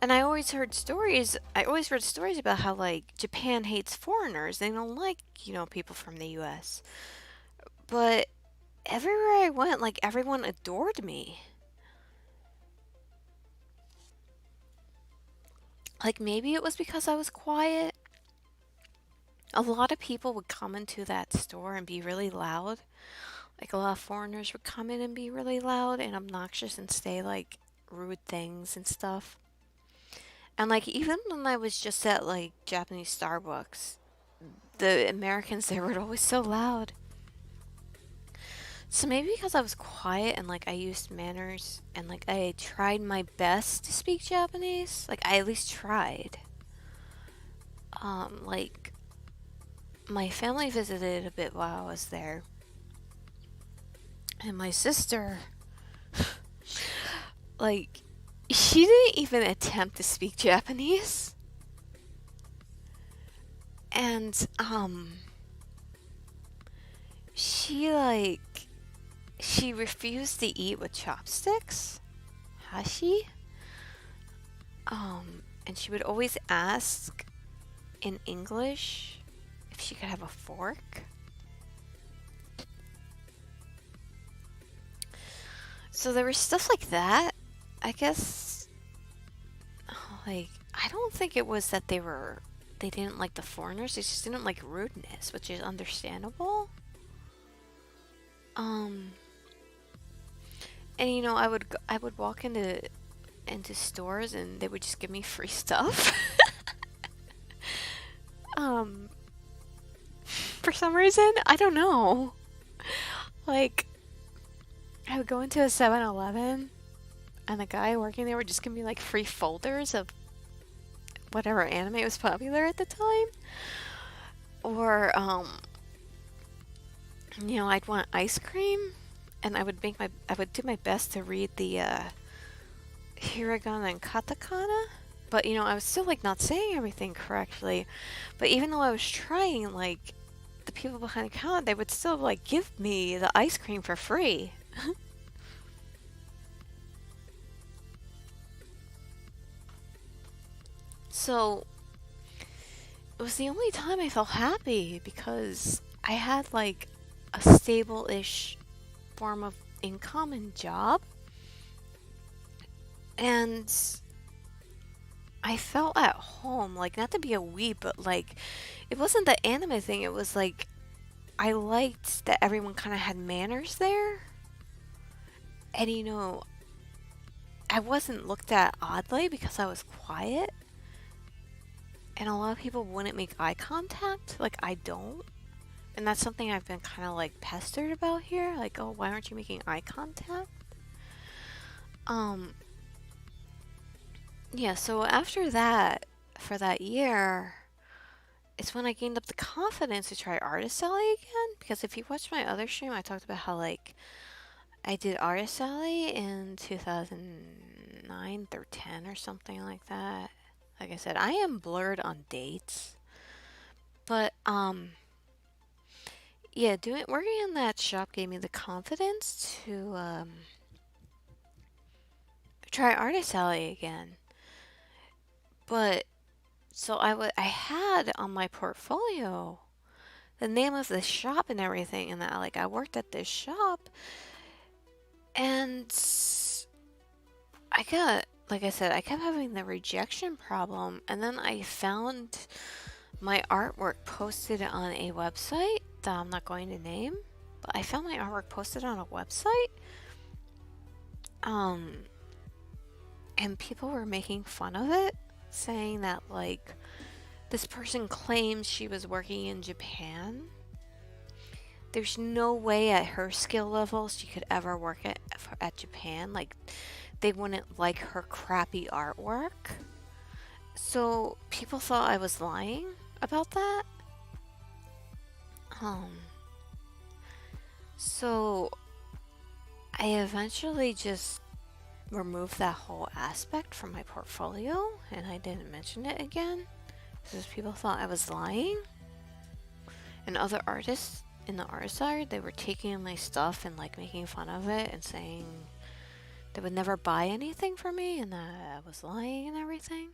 And I always heard stories about how like Japan hates foreigners. They don't like, you know, people from the US. But everywhere I went, like everyone adored me. Like, maybe it was because I was quiet. A lot of people would come into that store and be really loud. Like, a lot of foreigners would come in and be really loud and obnoxious and say, like, rude things and stuff. And, like, even when I was just at, like, Japanese Starbucks, the Americans there were always so loud. So maybe because I was quiet and like I used manners and like I tried my best to speak Japanese, like I at least tried. Like my family visited a bit while I was there, and my sister, like, she didn't even attempt to speak Japanese. And she refused to eat with chopsticks, hashi. And she would always ask in English if she could have a fork. So there was stuff like that. I guess, like, I don't think it was that they didn't like the foreigners. They just didn't like rudeness, which is understandable. And you know, I would walk into stores and they would just give me free stuff. For some reason, I don't know. Like, I would go into a 7-Eleven and the guy working there would just give me like free folders of whatever anime was popular at the time. Or, you know, I'd want ice cream and I would do my best to read the hiragana and katakana. But, you know, I was still, like, not saying everything correctly. But even though I was trying, like, the people behind the counter, they would still, like, give me the ice cream for free. So, it was the only time I felt happy because I had, like, a stable-ish form of income and job. And I felt at home, like, not to be a weeb, but, like, it wasn't the anime thing, it was, like, I liked that everyone kind of had manners there. And, you know, I wasn't looked at oddly because I was quiet. And a lot of people wouldn't make eye contact, like, I don't. And that's something I've been kind of, like, pestered about here, like, oh, why aren't you making eye contact? Yeah, so after that, for that year, it's when I gained up the confidence to try Artist Alley again. Because if you watch my other stream, I talked about how, like, I did Artist Alley in 2009 through 10 or something like that. Like I said, I am blurred on dates. But, yeah, working in that shop gave me the confidence to, try Artist Alley again. But, so I had on my portfolio the name of the shop and everything, and that, like, I worked at this shop, and like I said, I kept having the rejection problem, and then I found my artwork posted on a website that I'm not going to name, but I found my artwork posted on a website, and people were making fun of it, saying that, like, this person claims she was working in Japan. There's no way at her skill level she could ever work at Japan. Like, they wouldn't like her crappy artwork. So people thought I was lying about that. So I eventually just removed that whole aspect from my portfolio, and I didn't mention it again because people thought I was lying. And other artists in the art side, they were taking my stuff and, like, making fun of it and saying they would never buy anything from me and that I was lying and everything.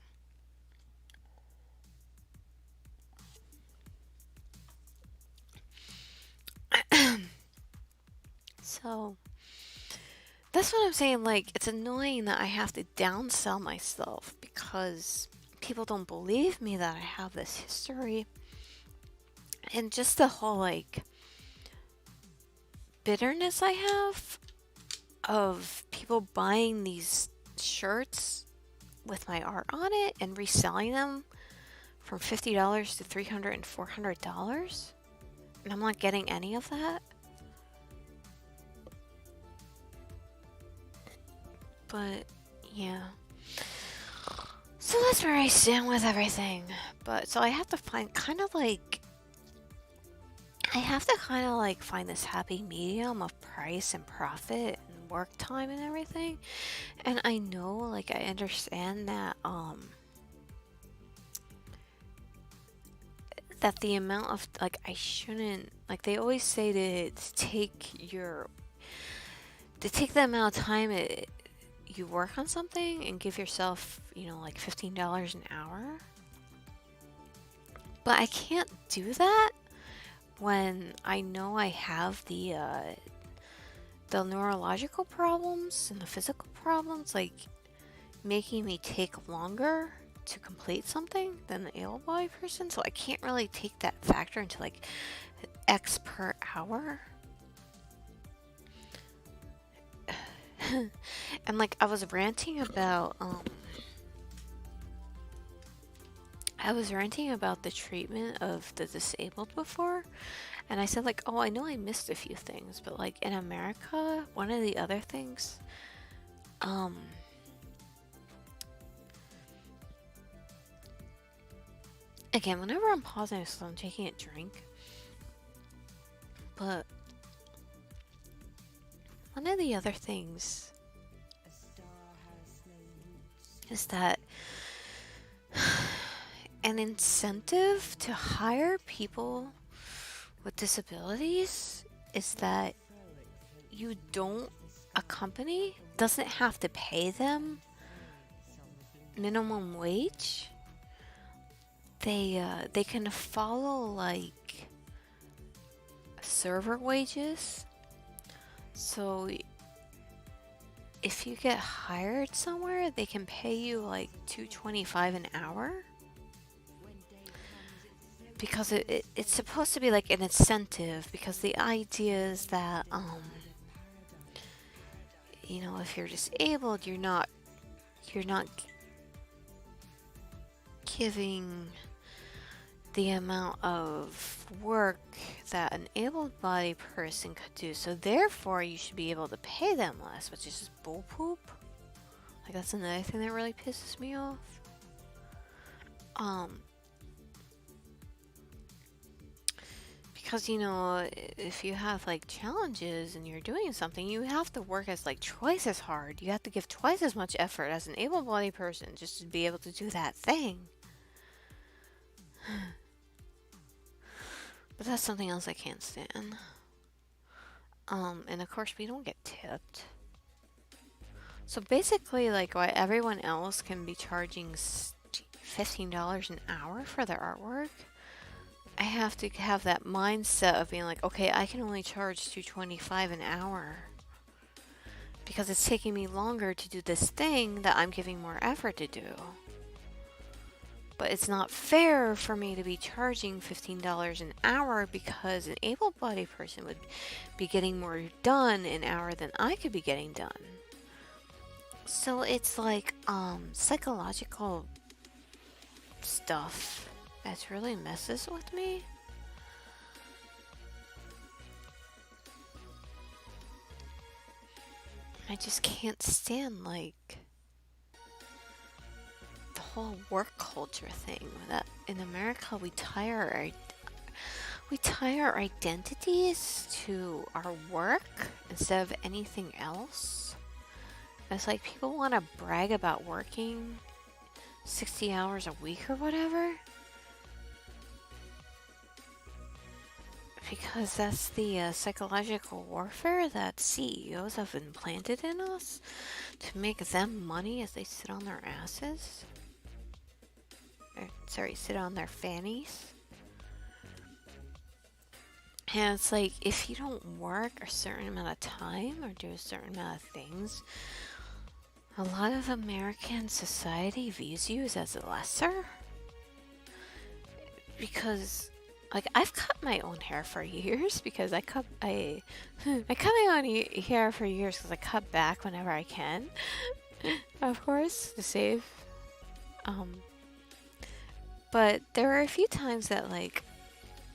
So that's what I'm saying. Like, it's annoying that I have to downsell myself because people don't believe me that I have this history. And just the whole, like, bitterness I have of people buying these shirts with my art on it and reselling them from $50 to $300 and $400, and I'm not getting any of that. But yeah, so that's where I stand with everything. But so I have to find kind of like find this happy medium of price and profit and work time and everything. And I know, like, I understand that that the amount of, like, I shouldn't, like, they always say to take the amount of time you work on something and give yourself, you know, like $15 an hour. But I can't do that when I know I have the neurological problems and the physical problems, like making me take longer to complete something than the able-bodied person. So I can't really take that factor into like X per hour. And like I was ranting about the treatment of the disabled before, and I said like, oh, I know I missed a few things, but like in America, one of the other things, again, whenever I'm pausing, so I'm taking a drink, but one of the other things is that an incentive to hire people with disabilities is that a company doesn't have to pay them minimum wage. They can follow like server wages. So if you get hired somewhere, they can pay you like $2.25 an hour. Because it's supposed to be like an incentive, because the idea is that you know, if you're disabled, you're not giving the amount of work that an able-bodied person could do, so therefore you should be able to pay them less, which is just bull poop. Like, that's another thing that really pisses me off. Because, you know, if you have like challenges and you're doing something, you have to work as like twice as hard. You have to give twice as much effort as an able-bodied person just to be able to do that thing. But that's something else I can't stand. And of course we don't get tipped. So basically, like, why everyone else can be charging $15 an hour for their artwork, I have to have that mindset of being like, okay, I can only charge $2.25 an hour because it's taking me longer to do this thing that I'm giving more effort to do. But it's not fair for me to be charging $15 an hour because an able-bodied person would be getting more done an hour than I could be getting done. So it's like psychological stuff that really messes with me. I just can't stand like the whole work culture thing. That in America we tie our identities to our work instead of anything else. It's like people want to brag about working 60 hours a week or whatever, because that's the psychological warfare that CEOs have implanted in us to make them money as they sit on their asses. Sit on their fannies. And it's like, if you don't work a certain amount of time or do a certain amount of things, a lot of American society views you as a lesser. Because, like, I've cut my own hair for years because I cut my own hair for years because I cut back whenever I can, of course, to save. But there are a few times that, like,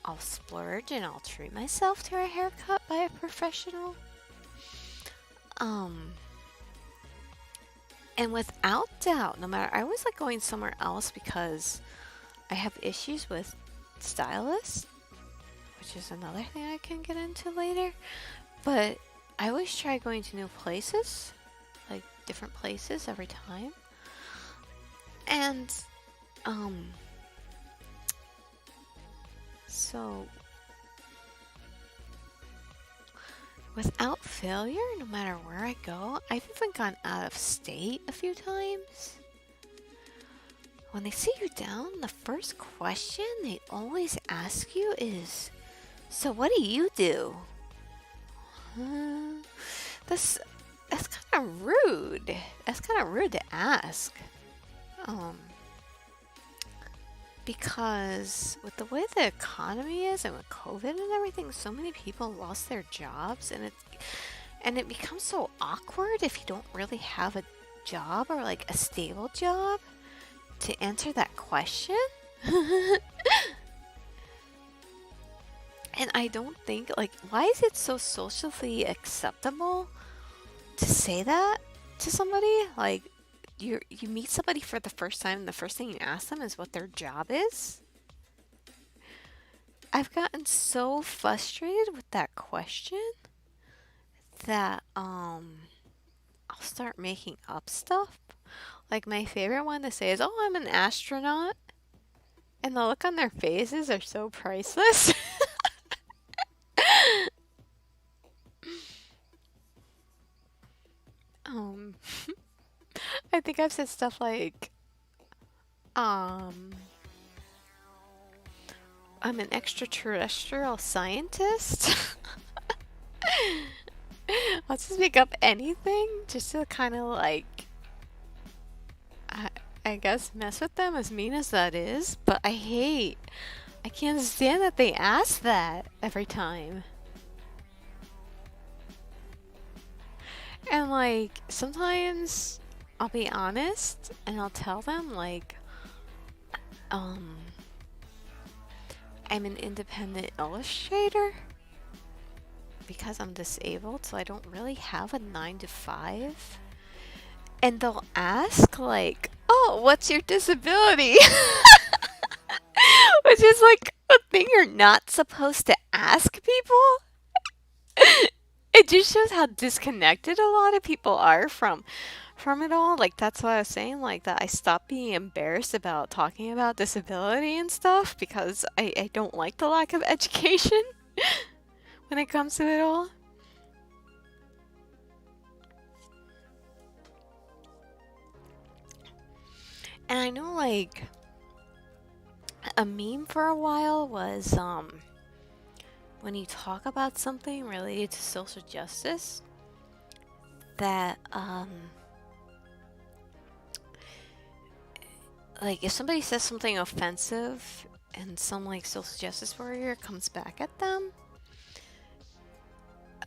I'll splurge and I'll treat myself to a haircut by a professional. And without doubt, no matter, I always like going somewhere else because I have issues with stylists, which is another thing I can get into later. But I always try going to new places, like different places every time. And, so without failure, no matter where I go, I've even gone out of state a few times. when they sit you down, the first question they always ask you is, so what do you do? That's kind of rude. That's kind of rude to ask. Because with the way the economy is and with COVID and everything, so many people lost their jobs, and it becomes so awkward if you don't really have a job or like a stable job to answer that question. And I don't think, like, why is it so socially acceptable to say that to somebody? Like, you meet somebody for the first time and the first thing you ask them is what their job is? I've gotten so frustrated with that question that I'll start making up stuff. Like, my favorite one to say is, oh, I'm an astronaut. And the look on their faces are so priceless. I think I've said stuff like, I'm an extraterrestrial scientist. I'll just make up anything just to kind of like, I guess mess with them, as mean as that is. But I can't stand that they ask that every time. And like, sometimes I'll be honest and I'll tell them like, I'm an independent illustrator because I'm disabled, so I don't really have a 9-to-5. And they'll ask like, oh, what's your disability? Which is like a thing you're not supposed to ask people. It just shows how disconnected a lot of people are from it all. Like, that's why I was saying, like, that I stopped being embarrassed about talking about disability and stuff because I don't like the lack of education when it comes to it all. And I know, like, a meme for a while was, when you talk about something related to social justice, that, like, if somebody says something offensive and some, like, social justice warrior comes back at them,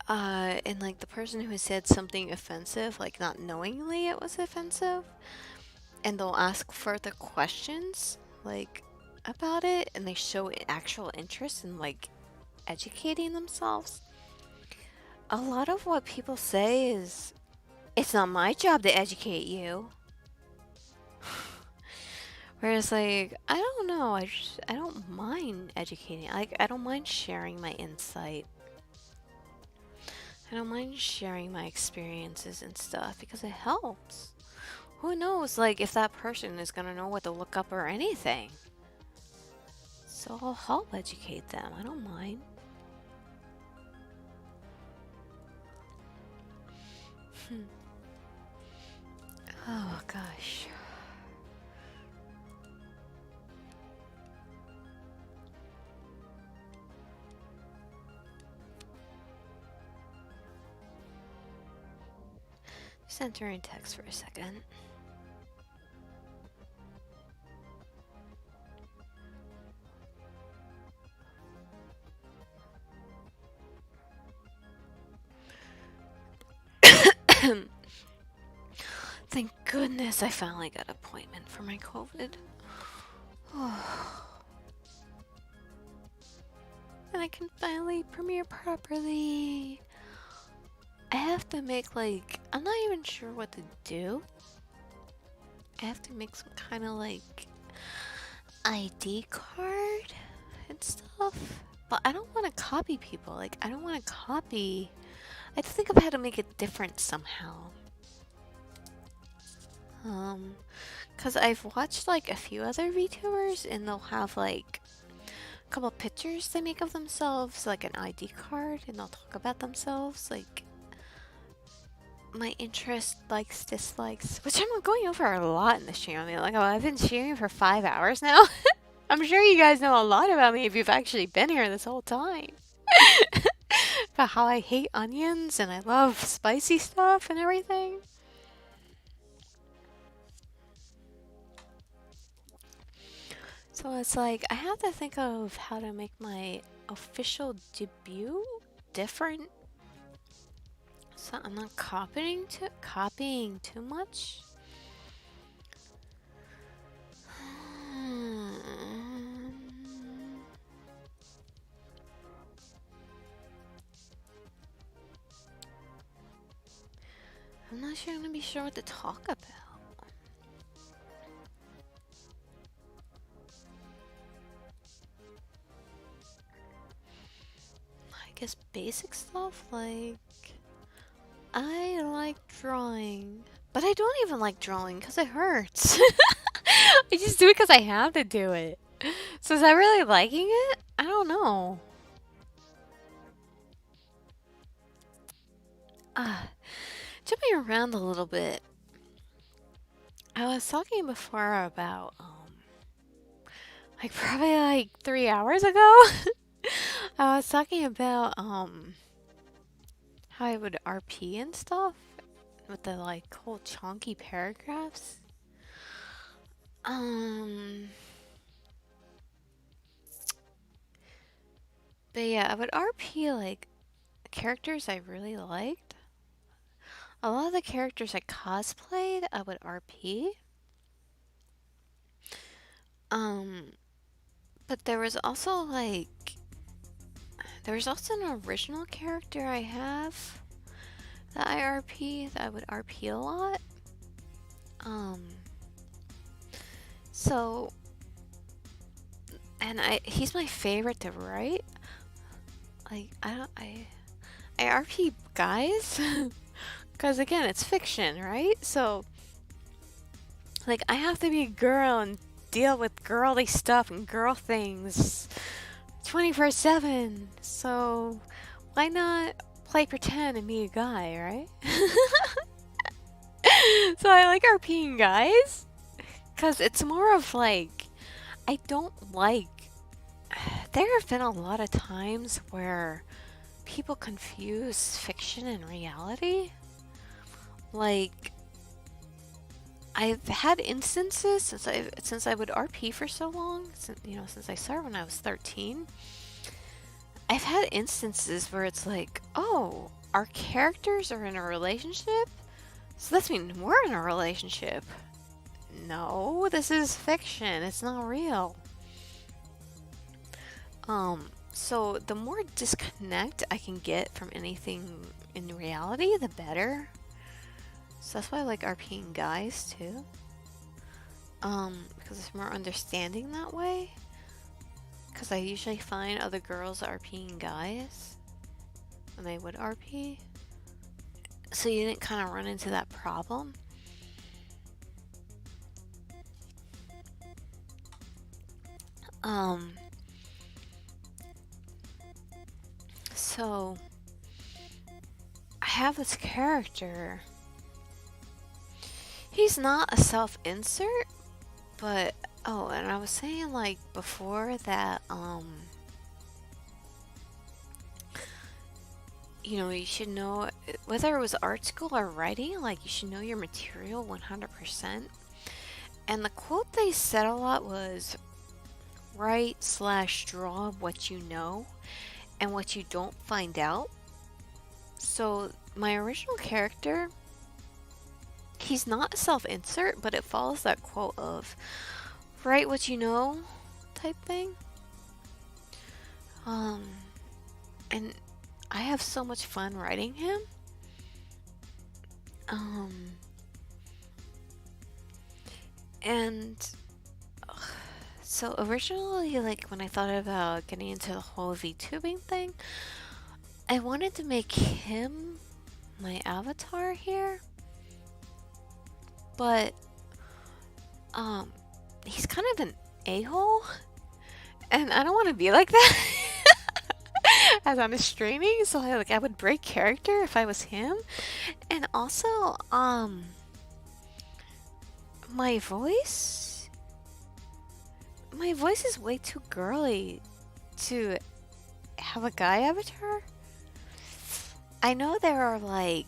and, like, the person who said something offensive, like, not knowingly it was offensive, and they'll ask further questions, like, about it, and they show actual interest in, like, educating themselves. A lot of what people say is, it's not my job to educate you. Whereas, like, I don't know, I don't mind educating. Like, I don't mind sharing my insight. I don't mind sharing my experiences and stuff because it helps. Who knows, like, if that person is gonna know what to look up or anything. So I'll help educate them. I don't mind. Oh, gosh. Just enter in text for a second. Thank goodness I finally got an appointment for my COVID. And I can finally premiere properly. I have to make, like, I'm not even sure what to do. I have to make some kind of, like, ID card and stuff. But I don't want to copy people. Like, I don't want to copy. I have to think of how to make it different somehow. Cause I've watched like a few other VTubers and they'll have like a couple pictures they make of themselves, like an ID card, and they'll talk about themselves, like my interest, likes, dislikes, which I'm going over a lot in this channel. I mean, like, oh, I've been sharing for 5 hours now. I'm sure you guys know a lot about me if you've actually been here this whole time. About how I hate onions and I love spicy stuff and everything. So it's like, I have to think of how to make my official debut different. So I'm not copying too much. I'm not sure I'm gonna be sure what to talk about. I guess basic stuff like I like drawing, but I don't even like drawing because it hurts. I just do it because I have to do it. So is I really liking it? I don't know. Jumping around a little bit. I was talking before about, like probably like 3 hours ago. I was talking about, how I would RP and stuff with the like whole chunky paragraphs. But yeah, I would RP like characters I really liked. A lot of the characters I cosplayed, I would RP. But there was also like, there was also an original character I have that I RP, that I would RP a lot. So, and he's my favorite to write. Like, I RP guys, because again, it's fiction, right? So, like, I have to be a girl and deal with girly stuff and girl things 24/7. So, why not play pretend and be a guy, right? So I like RPing guys, because it's more of like, I don't like, there have been a lot of times where people confuse fiction and reality. Like, I've had instances since I would RP for so long, since I started when I was 13. I've had instances where it's like, oh, our characters are in a relationship, so that means we're in a relationship. No, this is fiction. It's not real. So the more disconnect I can get from anything in reality, the better. So that's why I like RPing guys too. Because it's more understanding that way. Because I usually find other girls RPing guys when they would RP. So you didn't kind of run into that problem. So I have this character. He's not a self-insert, but oh, and I was saying like before that you should know whether it was art school or writing, like you should know your material 100%. And the quote they said a lot was write/draw what you know and what you don't find out. So my original character, he's not a self-insert, but it follows that quote of write what you know type thing. And I have so much fun writing him. And so originally, like when I thought about getting into the whole VTubing thing, I wanted to make him my avatar here, but he's kind of an a-hole, and I don't want to be like that. as I'm streaming, so I would break character if I was him. And also, my voice is way too girly to have a guy avatar. I know there are like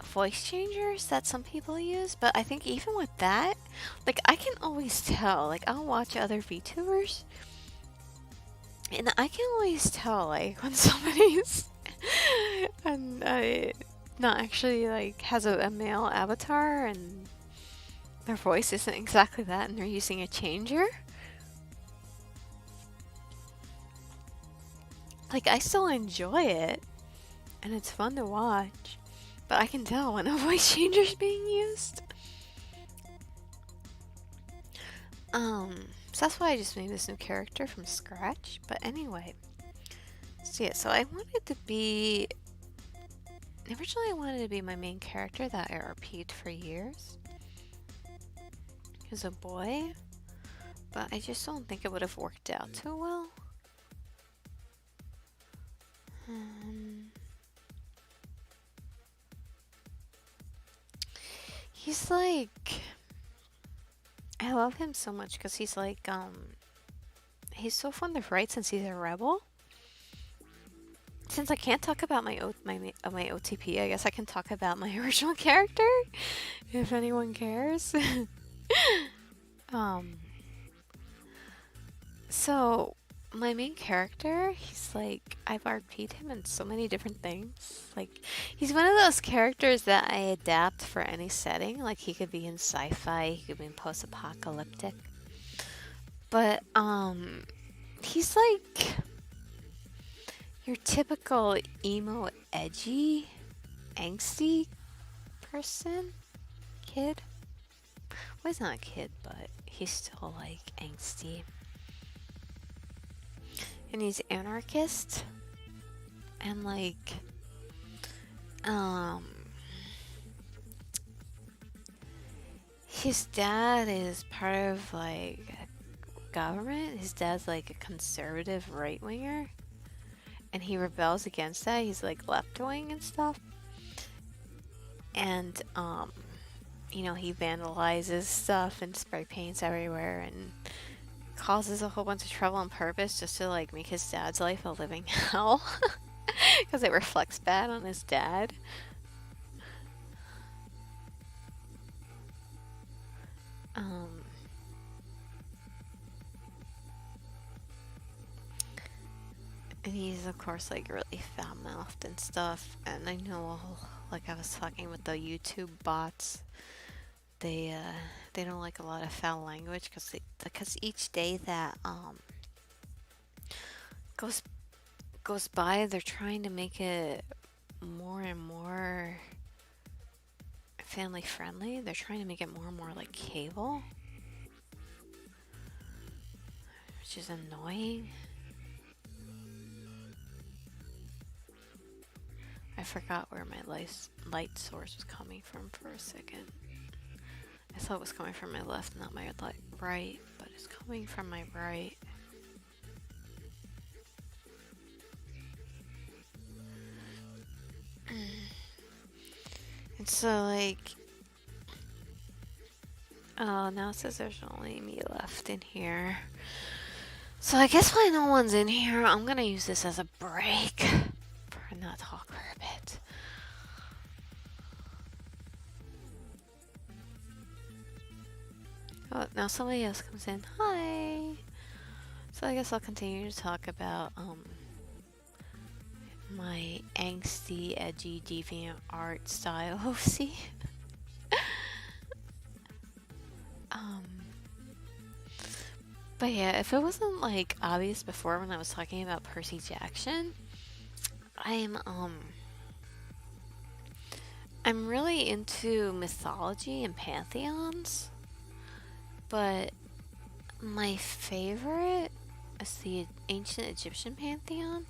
voice changers that some people use, but I think even with that, like I can always tell, like I'll watch other VTubers and I can always tell like when somebody's and not actually like has a male avatar and their voice isn't exactly that and they're using a changer. Like I still enjoy it and it's fun to watch, but I can tell when a voice changer is being used. So that's why I just made this new character from scratch. But anyway, so yeah, so I wanted to be, originally I wanted to be my main character that I RP'd for years. He was a boy, but I just don't think it would have worked out too well. He's like, I love him so much because he's like, he's so fun to write since he's a rebel. Since I can't talk about my OTP, I guess I can talk about my original character, if anyone cares. So my main character, he's like, I've RP'd him in so many different things. Like, he's one of those characters that I adapt for any setting. Like, he could be in sci-fi, he could be in post-apocalyptic. But, he's like your typical emo, edgy, angsty person, kid. Well, he's not a kid, but he's still like angsty. And he's anarchist. And like, his dad is part of like government. His dad's like a conservative right-winger. And he rebels against that. He's like left-wing and stuff. And, you know, he vandalizes stuff and spray paints everywhere and causes a whole bunch of trouble on purpose just to like make his dad's life a living hell. Because it reflects bad on his dad. And he's of course like really foul-mouthed and stuff. And I know, like I was talking with the YouTube bots, they don't like a lot of foul language because each day that goes by, they're trying to make it more and more family friendly. They're trying to make it more and more like cable, which is annoying. I forgot where my light source was coming from for a second. I thought it was coming from my left, not my right, but it's coming from my right. And so like, oh, now it says there's only me left in here. So I guess while no one's in here, I'm gonna use this as a break for not talk for a bit. Oh, now somebody else comes in. Hi! So I guess I'll continue to talk about, my angsty, edgy, deviant art style, see? But yeah, if it wasn't, like, obvious before when I was talking about Percy Jackson, I'm really into mythology and pantheons. But my favorite is the ancient Egyptian pantheon.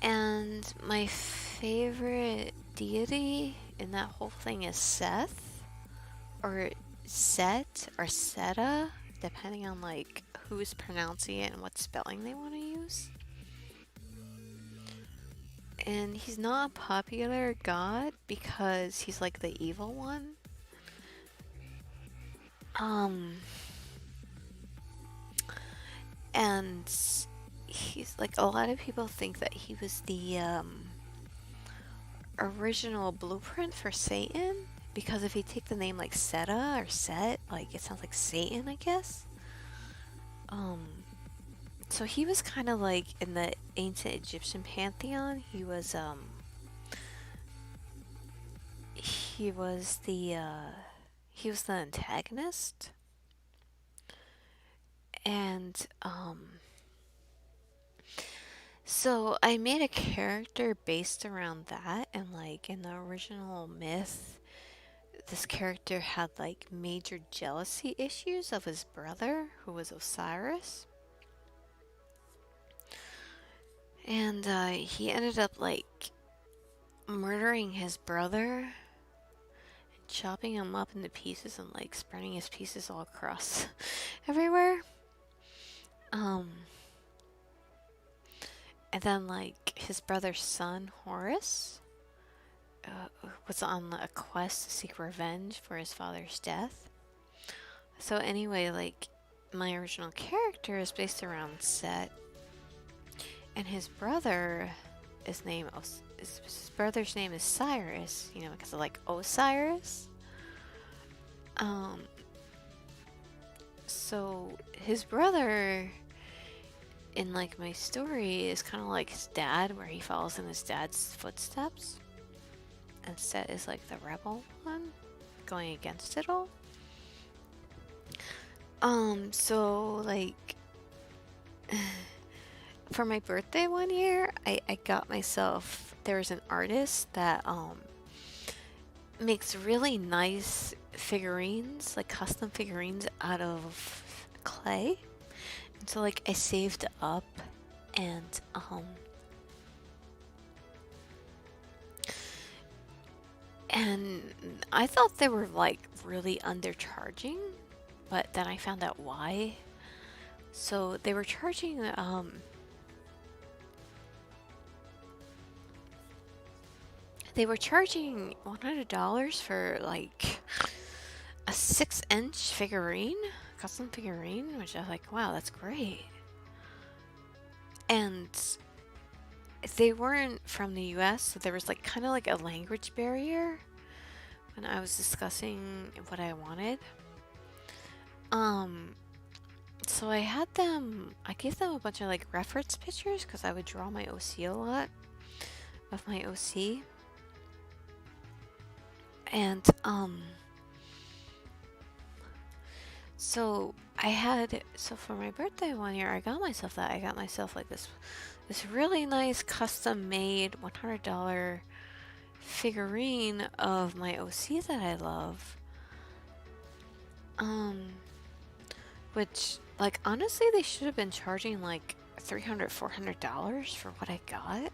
And my favorite deity in that whole thing is Seth, or Set, or Seta, depending on like who's pronouncing it and what spelling they want to use. And he's not a popular god because he's like the evil one. And he's like, a lot of people think that he was the original blueprint for Satan, because if you take the name like Seta or Set, like it sounds like Satan, I guess. So he was kind of like in the ancient Egyptian pantheon. He was he was the antagonist, and so I made a character based around that, and like in the original myth, this character had like major jealousy issues of his brother, who was Osiris. And he ended up like murdering his brother and chopping him up into pieces and like spreading his pieces all across everywhere. And then like his brother's son, Horus, was on a quest to seek revenge for his father's death. So anyway, like my original character is based around Set, and his brother, his brother's name is Cyrus, you know, because of like Osiris. So his brother in like my story is kind of like his dad, where he follows in his dad's footsteps, and Set is like the rebel one going against it all. So like for my birthday one year, I got myself, there's an artist that makes really nice figurines, like custom figurines out of clay. And so like I saved up, and I thought they were like really undercharging, but then I found out why. So they were charging $100 for like a 6-inch figurine, custom figurine, which I was like, wow, that's great. And they weren't from the US, so there was like kind of like a language barrier when I was discussing what I wanted. So I gave them a bunch of like reference pictures, because I would draw my OC a lot of my OC. And so for my birthday one year, I got myself like this really nice custom made $100 figurine of my OC that I love. Which like honestly they should have been charging like $300-400 for what I got.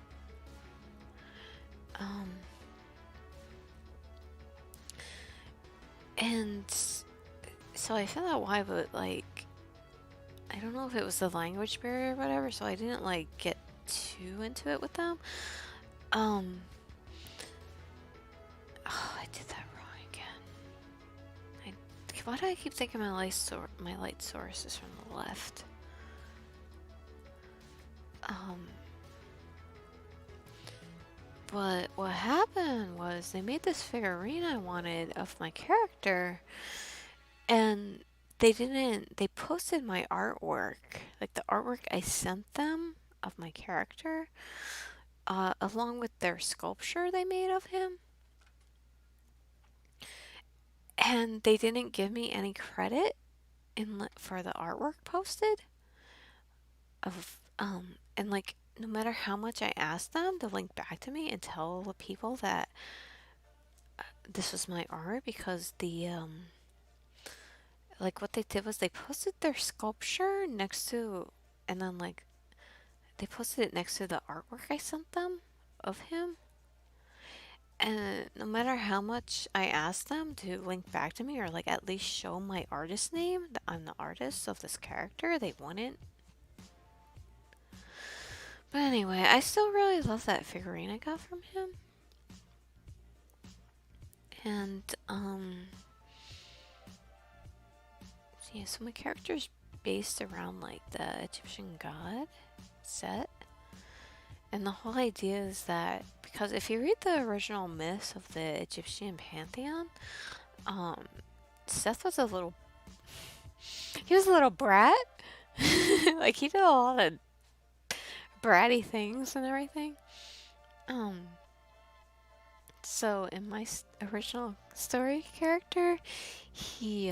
And so I found out why, but like I don't know if it was the language barrier or whatever, so I didn't like get too into it with them. Oh, I did that wrong again. Why do I keep thinking my light source is from the left? But what happened was they made this figurine I wanted of my character, and they posted my artwork, like the artwork I sent them of my character, along with their sculpture they made of him. And they didn't give me any credit for the artwork posted. And like no matter how much I asked them to link back to me and tell the people that this was my art, because like what they did was they posted their sculpture next to, and then like they posted it next to the artwork I sent them of him. And no matter how much I asked them to link back to me or like at least show my artist name, that I'm the artist of this character, they wouldn't. But anyway, I still really love that figurine I got from him. And, yeah, so my character's based around like the Egyptian god Set. And the whole idea is that, because if you read the original myths of the Egyptian pantheon, Seth was he was a little brat. Like, he did a lot of bratty things and everything. So in my original story character, he's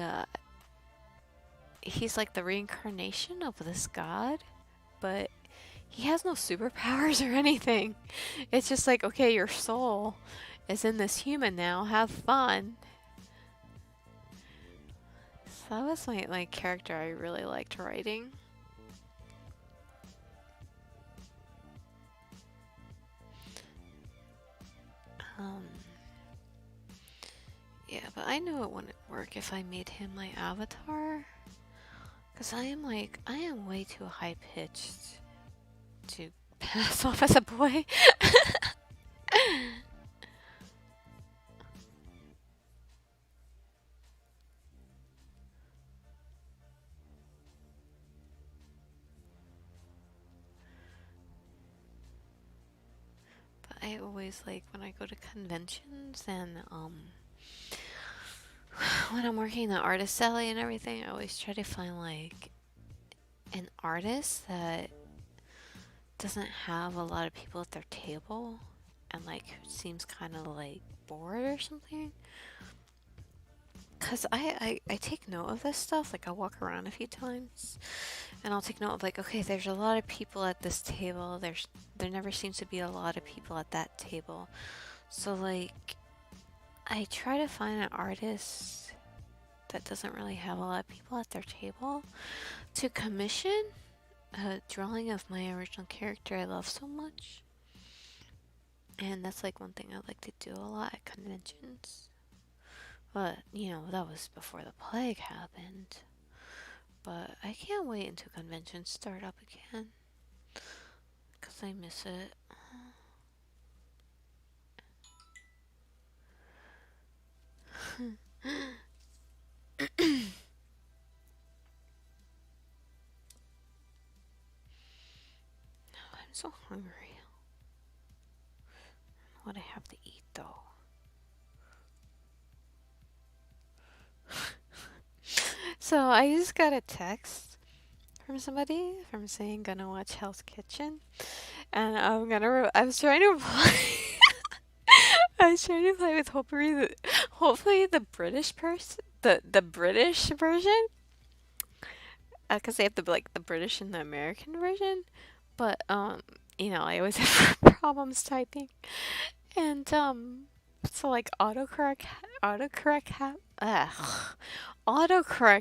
like the reincarnation of this god, but he has no superpowers or anything. It's just like, okay, your soul is in this human now, have fun. So that was my character I really liked writing. Yeah, but I knew it wouldn't work if I made him my avatar. Because I am way too high-pitched to pass off as a boy. But I always like when I go to conventions and when I'm working the artist alley and everything, I always try to find like an artist that doesn't have a lot of people at their table and like seems kind of like bored or something. Cause I take note of this stuff. Like, I'll walk around a few times and I'll take note of like, okay, there's a lot of people at this table. There never seems to be a lot of people at that table. So like, I try to find an artist that doesn't really have a lot of people at their table to commission a drawing of my original character I love so much. And that's like one thing I like to do a lot at conventions. But, you know, that was before the plague happened. But I can't wait until conventions start up again. Because I miss it. I'm so hungry. What I have to eat though. So I just got a text from somebody saying gonna watch Hell's Kitchen, and I was trying to reply. I was trying to play with hopefully the British person, the British version, because they have the British and the American version. But you know, I always have problems typing, and so like autocorrect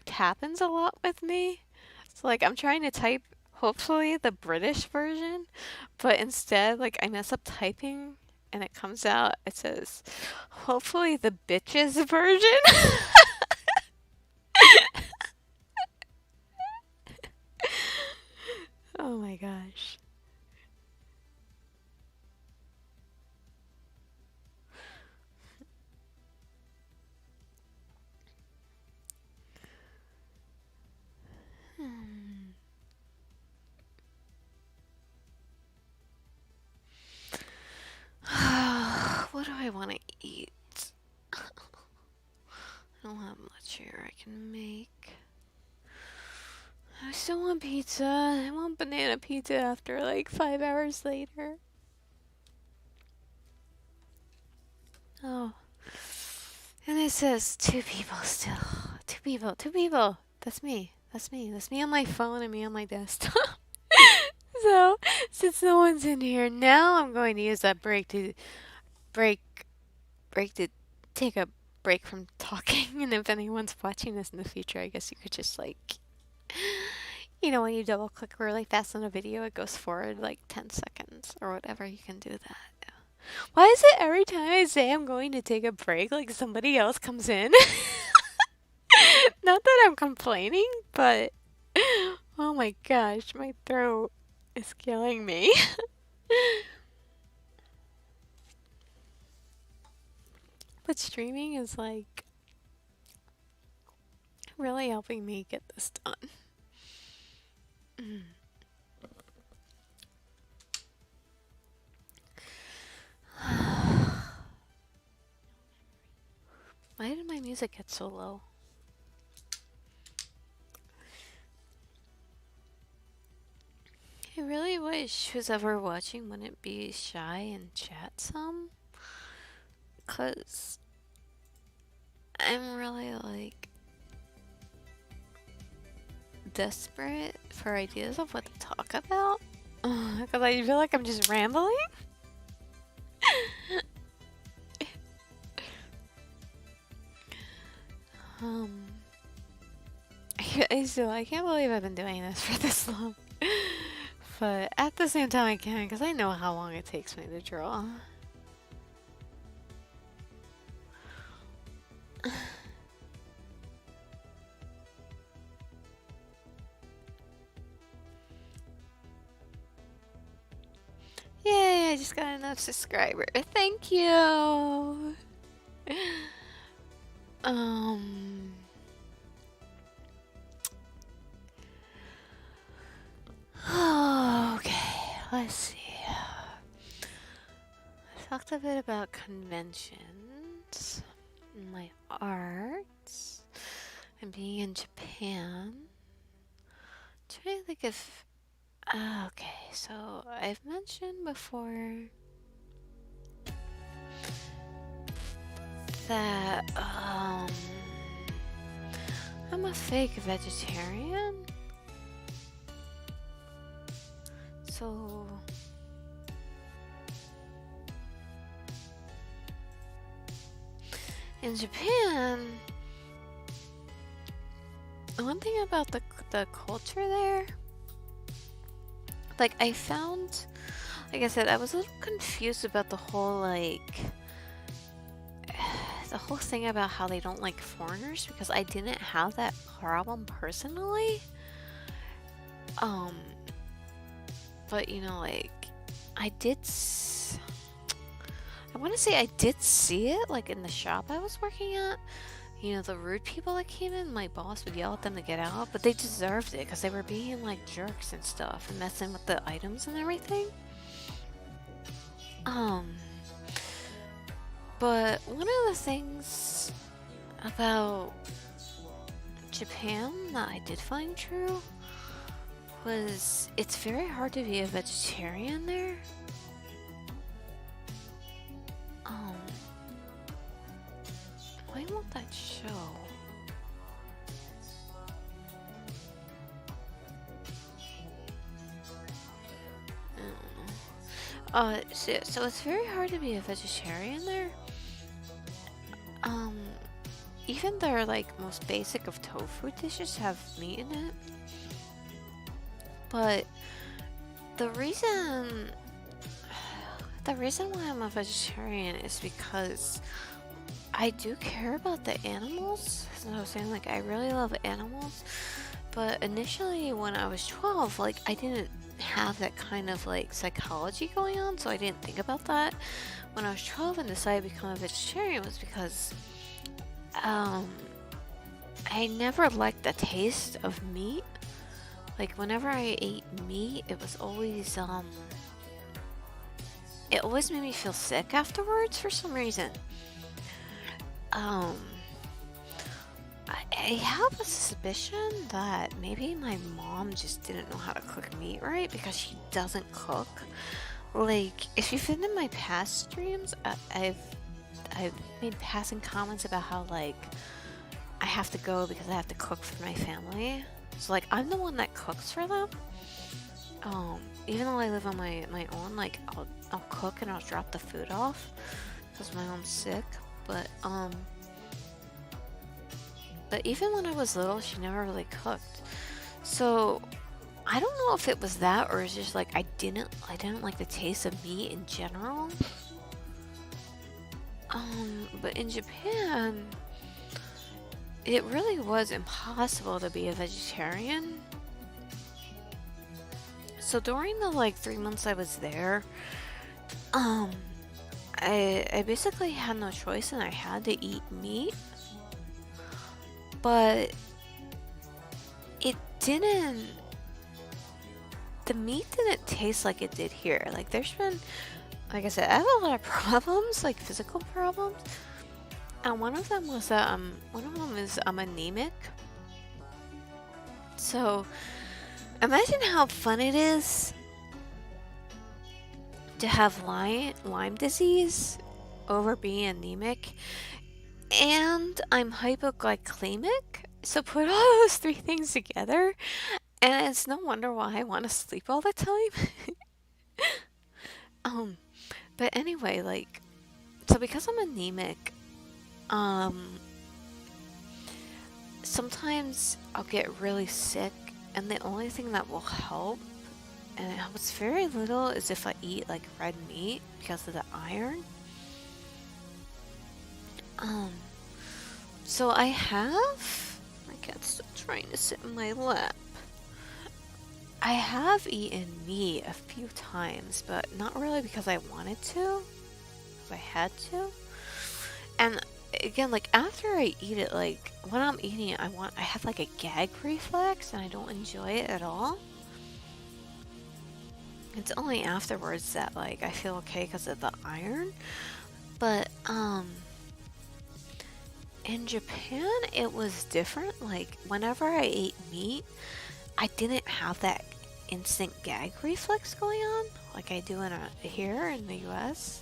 happens a lot with me. So like I'm trying to type hopefully the British version, but instead like I mess up typing and it comes out, it says hopefully the bitches version. Oh my gosh. What do I want to eat? I don't have much here I can make. I still want pizza. I want banana pizza after like 5 hours later. Oh. And it says 2 people still. 2 people. 2 people. That's me. That's me. That's me on my phone and me on my desktop. So, since no one's in here, now I'm going to use that break to take a break from talking. And if anyone's watching this in the future, I guess you could just like, you know, when you double click really fast on a video, it goes forward like 10 seconds or whatever. You can do that. Why is it every time I say I'm going to take a break, like somebody else comes in? Not that I'm complaining, but oh my gosh, my throat is killing me. But streaming is like really helping me get this done. Why did my music get so low? I really wish who's ever watching wouldn't be shy and chat some. Cause I'm really like desperate for ideas of what to talk about. Cause I feel like I'm just rambling. I can't believe I've been doing this for this long. But at the same time I can, because I know how long it takes me to draw. Yay, I just got enough subscribers. Thank you. Okay, let's see. I talked a bit about conventions, my art, and being in Japan. Trying to think if... Okay, so I've mentioned before that I'm a fake vegetarian. So in Japan, one thing about the culture there, like I found, like I said, I was a little confused about the whole like the whole thing about how they don't like foreigners, because I didn't have that problem personally. But you know, like I want to say I did see it, like in the shop I was working at. You know, the rude people that came in, my boss would yell at them to get out, but they deserved it because they were being like jerks and stuff and messing with the items and everything. But one of the things about Japan that I did find true was it's very hard to be a vegetarian there. Why won't that show? So it's very hard to be a vegetarian there. Even their like most basic of tofu dishes have meat in it. But the reason why I'm a vegetarian is because I do care about the animals. As I was saying, like I really love animals. But initially when I was 12, like I didn't have that kind of like psychology going on, so I didn't think about that. When I was 12 and decided to become a vegetarian was because I never liked the taste of meat. Like whenever I ate meat, it was always it always made me feel sick afterwards for some reason. I have a suspicion that maybe my mom just didn't know how to cook meat right, because she doesn't cook. Like, if you've been in my past streams, I've made passing comments about how, like, I have to go because I have to cook for my family. So, like, I'm the one that cooks for them. Even though I live on my own, like, I'll cook and I'll drop the food off because my mom's sick. But even when I was little, she never really cooked. So I don't know if it was that, or it's just like I didn't like the taste of meat in general. But in Japan, it really was impossible to be a vegetarian. So during the like 3 months I was there, I basically had no choice and I had to eat meat. But it didn't, the meat didn't taste like it did here. Like there's been, like I said, I have a lot of problems, like physical problems. And one of them is I'm anemic. So imagine how fun it is to have Lyme disease over being anemic, and I'm hypoglycemic. So put all those three things together, and it's no wonder why I want to sleep all the time. But anyway, like, so because I'm anemic, sometimes I'll get really sick, and the only thing that will help, and it helps very little, is if I eat like red meat because of the iron. So I have, my cat's still trying to sit in my lap. I have eaten meat a few times, but not really because I wanted to, because I had to. And again, like after I eat it, like when I'm eating it, I have like a gag reflex, and I don't enjoy it at all. It's only afterwards that like I feel okay because of the iron. But in Japan it was different. Like whenever I ate meat, I didn't have that instant gag reflex going on like I do here in the US.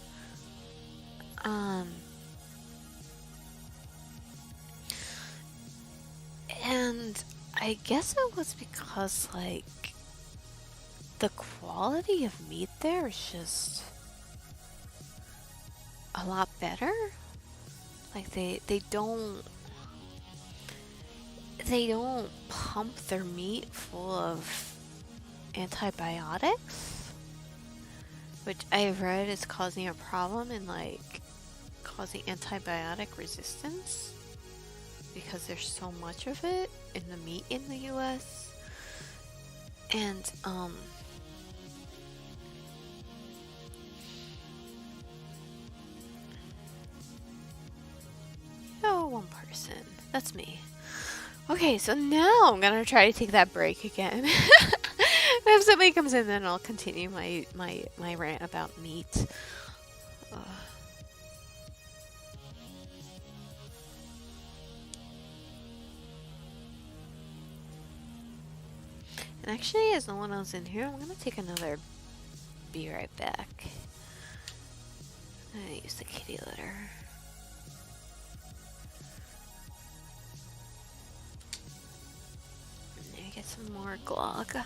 And I guess it was because like the quality of meat there is just a lot better. Like they don't pump their meat full of antibiotics, which I've read is causing a problem in like causing antibiotic resistance because there's so much of it in the meat in the US. And oh, one person. That's me. Okay, so now I'm gonna try to take that break again. If somebody comes in, then I'll continue my rant about meat. And actually, as no one else in here, I'm gonna take another be right back. I'm gonna use the kitty litter. Maybe get some more glog.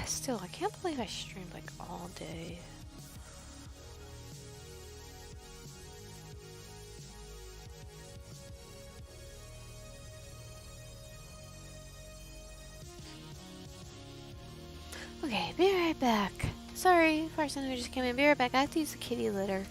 Still, I can't believe I streamed like all day. Okay, be right back. Sorry, person who just came in. Be right back. I have to use the kitty litter.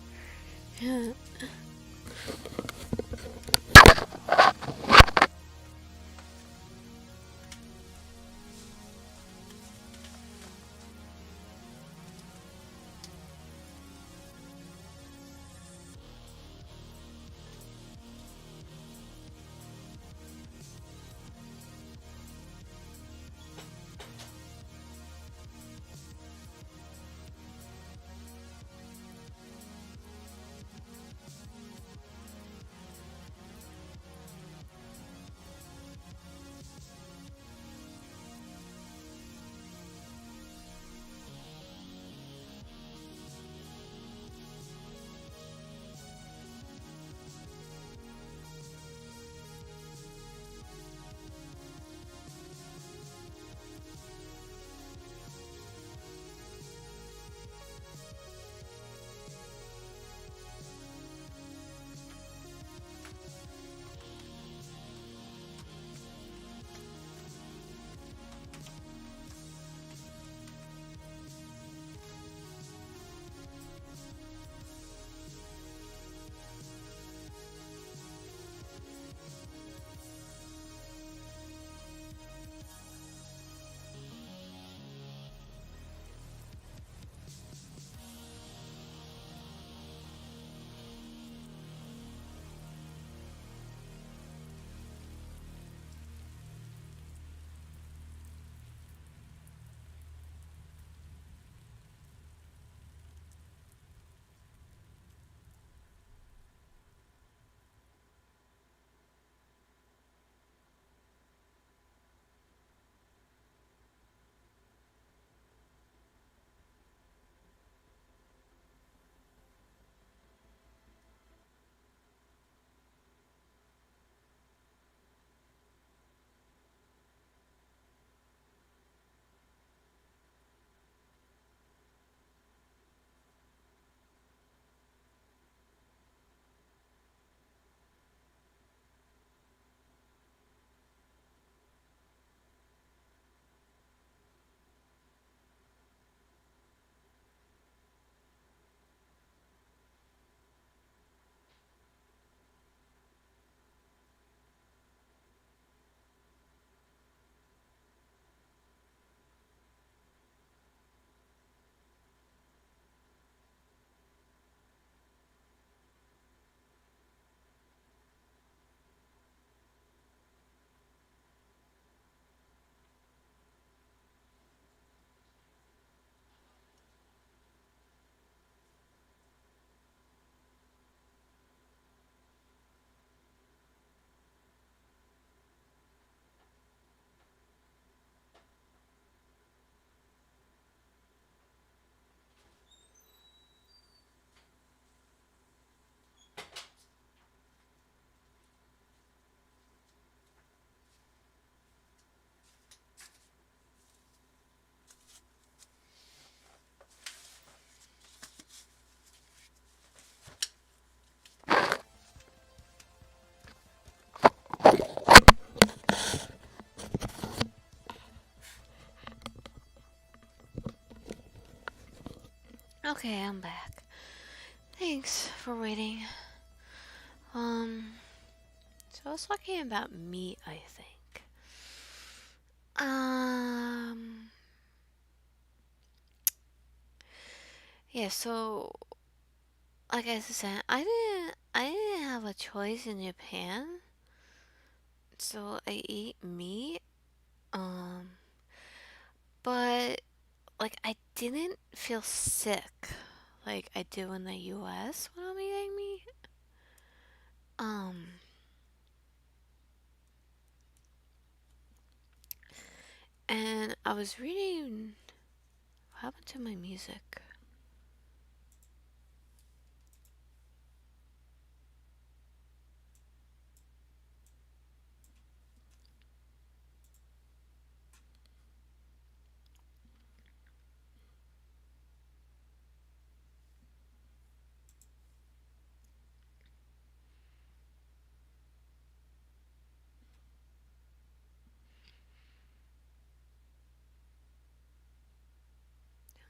Okay, I'm back. Thanks for waiting. So I was talking about meat, I think. Yeah, so like I said, I didn't have a choice in Japan. So I eat meat. Um, but like I didn't feel sick like I do in the US when I'm eating meat. Um, and I was reading. What happened to my music?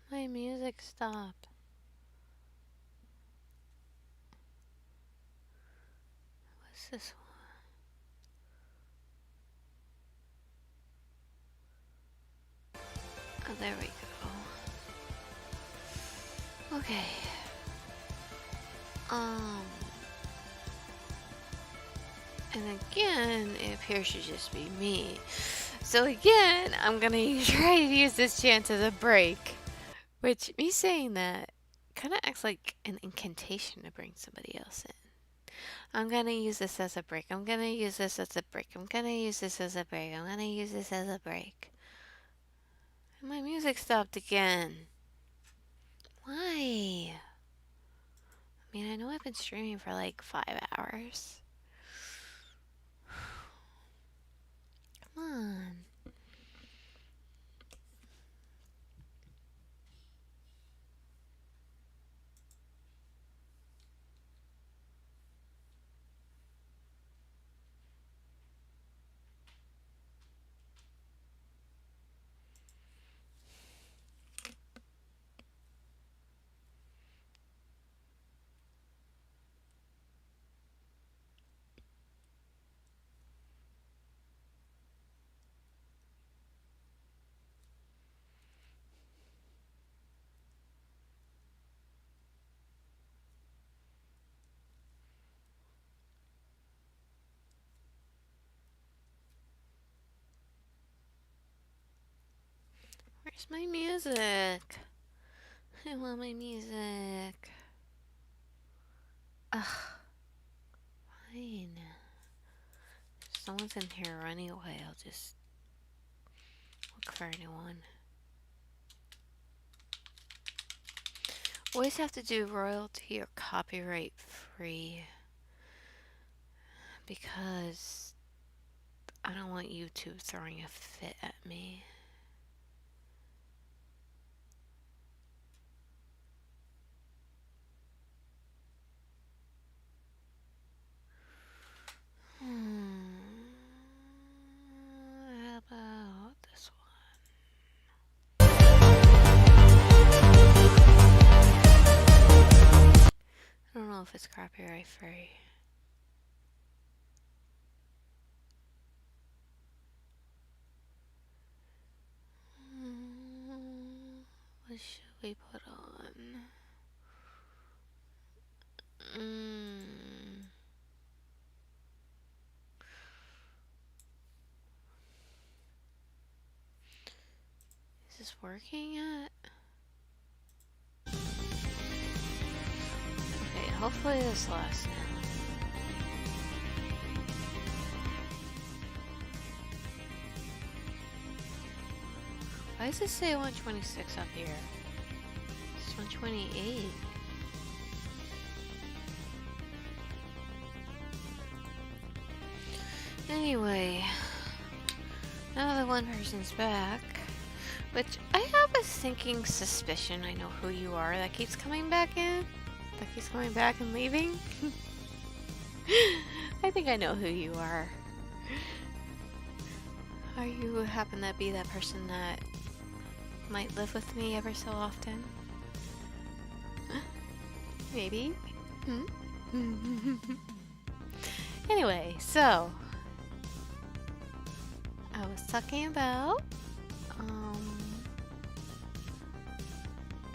My music stopped. What's this one? Oh, there we go. Okay. And again, it appears to just be me. So again, I'm gonna try to use this chance as a break. Which, me saying that kind of acts like an incantation to bring somebody else in. I'm gonna use this as a break. I'm gonna use this as a break. I'm gonna use this as a break. I'm gonna use this as a break. And my music stopped again. Why? I mean, I know I've been streaming for like 5 hours. Come on. Where's my music? I want my music. Ugh. Fine. If someone's in here running away, I'll just look for anyone. Always have to do royalty or copyright free because I don't want YouTube throwing a fit at me. How about this one? I don't know if it's copyright free. What should we put on? Is this working yet? Okay, hopefully this lasts now. Why does it say 126 up here? It's 128. Anyway, now that one person's back, which I have a sinking suspicion I know who you are that keeps coming back in, that keeps coming back and leaving. I think I know who you are. Are you happen to be that person that might live with me ever so often? maybe. Anyway, so I was talking about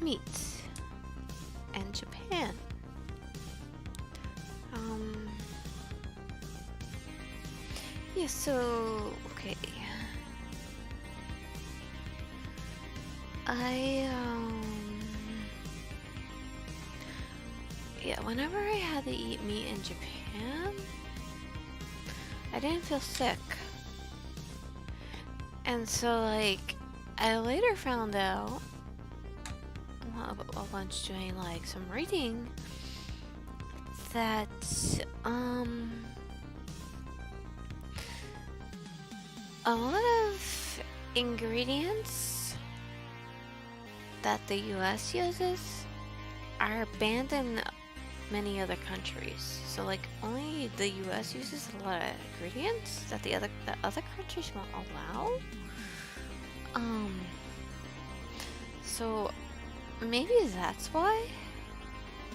meat and Japan. Yeah, so okay. Yeah, whenever I had to eat meat in Japan, I didn't feel sick. And so, like, I later found out, while I was doing, like, some reading, that, a lot of ingredients that the US uses are banned in many other countries. So like only the US uses a lot of ingredients that the other countries won't allow. So maybe that's why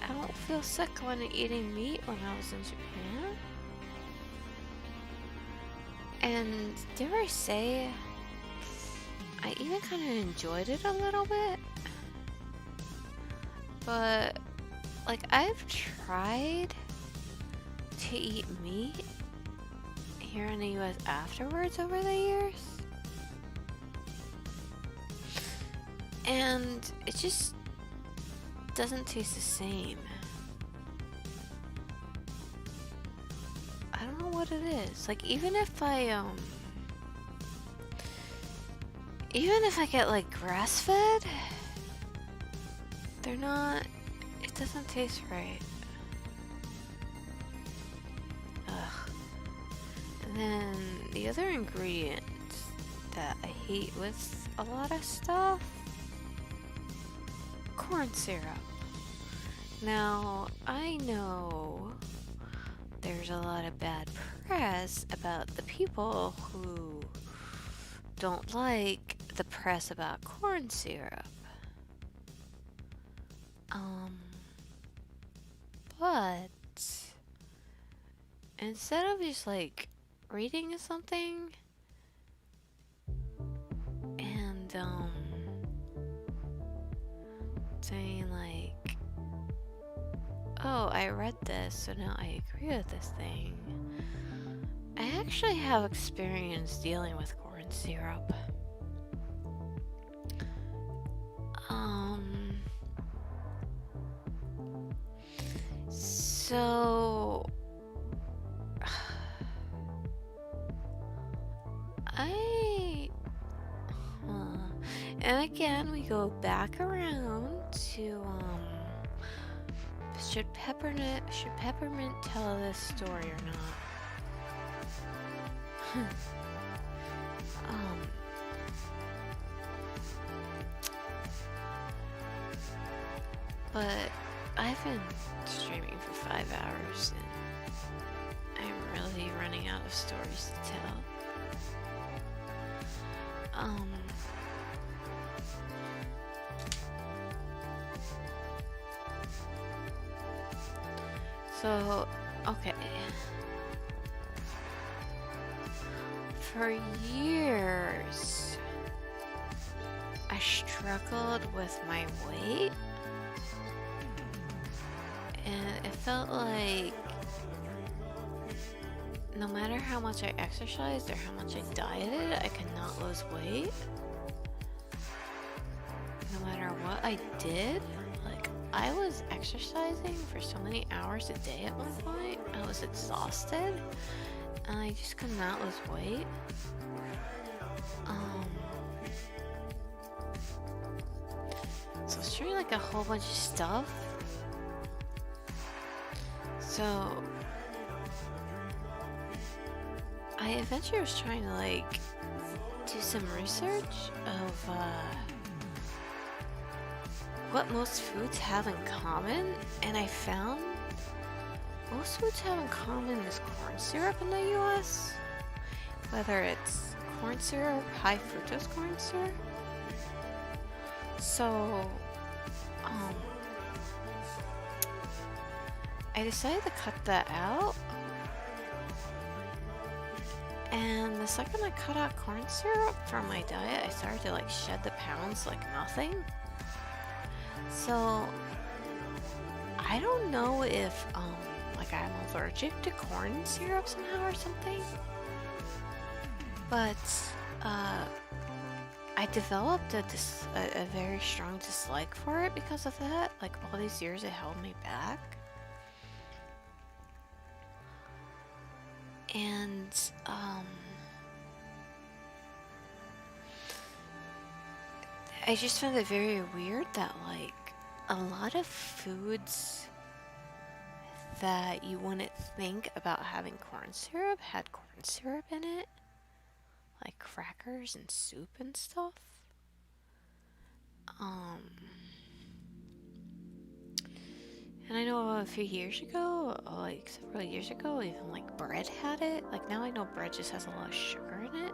I don't feel sick when eating meat when I was in Japan. And dare I say, I even kind of enjoyed it a little bit. But, like, I've tried to eat meat here in the US afterwards over the years. And it just doesn't taste the same. I don't know what it is. Like, even if I get, like, grass-fed, they're not, it doesn't taste right. Ugh. And then the other ingredient that I hate with a lot of stuff, corn syrup. Now, I know there's a lot of bad press about the people who don't like the press about corn syrup. But instead of just like reading something and saying like, oh, I read this, so now I agree with this thing, I actually have experience dealing with corn syrup. So and again we go back around to should peppermint tell this story or not? But I've been streaming for 5 hours and I'm really running out of stories to tell. So, okay. For years, I struggled with my weight. And it felt like no matter how much I exercised or how much I dieted, I could not lose weight. No matter what I did, like I was exercising for so many hours a day at one point. I was exhausted and I just could not lose weight. So I was trying like a whole bunch of stuff. So I eventually was trying to like do some research of what most foods have in common, and I found most foods have in common is corn syrup in the US. Whether it's corn syrup, high fructose corn syrup. So I decided to cut that out. And the second I cut out corn syrup from my diet, I started to like shed the pounds like nothing. So I don't know if like I'm allergic to corn syrup somehow or something. But I developed a very strong dislike for it because of that. Like all these years it held me back. And I just found it very weird that like a lot of foods that you wouldn't think about having corn syrup had corn syrup in it. Like crackers and soup and stuff. And I know a few years ago, like several years ago, even like bread had it. Like now I know bread just has a lot of sugar in it.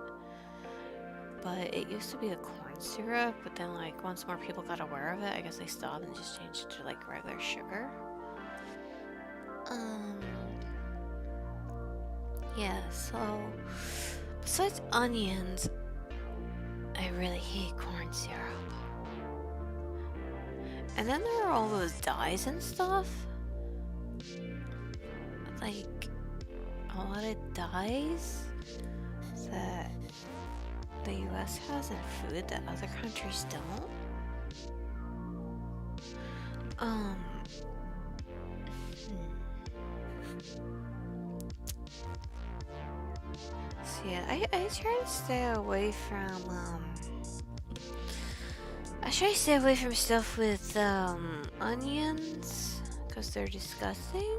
But it used to be the corn syrup, but then like once more people got aware of it, I guess they stopped and just changed it to like regular sugar. Yeah, so besides onions, I really hate corn syrup. And then there are all those dyes and stuff. Like a lot of dyes that the US has in food that other countries don't. So yeah, I try to stay away from I try to stay away from stuff with onions because they're disgusting.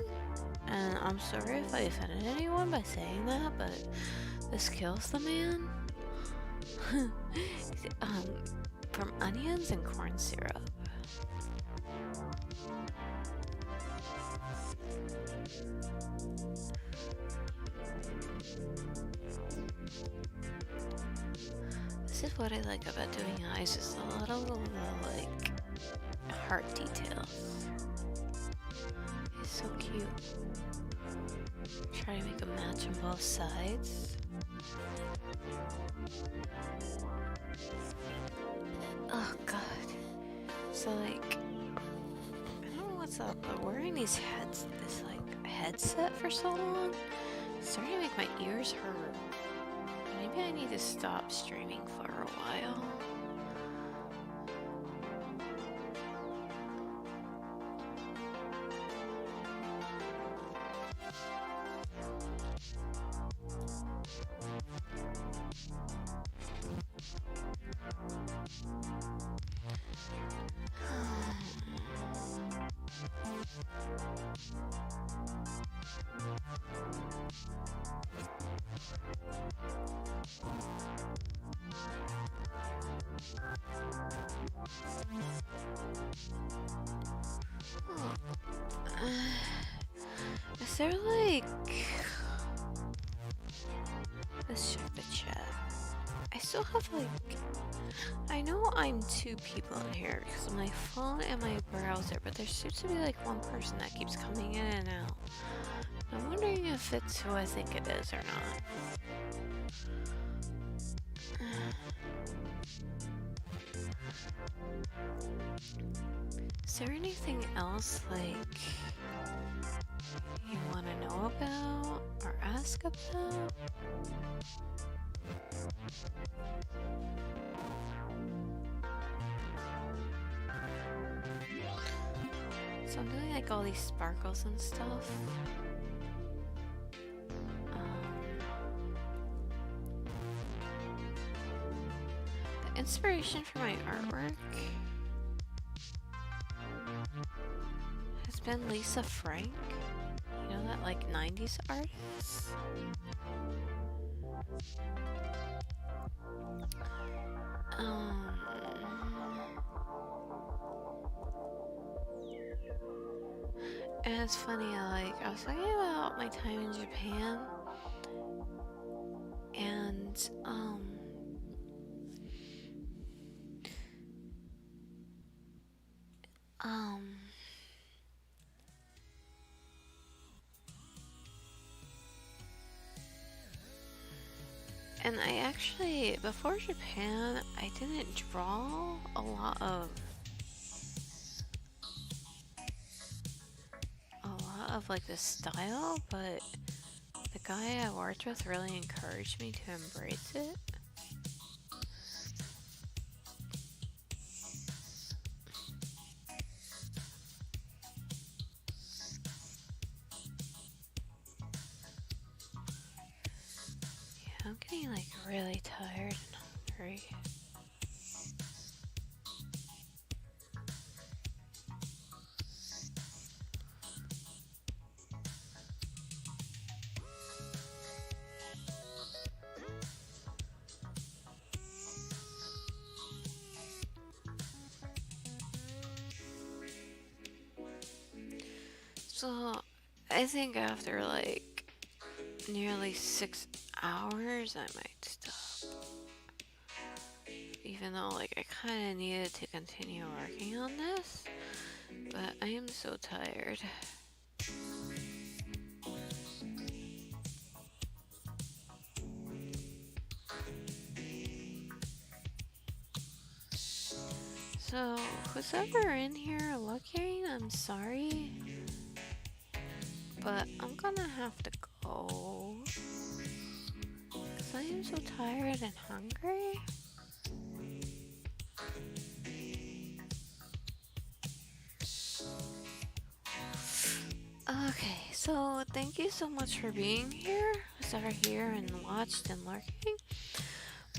And I'm sorry if I offended anyone by saying that, but this kills the man. From onions and corn syrup. This is what I like about doing eyes, just a lot of little like heart details. It's so cute. Try to make a match on both sides. Oh god. So like, I don't know what's up, but wearing this like headset for so long, it's starting to make my ears hurt. Maybe I need to stop streaming for a while. Is there like... Let's check the chat. I still have like... I know I'm 2 people in here because of my phone and my browser, but there seems to be like one person that keeps coming in and out. I'm wondering if it's who I think it is or not. Is there anything else like you want to know about or ask about? So I'm doing like all these sparkles and stuff. The inspiration for my artwork has been Lisa Frank. You know that like 90s artist? And it's funny, like, I was talking about my time in Japan, and, And I actually, before Japan, I didn't draw a lot of like this style, but the guy I worked with really encouraged me to embrace it. Yeah, I'm getting like really tired and hungry. So, I think after like nearly 6 hours, I might stop. Even though like I kind of needed to continue working on this, but I am so tired. So, who's ever in here looking, I'm sorry, but I'm gonna have to go. Because I am so tired and hungry. Okay, so thank you so much for being here. Who's ever here and watched and lurking.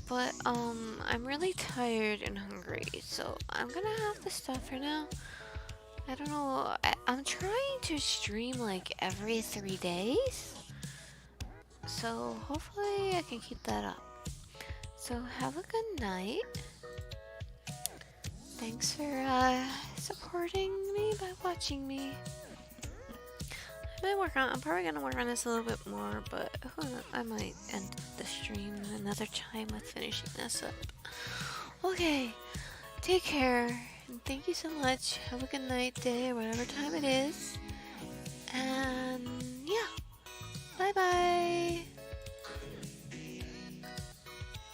But, I'm really tired and hungry, so I'm gonna have to stop for now. I don't know, I'm trying to stream like every 3 days, so hopefully I can keep that up. So have a good night. Thanks for supporting me by watching me. I'm probably gonna work on this a little bit more, but who knows, I might end the stream another time with finishing this up. Okay, take care, and thank you so much. Have a good night, day, or whatever time it is.